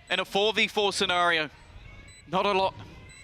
in a 4v4 scenario. Not a lot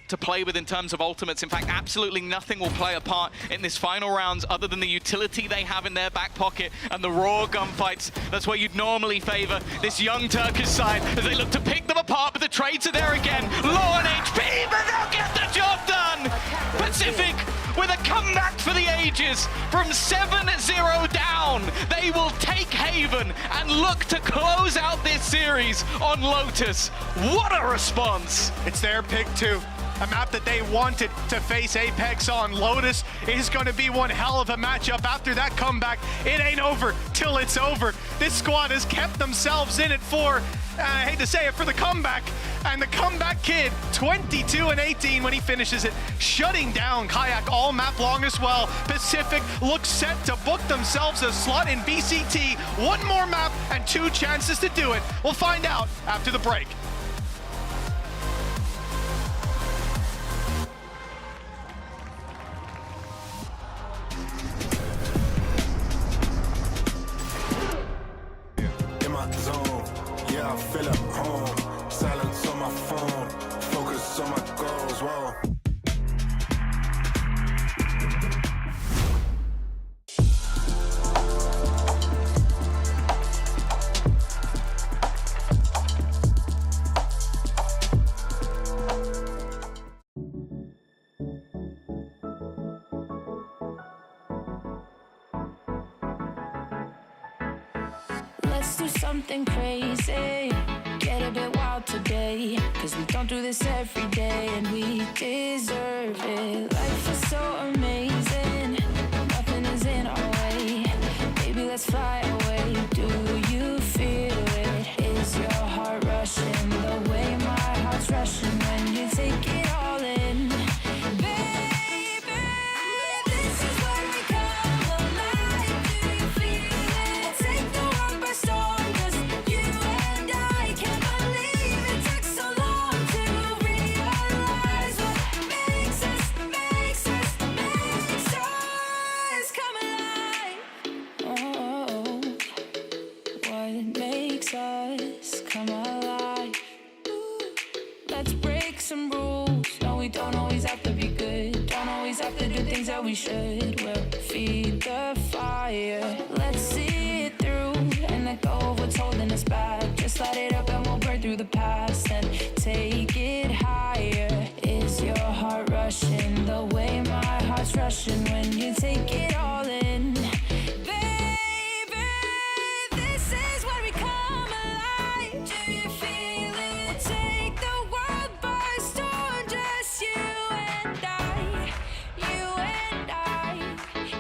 to play with in terms of ultimates. In fact, absolutely nothing will play a part in this final rounds other than the utility they have in their back pocket and the raw gunfights. That's where you'd normally favor this young Turkish side as they look to pick them apart, but the trades are there again. Low on HP, but they'll get the job done! Pacific with a comeback for the ages. From 7-0 down, they will take Haven and look to close out this series on Lotus. What a response! It's their pick too. A map that they wanted to face Apex on. Lotus is going to be one hell of a matchup after that comeback. It ain't over till it's over. This squad has kept themselves in it for, I hate to say it, for the comeback. And the comeback kid, 22-18 when he finishes it, shutting down Kayak all map long as well. Pacific looks set to book themselves a slot in VCT. One more map and 2 chances to do it. We'll find out after the break. Zone. Yeah, I feel at home. Silence on my phone. Focus on my goals. Whoa. Let's do something crazy, get a bit wild today, cause we don't do this every day and we deserve it. Life is so amazing, nothing is in our way. Baby, let's fly away. Do you feel it? Is your heart rushing the way my heart's rushing when you take it all in? Baby, this is where we come alive. Do you feel it? Take the world by storm, just you and I. Can't believe it took so long to realize what makes us come alive. Oh, what makes us come alive? Let's break some rules. No, we don't always have to be good. Don't always have to do things that we should. We'll feed the fire. Let's see it through and let go of what's holding us back. Just light it up and we'll burn through the past and take it higher. Is your heart rushing the way my heart's rushing when you take it all in? Baby, this is where we come alive. Do you feel it? Take the world by storm, just you and I. You and I.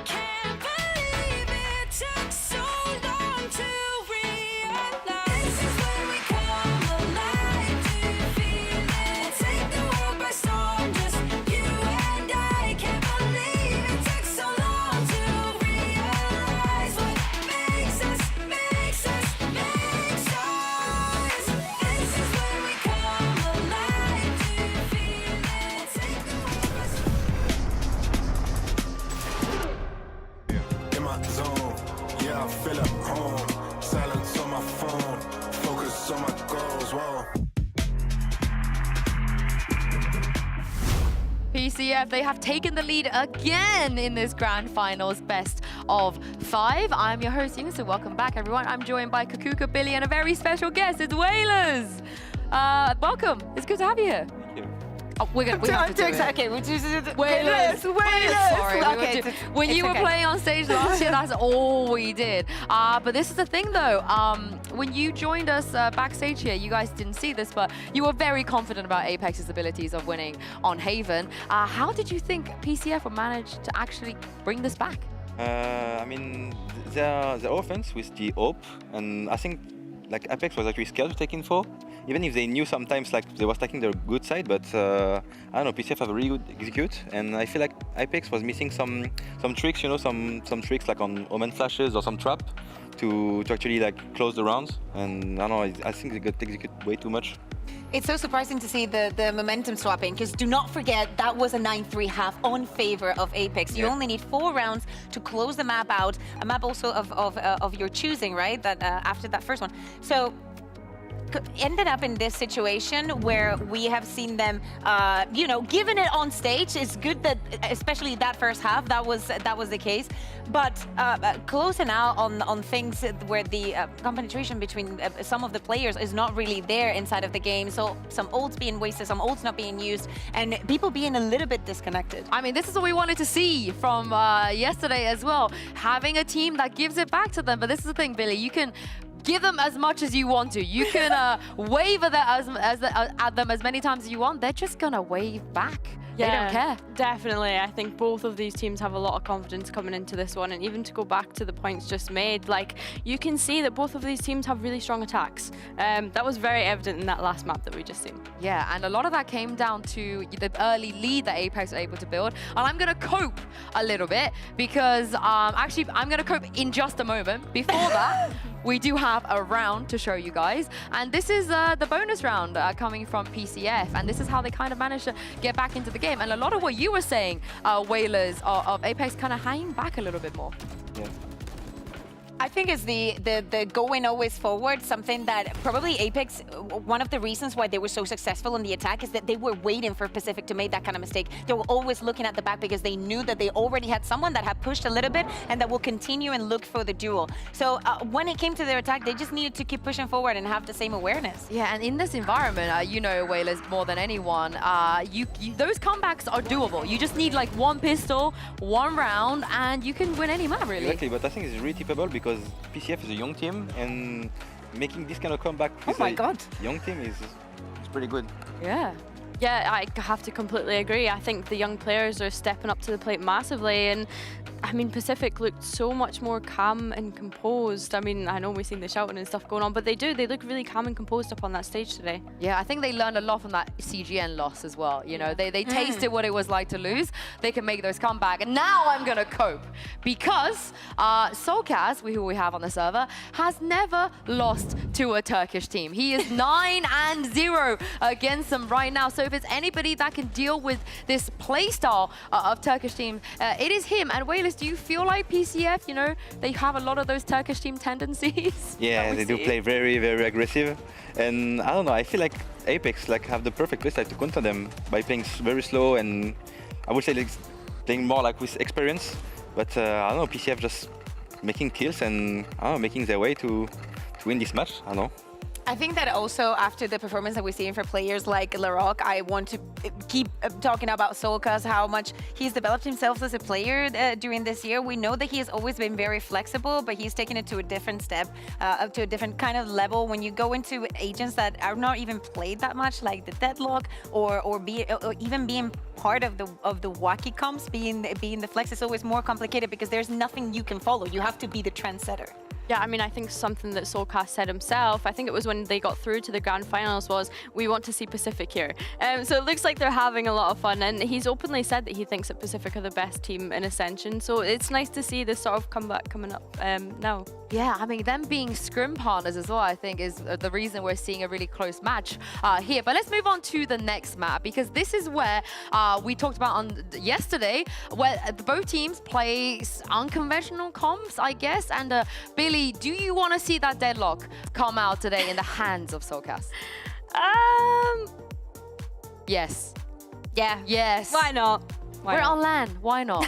Can't believe it took so long to realize. This is where we come alive. Do you feel it? Take the world by storm, just you and I. Can't believe it took so long to realize what makes us. This is where we come alive. Do you feel it? Take the world by storm. In my zone. Yeah, I feel at home. Silence on my phone. Focus on my goals. Whoa. PCF, they have taken the lead again in this grand finals best of 5. I'm your host, Yingsu. Welcome back, everyone. I'm joined by Kakuka, Billy, and a very special guest. It's Whalers. Welcome. It's good to have you here. Oh, we have to do it. Okay, we'll just Whalers. Sorry. Okay, When you were playing on stage last year, that's all we did. But this is the thing, though. When you joined us backstage here, you guys didn't see this, but you were very confident about Apex's abilities of winning on Haven. How did you think PCF would manage to actually bring this back? I mean, the offense with the AWP, and I think like Apex was actually scared to take info, even if they knew sometimes like they was taking their good side. But I don't know, PCF have a really good execute, and I feel like Apex was missing some tricks, you know, some tricks like on Omen flashes or some trap to actually like close the rounds. And I don't know, I think they got execute way too much. It's so surprising to see the momentum swapping, because do not forget that was a 9-3 half on favor of Apex. You only need 4 rounds to close the map out, a map also of your choosing, right? That after that first one. So ended up in this situation where we have seen them, you know, given it on stage. It's good that, especially that first half, that was the case. But closing out on things where the compenetration between some of the players is not really there inside of the game. So some ults being wasted, some ults not being used, and people being a little bit disconnected. I mean, this is what we wanted to see from yesterday as well. Having a team that gives it back to them. But this is the thing, Billy, you can give them as much as you want to. You can wave at them as many times as you want. They're just gonna wave back. They don't care. Definitely. I think both of these teams have a lot of confidence coming into this one. And even to go back to the points just made, like, you can see that both of these teams have really strong attacks. That was very evident in that last map that we just seen. Yeah, and a lot of that came down to the early lead that Apex were able to build. And I'm going to cope a little bit because actually I'm going to cope in just a moment. Before that, we do have a round to show you guys. And this is the bonus round coming from PCF. And this is how they kind of managed to get back into the game. And a lot of what you were saying, Whalers of Apex, kind of hanging back a little bit more. Yeah. I think it's the going always forward, something that probably Apex, one of the reasons why they were so successful in the attack is that they were waiting for Pacific to make that kind of mistake. They were always looking at the back because they knew that they already had someone that had pushed a little bit and that will continue and look for the duel. So when it came to their attack, they just needed to keep pushing forward and have the same awareness. Yeah, and in this environment, you know Whalers more than anyone, those comebacks are doable. You just need like one pistol, one round, and you can win any map, really. Exactly, but I think it's really tippable because PCF is a young team, and making this kind of comeback with a young team is pretty good. Yeah. Yeah, I have to completely agree. I think the young players are stepping up to the plate massively, and I mean, Pacific looked so much more calm and composed. I mean, I know we've seen the shouting and stuff going on, but they look really calm and composed up on that stage today. Yeah, I think they learned a lot from that CGN loss as well. You know, they tasted what it was like to lose. They can make those comeback. And now I'm going to cope because Solkaz, who we have on the server, has never lost to a Turkish team. He is 9-0 against them right now. So if it's anybody that can deal with this playstyle of Turkish teams, it is him. And Whalers, do you feel like PCF, you know, they have a lot of those Turkish team tendencies? Yeah, they do play very, very aggressive. And I don't know, I feel like Apex have the perfect playstyle to counter them by playing very slow, and I would say like playing more like with experience. But I don't know, PCF just making kills and making their way to win this match. I don't know. I think that also after the performance that we're seeing for players like Larocque, I want to keep talking about Solkaz, how much he's developed himself as a player during this year. We know that he has always been very flexible, but he's taken it to a different step, to a different kind of level. When you go into agents that are not even played that much, like the Deadlock, or even being part of the wacky comps, being the flex, is always more complicated because there's nothing you can follow. You have to be the trendsetter. Yeah, I mean, I think something that Solkaz said himself, I think it was when they got through to the grand finals, was we want to see Pacific here. So it looks like they're having a lot of fun, and he's openly said that he thinks that Pacific are the best team in Ascension. So it's nice to see this sort of comeback coming up now. Yeah, I mean, them being scrim partners as well, I think, is the reason we're seeing a really close match here. But let's move on to the next map, because this is where we talked about on yesterday, where both teams play unconventional comps, I guess. And Billy, do you want to see that Deadlock come out today in the hands of Solkaz? Yes. Yeah. Yes. Why not? We're on LAN. Why not?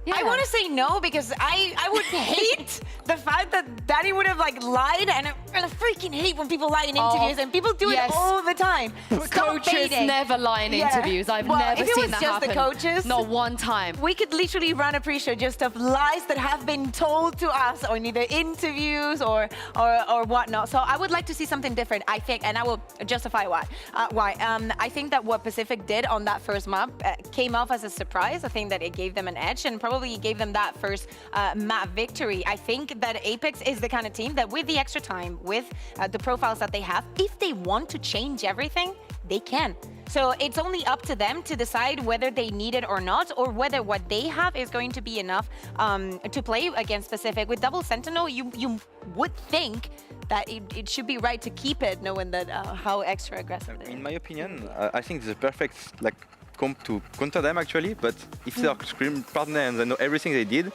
Yeah. I want to say no because I would hate the fact that Daddy would have like lied, and I freaking hate when people lie in interviews, and people do it all the time. Coaches never lie in interviews. I've never seen that happen. If it was just the coaches, not one time. We could literally run a pre-show just of lies that have been told to us on either interviews or whatnot. So I would like to see something different, I think, and I will justify why. I think that what Pacific did on that first map came off as a surprise. I think that it gave them an edge and probably gave them that first map victory. I think that Apex is the kind of team that with the extra time, with the profiles that they have, if they want to change everything, they can. So it's only up to them to decide whether they need it or not, or whether what they have is going to be enough to play against Pacific. With double Sentinel, you would think that it should be right to keep it, knowing that how extra aggressive it is. In my opinion, I think it's the perfect like comp to counter them actually. But if they are scrim partner and they know everything they did,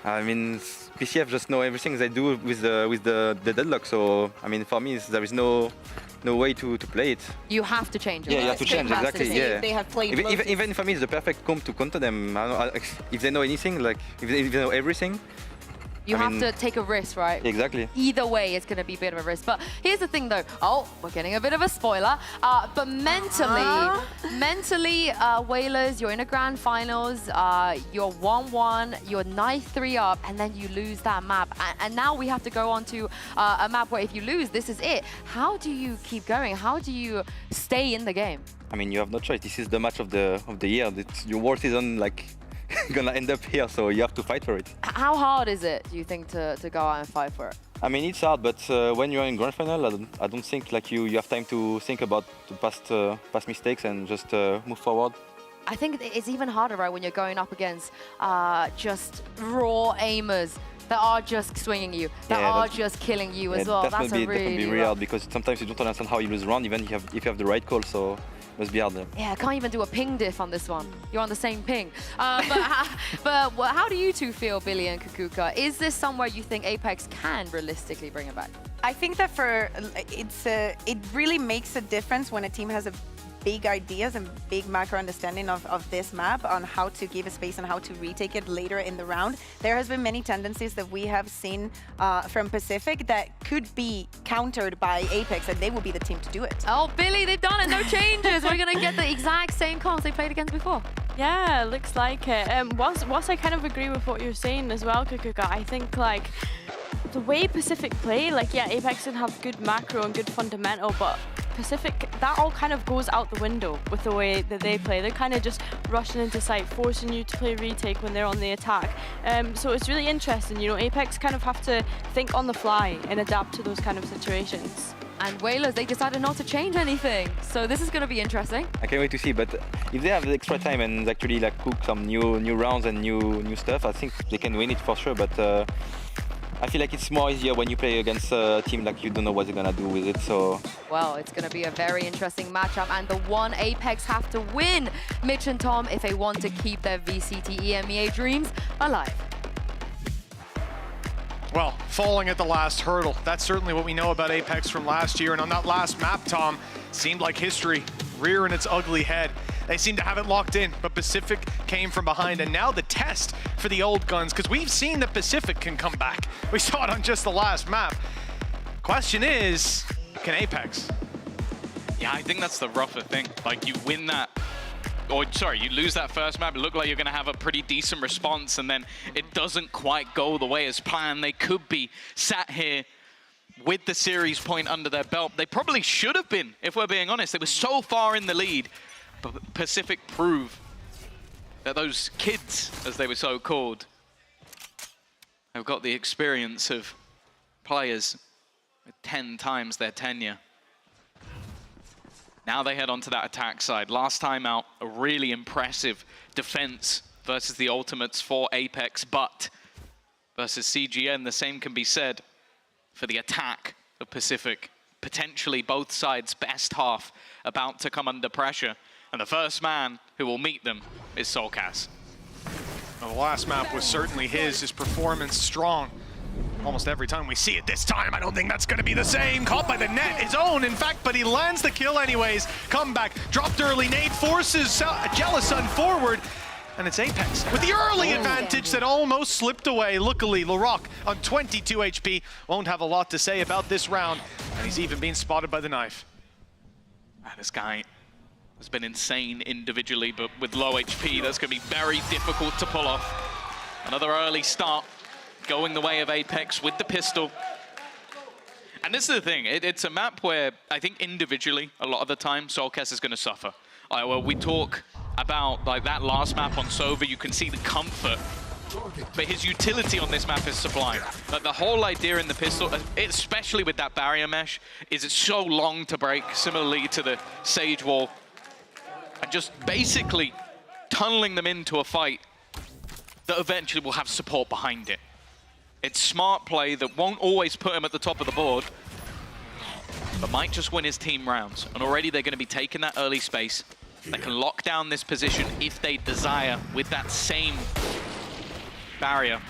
I mean, PCF just know everything they do with the deadlock. So I mean, for me, there is no way to play it. You have to change it. Yeah, you have to change, exactly. Yeah. They have played even for me, it's the perfect comp to counter them. I don't know, if they know anything, like if they know everything. You have to take a risk, right? Exactly. Either way, it's going to be a bit of a risk. But here's the thing, though. Oh, we're getting a bit of a spoiler. But mentally, Whalers, you're in a grand finals. You're 1-1. You're 9-3 up, and then you lose that map. And now we have to go on to a map where if you lose, this is it. How do you keep going? How do you stay in the game? I mean, you have no choice. This is the match of the year. It's your world season, like. Gonna end up here, so you have to fight for it. How hard is it, do you think, to go out and fight for it? I mean, it's hard, but when you're in grand final, I don't think like you have time to think about the past mistakes and just move forward. I think it's even harder, right, when you're going up against just raw aimers that are just swinging you, that are just killing you as well. That's definitely real hard because sometimes you don't understand how you lose round, even if you have the right call. So. Must be hard. Yeah, I can't even do a ping diff on this one. You're on the same ping. But how do you two feel, Billy and Kukuka? Is this somewhere you think Apex can realistically bring it back? I think that it really makes a difference when a team has a big ideas and big macro understanding of this map on how to give a space and how to retake it later in the round. There has been many tendencies that we have seen from Pacific that could be countered by Apex, and they will be the team to do it. Oh, Billy, they've done it. No changes. We're going to get the exact same comps they played against before. Yeah, looks like it. Whilst I kind of agree with what you're saying as well, Kukuka, I think like the way Pacific play, like yeah, Apex can have good macro and good fundamental, but Pacific, that all kind of goes out the window with the way that they play. They're kind of just rushing into site, forcing you to play retake when they're on the attack. So it's really interesting, you know, Apex kind of have to think on the fly and adapt to those kind of situations. And Whalers, they decided not to change anything. So this is going to be interesting. I can't wait to see, but if they have the extra time and actually like cook some new rounds and new stuff, I think they can win it for sure. But I feel like it's more easier when you play against a team like you don't know what they're gonna do with it, so... Well, it's gonna be a very interesting matchup, and the one Apex have to win, Mitch and Tom, if they want to keep their VCT EMEA dreams alive. Well, falling at the last hurdle. That's certainly what we know about Apex from last year, and on that last map, Tom, seemed like history rearing its ugly head. They seem to have it locked in, but Pacific came from behind, and now the test for the old guns, because we've seen that Pacific can come back. We saw it on just the last map. Question is, can Apex? Yeah, I think that's the rougher thing. Like, you win that, or sorry, you lose that first map, it looked like you're gonna have a pretty decent response, and then it doesn't quite go the way as planned. They could be sat here with the series point under their belt. They probably should have been, if we're being honest. They were so far in the lead. But Pacific prove that those kids, as they were so called, have got the experience of players with 10 times their tenure. Now they head on to that attack side. Last time out, a really impressive defense versus the ultimates for Apex, but versus CGN, the same can be said for the attack of Pacific. Potentially both sides' best half about to come under pressure. And the first man who will meet them is Solcas. Well, the last map was certainly his performance strong. Almost every time we see it this time, I don't think that's gonna be the same. Caught by the net, his own, in fact, but he lands the kill anyways. Comeback, dropped early, nade forces Jellison forward, and it's Apex with the early advantage that almost slipped away. Luckily, Larocque on 22 HP won't have a lot to say about this round, and he's even being spotted by the knife. This guy has been insane individually, but with low HP, that's going to be very difficult to pull off. Another early start going the way of Apex with the pistol. And this is the thing, it's a map where I think individually, a lot of the time, Solcas is going to suffer. Well, we talk about like that last map on Sova, you can see the comfort, but his utility on this map is sublime. Like the whole idea in the pistol, especially with that barrier mesh, is it's so long to break, similarly to the Sage Wall. And just basically tunneling them into a fight that eventually will have support behind it. It's smart play that won't always put him at the top of the board, but might just win his team rounds. And already they're going to be taking that early space. They can lock down this position if they desire with that same barrier.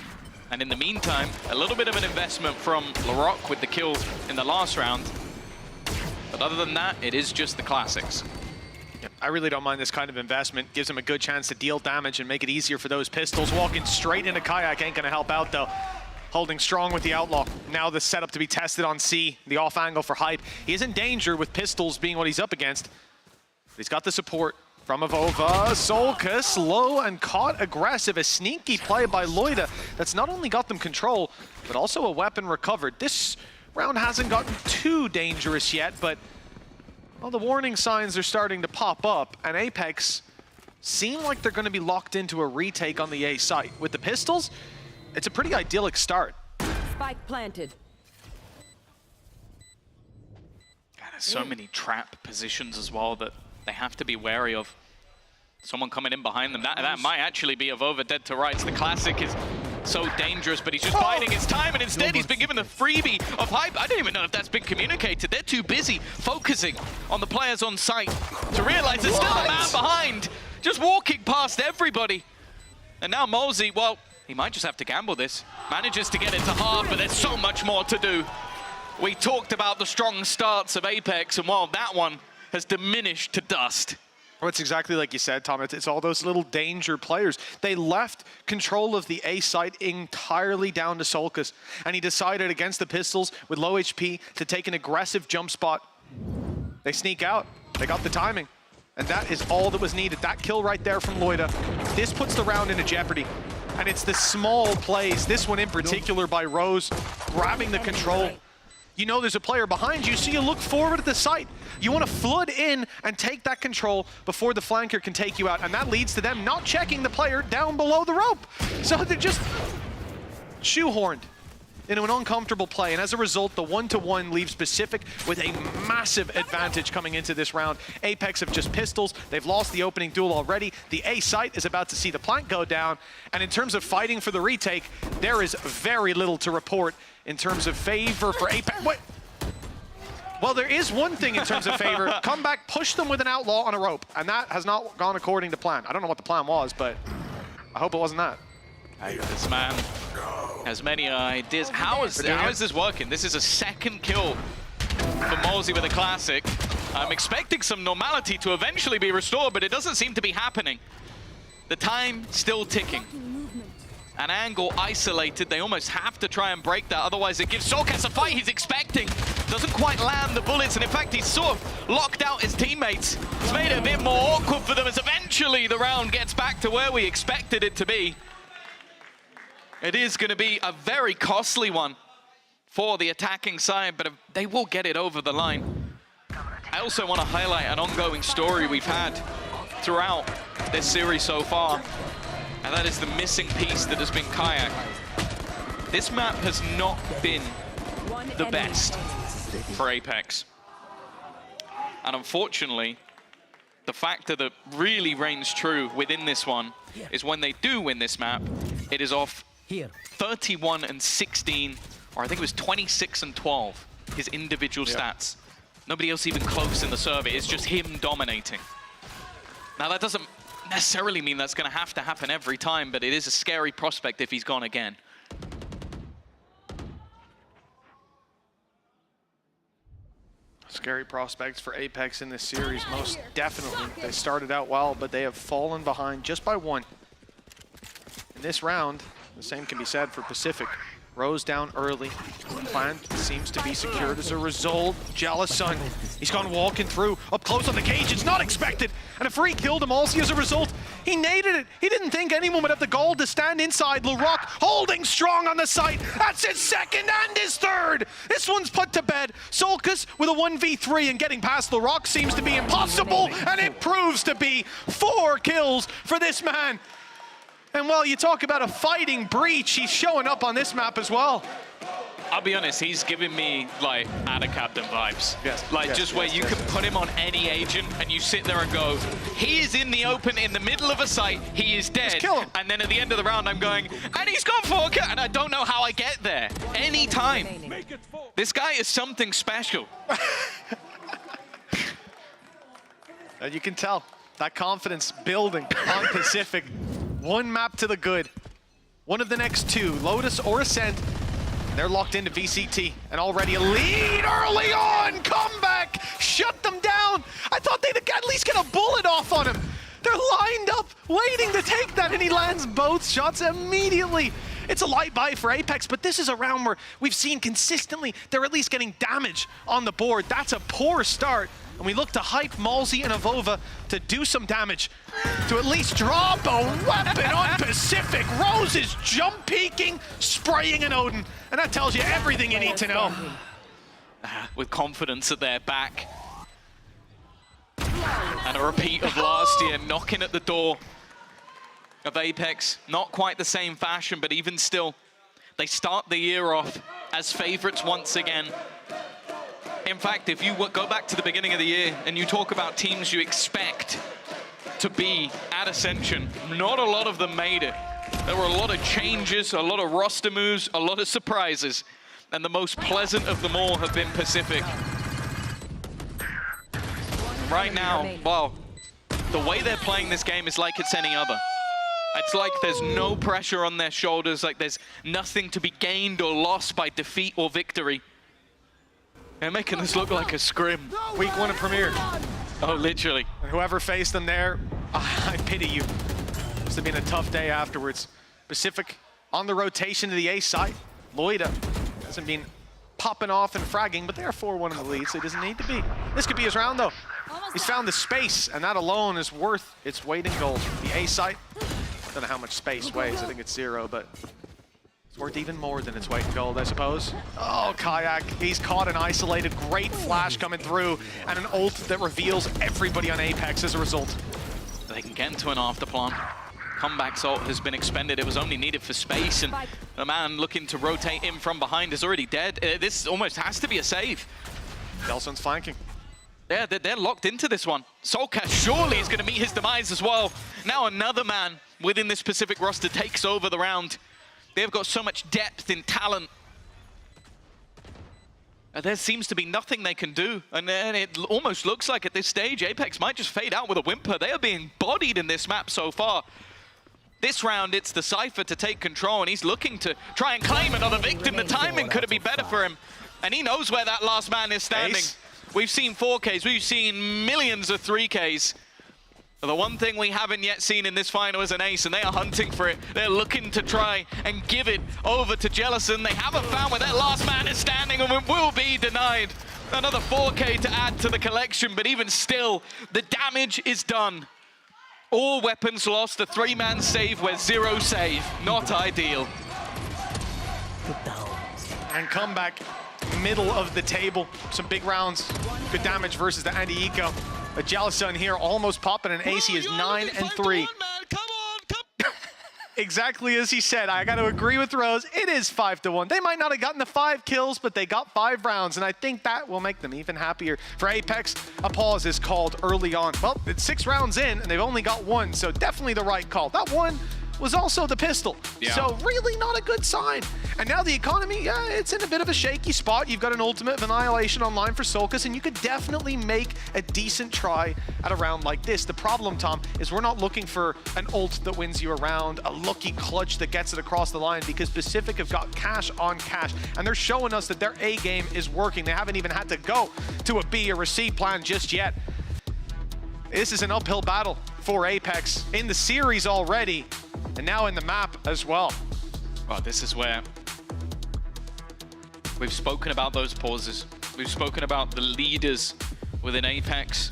And in the meantime, a little bit of an investment from Larocque with the kill in the last round. But other than that, it is just the classics. I really don't mind this kind of investment. Gives him a good chance to deal damage and make it easier for those pistols. Walking straight into Kayak ain't going to help out, though. Holding strong with the Outlaw. Now the setup to be tested on C, the off angle for Hype. He is in danger with pistols being what he's up against. But he's got the support from Avova. Solkas low and caught aggressive. A sneaky play by Loida that's not only got them control, but also a weapon recovered. This round hasn't gotten too dangerous yet, but well, the warning signs are starting to pop up, and Apex seem like they're going to be locked into a retake on the A site. With the pistols, it's a pretty idyllic start. Spike planted. God, there's so many trap positions as well that they have to be wary of. Someone coming in behind them. That might actually be Avova dead to rights. The classic is so dangerous, but he's just biding his time, and instead he's been given the freebie of Hype. I don't even know if that's been communicated. They're too busy focusing on the players on site to realize there's still a man behind, just walking past everybody. And now Mosey, well, he might just have to gamble this. Manages to get it to half, but there's so much more to do. We talked about the strong starts of Apex, and well, that one has diminished to dust. Well, it's exactly like you said, Tom. It's all those little danger players. They left control of the A site entirely down to Solkas, and he decided against the pistols with low HP to take an aggressive jump spot. They sneak out. They got the timing, and that is all that was needed. That kill right there from Loida. This puts the round into jeopardy, and it's the small plays, this one in particular by Rose, grabbing the control. You know there's a player behind you, so you look forward at the site. You want to flood in and take that control before the flanker can take you out, and that leads to them not checking the player down below the rope. So they're just shoehorned into an uncomfortable play, and as a result, the 1-to-1 leaves Pacific with a massive advantage coming into this round. Apex have just pistols. They've lost the opening duel already. The A site is about to see the plank go down, and in terms of fighting for the retake, there is very little to report in terms of favor for Apex. What? Well, there is one thing in terms of favor. Come back, push them with an Outlaw on a rope, and that has not gone according to plan. I don't know what the plan was, but I hope it wasn't that. This man has many ideas. How is this working? This is a second kill for Mosey with a classic. I'm expecting some normality to eventually be restored, but it doesn't seem to be happening. The time still ticking. An angle isolated. They almost have to try and break that, otherwise it gives Solkas a fight he's expecting. Doesn't quite land the bullets, and in fact he's sort of locked out his teammates. It's made it a bit more awkward for them as eventually the round gets back to where we expected it to be. It is going to be a very costly one for the attacking side, but they will get it over the line. I also want to highlight an ongoing story we've had throughout this series so far, and that is the missing piece that has been Kayak. This map has not been the best for Apex. And unfortunately, the factor that really reigns true within this one is when they do win this map, it is off 31-16, or I think it was 26-12, his individual stats. Nobody else even close in the server. It's just him dominating. Now, that doesn't necessarily mean that's going to happen every time, but it is a scary prospect if he's gone again. Scary prospects for Apex in this series, most definitely. They started out well, but they have fallen behind just by one. In this round, the same can be said for Pacific. Rose down early. Plan seems to be secured as a result. Jealous Son, he's gone walking through, up close on the cage. It's not expected. And a free killed him also as a result. He naded it. He didn't think anyone would have the gall to stand inside. Larocque holding strong on the site. That's his second and his third. This one's put to bed. Solkas with a 1v3, and getting past Larocque seems to be impossible, and it proves to be 4 kills for this man. And while you talk about a fighting breach, he's showing up on this map as well. I'll be honest, he's giving me like Ada Captain vibes. Yes. Like yes, just where you can put him on any agent and you sit there and go, he is in the open in the middle of a site, he is dead. Just kill him. And then at the end of the round I'm going, and he's gone for a and I don't know how I get there. Anytime. This guy is something special. And you can tell that confidence building on Pacific. One map to the good. One of the next two, Lotus or Ascent. They're locked into VCT and already a lead early on. Comeback, shut them down. I thought they'd at least get a bullet off on him. They're lined up, waiting to take that, and he lands both shots immediately. It's a light buy for Apex, but this is a round where we've seen consistently they're at least getting damage on the board. That's a poor start. And we look to hype Malzy and Avova to do some damage, to at least drop a weapon on Pacific. Rose is jump peeking, spraying an Odin, and that tells you everything you need to know. With confidence at their back. And a repeat of last year, knocking at the door of Apex. Not quite the same fashion, but even still, they start the year off as favorites once again. In fact, if you go back to the beginning of the year and you talk about teams you expect to be at Ascension, not a lot of them made it. There were a lot of changes, a lot of roster moves, a lot of surprises, and the most pleasant of them all have been Pacific. Right now, well, the way they're playing this game is like it's any other. It's like there's no pressure on their shoulders, like there's nothing to be gained or lost by defeat or victory. They're making this look like a scrim. Week 1 of Premier. Oh, literally. And whoever faced them there, I pity you. Must have been a tough day afterwards. Pacific on the rotation to the A site. Loida hasn't been popping off and fragging, but they are 4-1 in the lead, so he doesn't need to be. This could be his round, though. He's found the space, and that alone is worth its weight in gold. The A site, I don't know how much space weighs. I think it's 0, but it's worth even more than its weight in gold, I suppose. Oh, Kayak, he's caught and isolated. Great flash coming through, and an ult that reveals everybody on Apex as a result. They can get into an afterplan. Comeback's ult has been expended. It was only needed for space, and the man looking to rotate in from behind is already dead. This almost has to be a save. Gelson's flanking. Yeah, they're locked into this one. Solka surely is going to meet his demise as well. Now another man within this Pacific roster takes over the round. They've got so much depth in talent. There seems to be nothing they can do. And then it almost looks like at this stage, Apex might just fade out with a whimper. They are being bodied in this map so far. This round, it's the Cypher to take control, and he's looking to try and claim another victim. The timing couldn't be better for him. And he knows where that last man is standing. Ace. We've seen 4Ks, we've seen millions of 3Ks. But the one thing we haven't yet seen in this final is an ace, and they are hunting for it. They're looking to try and give it over to Jellison. They haven't found where that last man is standing, and it will be denied. Another 4K to add to the collection, but even still, the damage is done. All weapons lost, a 3-man save where 0 save. Not ideal. And comeback, middle of the table. Some big rounds. Good damage versus the anti-eco. But Jellison here almost popping an ace. He is 9-3. Exactly as he said. I got to agree with Rose. It is 5-1. They might not have gotten the 5 kills, but they got 5 rounds, and I think that will make them even happier. For Apex, a pause is called early on. Well, it's 6 rounds in, and they've only got 1, so definitely the right call. That one was also the pistol. Yeah. So really not a good sign. And now the economy, yeah, it's in a bit of a shaky spot. You've got an ultimate of Annihilation online for Solkas, and you could definitely make a decent try at a round like this. The problem, Tom, is we're not looking for an ult that wins you a round, a lucky clutch that gets it across the line, because Pacific have got cash on cash, and they're showing us that their A game is working. They haven't even had to go to a B or a C plan just yet. This is an uphill battle for Apex in the series already, and now in the map as well. Well, this is where we've spoken about those pauses. We've spoken about the leaders within Apex.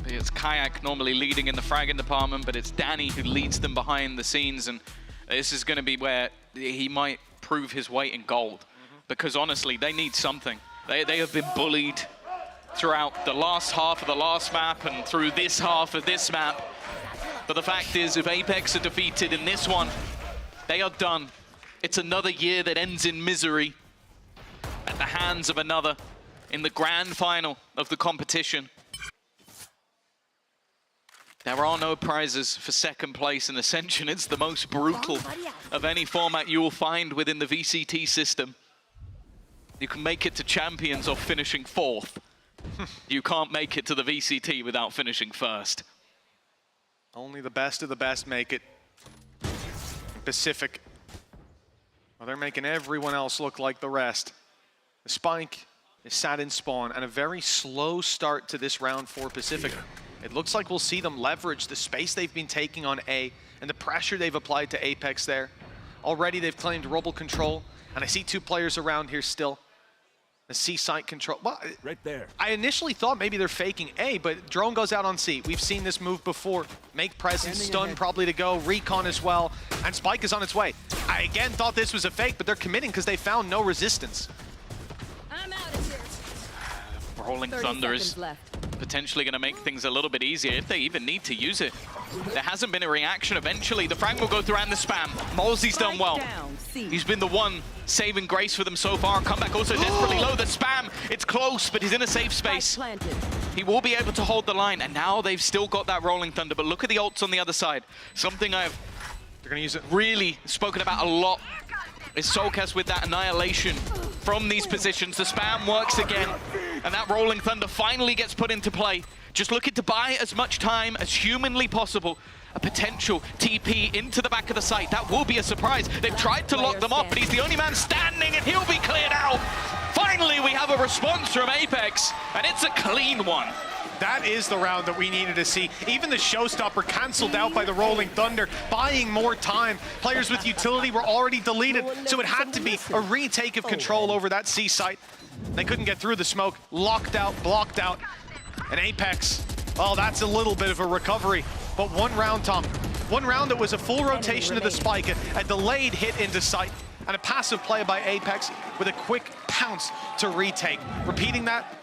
It's Kayak normally leading in the fragging department, but it's Danny who leads them behind the scenes, and this is going to be where he might prove his weight in gold. Because honestly, they need something. They have been bullied throughout the last half of the last map and through this half of this map. But the fact is, if Apex are defeated in this one, they are done. It's another year that ends in misery. the hands of another in the grand final of the competition. There are no prizes for second place in Ascension. It's the most brutal of any format you will find within the VCT system. You can make it to champions off finishing 4th. You can't make it to the VCT without finishing 1st. Only the best of the best make it. Pacific, well, they're making everyone else look like the rest. The spike is sat in spawn, and a very slow start to this round for Pacific. It looks like we'll see them leverage the space they've been taking on A and the pressure they've applied to Apex there. Already they've claimed Rubble control, and I see 2 players around here still. The C site control. Well, right there. I initially thought maybe they're faking A, but drone goes out on C. We've seen this move before. Make presence, stun probably to go, recon as well, and Spike is on its way. I again thought this was a fake, but they're committing because they found no resistance. I'm out of here. Rolling Thunder is potentially going to make things a little bit easier if they even need to use it. There hasn't been a reaction. Eventually, the frag will go through and the spam. Molzy's done well. He's been the one saving grace for them so far. Comeback also desperately low. The spam, it's close, but he's in a safe space. He will be able to hold the line, and now they've still got that Rolling Thunder. But look at the ults on the other side. Something I've really spoken about a lot is Soulcast with that annihilation from these positions. The spam works again, and that Rolling Thunder finally gets put into play. Just looking to buy as much time as humanly possible. A potential TP into the back of the site. That will be a surprise. They've tried to lock them up, but he's the only man standing, and he'll be cleared out. Finally, we have a response from Apex, and it's a clean one. That is the round that we needed to see. Even the showstopper canceled out by the Rolling Thunder, buying more time. Players with utility were already deleted, so it had to be a retake of control over that C site. They couldn't get through the smoke, locked out, blocked out. And Apex, oh, that's a little bit of a recovery. But one round, Tom. One round that was a full rotation of the spike, a delayed hit into sight, and a passive play by Apex with a quick pounce to retake. Repeating that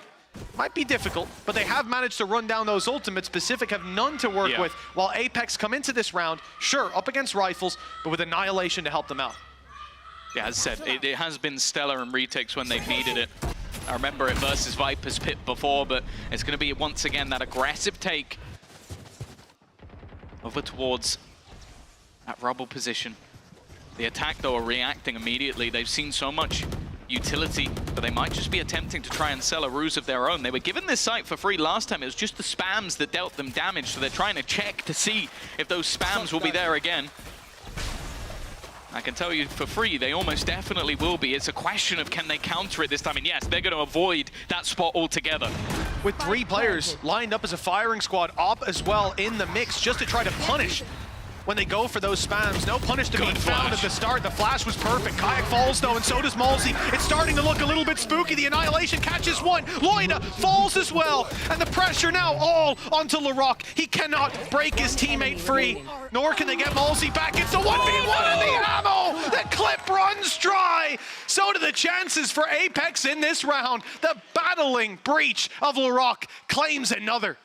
might be difficult, but they have managed to run down those ultimates. Pacific have none to work with, while Apex come into this round, sure, up against Rifles, but with Annihilation to help them out. Yeah, as I said, it has been stellar in retakes when they've needed it. I remember it versus Viper's Pit before, but it's going to be once again that aggressive take over towards that Rubble position. The attack, though, are reacting immediately. They've seen so much utility, but they might just be attempting to try and sell a ruse of their own. They were given this site for free last time. It was just the spams that dealt them damage, so they're trying to check to see if those spams will be there again. I can tell you for free, they almost definitely will be. It's a question of can they counter it this time, and yes, they're going to avoid that spot altogether. With 3 players lined up as a firing squad, Op as well in the mix, just to try to punish when they go for those spams. No punish to be found at the start. The flash was perfect. Kayak falls though, and so does Molzy. It's starting to look a little bit spooky. The Annihilation catches one. Loida falls as well. And the pressure now all onto Larocque. He cannot break his teammate free, nor can they get Molzy back. It's a 1v1 and the ammo! The clip runs dry! So do the chances for Apex in this round. The battling breach of Larocque claims another.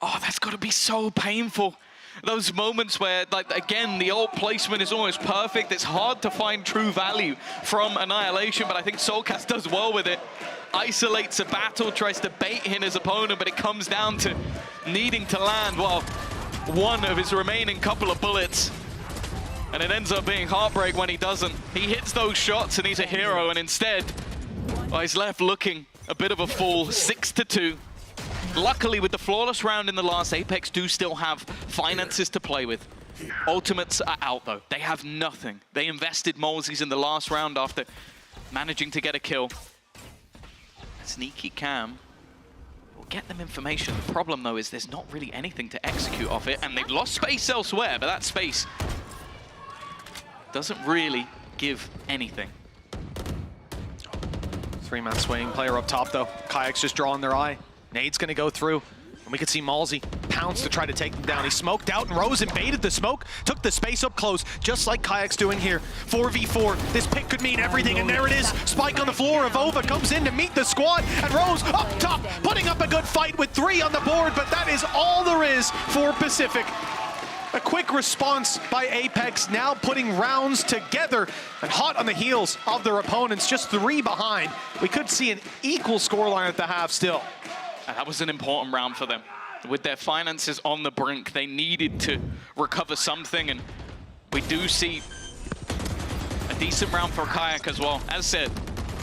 Oh, that's got to be so painful. Those moments where, like, again, the ult placement is almost perfect. It's hard to find true value from Annihilation, but I think Soulcast does well with it. Isolates a battle, tries to bait in his opponent, but it comes down to needing to land, well, one of his remaining couple of bullets. And it ends up being Heartbreak when he doesn't. He hits those shots and he's a hero, and instead, well, he's left looking a bit of a fool. 6-2. Luckily, with the flawless round in the last, Apex do still have finances to play with. Ultimates are out, though. They have nothing. They invested Molzy's in the last round after managing to get a kill. Sneaky Cam will get them information. The problem, though, is there's not really anything to execute off it, and they've lost space elsewhere, but that space doesn't really give anything. 3-man swing, player up top, though. Kayak's just drawing their eye. Nade's gonna go through, and we could see Molzy pounce to try to take them down. He smoked out, and Rose invaded the smoke, took the space up close, just like Kayak's doing here. 4v4, this pick could mean everything, and there it is. Spike on the floor, Avova comes in to meet the squad, and Rose up top, putting up a good fight with 3 on the board, but that is all there is for Pacific. A quick response by Apex, now putting rounds together and hot on the heels of their opponents, just 3 behind. We could see an equal scoreline at the half still. And that was an important round for them. With their finances on the brink, they needed to recover something, and we do see a decent round for Kayak as well. As said,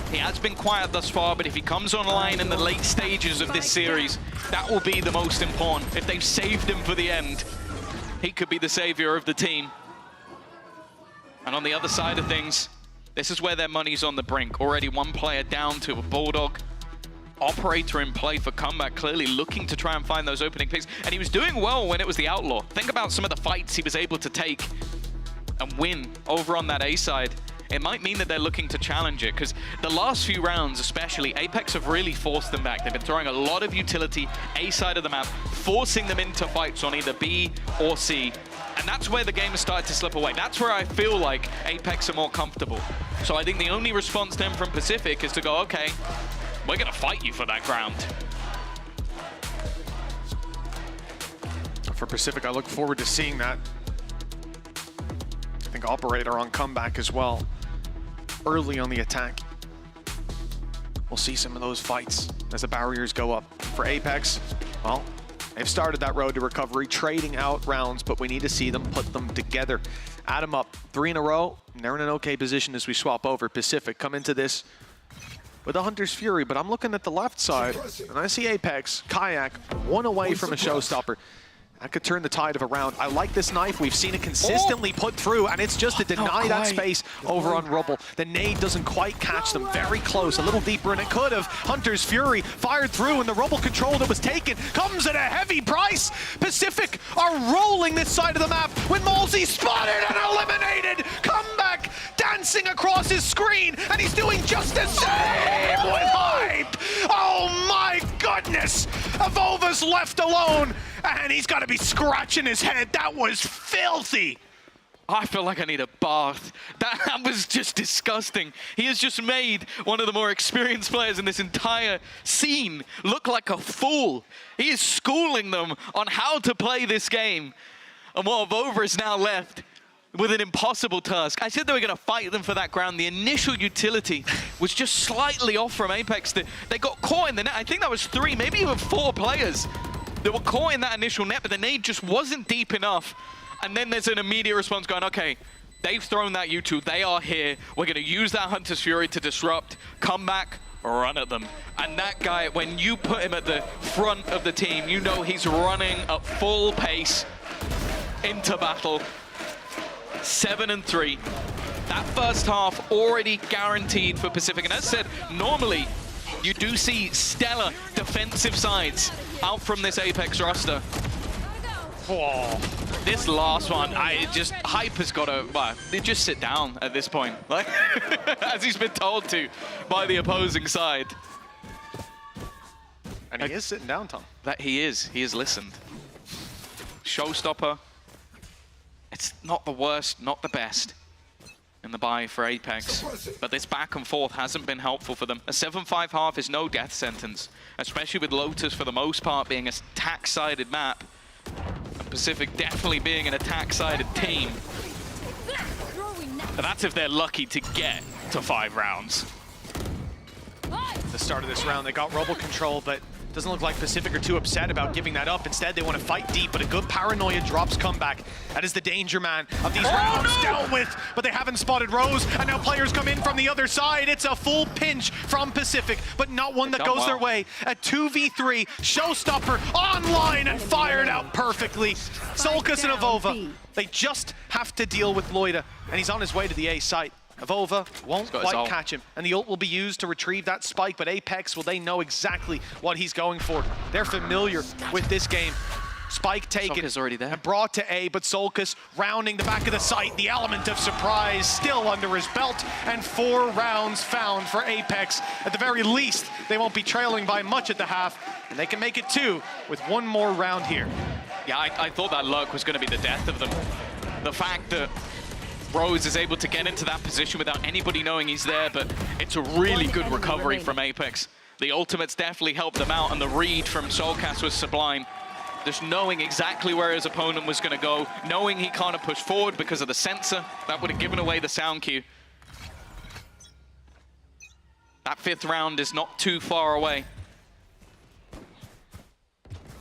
he has been quiet thus far, but if he comes online in the late stages of this series, that will be the most important. If they've saved him for the end, he could be the savior of the team. And on the other side of things, this is where their money's on the brink. Already 1 player down to a Bulldog. Operator in play for comeback, clearly looking to try and find those opening picks. And he was doing well when it was the Outlaw. Think about some of the fights he was able to take and win over on that A side. It might mean that they're looking to challenge it, because the last few rounds especially, Apex have really forced them back. They've been throwing a lot of utility A side of the map, forcing them into fights on either B or C. And that's where the game has started to slip away. That's where I feel like Apex are more comfortable. So I think the only response then from Pacific is to go, okay, we're gonna fight you for that ground. For Pacific, I look forward to seeing that. I think Operator on comeback as well. Early on the attack. We'll see some of those fights as the barriers go up. For Apex, well, they've started that road to recovery, trading out rounds, but we need to see them put them together. Add them up, 3 in a row, and they're in an okay position as we swap over. Pacific come into this with a Hunter's Fury, but I'm looking at the left side, and I see Apex, Kayak, 1 away from a showstopper. That could turn the tide of a round. I like this knife. We've seen it consistently put through, and it's just to deny that space over on Rubble. The nade doesn't quite catch them. Very close, a little deeper, and it could have. Hunter's Fury fired through, and the Rubble control that was taken comes at a heavy price. Pacific are rolling this side of the map with Malsey spotted and eliminated. Comeback dancing across his screen, and he's doing just the same with hype. Oh my goodness! Evova's left alone, and he's got to be scratching his head. That was filthy. I feel like I need a bath. That was just disgusting. He has just made one of the more experienced players in this entire scene look like a fool. He is schooling them on how to play this game. And what Evover is now left with an impossible task. I said they were going to fight them for that ground. The initial utility was just slightly off from Apex. They got caught in the net. I think that was 3, maybe even 4 players that were caught in that initial net, but the nade just wasn't deep enough. And then there's an immediate response going, okay, they've thrown that U2, they are here. We're going to use that Hunter's Fury to disrupt, come back, run at them. And that guy, when you put him at the front of the team, you know he's running at full pace into battle. 7-3. That first half already guaranteed for Pacific. And as said, normally you do see stellar defensive sides out from this Apex roster. Oh, this last one, Hype has got to, well, they just sit down at this point, like, as he's been told to by the opposing side. And he is sitting down, Tom. That he has listened. Showstopper. It's not the worst, not the best in the buy for Apex, but this back and forth hasn't been helpful for them. A 7-5 half is no death sentence, especially with Lotus for the most part being a attack-sided map, and Pacific definitely being an attack-sided team. But that's if they're lucky to get to 5 rounds. At the start of this round, they got Rubble control, but doesn't look like Pacific are too upset about giving that up. Instead, they want to fight deep, but a good paranoia drops comeback. That is the danger man of these rounds dealt with, but they haven't spotted Rose, and now players come in from the other side. It's a full pinch from Pacific, but not one that goes their way. A 2v3, Showstopper online and fired out perfectly. Solkus and Avova, they just have to deal with Loida, and he's on his way to the A site. Avova won't quite catch him, and the ult will be used to retrieve that spike, but Apex, well, they know exactly what he's going for. They're familiar with this game. Spike taken already there. And brought to A, but Solkus rounding the back of the site. The element of surprise still under his belt, and 4 rounds found for Apex. At the very least, they won't be trailing by much at the half, and they can make it 2 with 1 more round here. Yeah, I thought that lurk was going to be the death of them. The fact that Rose is able to get into that position without anybody knowing he's there, but it's a really good recovery from Apex. The ultimates definitely helped them out, and the read from Soulcast was sublime. Just knowing exactly where his opponent was going to go, knowing he can't push forward because of the sensor, that would have given away the sound cue. That 5th round is not too far away.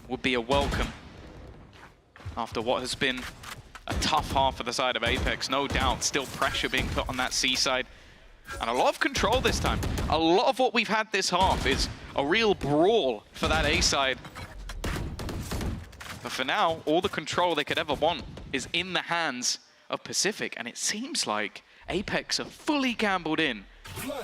Would be a welcome after what has been a tough half for the side of Apex. No doubt, still pressure being put on that C side. And a lot of control this time. A lot of what we've had this half is a real brawl for that A side. But for now, all the control they could ever want is in the hands of Pacific. And it seems like Apex are fully gambled in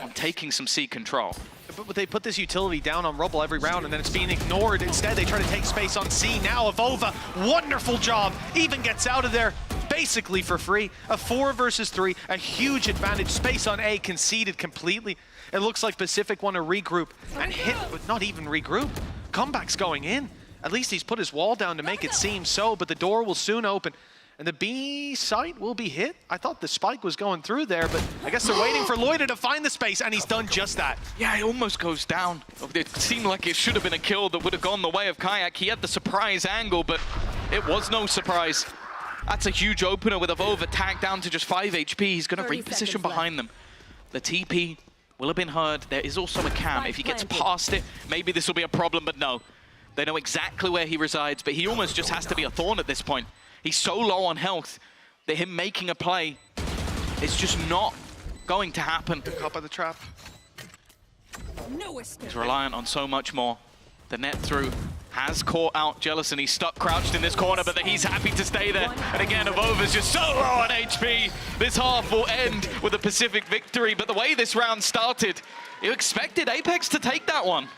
on taking some C control. But they put this utility down on Rubble every round and then it's being ignored. Instead, they try to take space on C. Now Avova, wonderful job, even gets out of there basically for free. A 4 versus 3, a huge advantage. Space on A conceded completely. It looks like Pacific want to regroup and hit, but not even regroup. Comeback's going in. At least he's put his wall down to make it seem so, but the door will soon open. And the B site will be hit. I thought the spike was going through there, but I guess they're waiting for Loida to find the space, and he's done just that. Yeah, it almost goes down. It seemed like it should have been a kill that would have gone the way of Kayak. He had the surprise angle, but it was no surprise. That's a huge opener with Avova tagged down to just 5 HP. He's going to reposition behind them. The TP will have been heard. There is also a cam. If he gets past it, maybe this will be a problem, but no. They know exactly where he resides, but he almost just has to be a thorn at this point. He's so low on health that him making a play is just not going to happen. Caught by the trap. He's reliant on so much more. The net through has caught out Jealous, and he's stuck crouched in this corner, but he's happy to stay there. And again, Avova's just so low on HP. This half will end with a Pacific victory, but the way this round started, you expected Apex to take that one.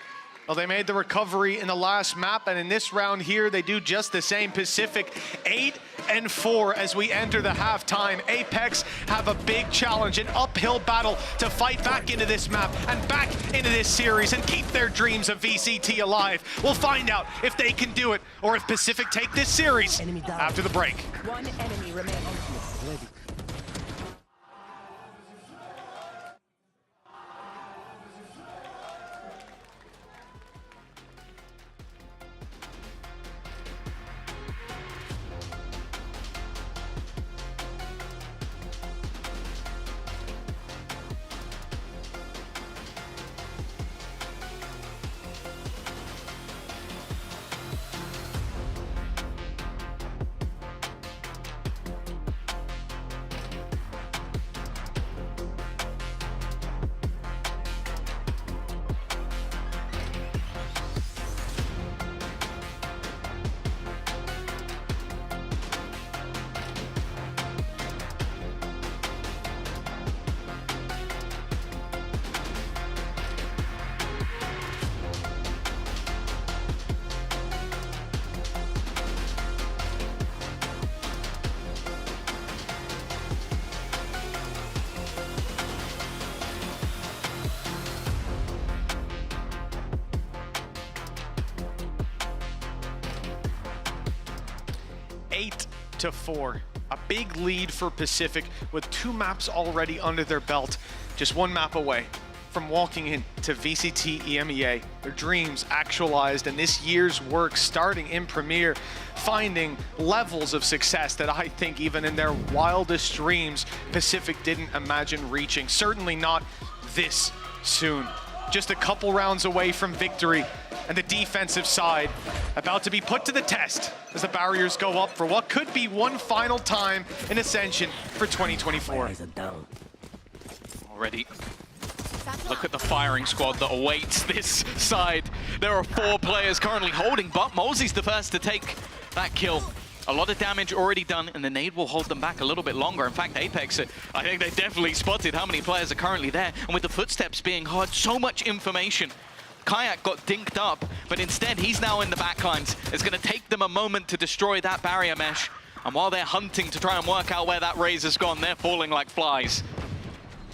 Well, they made the recovery in the last map, and in this round here, they do just the same. Pacific 8-4 as we enter the halftime. Apex have a big challenge, an uphill battle to fight back into this map and back into this series and keep their dreams of VCT alive. We'll find out if they can do it or if Pacific take this series after the break. One enemy remains. Ready. To 4. A big lead for Pacific with 2 maps already under their belt. Just 1 map away from walking into VCT EMEA. Their dreams actualized and this year's work starting in Premier, finding levels of success that I think even in their wildest dreams, Pacific didn't imagine reaching. Certainly not this soon. Just a couple rounds away from victory, and the defensive side about to be put to the test as the barriers go up for what could be one final time in Ascension for 2024. Already, look at the firing squad that awaits this side. There are 4 players currently holding, but Mosey's the first to take that kill. A lot of damage already done, and the nade will hold them back a little bit longer. In fact, Apex, I think they definitely spotted how many players are currently there. And with the footsteps being heard, so much information. Kayak got dinked up, but instead he's now in the backlines. It's going to take them a moment to destroy that barrier mesh. And while they're hunting to try and work out where that Razor's gone, they're falling like flies.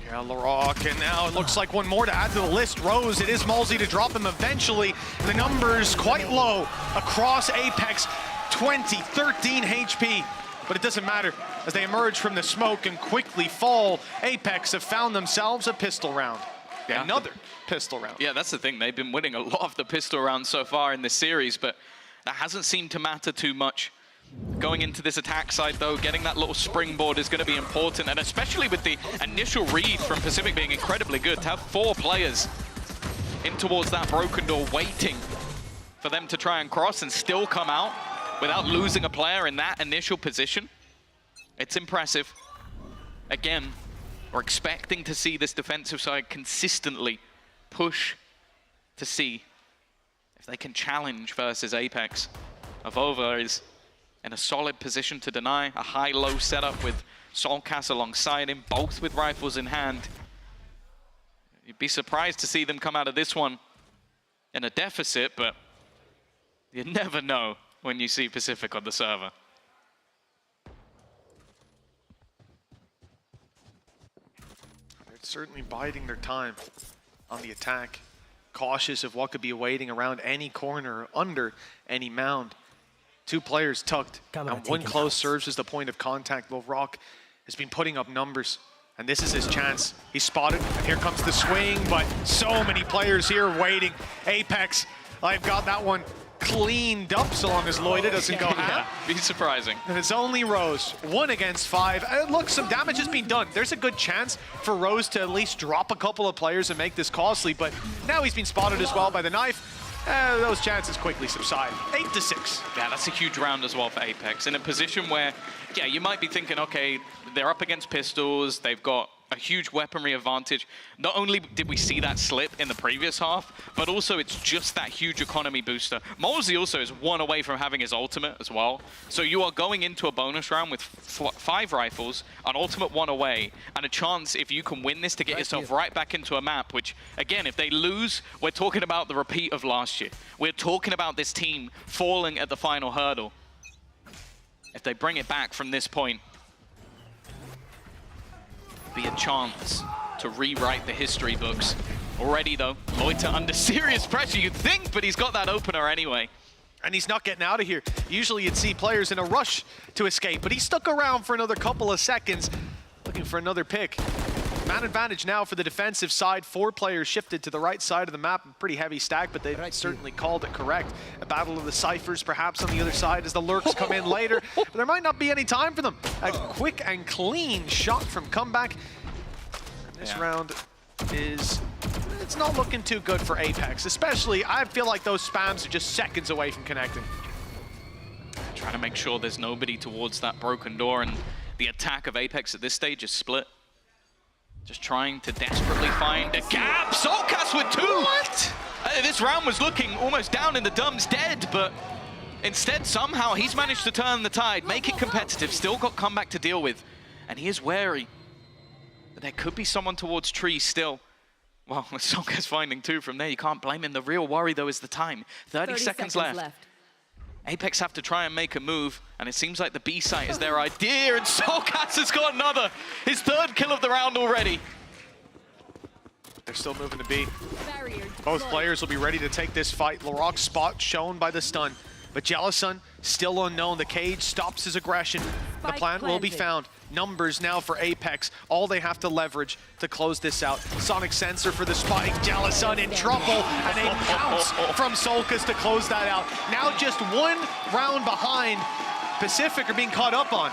Yeah, Larocque, and now it looks like one more to add to the list. Rose, it is Malsey to drop him eventually. The numbers quite low across Apex. 20, 13 HP, but it doesn't matter as they emerge from the smoke and quickly fall. Apex have found themselves a pistol round. Another pistol round. Yeah, that's the thing. They've been winning a lot of the pistol rounds so far in this series, but That hasn't seemed to matter too much. Going into this attack side, though, getting that little springboard is going to be important, and especially with the initial read from Pacific being incredibly good, to have 4 players in towards that broken door waiting for them to try and cross and still come out without losing a player in that initial position. It's impressive. Again, we're expecting to see this defensive side consistently push to see if they can challenge versus Apex. Avova is in a solid position to deny, a high-low setup with Solcas alongside him, both with rifles in hand. You'd be surprised to see them come out of this one in a deficit, but you never know when you see Pacific on the server. They're certainly biding their time on the attack, cautious of what could be awaiting around any corner, under any mound. 2 players tucked, and 1 close serves as the point of contact. Rock has been putting up numbers, and this is his chance. He's spotted, and here comes the swing, but so many players here waiting. Apex, I've got that one cleaned up so long as Loida doesn't go half. Be surprising. And it's only Rose, 1 against 5. Look, some damage has been done. There's a good chance for Rose to at least drop a couple of players and make this costly, but now he's been spotted as well by the knife. Those chances quickly subside. 8-6. Yeah, that's a huge round as well for Apex. In a position where, yeah, you might be thinking, okay, they're up against pistols, they've got a huge weaponry advantage. Not only did we see that slip in the previous half, but also it's just that huge economy booster. Molesy also is 1 away from having his ultimate as well. So you are going into a bonus round with 5 rifles, an ultimate 1 away, and a chance, if you can win this, to get yourself right back into a map, which, again, if they lose, we're talking about the repeat of last year. We're talking about this team falling at the final hurdle. If they bring it back from this point, be a chance to rewrite the history books. Already, though, Loiter under serious pressure, you'd think, but he's got that opener anyway. And he's not getting out of here. Usually you'd see players in a rush to escape, but he stuck around for another couple of seconds, looking for another pick. Man advantage now for the defensive side. 4 players shifted to the right side of the map. Pretty heavy stack, but they certainly called it correct. A battle of the ciphers perhaps on the other side as the lurks come in later. But there might not be any time for them. A quick and clean shot from comeback. And this round is, it's not looking too good for Apex. Especially, I feel like those spams are just seconds away from connecting. Trying to make sure there's nobody towards that broken door, and the attack of Apex at this stage is split. Just trying to desperately find a gap. Solcas with 2! What? This round was looking almost down in the dumps, dead, but instead somehow he's managed to turn the tide, make it competitive, still got comeback to deal with. And he is wary that there could be someone towards tree still. Well, Solcas finding 2 from there, you can't blame him. The real worry though is the time. 30 seconds left. Apex have to try and make a move, and it seems like the B site is their idea, and Solcas has got another. His 3rd kill of the round already. They're still moving to B. Both players will be ready to take this fight. Laroc's spot shown by the stun, but Jellison still unknown. The cage stops his aggression. The plant will be found. Numbers now for Apex. All they have to leverage to close this out. Sonic sensor for the spike. Jellison in trouble, and a pounce from Solcas to close that out. Now just 1 round behind. Pacific are being caught up on.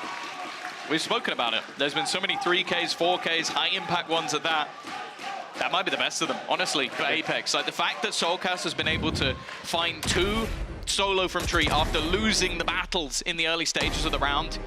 We've spoken about it. There's been so many 3Ks, 4Ks, high impact ones at that. That might be the best of them, honestly, for Apex. Like the fact that Solcas has been able to find 2 solo from tree after losing the battles in the early stages of the round,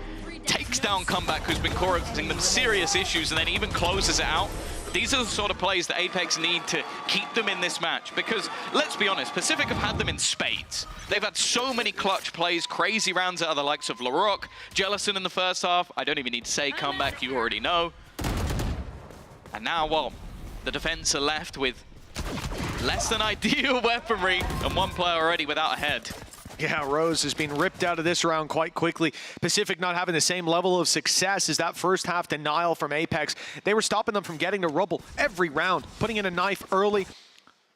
takes down Comeback, who's been causing them serious issues, and then even closes it out. These are the sort of plays that Apex need to keep them in this match, because let's be honest, Pacific have had them in spades. They've had so many clutch plays, crazy rounds out of the likes of Laroc, Jellison in the first half. I don't even need to say Comeback, you already know. And now, well, the defense are left with less than ideal weaponry and 1 player already without a head. Yeah, Rose has been ripped out of this round quite quickly. Pacific not having the same level of success as that first half denial from Apex. They were stopping them from getting to rubble every round, putting in a knife early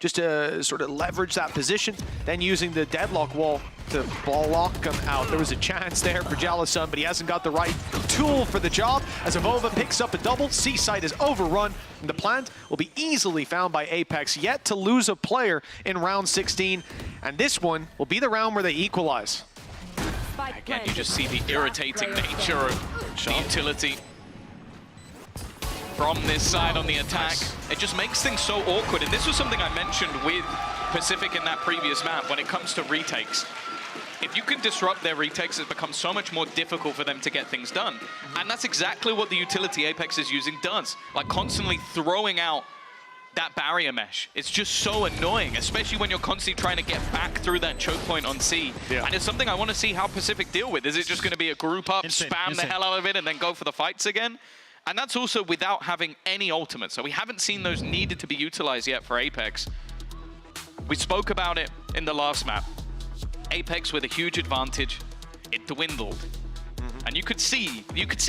just to sort of leverage that position, then using the deadlock wall to block him out. There was a chance there for Jellison, but he hasn't got the right tool for the job as Avova picks up a double. C-site is overrun, and the plant will be easily found by Apex, yet to lose a player in round 16. And this one will be the round where they equalize. Again, you just see the irritating nature of the utility from this side on the attack. It just makes things so awkward. And this was something I mentioned with Pacific in that previous map when it comes to retakes. If you can disrupt their retakes, it becomes so much more difficult for them to get things done. And that's exactly what the utility Apex is using does. Like constantly throwing out that barrier mesh. It's just so annoying, especially when you're constantly trying to get back through that choke point on C. Yeah. And it's something I want to see how Pacific deal with. Is it just going to be a group up, spam the hell out of it, and then go for the fights again? And that's also without having any ultimate. So we haven't seen those needed to be utilized yet for Apex. We spoke about it in the last map. Apex with a huge advantage, it dwindled. And you could see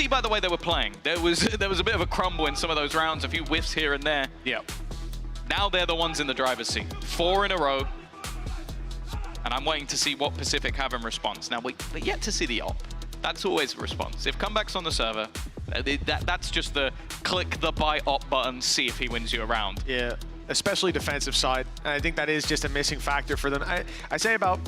by the way they were playing, there was a bit of a crumble in some of those rounds, a few whiffs here and there. Yep. Now they're the ones in the driver's seat. 4 in a row. And I'm waiting to see what Pacific have in response. Now, we're yet to see the ult. That's always a response. If comeback's on the server, that's just the click the buy op button, see if he wins you a round. Yeah, especially defensive side. And I think that is just a missing factor for them. I say about,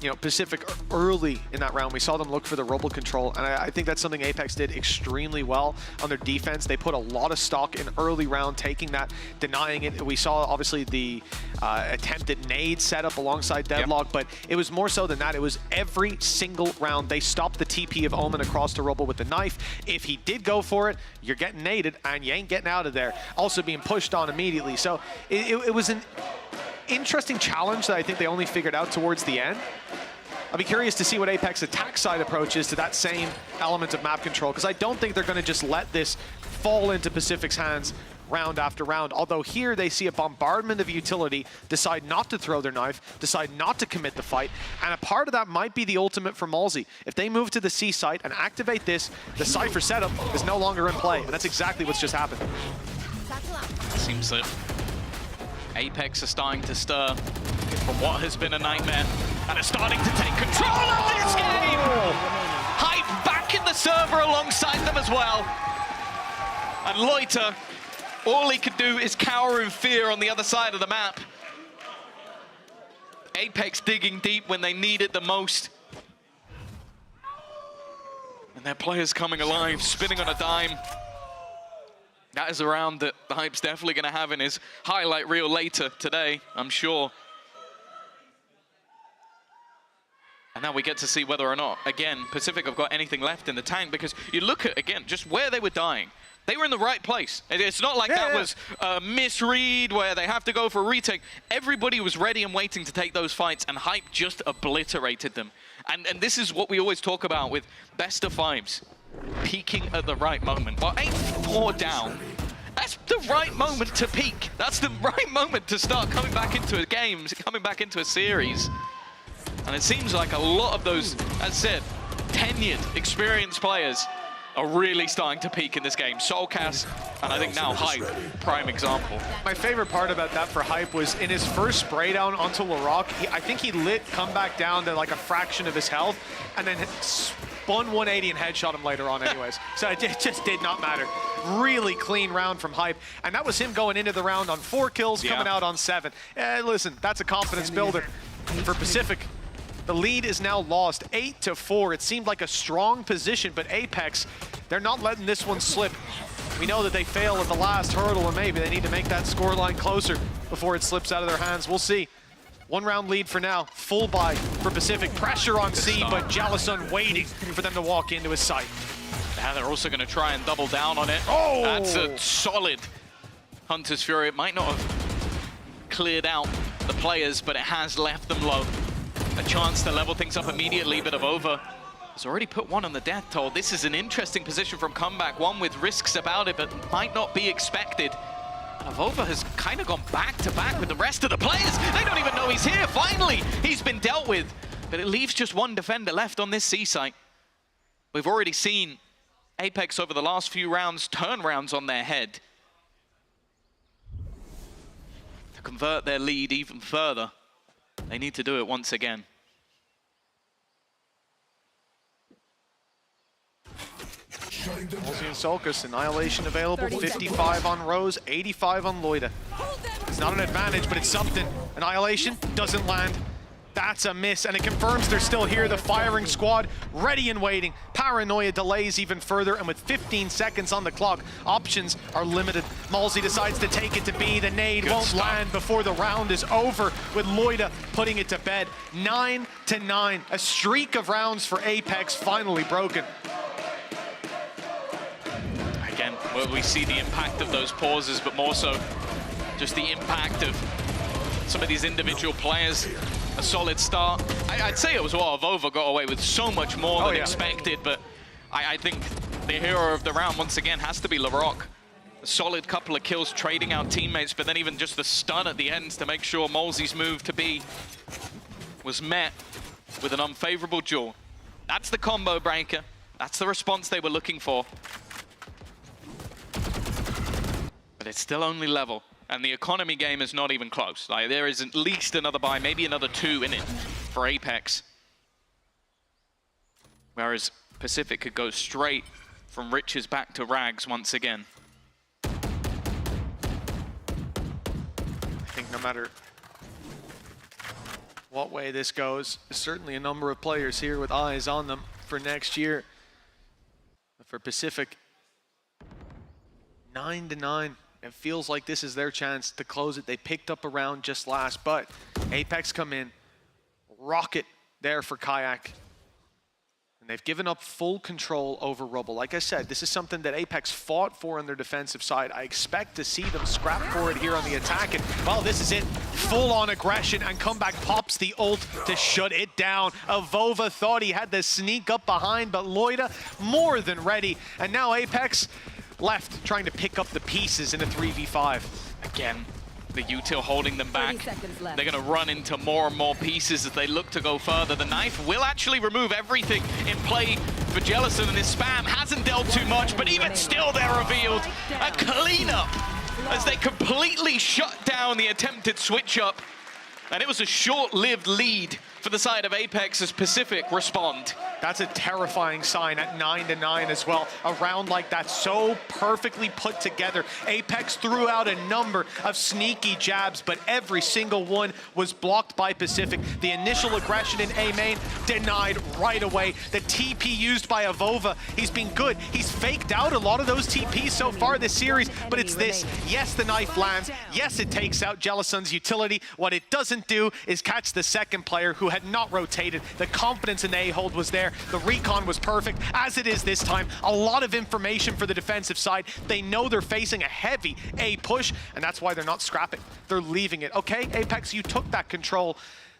you know, Pacific early in that round, we saw them look for the rubble control, and I think that's something Apex did extremely well on their defense. They put a lot of stock in early round, taking that, denying it. We saw obviously the attempt at nade setup alongside Deadlock, but it was more so than that. It was every single round they stopped the TP of Omen across to rubble with the knife. If he did go for it, you're getting naded and you ain't getting out of there. Also being pushed on immediately. So it was an interesting challenge that I think they only figured out towards the end. I'll be curious to see what Apex attack side approach is to that same element of map control, because I don't think they're going to just let this fall into Pacific's hands round after round. Although here they see a bombardment of utility, decide not to throw their knife, decide not to commit the fight, and a part of that might be the ultimate for Malzy. If they move to the C site and activate this, the Cypher setup is no longer in play, and that's exactly what's just happened. Seems that Apex are starting to stir from what has been a nightmare and are starting to take control of this game! Hype back in the server alongside them as well. And Loiter, all he could do is cower in fear on the other side of the map. Apex digging deep when they need it the most. And their players coming alive, spinning on a dime. That is a round that the Hype's definitely going to have in his highlight reel later today, I'm sure. And now we get to see whether or not, again, Pacific have got anything left in the tank, because you look at, again, just where they were dying. They were in the right place. It's not like that was a misread where they have to go for a retake. Everybody was ready and waiting to take those fights, and Hype just obliterated them. And this is what we always talk about with best of fives. Peaking at the right moment. Well, 8-4 down. That's the right moment to peak. That's the right moment to start coming back into a game, coming back into a series. And it seems like a lot of those, as I said, tenured, experienced players are really starting to peak in this game. Soulcast, and I think now Hype, prime example. My favorite part about that for Hype was in his first spray down onto Larocque, I think he come back down to like a fraction of his health, and then spun 180 and headshot him later on anyways. So it just did not matter. Really clean round from Hype, and that was him going into the round on 4 kills, coming out on 7. Listen, that's a confidence builder for Pacific. The lead is now lost, 8-4. It seemed like a strong position, but Apex, they're not letting this one slip. We know that they fail at the last hurdle, and maybe they need to make that scoreline closer before it slips out of their hands. We'll see. 1 round lead for now, full buy for Pacific. Pressure on C, but Jellison waiting for them to walk into his sight. Now they're also going to try and double down on it. Oh! That's a solid Hunter's Fury. It might not have cleared out the players, but it has left them low. A chance to level things up immediately, but Avova has already put 1 on the death toll. This is an interesting position from Comeback, one with risks about it, but might not be expected. And Avova has kind of gone back to back with the rest of the players. They don't even know he's here. Finally, he's been dealt with, but it leaves just 1 defender left on this C site. We've already seen Apex over the last few rounds turn rounds on their head to convert their lead even further. They need to do it once again. Malzy and Sulcus, Annihilation available, 55 on Rose, 85 on Loida. It's not an advantage, but it's something. Annihilation doesn't land. That's a miss, and it confirms they're still here. The firing squad ready and waiting. Paranoia delays even further, and with 15 seconds on the clock, options are limited. Malzy decides to take it to B. The nade won't land before the round is over, with Loida putting it to bed. 9-9. A streak of rounds for Apex finally broken. Again, well, we see the impact of those pauses, but more so just the impact of some of these individual players. A solid start. I'd say it was well, Vova got away with so much more than expected, but I think the hero of the round once again has to be Larocque. A solid couple of kills trading out teammates, but then even just the stun at the end to make sure Malzy's move to B was met with an unfavorable duel. That's the combo breaker. That's the response they were looking for. But it's still only level. And the economy game is not even close. Like, there is at least another buy, maybe another 2 in it for Apex. Whereas Pacific could go straight from Riches back to Rags once again. I think no matter what way this goes, there's certainly a number of players here with eyes on them for next year. But for Pacific, 9-9. It feels like this is their chance to close it. They picked up a round just last, but Apex come in, rocket there for Kayak. And they've given up full control over Rubble. Like I said, this is something that Apex fought for on their defensive side. I expect to see them scrap for it here on the attack. And, well, this is it. Full-on aggression, and Comeback pops the ult to shut it down. Avova thought he had to sneak up behind, but Loida more than ready. And now Apex left trying to pick up the pieces in a 3v5. Again, the util holding them back. They're going to run into more and more pieces as they look to go further. The knife will actually remove everything in play for Jellison, and his spam hasn't dealt too much, but even still they're revealed. A cleanup as they completely shut down the attempted switch up. And it was a short-lived lead for the side of Apex as Pacific respond. That's a terrifying sign at 9-9 as well. A round like that so perfectly put together. Apex threw out a number of sneaky jabs, but every single one was blocked by Pacific. The initial aggression in A main denied right away. The TP used by Avova, he's been good. He's faked out a lot of those TPs so far this series, but it's this. Yes, the knife lands. Yes, it takes out Jellison's utility. What it doesn't do is catch the second player who had not rotated. The confidence in the A-hold was there. The recon was perfect, as it is this time. A lot of information for the defensive side. They know they're facing a heavy A push, and that's why they're not scrapping. They're leaving it. Okay, Apex, you took that control.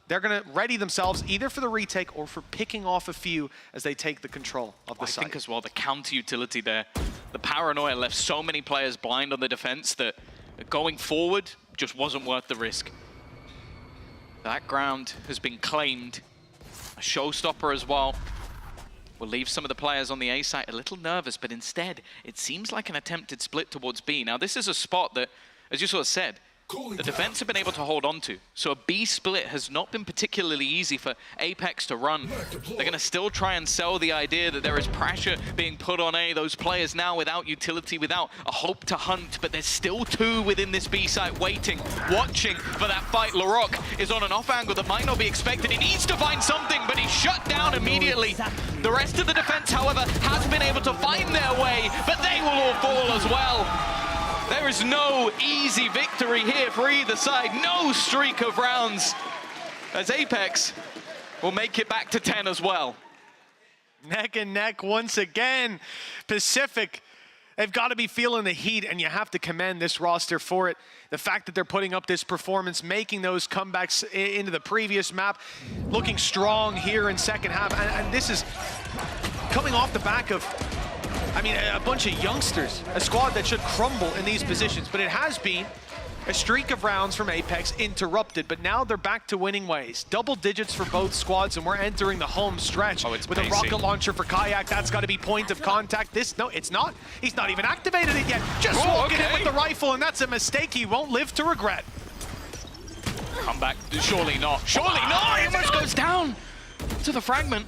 They're going to ready themselves either for the retake or for picking off a few as they take the control of the site. I think as well, the counter utility there. The paranoia left so many players blind on the defense that going forward just wasn't worth the risk. That ground has been claimed. A showstopper as well. Will leave some of the players on the A site a little nervous, but instead, it seems like an attempted split towards B. Now, this is a spot that, as you sort of said, the defense have been able to hold on to. So a B split has not been particularly easy for Apex to run. They're going to still try and sell the idea that there is pressure being put on A. Those players now without utility, without a hope to hunt, but there's still 2 within this B site waiting, watching for that fight. Larocque is on an off angle that might not be expected. He needs to find something, but he's shut down immediately. The rest of the defense, however, has been able to find their way, but they will all fall as well. There is no easy victory here for either side. No streak of rounds as Apex will make it back to 10 as well. Neck and neck once again. Pacific, they've got to be feeling the heat, and you have to commend this roster for it. The fact that they're putting up this performance, making those comebacks into the previous map, looking strong here in second half. And this is coming off the back of, I mean, a bunch of youngsters, a squad that should crumble in these positions, but it has been a streak of rounds from Apex interrupted, but now they're back to winning ways. Double digits for both squads, and we're entering the home stretch with pacey. A rocket launcher for Kayak. That's got to be point of contact. No, it's not. He's not even activated it yet. Just walking in with the rifle, and that's a mistake he won't live to regret. Come back, surely not. Surely not! He almost goes down to the fragment.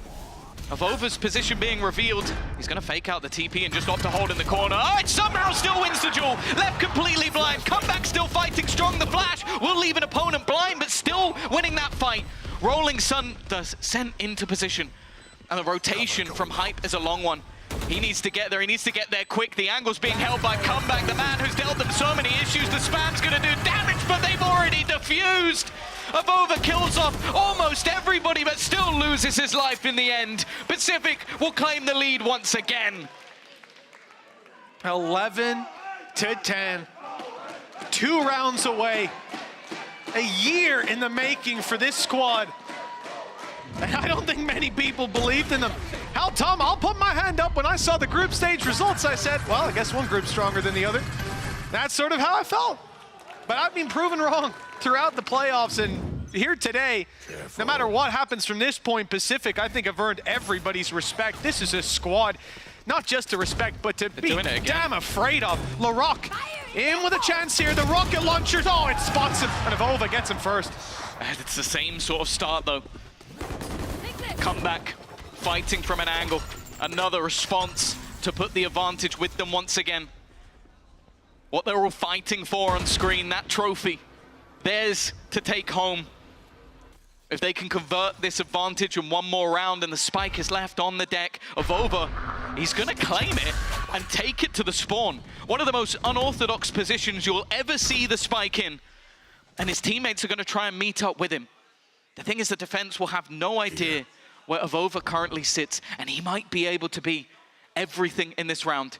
Avova's position being revealed. He's going to fake out the TP and just opt to hold in the corner. Oh, it's Summerall still wins the duel. Left completely blind. Comeback still fighting strong. The flash will leave an opponent blind, but still winning that fight. Rolling Thunder sent into position. And the rotation from Hype is a long one. He needs to get there. He needs to get there quick. The angle's being held by Comeback, the man who's dealt them so many issues. The spam's going to do damage, but they've already defused. Avova kills off almost everybody, but still loses his life in the end. Pacific will claim the lead once again. 11-10. 2 rounds away. A year in the making for this squad. And I don't think many people believed in them. Hell, Tom, I'll put my hand up. When I saw the group stage results, I said, well, I guess one group's stronger than the other. That's sort of how I felt. But I've been proven wrong throughout the playoffs, and here today, no matter what happens from this point, Pacific, I think, have earned everybody's respect. This is a squad, not just to respect, but to be damn afraid of. LaRock in with a chance here. The rocket launchers, oh, it spots him, and Avova gets him first. And it's the same sort of start, though. Comeback, fighting from an angle. Another response to put the advantage with them once again. What they're all fighting for on screen, that trophy, theirs to take home. If they can convert this advantage in one more round and the spike is left on the deck, Avova, he's gonna claim it and take it to the spawn. One of the most unorthodox positions you'll ever see the spike in. And his teammates are gonna try and meet up with him. The thing is, the defense will have no idea where Avova currently sits, and he might be able to be everything in this round.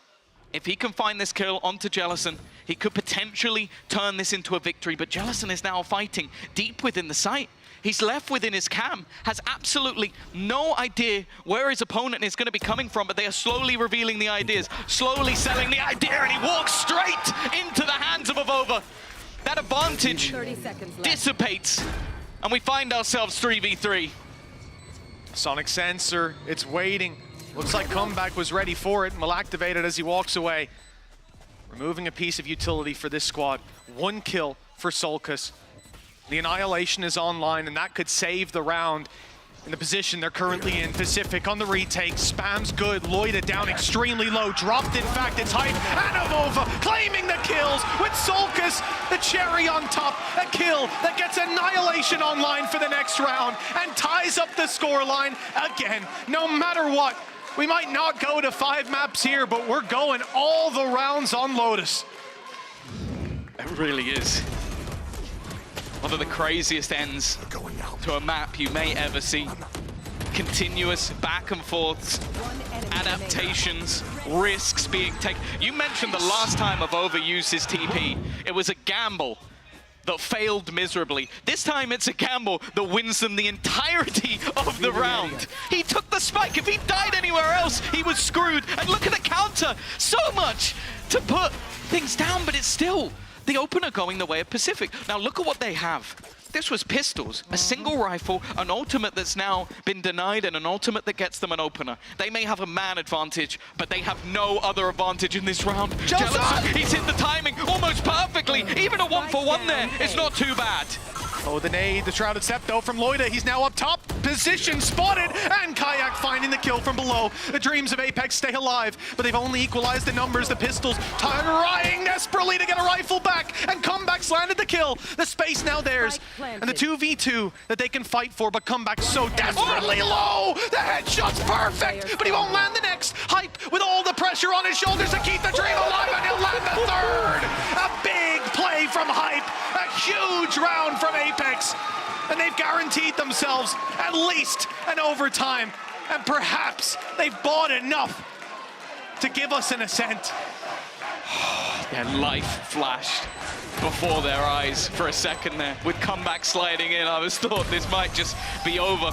If he can find this kill onto Jellison, he could potentially turn this into a victory, but Jellison is now fighting deep within the site. He's left within his cam, has absolutely no idea where his opponent is going to be coming from, but they are slowly revealing the ideas, slowly selling the idea, and he walks straight into the hands of Avova. That advantage dissipates, and we find ourselves 3v3. Sonic sensor, it's waiting. Looks like Comeback was ready for it and will activate it as he walks away. Removing a piece of utility for this squad. 1 kill for Solkus. The Annihilation is online, and that could save the round in the position they're currently in. Pacific on the retake, spam's good. Loida down extremely low, dropped in fact, it's Hype. And Avova claiming the kills with Solkus, the cherry on top. A kill that gets Annihilation online for the next round and ties up the scoreline again. No matter what, we might not go to 5 maps here, but we're going all the rounds on Lotus. It really is one of the craziest ends to a map you may ever see. Continuous back and forths, adaptations, risks being taken. You mentioned the last time Avova used his TP. It was a gamble that failed miserably. This time it's a gamble that wins them the entirety of the round. He took the spike. If he died anywhere else, he was screwed. And look at the counter. So much to put things down, but it's still the opener going the way of Pacific. Now look at what they have. This was pistols, a single rifle, an ultimate that's now been denied, and an ultimate that gets them an opener. They may have a man advantage, but they have no other advantage in this round. Jellison, he's hit the timing almost perfectly. Even a 1-for-1 there is not too bad. Oh, the nade, the Shrouded Septo from Loida. He's now up top, position spotted, and Kayak finding the kill from below. The dreams of Apex stay alive, but they've only equalized the numbers. The pistols trying desperately to get a rifle back, and Comeback's landed the kill. The space now theirs, and the 2v2 that they can fight for, but Comeback so desperately low. The headshot's perfect, but he won't land the next. Hype with all the pressure on his shoulders to keep the dream alive, and he'll land the third. A big play from Hype, a huge round from Apex, and they've guaranteed themselves at least an overtime, and perhaps they've bought enough to give us an Ascent. And life flashed before their eyes for a second there. With Comeback sliding in, I was thought this might just be over.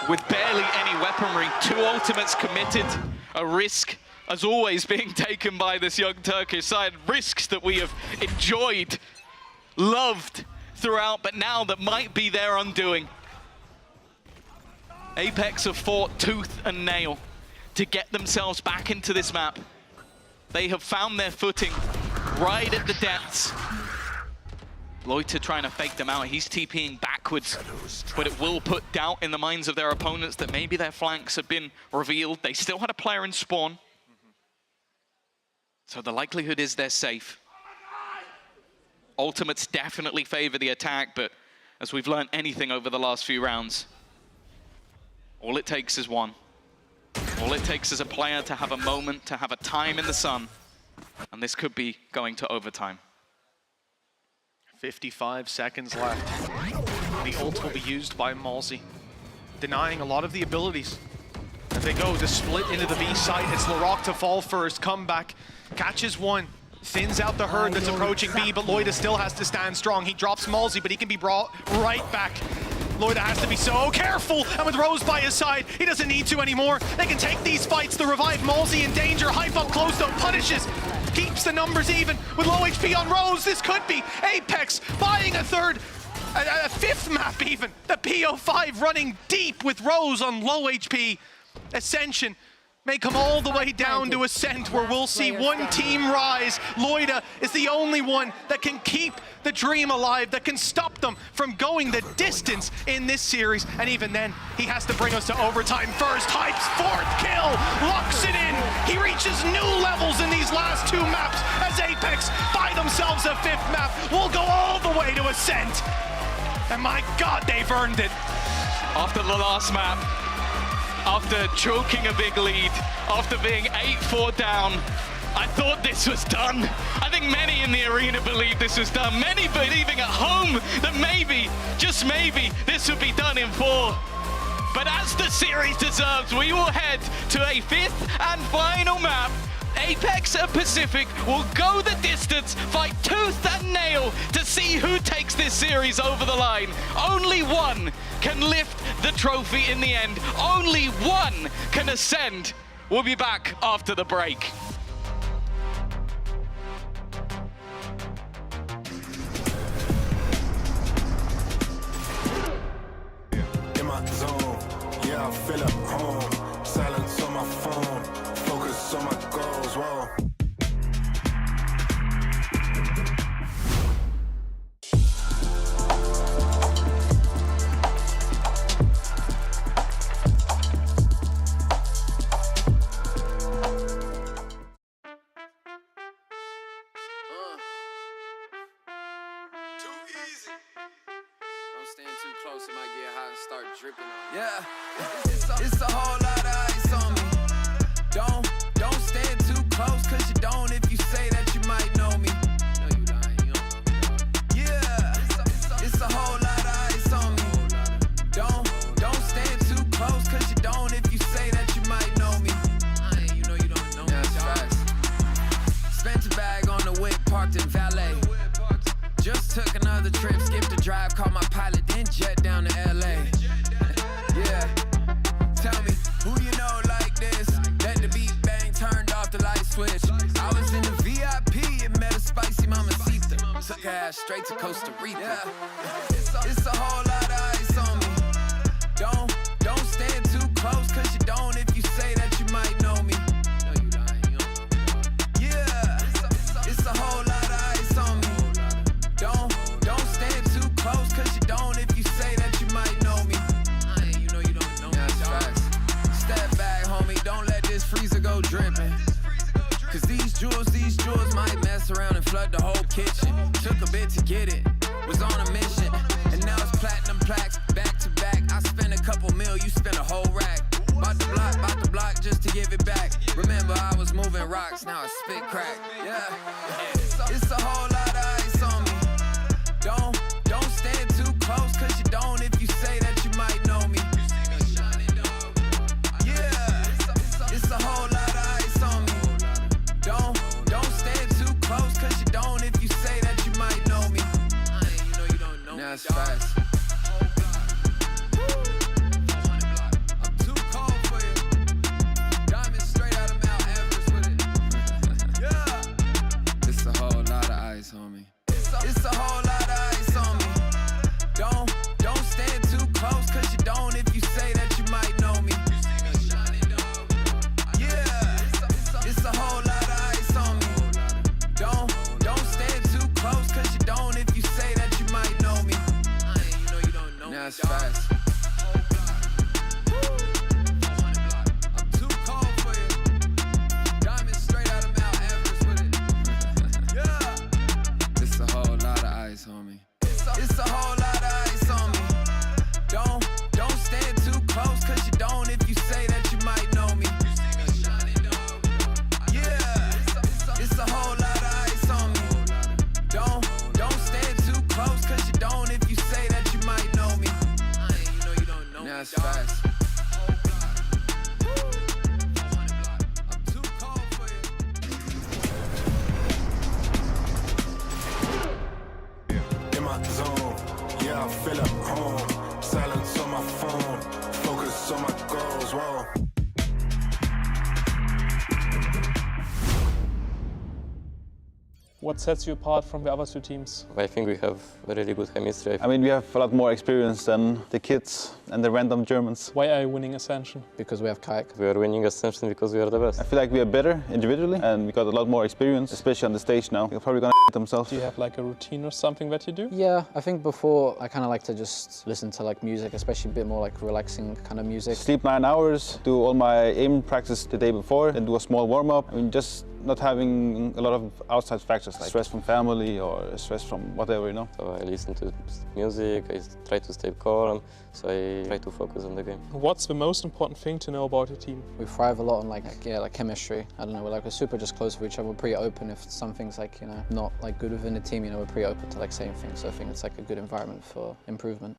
With barely any weaponry, 2 ultimates committed, a risk as always being taken by this young Turkish side. Risks that we have enjoyed, loved throughout, but now that might be their undoing. Apex have fought tooth and nail to get themselves back into this map. They have found their footing right at the depths. Loiter trying to fake them out. He's TPing backwards, but it will put doubt in the minds of their opponents that maybe their flanks have been revealed. They still had a player in spawn. So the likelihood is they're safe. Ultimates definitely favor the attack, but as we've learned anything over the last few rounds, all it takes is one. All it takes is a player to have a moment, to have a time in the sun, and this could be going to overtime. 55 seconds left. The ult will be used by Malzy, denying a lot of the abilities. As they go to split into the B site, it's Larocque to fall first, comeback, catches one, thins out the herd that's approaching B, but Loida still has to stand strong. He drops Malzy, but he can be brought right back. Loida has to be so careful, and with Rose by his side, he doesn't need to anymore. They can take these fights. The revived Malzy in danger. Hype up close though, punishes, keeps the numbers even with low HP on Rose. This could be Apex buying a fifth map even. The PO5 running deep with Rose on low HP. Ascension may come all the way down to Ascent, where we'll see one team rise. Loida is the only one that can keep the dream alive, that can stop them from going the distance in this series. And even then, he has to bring us to overtime first. Hype's fourth kill, locks it in. He reaches new levels in these last two maps as Apex buy themselves a fifth map. We'll go all the way to Ascent. And my God, they've earned it. After the last map, after choking a big lead, after being 8-4 down, I thought this was done. I think many in the arena believed this was done. Many believing at home that maybe, just maybe, this would be done in 4. But as the series deserves, we will head to a fifth and final map. Apex and Pacific will go the distance, fight tooth and nail to see who takes this series over the line. Only one can lift the trophy in the end. Only one can ascend. We'll be back after the break. In my zone, yeah, I feel at home. Silence on my phone, focus on my goals, whoa. Yeah, it's a whole lot of ice on me. Don't stand too close, cause you don't if you say that you might know me. No, you lying, you don't know me. Yeah, it's a whole lot of ice on me. Don't stand too close, cause you don't if you say that you might know me. You know you don't know me. That's facts. Spent a bag on the whip, parked in valet. Just took another trip, skipped a drive, called my pilot, then jet down to LA. Yeah, tell me, who you know like this? Let the beat bang, turned off the light switch. I was in the VIP and met a spicy mamacita. Took her ass straight to Costa Rica. Yeah. It's a whole lot of ice on me. Don't stand too close, cause you don't if you say that you might know me. No, you lying, you don't know me. Yeah, it's a whole lot of ice on me. Don't stand too close, cause you don't if you say that you might know me. Step back, homie, don't let this freezer go dripping. Cause these jewels might mess around and flood the whole kitchen. Took a bit to get it, was on a mission. And now it's platinum plaques, back to back. I spent a couple mil, you spent a whole rack. Bought the block just to give it back. Remember I was moving rocks, now I spit crack. Yeah, it's a whole lot of ice on me. Don't stand too close, cause you don't if you say that you might know me. It's a whole lot of ice on me. Don't stand too close, cause you don't if you say that you might know me. You know you don't know me. That's facts. I'm too cold for you. Diamond straight out of Mount Everest with it. Yeah. It's a whole lot of ice on me. It's a whole lot of ice on me. Don't stand too close, cause you don't if you say that you might know me. It's a whole lot of ice on me. Don't stand too close, cause you don't if you say that you might know me. You know you don't know me. That's facts. I'm too cold for you. Diamond straight out of Mount Everest with it. Yeah. It's a whole lot of ice on me. It's a whole lot of ice on me. fast, fast. In my zone, yeah, I feel at home. Silence on my phone, focus on my goals, whoa. What sets you apart from the other two teams? I think we have a really good chemistry. I mean, we have a lot more experience than the kids and the random Germans. Why are you winning Ascension? Because we have kayak. We are winning Ascension because we are the best. I feel like we are better individually and we got a lot more experience, especially on the stage now. They're probably gonna themselves. Do you have like a routine or something that you do? Yeah, I think before I kind of like to just listen to like music, especially a bit more like relaxing kind of music. Sleep 9 hours, do all my aim practice the day before, then do a small warm-up. I mean, just not having a lot of outside factors like stress from family or stress from whatever, you know. So I listen to music, I try to stay calm, so I try to focus on the game. What's the most important thing to know about your team? We thrive a lot on like chemistry. I don't know, we're super just close with each other. We're pretty open. If something's like, not like good within the team, we're pretty open to like saying things. So I think it's like a good environment for improvement.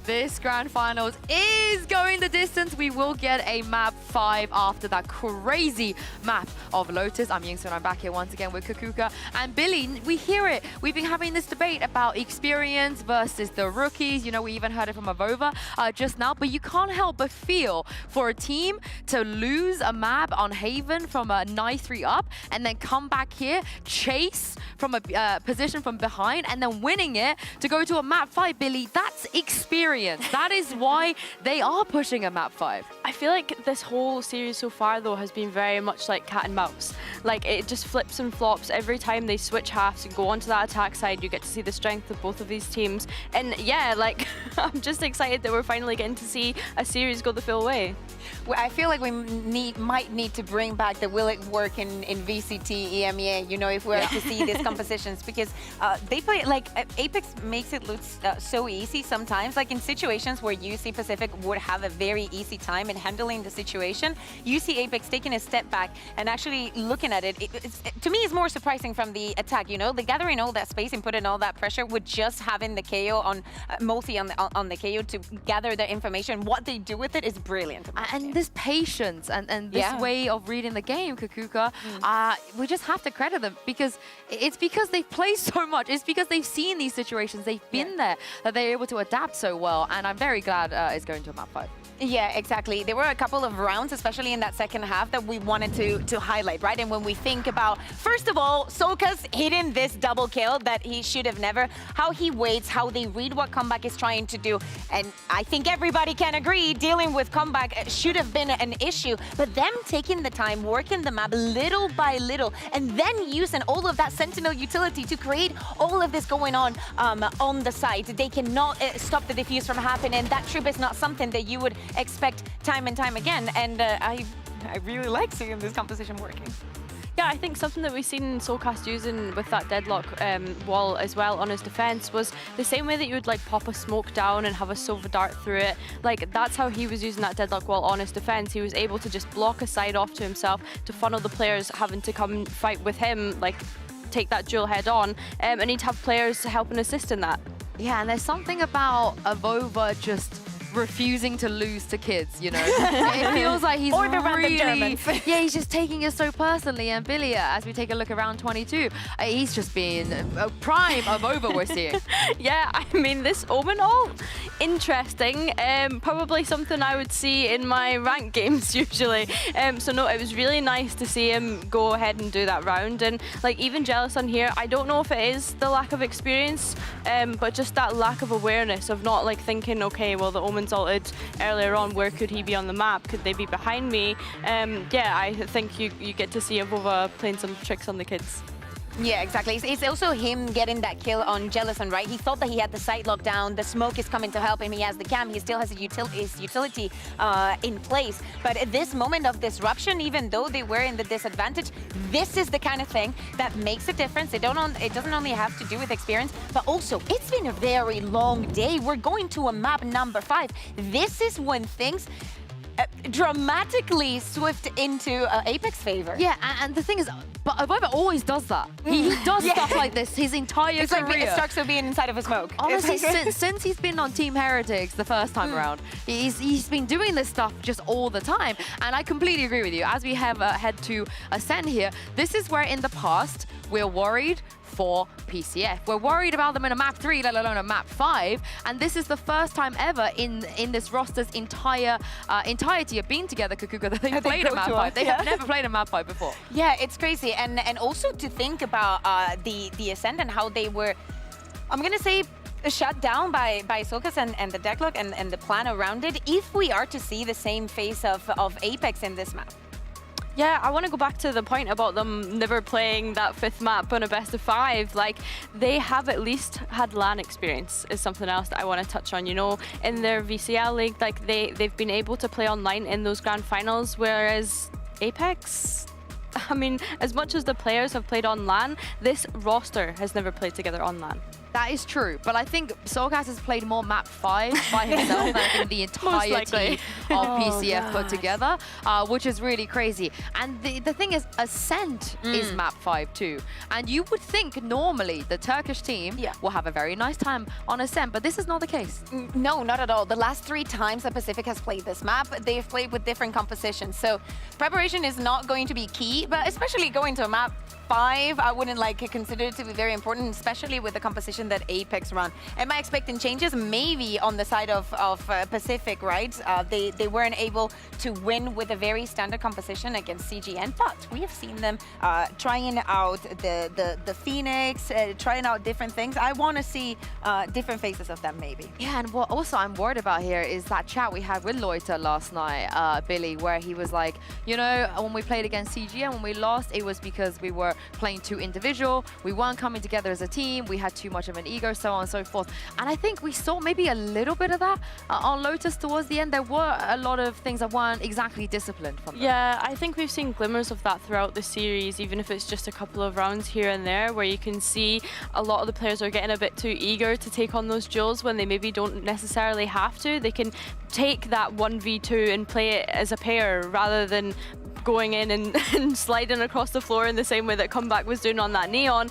This grand finals is going the distance. We will get a map 5 after that crazy map of Lotus. I'm Yingsun, I'm back here once again with Kakuka and Billy. We hear it. We've been having this debate about experience versus the rookies. We even heard it from Avova just now, but you can't help but feel for a team to lose a map on Haven from a 9-3 up and then come back here, chase from a position from behind and then winning it to go to a map 5, Billy. That's experience. That is why they are pushing a map 5. I feel like this whole series so far, though, has been very much like cat and mouse. Like, it just flips and flops every time they switch halves and go onto that attack side. You get to see the strength of both of these teams. And yeah, like, I'm just excited that we're finally getting to see a series go the full way. Well, I feel like we might need to bring back the will it work in VCT EMEA, if we're to see these compositions, because they play, like, Apex makes it look so easy sometimes. Like, in situations where UC Pacific would have a very easy time in handling the situation, you see Apex taking a step back and actually looking at it. To me, it's more surprising from the attack, They gathering all that space and putting all that pressure with just having the KO on multi on the KO to gather the information. What they do with it is brilliant. And this patience and this way of reading the game, Kakuka, we just have to credit them because it's because they've played so much. It's because they've seen these situations. They've been there that they're able to adapt so well. And I'm very glad it's going to a map 5. Yeah, exactly. There were a couple of rounds, especially in that second half, that we wanted to highlight, right? And when we think about, first of all, Soka's hitting this double kill that he should have never, how he waits, how they read what Comeback is trying to do. And I think everybody can agree, dealing with Comeback should have been an issue. But them taking the time, working the map little by little, and then using all of that Sentinel utility to create all of this going on the side. They cannot stop the defuse from happening. That trip is not something that you would expect time and time again, and I really like seeing this composition working. Yeah, I think something that we've seen Soulcast using with that deadlock wall as well on his defense was the same way that you would like pop a smoke down and have a silver dart through it. Like, that's how he was using that deadlock wall on his defense. He was able to just block a side off to himself to funnel the players having to come fight with him, like take that duel head on, and he'd have players to help and assist in that. Yeah, and there's something about Avova just refusing to lose to kids, It feels like he's or the random Germans. Yeah, he's just taking it so personally. And Billy, as we take a look around 22, he's just being a prime Avova we're seeing. Yeah, I mean, this Omen ult, interesting. Probably something I would see in my ranked games usually. So no, it was really nice to see him go ahead and do that round. And like, even Jealous on here, I don't know if it is the lack of experience, but just that lack of awareness of not like thinking, okay, well, the Omen's ulted earlier on, where could he be on the map? Could they be behind me? Yeah, I think you get to see Avova playing some tricks on the kids. Yeah, exactly. It's also him getting that kill on Jellison, right? He thought that he had the site locked down, the smoke is coming to help him, he has the cam, he still has his utility in place. But at this moment of disruption, even though they were in the disadvantage, this is the kind of thing that makes a difference. It doesn't only have to do with experience, but also it's been a very long day. We're going to a map number 5. This is when things dramatically swift into Apex favor. Yeah, and the thing is, but Viper always does that. He does stuff like this his entire it's career. Like it starts to being inside of a smoke. Honestly, since he's been on Team Heretics the first time around, he's been doing this stuff just all the time. And I completely agree with you. As we have head to Ascent here, this is where in the past we're worried for PCF. We're worried about them in a map 3, let alone a map 5, and this is the first time ever in this roster's entirety of being together, Kukuka, that they've played a map 5. They have never played a map 5 before. Yeah, it's crazy, and also to think about the Ascent and how they were, I'm gonna say, shut down by Sokas and the decklock and the plan around it, if we are to see the same face of Apex in this map. Yeah, I want to go back to the point about them never playing that 5th map on a best of 5. Like, they have at least had LAN experience is something else that I want to touch on. You know, in their VCL league, like they've been able to play online in those grand finals, whereas Apex, I mean, as much as the players have played on LAN, this roster has never played together on LAN. That is true, but I think Soulcast has played more map 5 by himself than I think the entirety of PCF put together, which is really crazy. And the thing is, Ascent is map 5 too. And you would think normally the Turkish team will have a very nice time on Ascent, but this is not the case. No, not at all. The last 3 times that Pacific has played this map, they've played with different compositions. So preparation is not going to be key, but especially going to a map 5, I wouldn't consider it to be very important, especially with the composition that Apex run. Am I expecting changes? Maybe on the side of Pacific, right? They weren't able to win with a very standard composition against CGN, but we have seen them trying out the Phoenix, trying out different things. I want to see different faces of them, maybe. Yeah, and what also I'm worried about here is that chat we had with Loiter last night, Billy, where he was like, you know, when we played against CGN, when we lost, it was because we were playing too individual, we weren't coming together as a team, we had too much of an ego, so on and so forth. And I think we saw maybe a little bit of that on Lotus towards the end. There were a lot of things that weren't exactly disciplined from them. Yeah, I think we've seen glimmers of that throughout the series, even if it's just a couple of rounds here and there, where you can see a lot of the players are getting a bit too eager to take on those duels when they maybe don't necessarily have to. They can take that 1v2 and play it as a pair rather than going in and sliding across the floor in the same way that Comeback was doing on that Neon.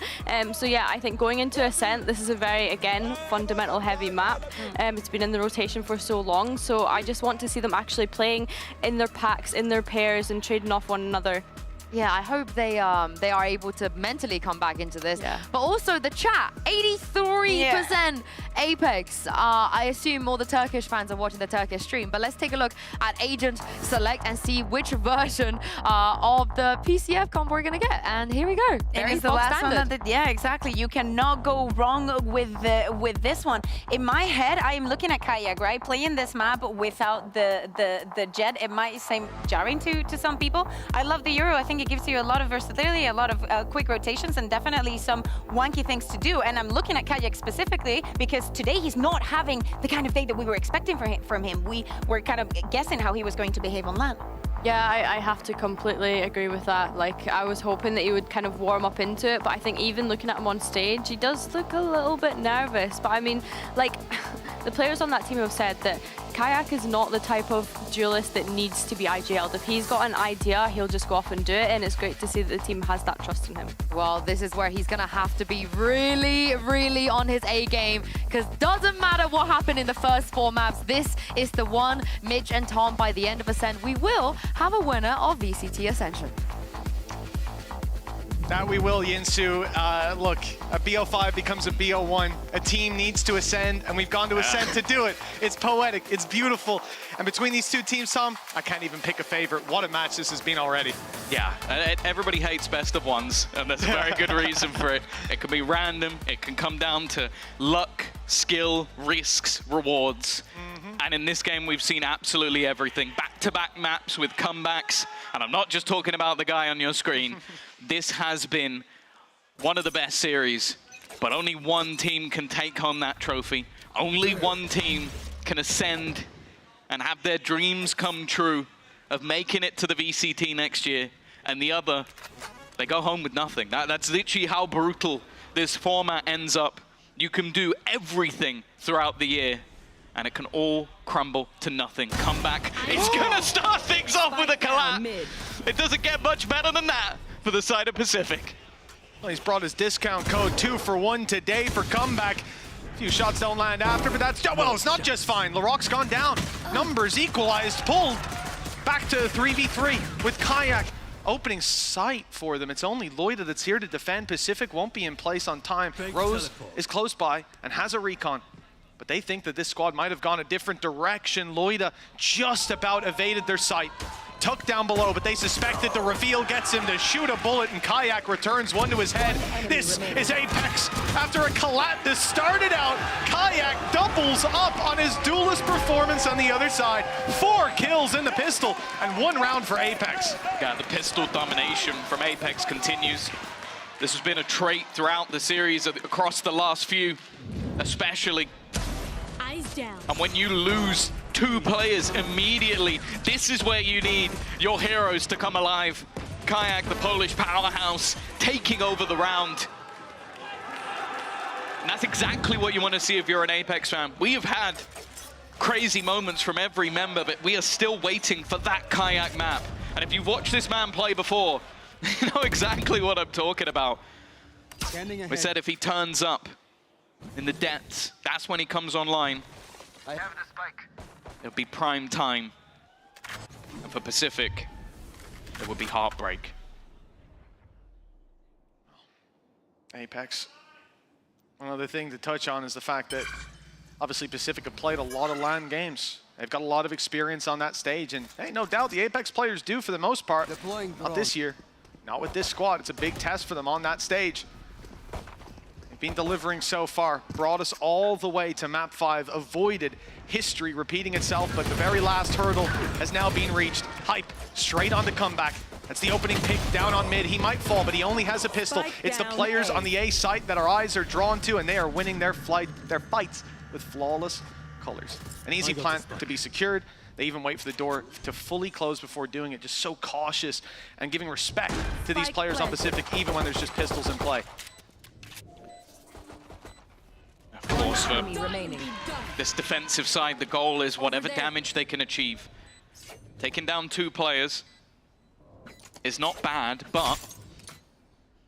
So yeah, I think going into Ascent, this is a very, again, fundamental heavy map. It's been in the rotation for so long, so I just want to see them actually playing in their packs, in their pairs, and trading off one another. Yeah, I hope they are able to mentally come back into this. Yeah. But also the chat, 83% Apex. I assume all the Turkish fans are watching the Turkish stream, but let's take a look at Agent Select and see which version of the PCF comp we're gonna get. And here we go. It is the last one. Yeah, exactly. You cannot go wrong with this one. In my head, I am looking at Kayak, right? Playing this map without the jet, it might seem jarring to some people. I love the Euro. I think it gives you a lot of versatility, a lot of quick rotations, and definitely some wonky things to do. And I'm looking at Kayak specifically because today he's not having the kind of day that we were expecting from him. We were kind of guessing how he was going to behave on LAN. Yeah, I have to completely agree with that. Like, I was hoping that he would kind of warm up into it, but I think even looking at him on stage, he does look a little bit nervous. But I mean, like, the players on that team have said that Kayak is not the type of duelist that needs to be IGL'd. If he's got an idea, he'll just go off and do it, and it's great to see that the team has that trust in him. Well, this is where he's gonna have to be really, really on his A game, because doesn't matter what happened in the first 4 maps, this is the one. Mitch and Tom, by the end of Ascent, we will have a winner of VCT Ascension. That we will, Yinsu. Look, a BO5 becomes a BO1. A team needs to ascend, and we've gone to Ascent to do it. It's poetic, it's beautiful. And between these two teams, Tom, I can't even pick a favorite. What a match this has been already. Yeah, everybody hates best of ones, and there's a very good reason for it. It can be random, it can come down to luck, skill, risks, rewards. And in this game, we've seen absolutely everything. Back-to-back maps with comebacks, and I'm not just talking about the guy on your screen. This has been one of the best series, but only one team can take home that trophy. Only one team can ascend and have their dreams come true of making it to the VCT next year, and the other, they go home with nothing. That's literally how brutal this format ends up. You can do everything throughout the year, and it can all crumble to nothing. Comeback is gonna start things off with a collapse. It doesn't get much better than that for the side of Pacific. Well, he's brought his discount code 2 for 1 today for comeback. A few shots don't land after, but that's, well, it's not just fine. Larocque's gone down. Numbers equalized, pulled back to 3v3 with Kayak. Opening sight for them. It's only Loida that's here to defend. Pacific won't be in place on time. Rose is close by and has a recon, but they think that this squad might have gone a different direction. Loida just about evaded their sight. Tucked down below, but they suspected the reveal gets him to shoot a bullet, and Kayak returns one to his head. This is Apex. After a collapse, this started out, Kayak doubles up on his duelist performance on the other side. 4 kills in the pistol, and 1 round for Apex. Yeah, the pistol domination from Apex continues. This has been a trait throughout the series, across the last few, especially. Eyes down. And when you lose 2 players immediately, this is where you need your heroes to come alive. Kayak, the Polish powerhouse, taking over the round. And that's exactly what you want to see if you're an Apex fan. We have had crazy moments from every member, but we are still waiting for that Kayak map. And if you've watched this man play before, you know exactly what I'm talking about. We said if he turns up in the depths, that's when he comes online. I have the spike. It'll be prime time. And for Pacific, it would be heartbreak. Apex. One other thing to touch on is the fact that obviously Pacific have played a lot of LAN games. They've got a lot of experience on that stage, and hey, no doubt the Apex players do for the most part. Not this year, not with this squad. It's a big test for them on that stage. They've been delivering so far, brought us all the way to map 5, avoided history repeating itself, but the very last hurdle has now been reached. Hype, straight on the comeback. That's the opening pick down on mid. He might fall, but he only has a pistol. It's the players on the A site that our eyes are drawn to, and they are winning their fights with flawless colors. An easy plant to be secured. They even wait for the door to fully close before doing it. Just so cautious and giving respect to these players on Pacific, even when there's just pistols in play. Of course, for this defensive side, the goal is whatever damage they can achieve. Taking down 2 players is not bad, but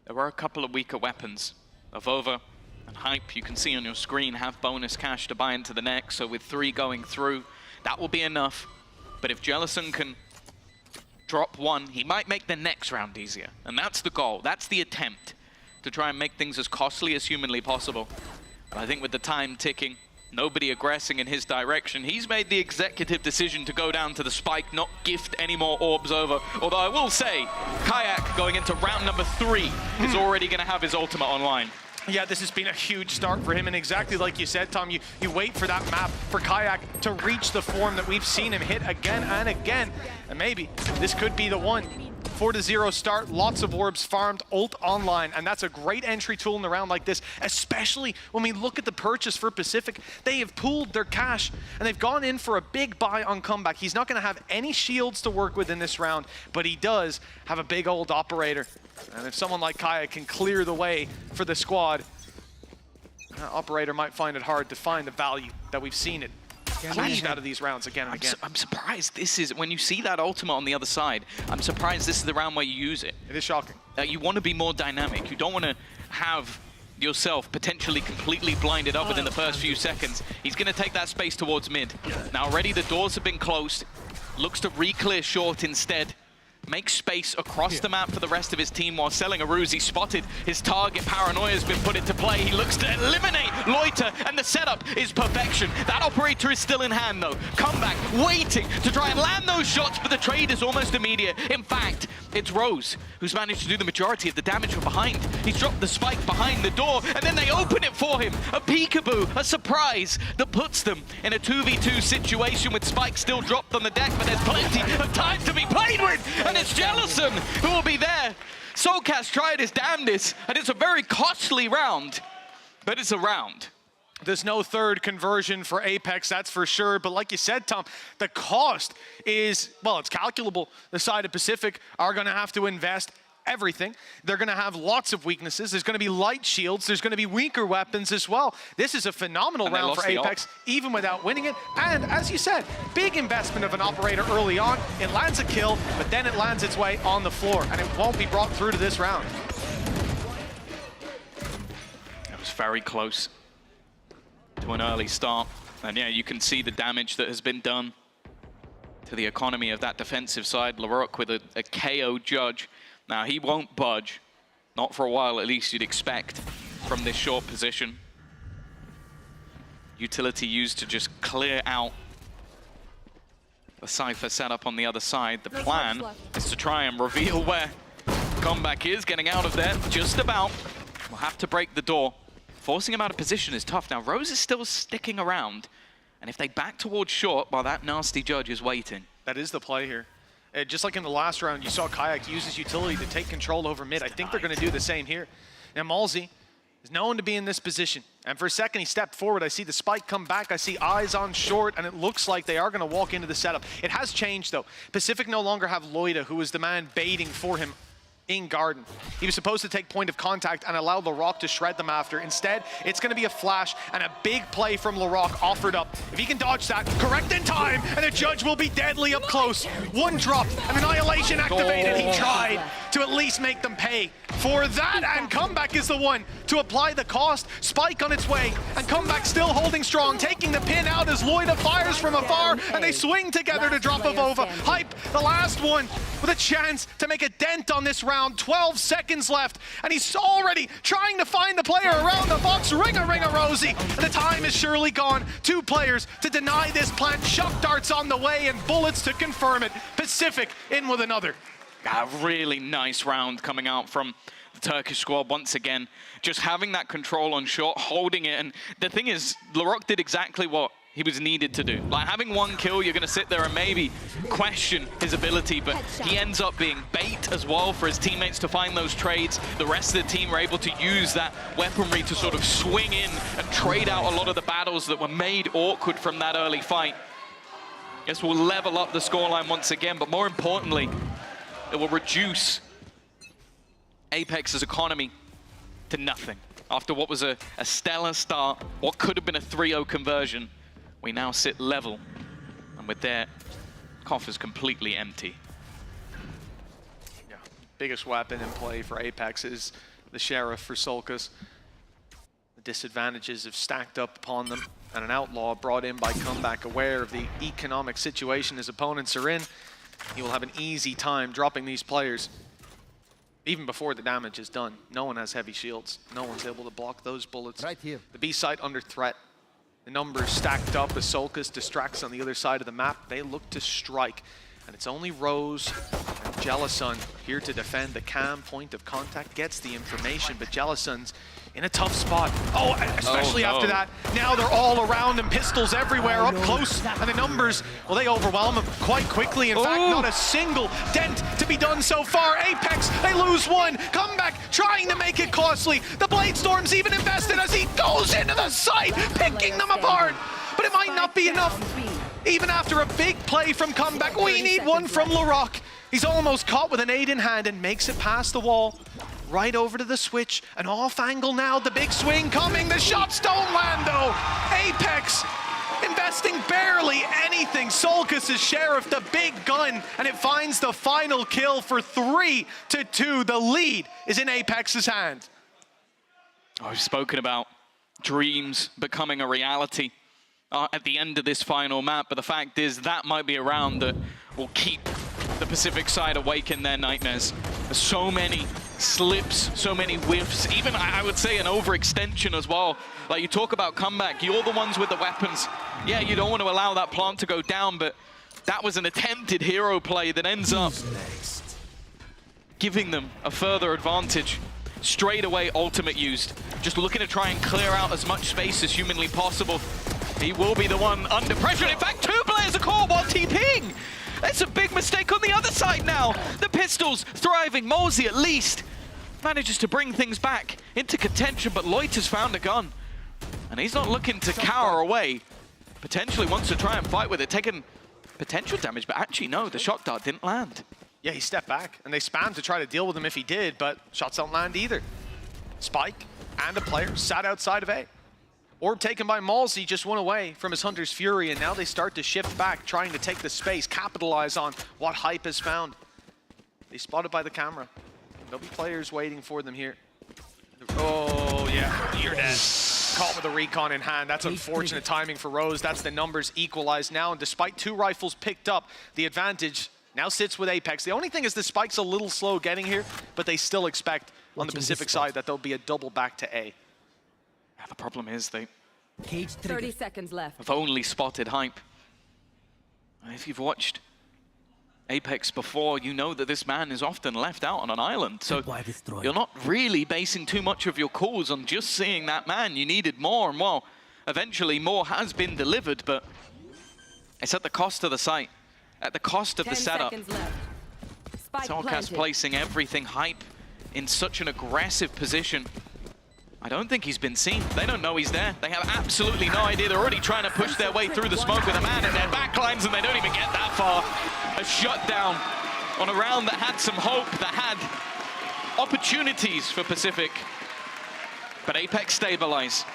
there were a couple of weaker weapons. Avova and Hype, you can see on your screen, have bonus cash to buy into the next, so with 3 going through, that will be enough. But if Jellison can drop 1, he might make the next round easier. And that's the goal, that's the attempt, to try and make things as costly as humanly possible. And I think with the time ticking, nobody aggressing in his direction, he's made the executive decision to go down to the spike, not gift any more orbs over. Although I will say, Kayak going into round number 3 is already going to have his ultimate online. Yeah, this has been a huge start for him, and exactly like you said, Tom, you wait for that map for Kayak to reach the form that we've seen him hit again and again, and maybe this could be the one. 4-0 start, lots of orbs farmed, ult online, and that's a great entry tool in the round like this, especially when we look at the purchase for Pacific. They have pooled their cash, and they've gone in for a big buy on comeback. He's not going to have any shields to work with in this round, but he does have a big old operator. And if someone like Kaya can clear the way for the squad, that operator might find it hard to find the value that we've seen it flashed out of these rounds again and again. I'm surprised this is, when you see that ultimate on the other side, I'm surprised this is the round where you use it. It is shocking. You want to be more dynamic. You don't want to have yourself potentially completely blinded up within the first few seconds. He's going to take that space towards mid. Now already the doors have been closed. Looks to re-clear short instead. Make space across the map for the rest of his team while selling a ruse. He spotted his target. Paranoia has been put into play. He looks to eliminate Loiter, and the setup is perfection. That operator is still in hand, though. Comeback, waiting to try and land those shots, but the trade is almost immediate. In fact, it's Rose who's managed to do the majority of the damage from behind. He's dropped the spike behind the door, and then they open it for him. A peekaboo, a surprise that puts them in a 2v2 situation with Spike still dropped on the deck, but there's plenty of time to be played with, and it's Jellison who will be there. Soulcast tried his damnedest, and it's a very costly round, but it's a round. There's no third conversion for Apex, that's for sure. But like you said, Tom, the cost is, well, it's calculable. The side of Pacific are going to have to invest everything. They're going to have lots of weaknesses. There's going to be light shields. There's going to be weaker weapons as well. This is a phenomenal round for Apex, even without winning it. And as you said, big investment of an operator early on. It lands a kill, but then it lands its way on the floor, and it won't be brought through to this round. It was very close to an early start. And yeah, you can see the damage that has been done to the economy of that defensive side. Larocque with a KO judge. Now, he won't budge. Not for a while, at least you'd expect from this short position. Utility used to just clear out the Cypher setup on the other side. The plan is to try and reveal where Comeback is, getting out of there just about. We'll have to break the door. Forcing him out of position is tough. Now, Rose is still sticking around, and if they back towards short, while that nasty judge is waiting. That is the play here. Just like in the last round, you saw Kayak use his utility to take control over mid. I think they're going to do the same here. Now, Malzy is known to be in this position, and for a second he stepped forward. I see the spike come back. I see eyes on short, and it looks like they are going to walk into the setup. It has changed, though. Pacific no longer have Loida, who was the man baiting for him in Garden. He was supposed to take point of contact and allow Larocque to shred them after. Instead, it's going to be a flash and a big play from Larocque offered up. If he can dodge that, correct in time, and the judge will be deadly up close. One drop, and Annihilation activated. He tried to at least make them pay for that, and Comeback is the one to apply the cost. Spike on its way, and Comeback still holding strong, taking the pin out as Loida fires from afar, and they swing together to drop a Vova. Hype, the last one, with a chance to make a dent on this round. 12 seconds left, and he's already trying to find the player around the box. Ring-a-ring-a Rosie, and the time is surely gone. 2 players to deny this plant. Shock darts on the way, and bullets to confirm it. Pacific in with another. A really nice round coming out from the Turkish squad once again. Just having that control on short, holding it, and the thing is, Larocque did exactly what he was needed to do. Like, having 1 kill, you're going to sit there and maybe question his ability, but he ends up being bait as well for his teammates to find those trades. The rest of the team were able to use that weaponry to sort of swing in and trade out a lot of the battles that were made awkward from that early fight. This will level up the scoreline once again, but more importantly, it will reduce Apex's economy to nothing. After what was a stellar start, what could have been a 3-0 conversion, we now sit level, and with their coffers completely empty. Yeah, biggest weapon in play for Apex is the Sheriff for Solkas. The disadvantages have stacked up upon them, and an outlaw brought in by Comeback, aware of the economic situation his opponents are in. He will have an easy time dropping these players even before the damage is done. No one has heavy shields. No one's able to block those bullets. Right here. The B site under threat. The numbers stacked up as Solkas distracts on the other side of the map. They look to strike. And it's only Rose and Jelasun here to defend. The cam point of contact gets the information, but Jelasun's in a tough spot. Oh, especially after that. Now they're all around him, pistols everywhere, up close. And the numbers, well, they overwhelm him quite quickly. In fact, not a single dent to be done so far. Apex, they lose 1. Comeback trying to make it costly. The Blade Storm's even invested as he goes into the site, picking them apart. But it might not be enough. Even after a big play from Comeback, we need one from Larocque. He's almost caught with an 8 in hand and makes it past the wall. Right over to the switch, an off angle now, the big swing coming, the shots don't land though. Apex investing barely anything. Solkas is Sheriff, the big gun, and it finds the final kill for 3-2. The lead is in Apex's hand. Oh, we've spoken about dreams becoming a reality at the end of this final map, but the fact is that might be a round that will keep the Pacific side awake in their nightmares. There's so many slips, so many whiffs, even I would say an overextension as well. Like, you talk about Comeback, you're the ones with the weapons. Yeah, you don't want to allow that plant to go down, but that was an attempted hero play that ends up giving them a further advantage. Straight away, ultimate used. Just looking to try and clear out as much space as humanly possible. He will be the one under pressure. In fact, 2 players are caught while TPing. That's a big mistake on the other side now. The pistols thriving. Malzy at least manages to bring things back into contention, but Loiter's found a gun. And he's not looking to cower away. Potentially wants to try and fight with it, taking potential damage, but actually no, the shock dart didn't land. Yeah, he stepped back, and they spammed to try to deal with him if he did, but shots don't land either. Spike and a player sat outside of A. Orb taken by Malsey just went away from his Hunter's Fury, and now they start to shift back, trying to take the space, capitalize on what Hype has found. They spotted by the camera. There'll be players waiting for them here. Oh, yeah, you're dead. Caught with a recon in hand. That's unfortunate timing for Rose. That's the numbers equalized now, and despite 2 rifles picked up, the advantage now sits with Apex. The only thing is the Spike's a little slow getting here, but they still expect on the Pacific side that there'll be a double back to A. Yeah, the problem is they 30 seconds left. have only spotted Hype. And if you've watched Apex before, you know that this man is often left out on an island. So you're not really basing too much of your calls on just seeing that man. You needed more, and well, eventually more has been delivered, but it's at the cost of the site, at the cost of the setup. 10 seconds left. Solcast placing everything. Hype in such an aggressive position. I don't think he's been seen. They don't know he's there. They have absolutely no idea. They're already trying to push their way through the smoke with a man in their backlines, and they don't even get that far. A shutdown on a round that had some hope, that had opportunities for Pacific. But Apex stabilize.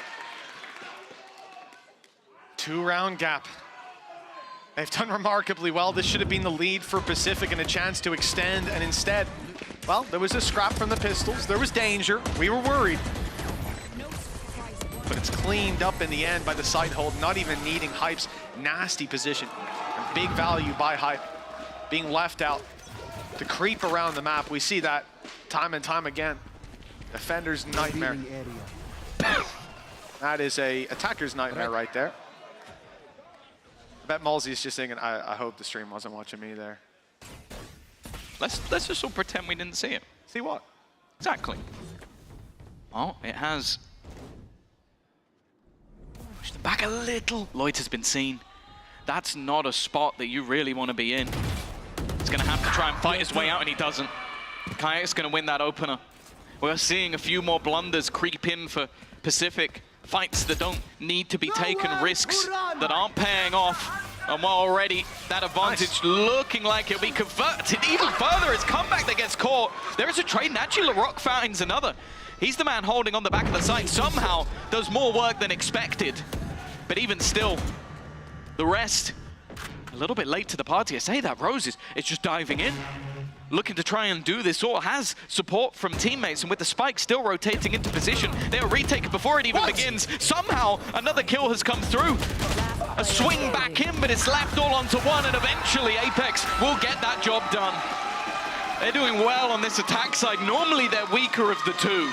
2-round gap. They've done remarkably well. This should have been the lead for Pacific and a chance to extend, and instead, well, there was a scrap from the pistols. There was danger. We were worried. But it's cleaned up in the end by the side hold, not even needing Hype's nasty position. And big value by Hype, being left out to creep around the map. We see that time and time again. Defender's nightmare. That is a attacker's nightmare right there. I bet Malsey's just thinking, I hope the stream wasn't watching me there. Let's just all pretend we didn't see it. See what? Exactly. Oh, it has pushed them back a little. Lloyd has been seen. That's not a spot that you really want to be in. He's going to have to try and fight his way out, and he doesn't. Kayak's going to win that opener. We're seeing a few more blunders creep in for Pacific. Fights that don't need to be taken, risks that aren't paying off. And while already that advantage looking like it'll be converted even further, it's comeback that gets caught. There is a trade, and actually LaRock finds another. He's the man holding on the back of the site, somehow does more work than expected. But even still, the rest, a little bit late to the party. I say that, Rose is just diving in, looking to try and do this, or has support from teammates, and with the Spike still rotating into position, they'll retake it before it even begins. Somehow, another kill has come through. A swing back in, but it's left all onto one, and eventually Apex will get that job done. They're doing well on this attack side. Normally, they're weaker of the two.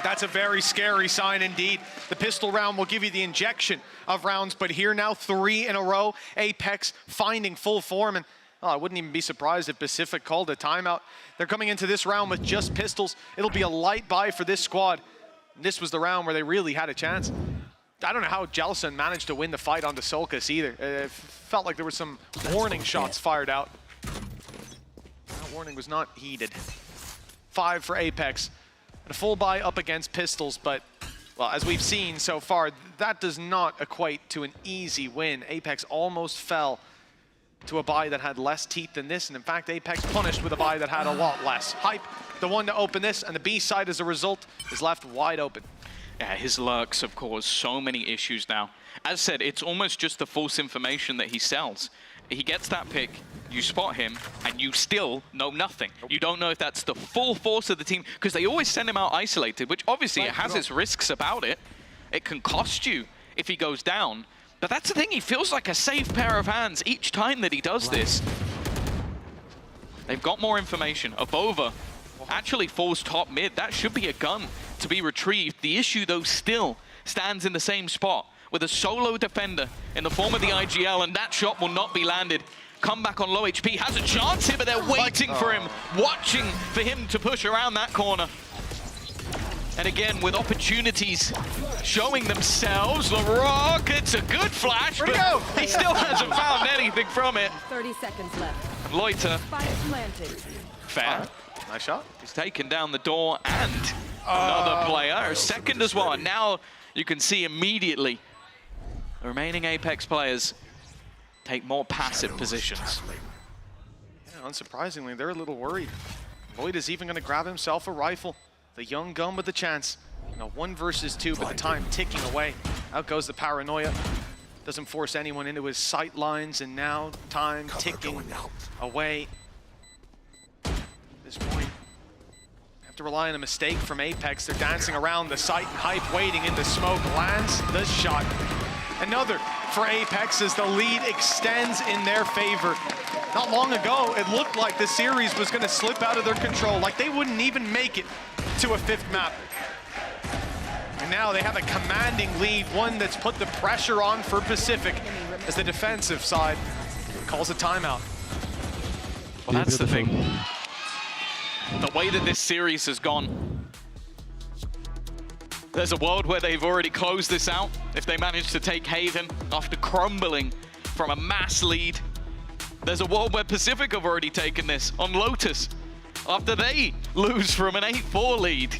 That's a very scary sign indeed. The pistol round will give you the injection of rounds, but here now 3 in a row. Apex finding full form, and I wouldn't even be surprised if Pacific called a timeout. They're coming into this round with just pistols. It'll be a light buy for this squad. This was the round where they really had a chance. I don't know how Jelson managed to win the fight onto Solcast either. It felt like there were some warning shots fired out. That warning was not heeded. 5 for Apex. And a full buy up against pistols, but, well, as we've seen so far, that does not equate to an easy win. Apex almost fell to a buy that had less teeth than this, and in fact, Apex punished with a buy that had a lot less. Hype, the one to open this, and the B side as a result is left wide open. Yeah, his lurks have caused so many issues now. As said, it's almost just the false information that he sells. He gets that pick, you spot him, and you still know nothing. You don't know if that's the full force of the team, because they always send him out isolated, which obviously it has its risks about it. It can cost you if he goes down. But that's the thing, he feels like a safe pair of hands each time that he does this. They've got more information. Abova actually falls top mid. That should be a gun to be retrieved. The issue, though, still stands in the same spot with a solo defender in the form of the IGL, and that shot will not be landed. Comeback on low HP, has a chance here, but they're waiting for him, watching for him to push around that corner. And again, with opportunities showing themselves, LaRock, it's a good flash, but he still hasn't found anything from it. 30 seconds left. Loiter. Spike planted. Fair. Nice shot. He's taken down the door, and another player, a second as well. And now you can see immediately the remaining Apex players take more passive positions. Yeah, unsurprisingly, they're a little worried. Lloyd is even going to grab himself a rifle. The young gun with the chance. 1 versus 2, but the time ticking away. Out goes the paranoia. Doesn't force anyone into his sight lines, and now time ticking away. At this point, have to rely on a mistake from Apex. They're dancing around the site and Hype waiting in the smoke. Lands the shot. Another for Apex as the lead extends in their favor. Not long ago, it looked like the series was going to slip out of their control, like they wouldn't even make it to a 5th map. And now they have a commanding lead, one that's put the pressure on for Pacific as the defensive side calls a timeout. Well, that's the thing. The way that this series has gone, there's a world where they've already closed this out if they manage to take Haven after crumbling from a mass lead. There's a world where Pacific have already taken this on Lotus after they lose from an 8-4 lead.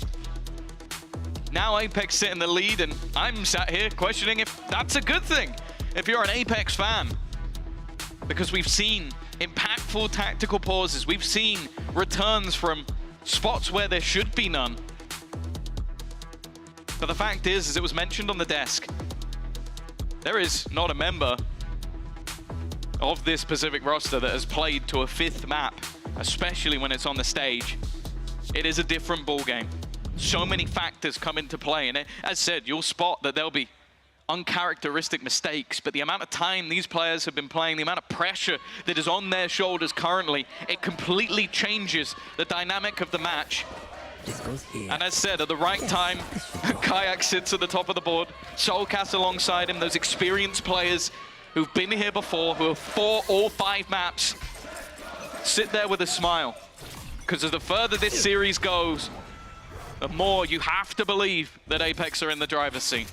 Now Apex sit in the lead, and I'm sat here questioning if that's a good thing if you're an Apex fan. Because we've seen impactful tactical pauses, we've seen returns from spots where there should be none. But the fact is, as it was mentioned on the desk, there is not a member of this Pacific roster that has played to a 5th map, especially when it's on the stage. It is a different ballgame. So many factors come into play, and as said, you'll spot that there'll be uncharacteristic mistakes, but the amount of time these players have been playing, the amount of pressure that is on their shoulders currently, it completely changes the dynamic of the match. And as said, at the right time, Kayak sits at the top of the board, Soulcast alongside him, those experienced players who've been here before, who have fought all 5 maps, sit there with a smile. Because as the further this series goes, the more you have to believe that Apex are in the driver's seat.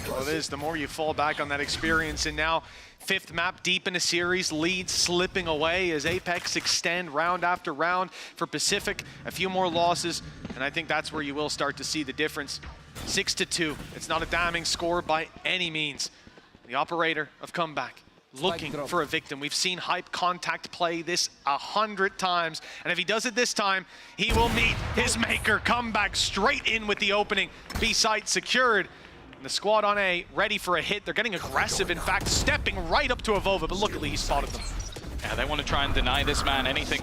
Well, it is. The more you fall back on that experience, and now 5th map deep in a series, lead slipping away as Apex extend round after round. For Pacific, a few more losses, and I think that's where you will start to see the difference. 6-2. It's not a damning score by any means. The operator of comeback looking for a victim. We've seen Hype contact play this 100 times, and if he does it this time, he will meet his maker. Comeback straight in with the opening. B site secured. And the squad on A ready for a hit. They're getting aggressive, in fact, stepping right up to Avova, but luckily he spotted them. Yeah, they want to try and deny this man anything.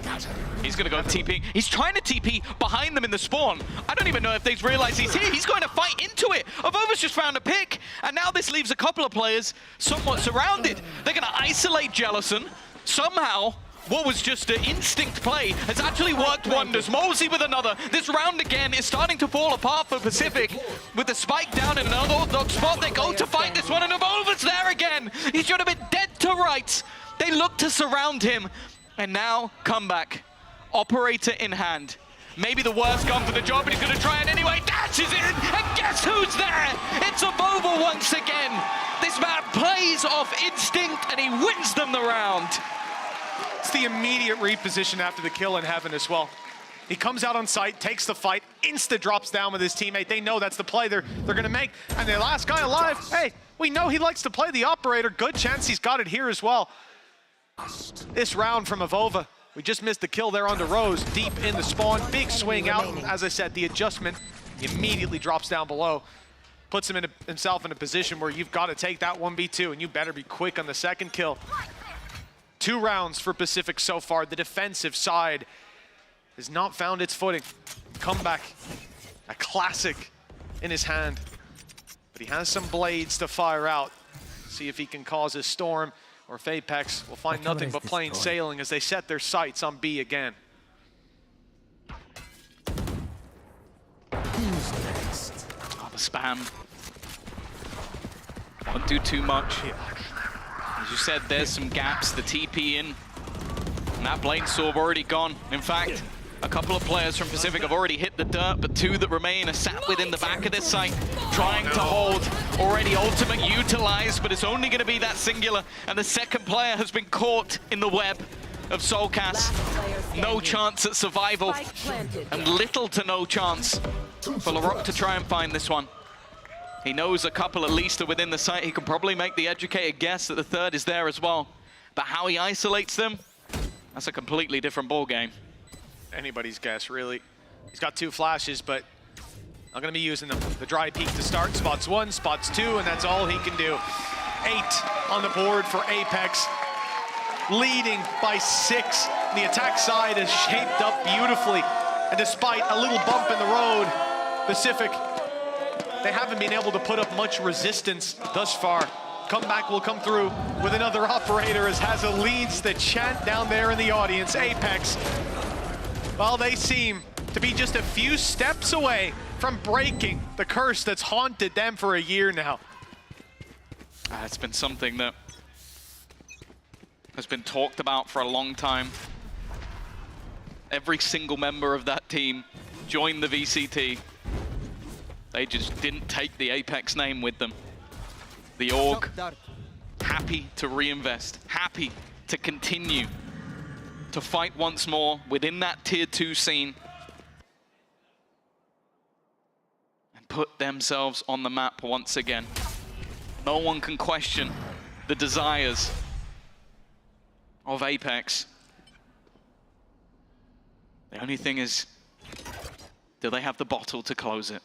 He's going to go TP. He's trying to TP behind them in the spawn. I don't even know if they've realized he's here. He's going to fight into it. Avova's just found a pick, and now this leaves a couple of players somewhat surrounded. They're going to isolate Jellison. Somehow, what was just an instinct play has actually worked wonders. Mosey with another. This round again is starting to fall apart for Pacific. With the spike down in an unorthodox spot, they go to fight this one, and Avova's there again. He should have been dead to rights. They look to surround him, and now comeback. Operator in hand. Maybe the worst gun for the job, but he's going to try it anyway. Dashes in, and guess who's there? It's Avova once again. This man plays off instinct, and he wins them the round. It's the immediate reposition after the kill in Heaven as well. He comes out on site, takes the fight, insta drops down with his teammate. They know that's the play they're going to make. And the last guy alive, hey, we know he likes to play the operator. Good chance he's got it here as well. This round from Avova. We just missed the kill there onto Rose, deep in the spawn. Big swing out, and as I said, the adjustment immediately drops down below. Puts him himself in a position where you've got to take that 1v2, and you better be quick on the second kill. 2 rounds for Pacific so far. The defensive side has not found its footing. Comeback, a classic in his hand. But he has some blades to fire out. See if he can cause a storm, or if Apex will find nothing but plain sailing as they set their sights on B again. Oh, the spam. Won't do too much. As you said, there's some gaps. The TP in. And that Blade Sword already gone. In fact, a couple of players from Pacific have already hit the dirt, but 2 that remain are sat within the back of this site, trying to hold. Already ultimate utilized, but it's only going to be that singular. And the second player has been caught in the web of Soulcast. No chance at survival, and little to no chance for Larocque to try and find this one. He knows a couple at least are within the site. He can probably make the educated guess that the third is there as well. But how he isolates them, That's a completely different ball game. Anybody's guess, really. He's got 2 flashes, but not going to be using them. The dry peek to start. Spots 1, spots 2, and that's all he can do. 8 on the board for Apex, leading by 6. The attack side is shaped up beautifully, and despite a little bump in the road, Pacific, they haven't been able to put up much resistance thus far. Comeback will come through with another operator as Haza leads the chant down there in the audience. Apex, well, they seem to be just a few steps away from breaking the curse that's haunted them for a year now. It's been something that has been talked about for a long time. Every single member of that team joined the VCT. They just didn't take the Apex name with them. The org, happy to reinvest, happy to continue to fight once more within that tier 2 scene and put themselves on the map once again. No one can question the desires of Apex. The only thing is, do they have the bottle to close it?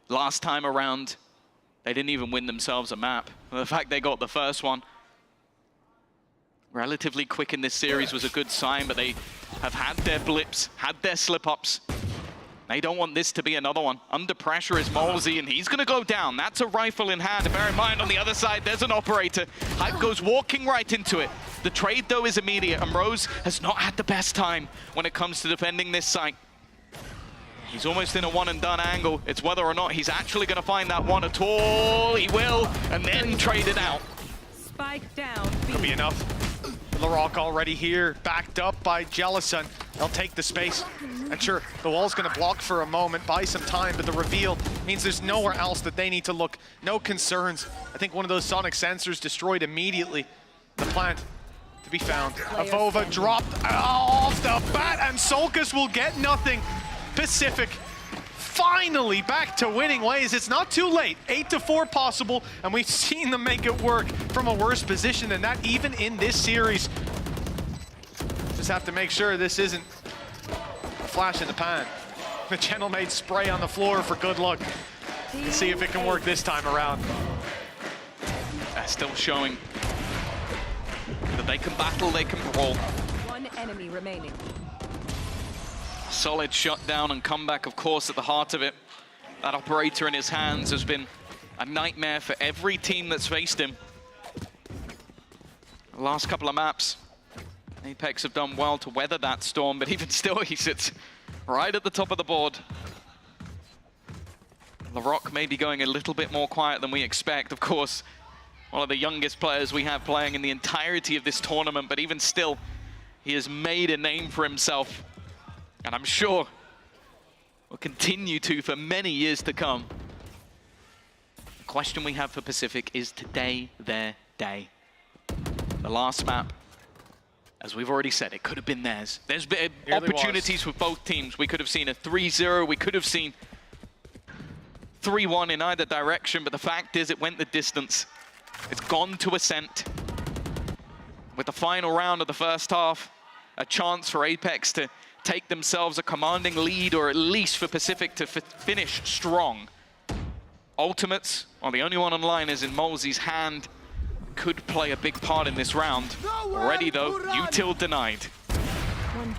Last time around, they didn't even win themselves a map. The fact they got the first one relatively quick in this series was a good sign, but they have had their blips, had their slip-ups. They don't want this to be another one. Under pressure is Molesy, and he's gonna go down. That's a rifle in hand. Bear in mind, on the other side, there's an operator. Hype goes walking right into it. The trade, though, is immediate, and Rose has not had the best time when it comes to defending this site. He's almost in a one-and-done angle. It's whether or not he's actually gonna find that one at all. He will, and then trade it out. Spike down. Could be enough. Larocque already here, backed up by Jellicent. They'll take the space. And sure, the wall's gonna block for a moment, buy some time, but the reveal means there's nowhere else that they need to look. No concerns. I think one of those sonic sensors destroyed immediately. The plant to be found. Avova dropped off the bat, and Solkis will get nothing. Pacific finally back to winning ways. It's not too late. 8-4 possible, and we've seen them make it work from a worse position than that, even in this series. Just have to make sure this isn't a flash in the pan. The Channel-made spray on the floor for good luck. Let's see if it can work this time around. Still showing that they can battle, they can brawl. One enemy remaining. Solid shutdown and comeback, of course, at the heart of it. That operator in his hands has been a nightmare for every team that's faced him. The last couple of maps, Apex have done well to weather that storm, but even still, he sits right at the top of the board. Larocque may be going a little bit more quiet than we expect. Of course, one of the youngest players we have playing in the entirety of this tournament, but even still, he has made a name for himself. And I'm sure will continue to for many years to come. The question we have for Pacific, is today their day? The last map, as we've already said, it could have been theirs. There's been opportunities for both teams. We could have seen a 3-0, we could have seen 3-1 in either direction, but the fact is it went the distance. It's gone to Ascent. With the final round of the first half, a chance for Apex to take themselves a commanding lead, or at least for Pacific to finish strong. Ultimates, well, the only one on line is in Molesy's hand, could play a big part in this round. Already though, util denied.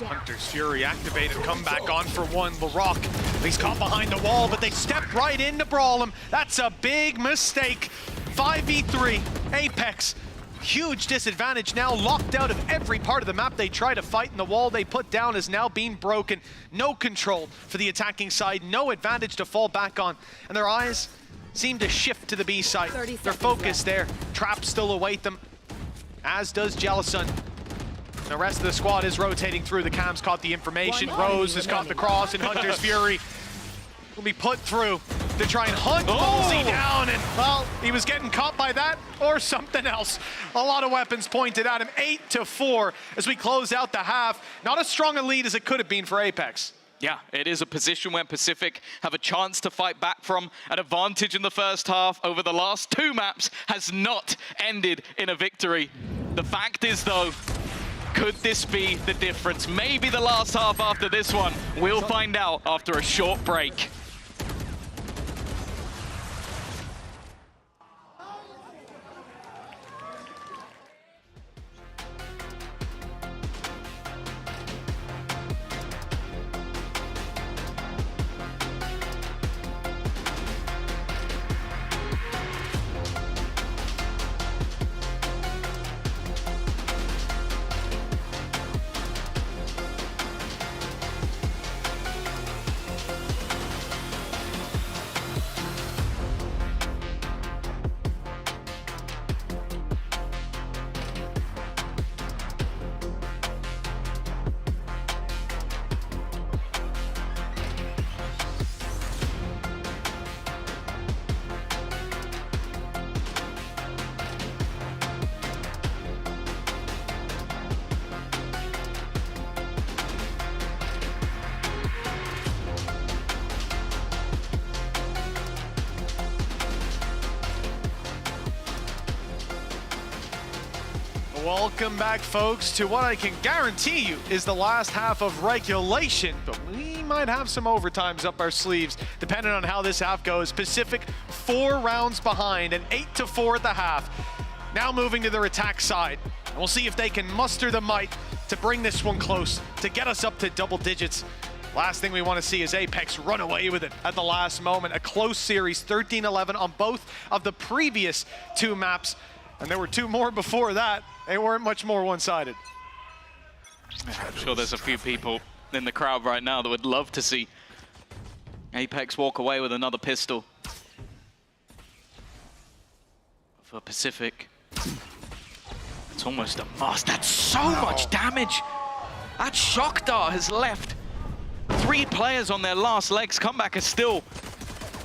Hunter's Fury activated, comeback on for one. Larocque, he's caught behind the wall, but they stepped right in to brawl him. That's a big mistake. 5v3, Apex. Huge disadvantage now, locked out of every part of the map they try to fight, and the wall they put down is now being broken. No control for the attacking side, no advantage to fall back on, and their eyes seem to shift to the B side. Their focus there, traps still await them, as does Jellicent. The rest of the squad is rotating through. The Cams caught the information, Rose has caught the cross, and Hunter's Fury will be put through to try and hunt Molesy down, and well, he was getting caught by that or something else. A lot of weapons pointed at him. 8-4 as we close out the half. Not as strong a lead as it could have been for Apex. Yeah, it is a position where Pacific have a chance to fight back from. An advantage in the first half over the last 2 maps has not ended in a victory. The fact is, though, Could this be the difference? Maybe the last half after this one. We'll find out after a short break. Welcome back, folks, to what I can guarantee you is the last half of regulation, but we might have some overtimes up our sleeves, depending on how this half goes. Pacific 4 rounds behind, and 8-4 at the half. Now moving to their attack side. And we'll see if they can muster the might to bring this one close, to get us up to double digits. Last thing we want to see is Apex run away with it at the last moment. A close series, 13-11 on both of the previous 2 maps. And there were 2 more before that. They weren't much more one-sided. I'm sure there's a few people in the crowd right now that would love to see Apex walk away with another pistol. For Pacific, it's almost a must. That's so much damage. That shock dart has left 3 players on their last legs. Comeback is still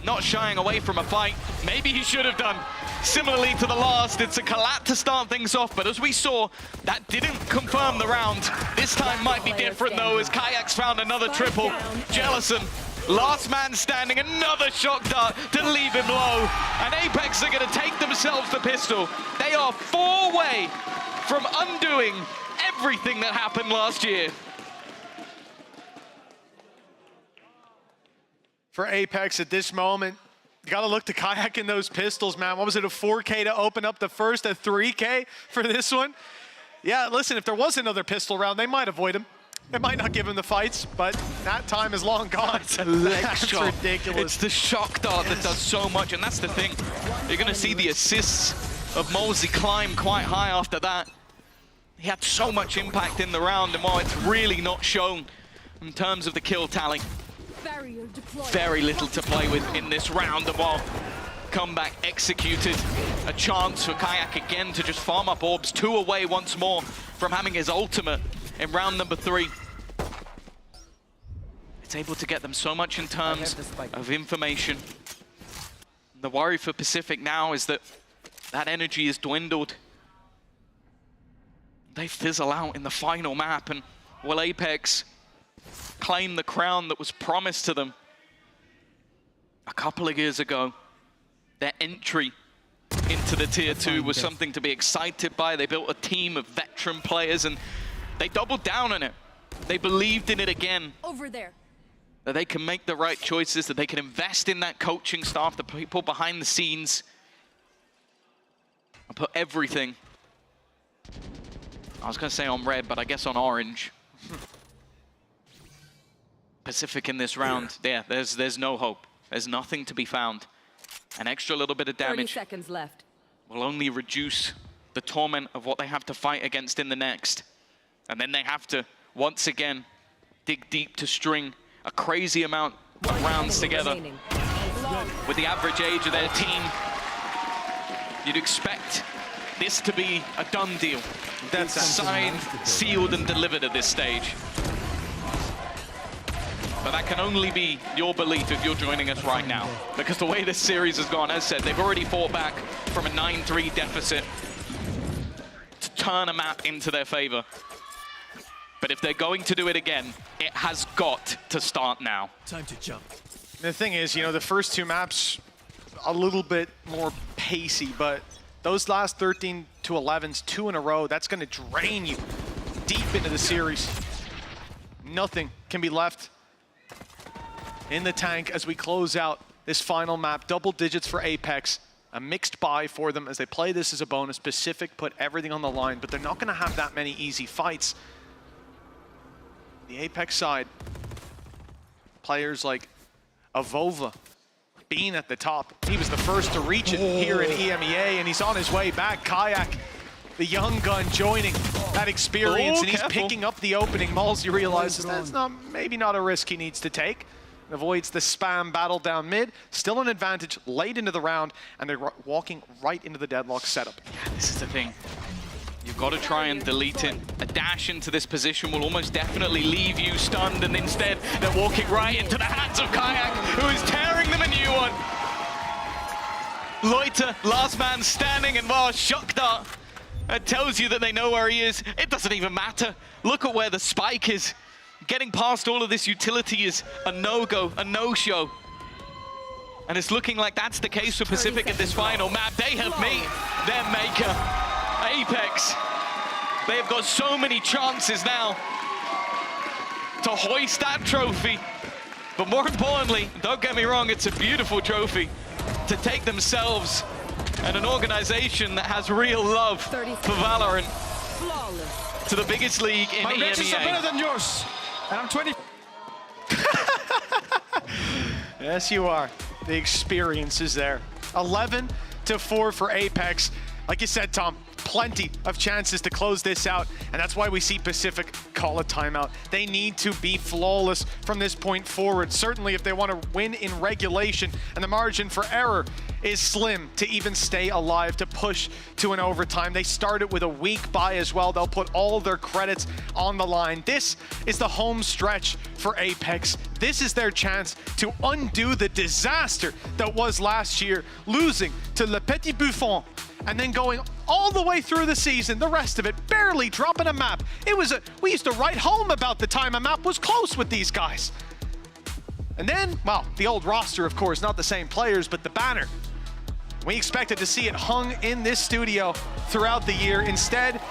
not shying away from a fight. Maybe he should have done. Similarly to the last, it's a collat to start things off, but as we saw, that didn't confirm the round. This time might be different though, as Kayak's found another triple. Jellison, last man standing, another shock dart to leave him low. And Apex are gonna take themselves the pistol. They are 4 away from undoing everything that happened last year. For Apex at this moment, you gotta look to Kayak in those pistols, man. What was it, a 4K to open up the first, a 3K for this one? Yeah, listen, if there was another pistol round, they might avoid him. It might not give him the fights, but that time is long gone. It's a leg shot. Ridiculous. It's the shock dart that does so much, and that's the thing. You're gonna see the assists of Molsey climb quite high after that. He had so much impact in the round, and while it's really not shown in terms of the kill tally, very little to play with in this round. And while Comeback executed, a chance for Kayak again to just farm up orbs, 2 away once more from having his ultimate in round number 3. It's able to get them so much in terms of information. The worry for Pacific now is that that energy is dwindled. They fizzle out in the final map, and will Apex claim the crown that was promised to them a couple of years ago? Their entry into the Tier 2 was something to be excited by. They built a team of veteran players, and they doubled down on it. They believed in it again. Over there. That they can make the right choices, that they can invest in that coaching staff, the people behind the scenes, and put everything, I was going to say on red, but I guess on orange. Pacific in this round, yeah, there's no hope. There's nothing to be found. An extra little bit of damage 30 seconds left. will only reduce the torment of what they have to fight against in the next. And then they have to, once again, dig deep to string a crazy amount of rounds together. With the average age of their team, you'd expect this to be a done deal. That's signed, sealed, and delivered at this stage. But that can only be your belief if you're joining us right now. Because the way this series has gone, as said, they've already fought back from a 9-3 deficit to turn a map into their favor. But if they're going to do it again, it has got to start now. Time to jump. The thing is, you know, the first 2 maps, a little bit more pacey, but those last 13 to 11s, 2 in a row, that's going to drain you. deep into the series. Nothing can be left in the tank as we close out this final map. Double digits for Apex. A mixed buy for them as they play this as a bonus. Pacific put everything on the line, but they're not going to have that many easy fights. The Apex side, players like Avova being at the top. He was the first to reach it here in EMEA, and he's on his way back. Kayak, the young gun, joining that experience, and he's picking up the opening. Malsey realizes that's maybe not a risk he needs to take. Avoids the spam battle down mid. Still an advantage late into the round, and they're walking right into the deadlock setup. Yeah, this is the thing. You've got to try and delete it. A dash into this position will almost definitely leave you stunned, and instead they're walking right into the hands of Kayak, who is tearing them a new one. Loiter, last man standing, and wow, Shokdar. It tells you that they know where he is. It doesn't even matter. Look at where the spike is. Getting past all of this utility is a no-go, a no-show. And it's looking like that's the case for Pacific in this final map. They have made their maker. Apex, they have got so many chances now to hoist that trophy. But more importantly, don't get me wrong, it's a beautiful trophy to take themselves and an organization that has real love for Valorant to the biggest league in EMEA. My matches are better than yours, and I'm 20. Yes, you are. The experience is there. 11-4 for Apex. Like you said, Tom, plenty of chances to close this out, and that's why we see Pacific call a timeout. They need to be flawless from this point forward, certainly if they want to win in regulation, and the margin for error is slim to even stay alive, to push to an overtime. They started with a weak bye as well. They'll put all their credits on the line. This is the home stretch for Apex. This is their chance to undo the disaster that was last year, losing to Le Petit Buffon, and then going all the way through the season, the rest of it, barely dropping a map. We used to write home about the time a map was close with these guys. And then, well, the old roster, of course, not the same players, but the banner. We expected to see it hung in this studio throughout the year. Instead,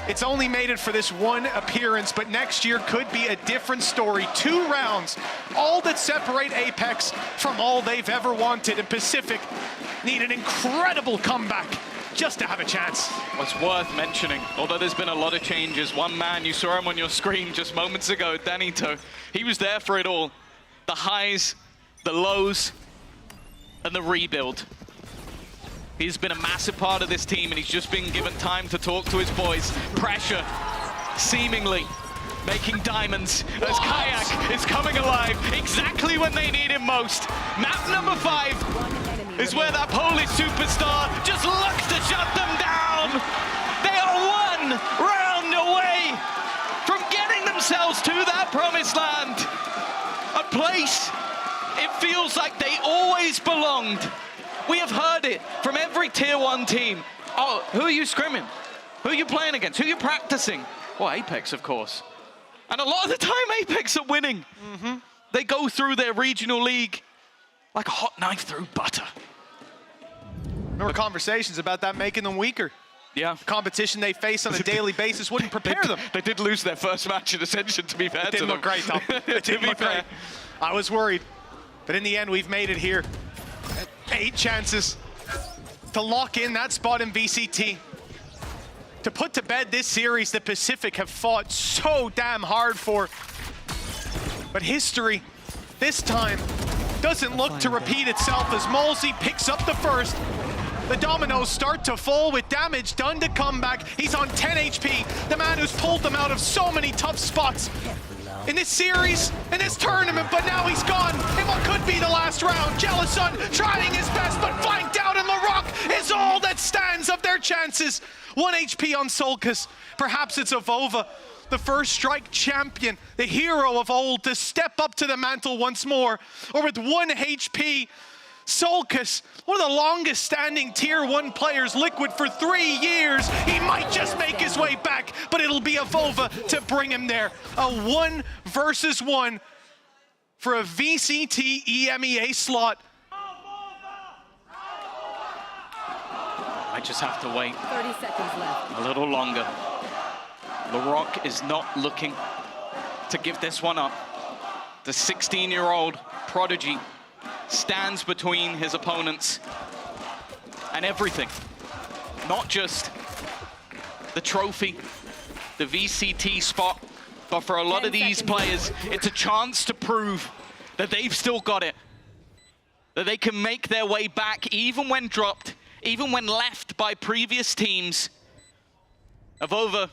it's only made it for this one appearance, but next year could be a different story. 2 rounds, all that separate Apex from all they've ever wanted, and Pacific need an incredible comeback just to have a chance. What's worth mentioning, although there's been a lot of changes, one man, you saw him on your screen just moments ago, Danito, he was there for it all. The highs, the lows, and the rebuild. He's been a massive part of this team, and he's just been given time to talk to his boys. Pressure, seemingly making diamonds as Kayak is coming alive exactly when they need him most. Map number 5 is where that Polish superstar just looks to shut them down. They are 1 round away from getting themselves to that promised land. A place it feels like they always belonged. We have heard it from every tier 1 team. Oh, who are you scrimming? Who are you playing against? Who are you practicing? Well, Apex, of course. And a lot of the time, Apex are winning. They go through their regional league like a hot knife through butter. There were conversations about that making them weaker. Yeah. The competition they face on a daily basis wouldn't prepare them. They did lose their first match in Ascension, to be fair. It didn't look great, Tom. It didn't look great. I was worried. But in the end, we've made it here. 8 chances to lock in that spot in VCT. To put to bed this series that Pacific have fought so damn hard for. But history, this time, doesn't look to repeat itself as Malsey picks up the first. The dominoes start to fall with damage done to comeback. He's on 10 HP, the man who's pulled them out of so many tough spots in this series, in this tournament, but now he's gone in what could be the last round. Jellicent trying his best, but flanked out in the rock is all that stands of their chances. 1 HP on Solkas. Perhaps it's Avova, the first strike champion, the hero of old, to step up to the mantle once more. Or with 1 HP, Solkas, one of the longest standing tier 1 players, Liquid for 3 years. He might just make his way back, but it'll be Avova to bring him there. A 1 versus 1 for a VCT EMEA slot. I just have to wait 30 seconds left. a little longer. LaRock is not looking to give this one up. The 16-year-old prodigy stands between his opponents and everything. Not just the trophy, the VCT spot, but for a lot of these players, it's a chance to prove that they've still got it, that they can make their way back even when dropped, even when left by previous teams. Avova,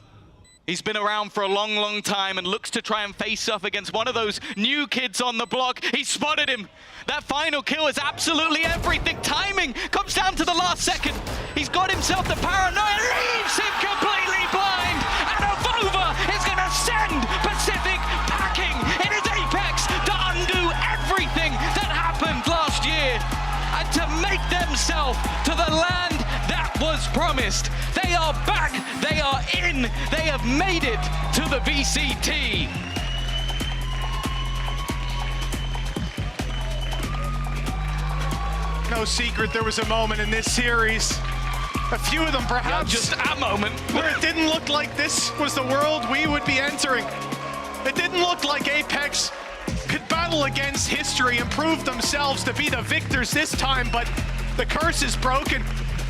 he's been around for a long, long time and looks to try and face off against one of those new kids on the block. He spotted him. That final kill is absolutely everything. Timing comes down to the last second. He's got himself the paranoia, leaves him completely blind. And Avova is going to send Pacific packing in his Apex to undo everything that happened last year and to make themselves to the land that was promised. They are back, they are in, they have made it to the VCT. No secret, there was a moment in this series, a few of them perhaps, just a moment, where it didn't look like this was the world we would be entering. It didn't look like Apex could battle against history and prove themselves to be the victors this time, but the curse is broken.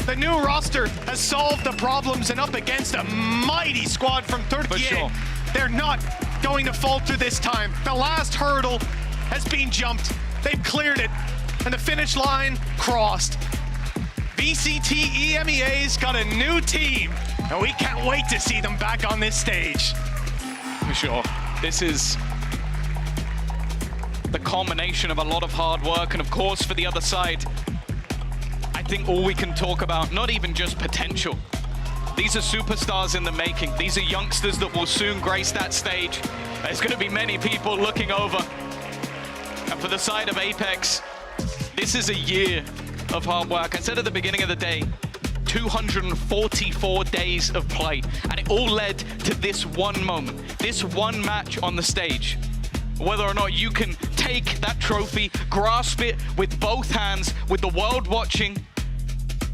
The new roster has solved the problems and up against a mighty squad from Turkey. Sure. They're not going to falter this time. The last hurdle has been jumped. They've cleared it, and the finish line crossed. VCT EMEA's got a new team, and we can't wait to see them back on this stage. For sure. This is the culmination of a lot of hard work, and of course for the other side, I think all we can talk about, not even just potential. These are superstars in the making. These are youngsters that will soon grace that stage. There's going to be many people looking over. And for the side of Apex, this is a year of hard work. I said at the beginning of the day, 244 days of play, and it all led to this one moment, this one match on the stage. Whether or not you can take that trophy, grasp it with both hands, with the world watching,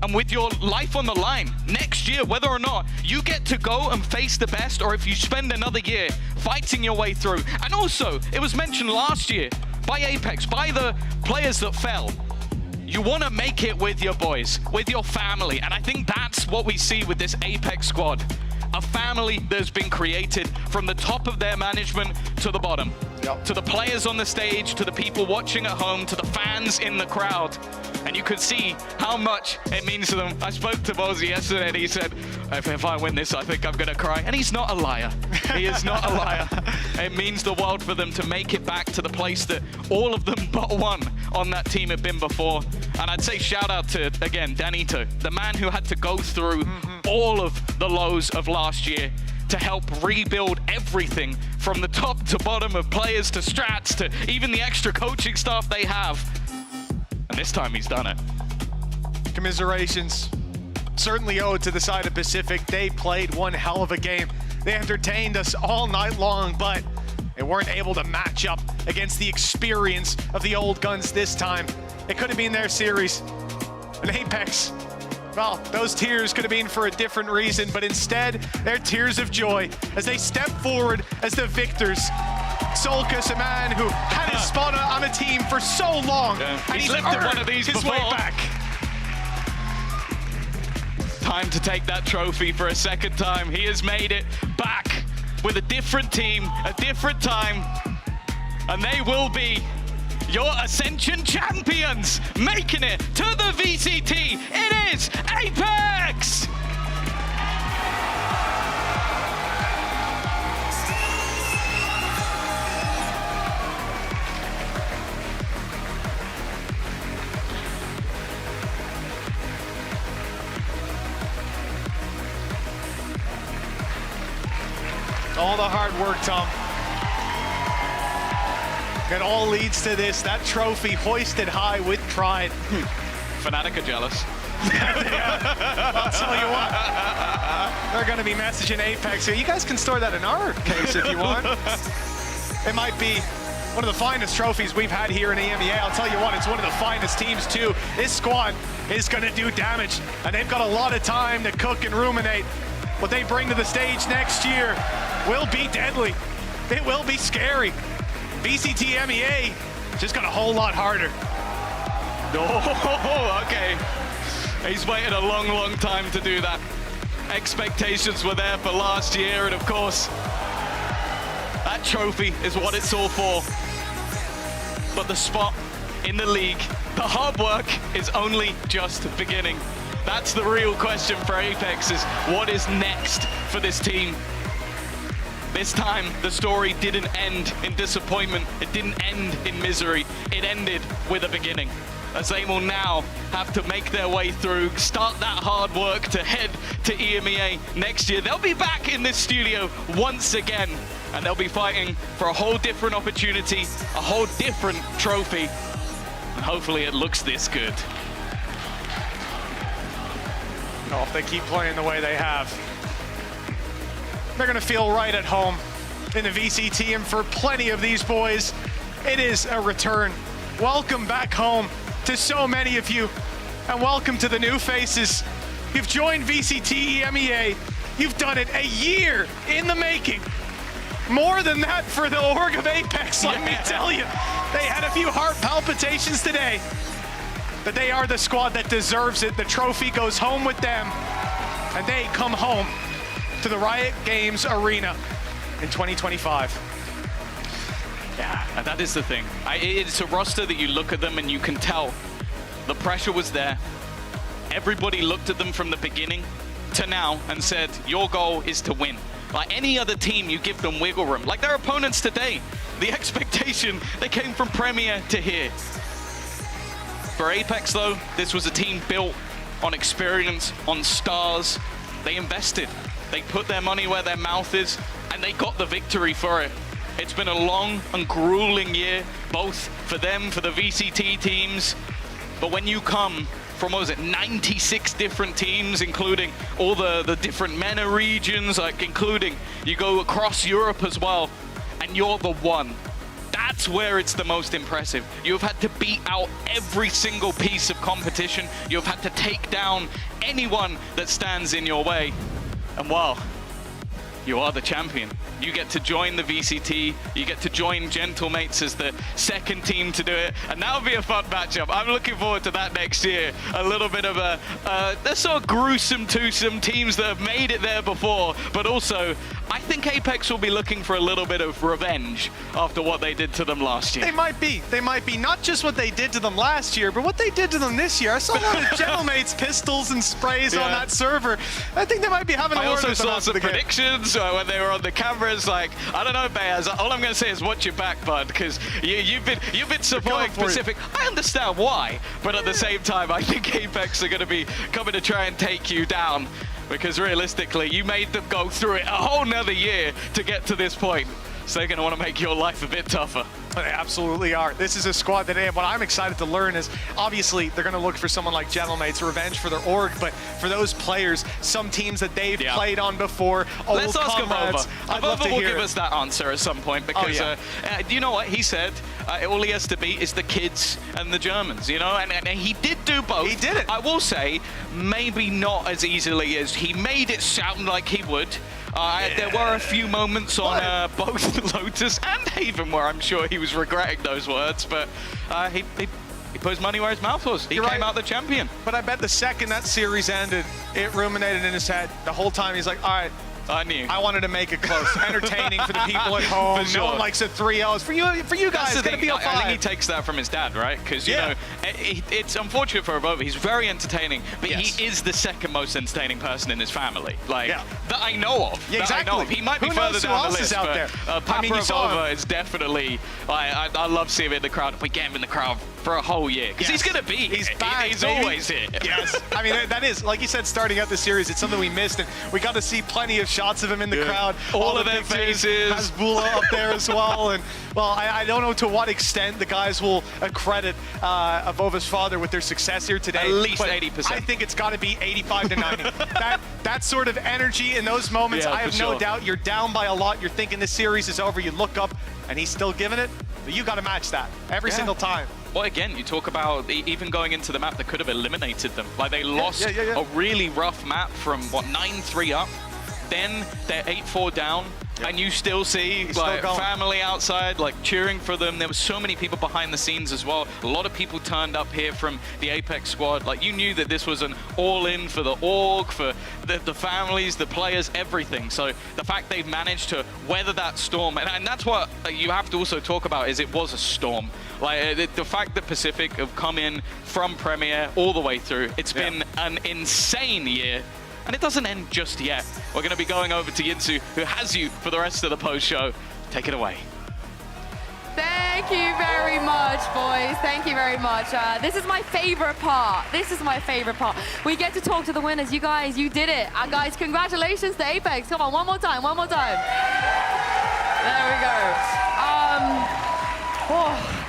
and with your life on the line next year, whether or not you get to go and face the best, or if you spend another year fighting your way through. And also, it was mentioned last year by Apex, by the players that fell, you want to make it with your boys, with your family. And I think that's what we see with this Apex squad. A family that's been created from the top of their management to the bottom. Yep. To the players on the stage, to the people watching at home, to the fans in the crowd. And you could see how much it means to them. I spoke to Bozy yesterday and he said, if I win this, I think I'm going to cry. And he's not a liar. He is not a liar. It means the world for them to make it back to the place that all of them but one on that team have been before. And I'd say shout out to, again, Danito, the man who had to go through all of the lows of last year to help rebuild everything from the top to bottom of players to strats to even the extra coaching staff they have. And this time he's done it. Commiserations. Certainly owed to the side of Pacific. They played one hell of a game. They entertained us all night long, but they weren't able to match up against the experience of the old guns this time. It could have been their series. And Apex, well, those tears could have been for a different reason, but instead, they're tears of joy as they step forward as the victors. Solkus, a man who had his spot on a team for so long, and he's lifted one of these his before. way back. Time to take that trophy for a second time. He has made it back with a different team, a different time, and they will be your Ascension champions, making it to the VCT. It is Apex! All the hard work, Tom. It all leads to this, that trophy hoisted high with pride. Fnatic are jealous. I'll tell you what, they're going to be messaging Apex here. You guys can store that in our case if you want. It might be one of the finest trophies we've had here in EMEA. I'll tell you what, it's one of the finest teams too. This squad is going to do damage, and they've got a lot of time to cook and ruminate. what they bring to the stage next year will be deadly. It will be scary. VCT EMEA just got a whole lot harder. Oh, okay. He's waited a long, long time to do that. Expectations were there for last year, and of course, that trophy is what it's all for. But the spot in the league, the hard work is only just beginning. That's the real question for Apex, is what is next for this team? This time, the story didn't end in disappointment. It didn't end in misery. It ended with a beginning, as they will now have to make their way through, start that hard work to head to EMEA next year. They'll be back in this studio once again, and they'll be fighting for a whole different opportunity, a whole different trophy, and hopefully it looks this good. Oh, if they keep playing the way they have, they're gonna feel right at home in the VCT, and for plenty of these boys, it is a return. Welcome back home to so many of you, and welcome to the new faces. You've joined VCT EMEA. You've done it a year in the making. More than that for the org of Apex, let me tell you. They had a few heart palpitations today, but they are the squad that deserves it. The trophy goes home with them, and they come home to the Riot Games Arena in 2025. Yeah, and that is the thing. It's a roster that you look at them and you can tell the pressure was there. Everybody looked at them from the beginning to now and said, your goal is to win. Like any other team, you give them wiggle room. Like their opponents today, the expectation, they came from Premier to here. For Apex though, this was a team built on experience, on stars. They invested. They put their money where their mouth is, and they got the victory for it. It's been a long and grueling year, both for them, for the VCT teams. But when you come from, what was it, 96 different teams, including all the different MENA regions, like including, you go across Europe as well, and you're the one. That's where it's the most impressive. You've had to beat out every single piece of competition. You've had to take down anyone that stands in your way. And well, you are the champion. You get to join the VCT, you get to join Gentlemates as the second team to do it, and that'll be a fun matchup. I'm looking forward to that next year. A little bit of they're sort of gruesome twosome teams that have made it there before, but also, I think Apex will be looking for a little bit of revenge after what they did to them last year. They might be. Not just what they did to them last year, but what they did to them this year. I saw a lot of Gentlemates pistols and sprays on that server. I think they might be having a I word also with them saw after some the game. predictions when they were on the cameras. Like, I don't know, Bears. All I'm going to say is watch your back, bud, because you've been supporting Pacific. I understand why, but at the same time, I think Apex are going to be coming to try and take you down, because realistically, you made them go through it a whole nother year to get to this point. So they're going to want to make your life a bit tougher. They absolutely are. This is a squad that, what I'm excited to learn is, obviously, they're going to look for someone like Gentlemates, revenge for their org, but for those players, some teams that they've played on before, old Let's ask comrades. Avova will give us that answer at some point, because do you know what he said? All he has to beat is the kids and the Germans, you know, and he did do both. He did it. I will say, maybe not as easily as he made it sound like he would. There were a few moments on both Lotus and Haven where I'm sure he was regretting those words, but he put his money where his mouth was. He came out the champion. But I bet the second that series ended, it ruminated in his head. The whole time he's like, all right, I knew. I wanted to make it close, entertaining for the people at home. For sure. No one likes a 3-0. For you guys, it's going to be a 5. I think he takes that from his dad, right? Because, you know, it's unfortunate for Avova. He's very entertaining, but he is the second most entertaining person in his family. Like, that I know of. Yeah, exactly. That I know of. He might be further down the list, out there? Papa Avova is definitely, I love seeing him in the crowd. We get him in the crowd for a whole year, because he's going to be He's back, He's baby. always here. Yes. I mean, that is, like you said, starting out the series, it's something we missed, and we got to see plenty of shots of him in the crowd. All of the their pictures, faces. Hasbulla up there as well. And, well, I don't know to what extent the guys will accredit Avova's father with their success here today. At least 80%. I think it's got to be 85 to 90. that sort of energy in those moments, I have no doubt. You're down by a lot. You're thinking this series is over. You look up, and he's still giving it. But you got to match that every single time. Well, again, you talk about even going into the map that could have eliminated them. Like, they lost a really rough map from, what, 9-3 up Then they're 8-4 down, and you still see like family outside, like cheering for them. There were so many people behind the scenes as well. A lot of people turned up here from the Apex squad. Like you knew that this was an all-in for the org, for the families, the players, everything. So the fact they've managed to weather that storm, and that's what you have to also talk about, is it was a storm. Like the fact that Pacific have come in from Premier all the way through, it's been an insane year. And it doesn't end just yet. We're going to be going over to Yinsu, who has you for the rest of the post-show. Take it away. Thank you very much, boys. Thank you very much. This is my favorite part. This is my favorite part. We get to talk to the winners. You guys, you did it. Guys, congratulations to Apex. Come on, one more time, one more time. There we go.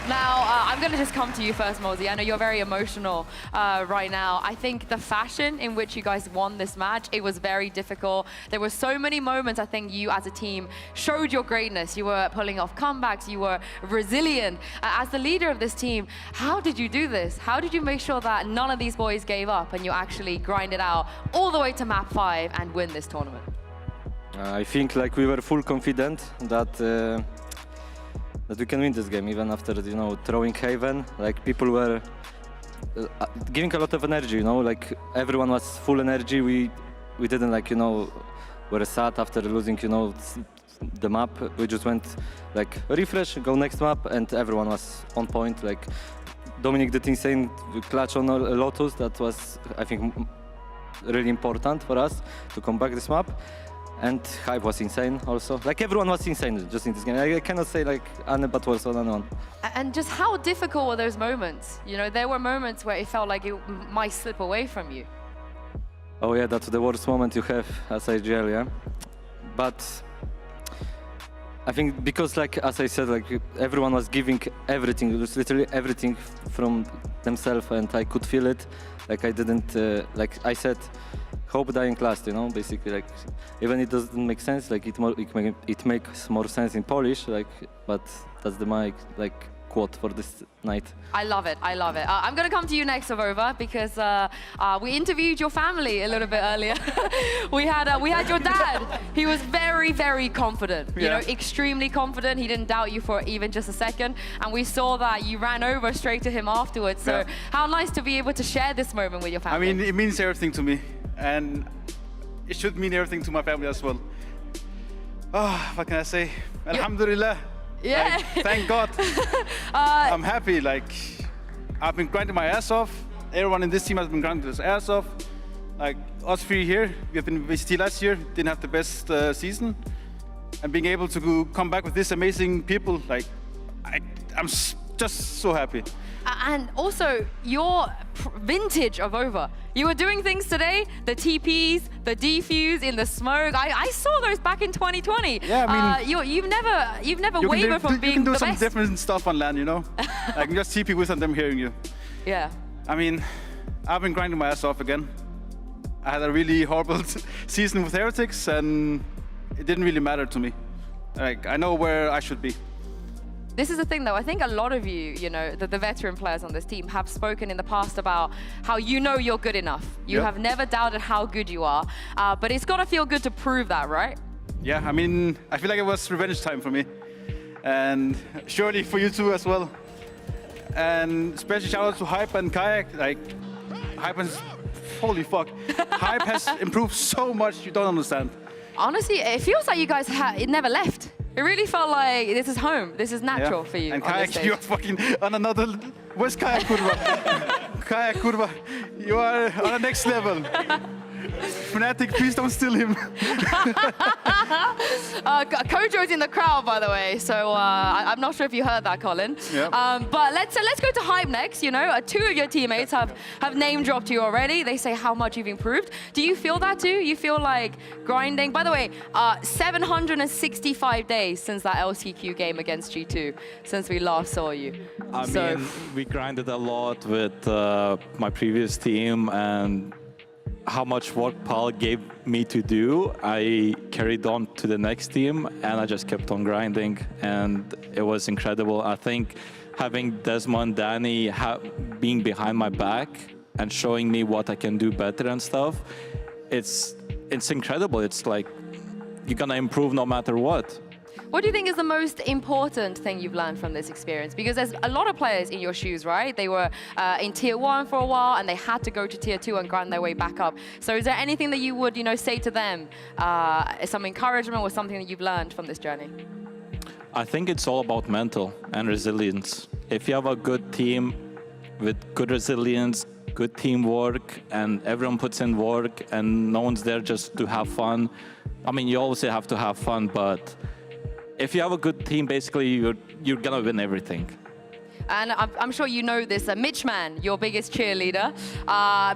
Now, I'm going to just come to you first, Mosey. I know you're very emotional right now. I think the fashion in which you guys won this match, it was very difficult. There were so many moments I think you as a team showed your greatness. You were pulling off comebacks. You were resilient. As the leader of this team, how did you do this? How did you make sure that none of these boys gave up and you actually grinded out all the way to map 5 and win this tournament? I think like we were full confident that that we can win this game, even after, you know, throwing Haven. Like people were giving a lot of energy, you know, like everyone was full energy. We didn't, like, you know, were sad after losing, you know, the map. We just went like refresh, go next map, and everyone was on point. Like Dominic did insane clutch on Lotus. That was, I think, really important for us to come back this map. And Hype was insane also. Like everyone was insane just in this game. I cannot say like Anne, but was on. And just how difficult were those moments? You know, there were moments where it felt like it might slip away from you. Oh yeah, that's the worst moment you have as IGL, yeah. But I think because, like, as I said, like everyone was giving everything, it was literally everything from themselves, and I could feel it. Like I didn't, like I said, hope dying last, you know, basically, like, even it doesn't make sense, like it makes more sense in Polish, like, but that's the my, like, quote for this night. I love it, I love it. I'm gonna come to you next, Avova, because we interviewed your family a little bit earlier. we had your dad. He was very, very confident, you know, extremely confident. He didn't doubt you for even just a second, and we saw that you ran over straight to him afterwards. So how nice to be able to share this moment with your family. I mean, it means everything to me. And it should mean everything to my family as well. Oh, what can I say? Alhamdulillah. Yeah. Like, thank God. I'm happy. Like, I've been grinding my ass off. Everyone in this team has been grinding his ass off. Like, us three here, we've been VCT last year, didn't have the best season. And being able to come back with this amazing people, like, I'm just so happy. And also, your vintage of Over. You were doing things today, the TPs, the defuse in the smoke. I saw those back in 2020. Yeah, I mean, you've never wavered from being the best. You can do some different stuff on LAN, you know? I can just TP with them hearing you. Yeah. I mean, I've been grinding my ass off again. I had a really horrible season with Heretics, and it didn't really matter to me. Like, I know where I should be. This is the thing, though. I think a lot of you, you know, the veteran players on this team have spoken in the past about how you know you're good enough. You have never doubted how good you are, but it's got to feel good to prove that, right? Yeah, I mean, I feel like it was revenge time for me. And surely for you too as well. And special shout out to Hype and Kayak. Like, Hype has, holy fuck. Hype has improved so much, you don't understand. Honestly, it feels like you guys it never left. It really felt like this is home. This is natural for you. And Kayak, you're fucking on another... Where's Kayak Kurva? Kayak Kurva, you are on the next level. Fnatic, please don't steal him. Kojo's in the crowd, by the way, so I'm not sure if you heard that, Colin. Yep. But let's go to Hype next. You know, two of your teammates have name dropped you already. They say how much you've improved. Do you feel that too? You feel like grinding? By the way, 765 days since that LCQ game against G2, since we last saw you. I mean, we grinded a lot with my previous team, and how much work Paul gave me to do, I carried on to the next team, and I just kept on grinding, and it was incredible. I think having Desmond, Danny being behind my back and showing me what I can do better and stuff, it's it's incredible. It's like you're gonna improve no matter what. What do you think is the most important thing you've learned from this experience? Because there's a lot of players in your shoes, right? They were in Tier 1 for a while, and they had to go to Tier 2 and grind their way back up. So is there anything that you would, say to them, some encouragement or something that you've learned from this journey? I think it's all about mental and resilience. If you have a good team with good resilience, good teamwork, and everyone puts in work, and no one's there just to have fun. I mean, you always have to have fun, but if you have a good team, basically, you're gonna win everything. And I'm sure you know this, Mitchman, your biggest cheerleader.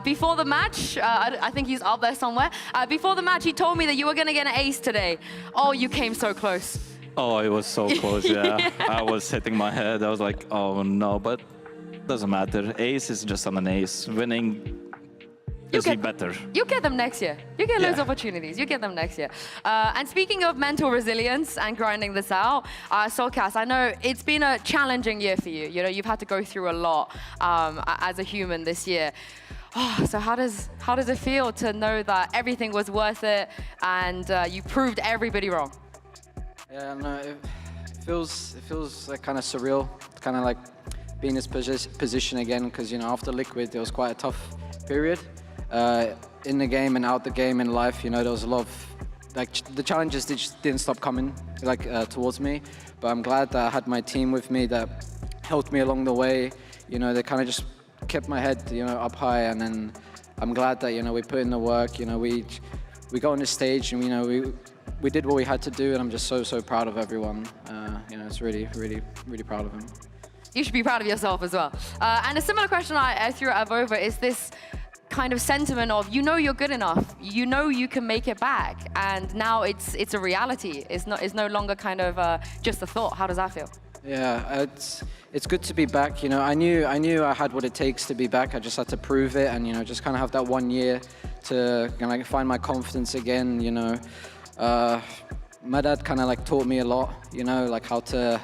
Before the match, I think he's up there somewhere. Before the match, he told me that you were gonna get an ace today. Oh, you came so close. Oh, it was so close, yeah. Yeah. I was hitting my head. I was like, oh no, but doesn't matter. Ace is just an ace. Winning is better. You get them next year. You get loads of opportunities. You get them next year. And speaking of mental resilience and grinding this out, Solkas, I know it's been a challenging year for you. You've had to go through a lot as a human this year. Oh, so how does it feel to know that everything was worth it and you proved everybody wrong? Yeah, no, it feels like kind of surreal, kind of like being in this position again, because after Liquid, it was quite a tough period. In the game and out the game in life, there was a lot of, the challenges just didn't stop coming, towards me. But I'm glad that I had my team with me that helped me along the way. They kind of just kept my head, up high, and then I'm glad that, we put in the work. We got on the stage, and we did what we had to do, and I'm just so proud of everyone. It's really proud of him. You should be proud of yourself as well. And a similar question I threw at Vova is this kind of sentiment of, you're good enough, you can make it back, and now it's a reality. It's no longer kind of just a thought. How does that feel? Yeah, it's good to be back. I knew I had what it takes to be back. I just had to prove it, and just kind of have that 1 year to find my confidence again. My dad kind of taught me a lot. How to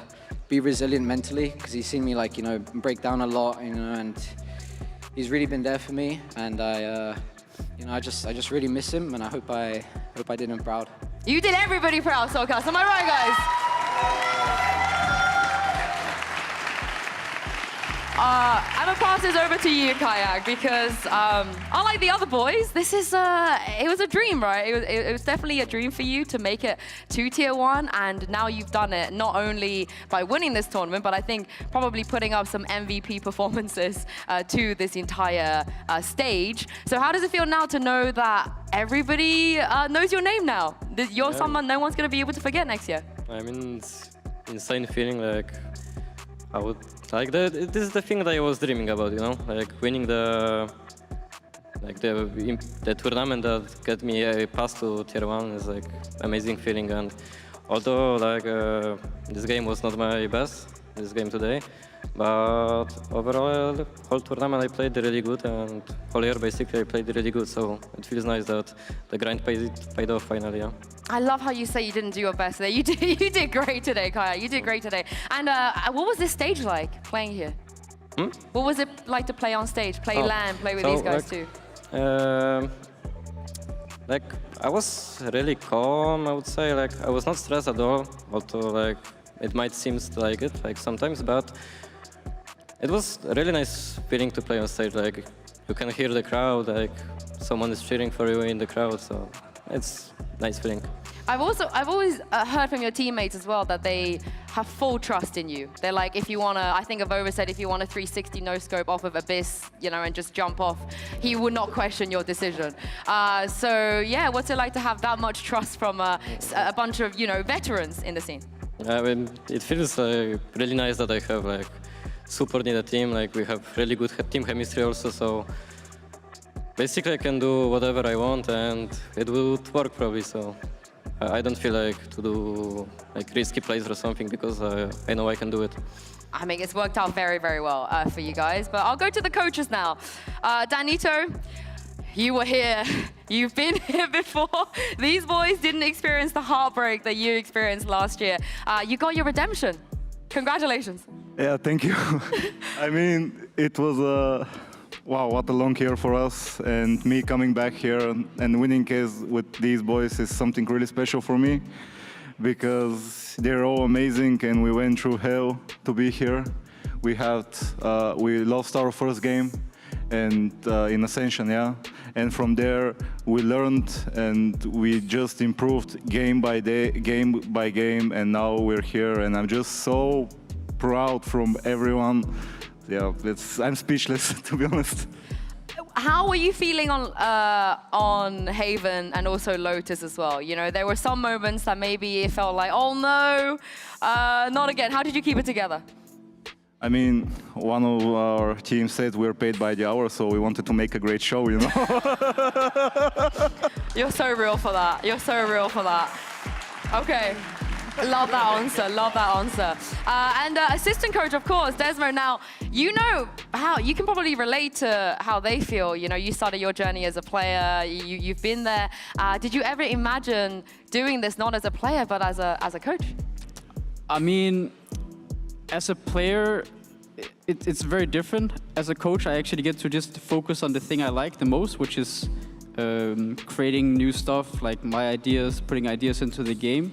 be resilient mentally, because he's seen me break down a lot. And he's really been there for me, and I just really miss him, and I hope I did him proud. You did everybody proud, Solkas. Am I right, guys? I'm gonna pass this over to you, Kayak, because unlike the other boys, this is it was a dream, right? It was definitely a dream for you to make it to Tier 1, and now you've done it not only by winning this tournament, but I think probably putting up some MVP performances to this entire stage. So how does it feel now to know that everybody knows your name now? That you're someone no one's gonna be able to forget next year? I mean, it's insane feeling. I would like that. This is the thing that I was dreaming about, winning the tournament that get me a pass to Tier 1 is amazing feeling. And although this game was not my best, this game today, but overall the whole tournament I played really good, and whole year basically I played really good. So it feels nice that the grind paid off finally. Yeah. I love how you say you didn't do your best today. You did great today, Kaya. You did great today. And what was this stage like, playing here? What was it like to play on stage, play LAN, play with these guys too? I was really calm, I would say. I was not stressed at all, although it might seem like it sometimes, but it was a really nice feeling to play on stage. You can hear the crowd, someone is cheering for you in the crowd, so it's a nice feeling. I've always heard from your teammates as well that they have full trust in you. They're like, if you want to, I think Vova said, if you want a 360 no-scope off of Abyss, and just jump off, he would not question your decision. So yeah, what's it like to have that much trust from a bunch of, veterans in the scene? I mean, it feels really nice that I have support in the team. We have really good team chemistry also, so basically I can do whatever I want and it would work probably. So I don't feel to do risky plays or something, because I know I can do it. I mean, it's worked out very, very well for you guys. But I'll go to the coaches now. Danito, you were here. You've been here before. These boys didn't experience the heartbreak that you experienced last year. You got your redemption. Congratulations. Yeah, thank you. I mean, it was wow, what a long year for us. And me coming back here and winning with these boys is something really special for me, because they're all amazing and we went through hell to be here. We lost our first game and in Ascension, yeah. And from there we learned and we just improved game by game, and now we're here, and I'm just so proud from everyone. Yeah, I'm speechless, to be honest. How were you feeling on Haven and also Lotus as well? You know, there were some moments that maybe it felt like, oh no, not again. How did you keep it together? I mean, one of our team said we're paid by the hour, so we wanted to make a great show, you know? You're so real for that. You're so real for that. Okay. Love that answer, love that answer. And assistant coach, of course, Desmo. Now, you know how, you can probably relate to how they feel. You know, you started your journey as a player, you've been there. Did you ever imagine doing this not as a player, but as a coach? I mean, as a player, it's very different. As a coach, I actually get to just focus on the thing I like the most, which is creating new stuff, like my ideas, putting ideas into the game.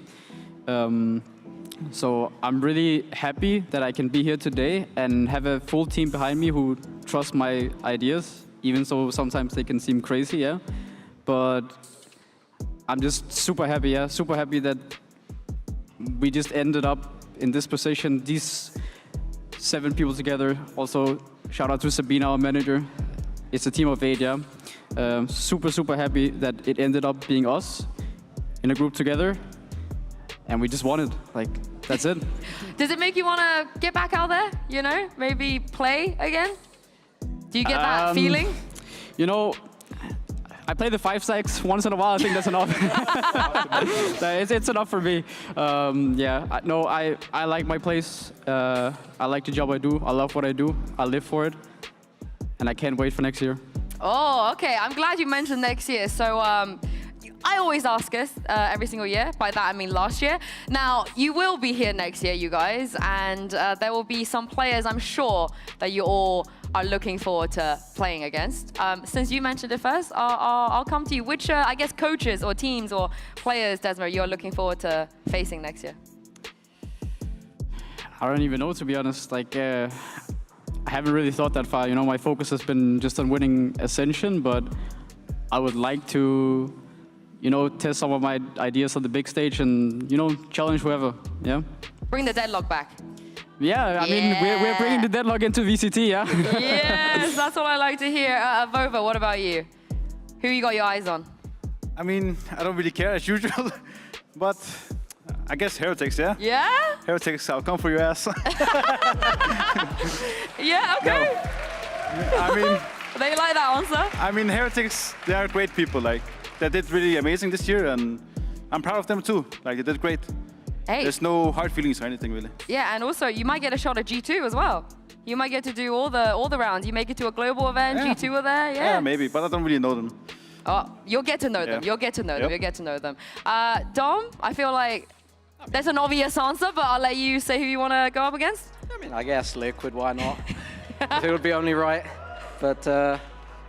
So I'm really happy that I can be here today and have a full team behind me who trust my ideas, even though sometimes they can seem crazy, yeah. But I'm just super happy, yeah, super happy that we just ended up in this position, these 7 people together. Also, shout out to Sabina, our manager. It's a team of 8, yeah. Super happy that it ended up being us in a group together. And we just won it, like, that's it. Does it make you want to get back out there, you know, maybe play again? Do you get that feeling? You know, I play the 5 stacks once in a while. I think that's enough. It's enough for me. Yeah, I like my place. I like the job I do. I love what I do. I live for it. And I can't wait for next year. Oh, okay. I'm glad you mentioned next year. So I always ask us every single year. By that, I mean last year. Now, you will be here next year, you guys. And there will be some players, I'm sure, that you all are looking forward to playing against. Since you mentioned it first, I'll come to you. Which, I guess, coaches or teams or players, Desmo, you're looking forward to facing next year? I don't even know, to be honest. Like, I haven't really thought that far. You know, my focus has been just on winning Ascension, but I would like to, you know, test some of my ideas on the big stage and, you know, challenge whoever, yeah? Bring the deadlock back. Yeah, I mean, we're bringing the deadlock into VCT, yeah? Yes, that's what I like to hear. Vova, what about you? Who you got your eyes on? I mean, I don't really care as usual, but I guess Heretics, yeah? Yeah? Heretics, I'll come for your ass. Yeah, okay. No. I mean... They like that answer? I mean, Heretics, they are great people. Like, they did really amazing this year, and I'm proud of them too. Like, they did great. Hey. There's no hard feelings or anything, really. Yeah, and also, you might get a shot at G2 as well. You might get to do all the rounds. You make it to a global event, yeah. G2 are there, yeah. Yeah, maybe, but I don't really know them. Oh, you'll get to know them. You'll get to know them. You'll get to know them. Dom, I feel like there's an obvious answer, but I'll let you say who you want to go up against. I mean, I guess Liquid, why not? I think it would be only right. But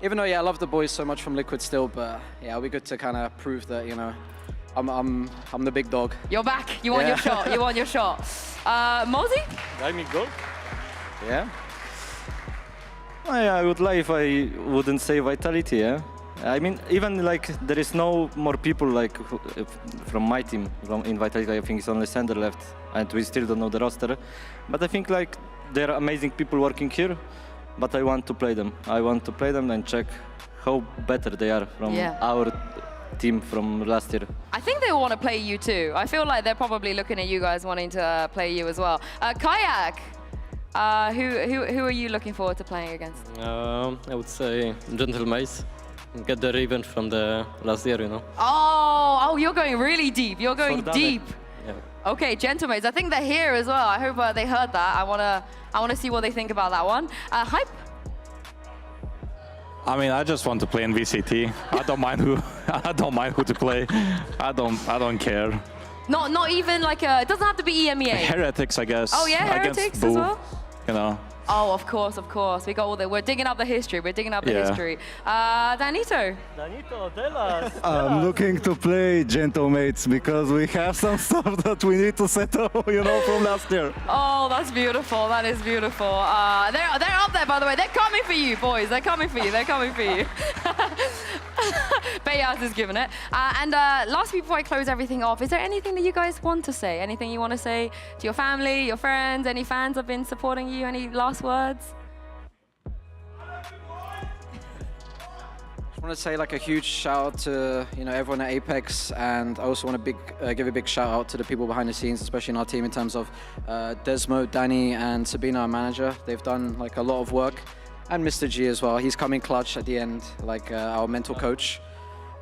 even though, yeah, I love the boys so much from Liquid still, but yeah, it'll be good to kind of prove that, you know, I'm the big dog. You're back. You want your shot. You want your shot. Mozzie? I need gold. Yeah. I would lie if I wouldn't say Vitality, yeah? I mean, even like there is no more people like from my team in Vitality. I think it's only Sander left, and we still don't know the roster. But I think like there are amazing people working here, but I want to play them. I want to play them and check how better they are from our team from last year. I think they want to play you too. I feel like they're probably looking at you guys wanting to play you as well. Kayak, who are you looking forward to playing against? I would say Gentle Mace. Get the revenge from the last year, you know. Oh, you're going really deep. You're going deep. Yeah. Okay, Gentlemates. I think they're here as well. I hope they heard that. I wanna see what they think about that one. Hype. I mean, I just want to play in VCT. I don't mind who to play. I don't care. Not even like it doesn't have to be EMEA. Heretics, I guess. Oh yeah, Heretics as well. You know, Oh, of course, of course. We got all the. We're digging up the history. We're digging up the history. Danito. Danito, tell us. I'm looking to play Gentle Mates because we have some stuff that we need to settle, you know, from last year. Oh, that's beautiful. That is beautiful. They're up there, by the way. They're coming for you, boys. They're coming for you. They're coming for you. Bayaz is giving it. And lastly, before I close everything off, is there anything that you guys want to say? Anything you want to say to your family, your friends, any fans have been supporting you? Any last words? I want to say like a huge shout out to everyone at Apex, and I also want to give a big shout out to the people behind the scenes, especially in our team in terms of Desmo, Danny, and Sabina, our manager. They've done like a lot of work, and Mr. G as well. He's coming clutch at the end, like our mental coach,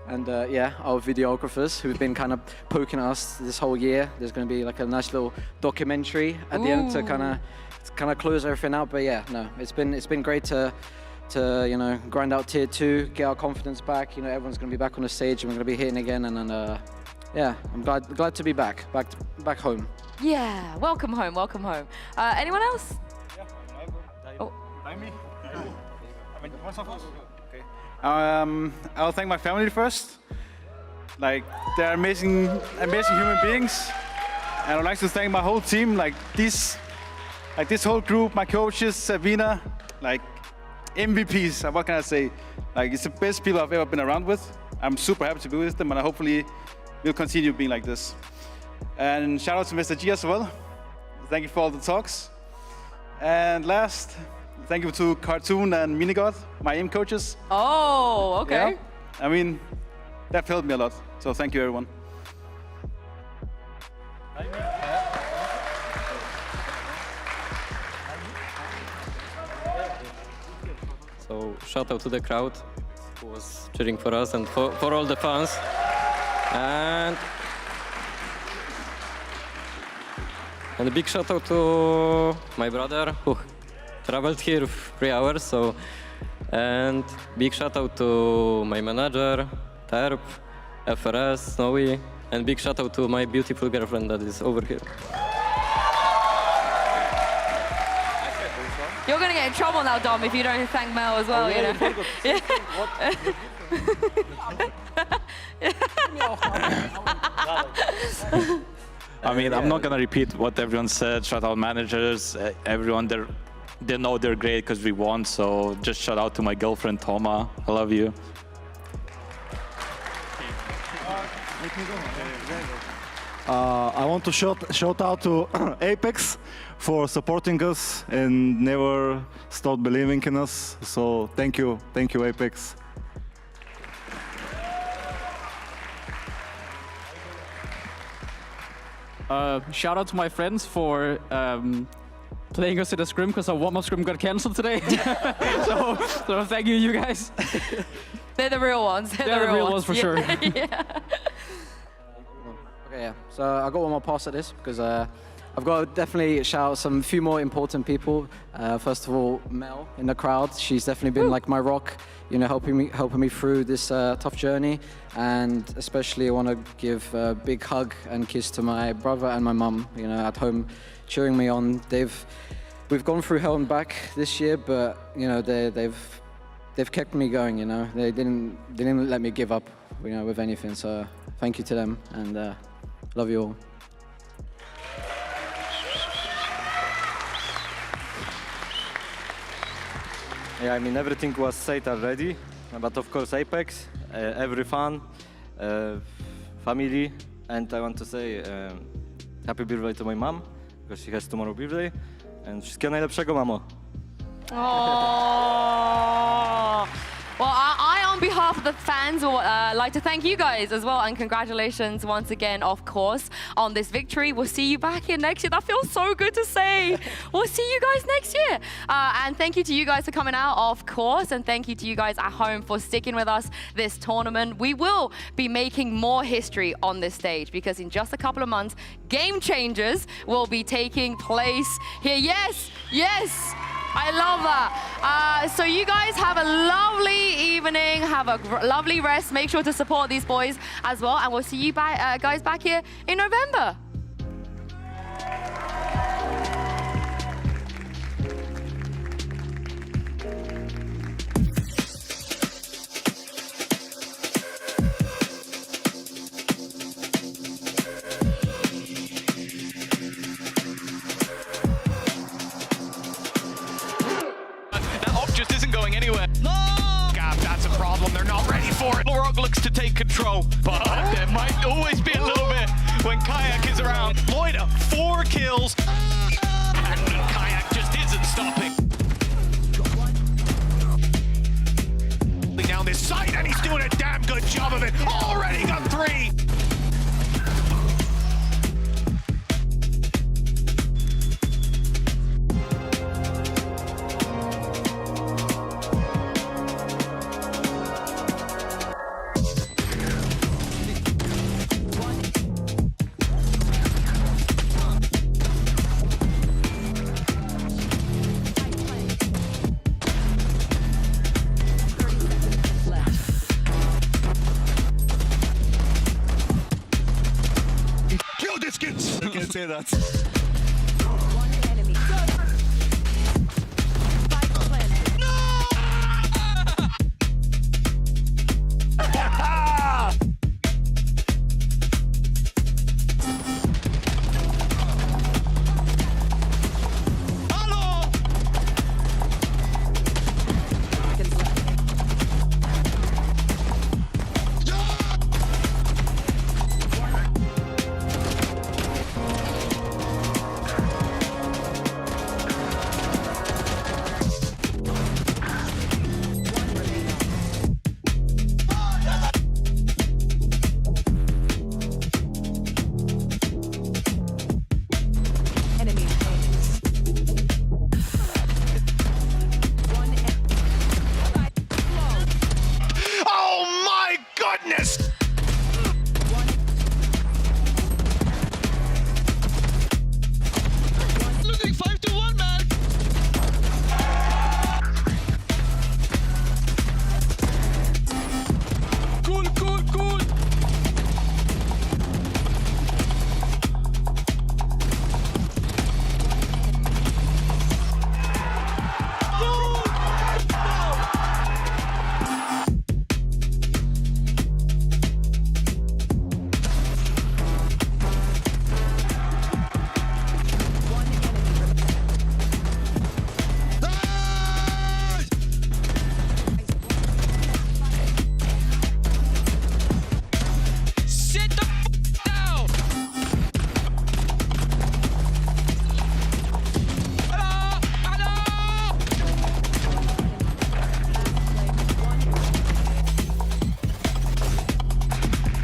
and yeah, our videographers who've been kind of poking us this whole year. There's going to be like a nice little documentary at the end to kind of close everything out. But yeah, no, it's been great to grind out tier 2, get our confidence back. Everyone's going to be back on the stage and we're going to be hitting again. And then, yeah, I'm glad to be back home. Yeah, welcome home, welcome home. Anyone else? Oh. Okay. I'll thank my family first. Like, they're amazing human beings. And I'd like to thank my whole team, like this whole group, my coaches, Sabina, like, MVPs, what can I say? Like, it's the best people I've ever been around with. I'm super happy to be with them, and I hopefully will continue being like this. And shout out to Mr. G as well. Thank you for all the talks. And last, thank you to Cartoon and Minigod, my aim coaches. Oh, okay. Yeah. I mean, that helped me a lot. So thank you, everyone. So shout out to the crowd who was cheering for us and for all the fans. And a big shout out to my brother who traveled here 3 hours. So, and big shout out to my manager, Terp, FRS, Snowy, and big shout out to my beautiful girlfriend that is over here. You're going to get in trouble now, Dom, if you don't thank Mel as well, I mean, I'm not gonna repeat what everyone said. Shout out managers, everyone. They know they're great because we won. So just shout out to my girlfriend Toma. I love you. I want to shout out to Apex for supporting us and never stop believing in us. So thank you, Apex. Shout out to my friends for playing us in a scrim because our warm-up scrim got cancelled today. so thank you guys. They're the real ones. They're the real ones for sure. Yeah. Okay, yeah. So I got one more pass at this because I've got to definitely shout out some few more important people. First of all, Mel in the crowd. She's definitely been like my rock, helping me through this tough journey. And especially I want to give a big hug and kiss to my brother and my mum, at home, cheering me on. We've gone through hell and back this year, but they've kept me going. They didn't let me give up, with anything. So thank you to them, and love you all. Yeah, I mean, everything was said already, but of course Apex, every fan, family, and I want to say happy birthday to my mom, because she has tomorrow birthday, and wszystkiego najlepszego, mamo. Oh. Well, I, on behalf of the fans, would like to thank you guys as well, and congratulations once again, of course, on this victory. We'll see you back here next year. That feels so good to say. We'll see you guys next year. And thank you to you guys for coming out, of course, and thank you to you guys at home for sticking with us this tournament. We will be making more history on this stage because in just a couple of months, Game Changers will be taking place here. Yes, yes. I love that. So you guys have a lovely evening, have a lovely rest. Make sure to support these boys as well, and we'll see you guys back here in November. go, but there might always be a little bit when Kayak is around. Loida, 4 kills. And Kayak just isn't stopping. Down this side, and he's doing a damn good job of it. Already got 3. I can't say that.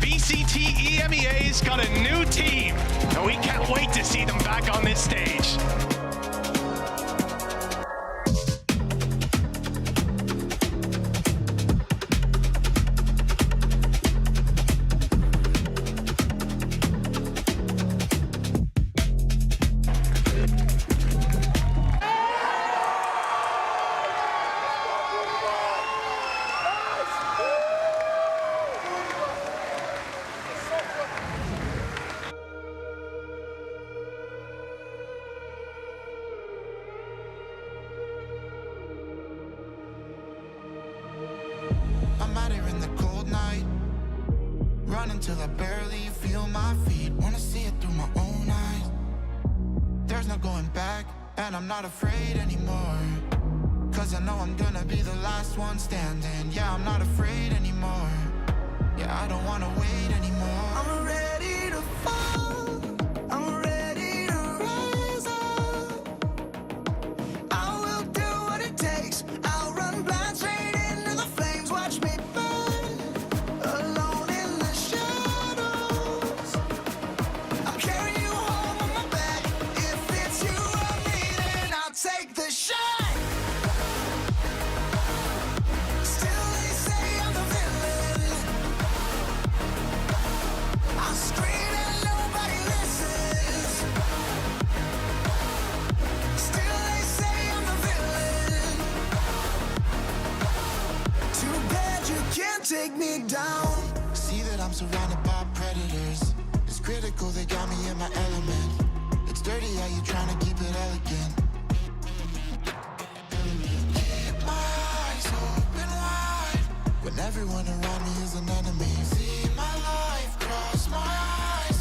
VCT EMEA's got a new team, and we can't wait to see them back on this stage. I'm out here in the cold night, running till I barely feel my feet. Wanna see it through my own eyes. There's no going back, and I'm not afraid anymore. Cause I know I'm gonna be the last one standing. Yeah, I'm not afraid anymore. Yeah, I don't wanna wait anymore. I'm ready to fall, I'm ready to rise up. I will do what it takes, I'll run blind straight into the flames. Watch me burn, alone in the shadows. I'll carry you home on my back. If it's you or me, then I'll take the shot. Still they say I'm the villain. I scream and nobody listens. Still they say I'm the villain. Too bad you can't take me down. See that I'm surrounded by predators. It's critical, they got me in my element. It's dirty how you trying to keep it elegant. Keep my eyes open wide when everyone around me is an enemy. See my life cross my eyes.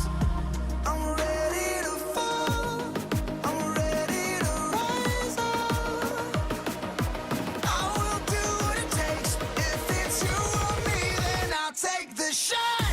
I'm ready to fall, I'm ready to rise up. I will do what it takes. If it's you or me, then I'll take the shot.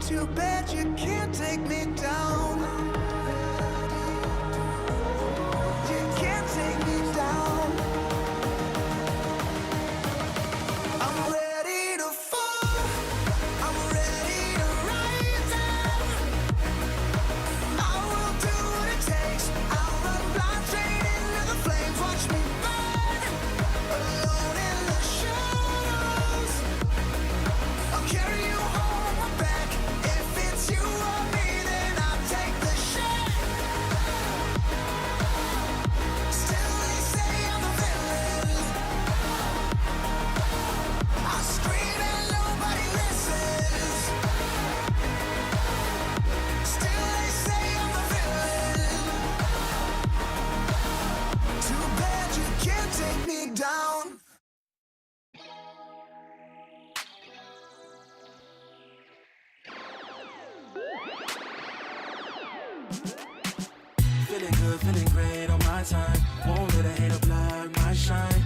Too bad you can't take me down. You can't take me down. I'm ready to fall. I'm ready to rise up. I will do what it takes. I'll run blind straight into the flames. Watch me burn, alone in the shadows. I'll carry you home on my back. If it's you or me, then I'll take the shot. Still they say I'm a villain. I scream and nobody listens. Still they say I'm a villain. Too bad you can't take me down. Feeling good, feeling great on my time. Won't let a hater block my shine.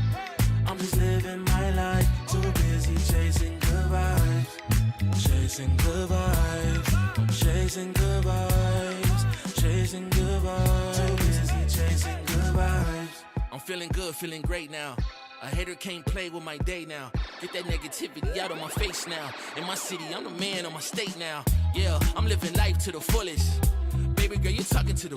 I'm just living my life. Too busy chasing good vibes. Chasing good vibes. Chasing good vibes. Chasing good vibes. Too busy chasing good vibes. I'm feeling good, feeling great now. A hater can't play with my day now. Get that negativity out of my face now. In my city, I'm the man on my state now. Yeah, I'm living life to the fullest. Baby girl, you're talking to the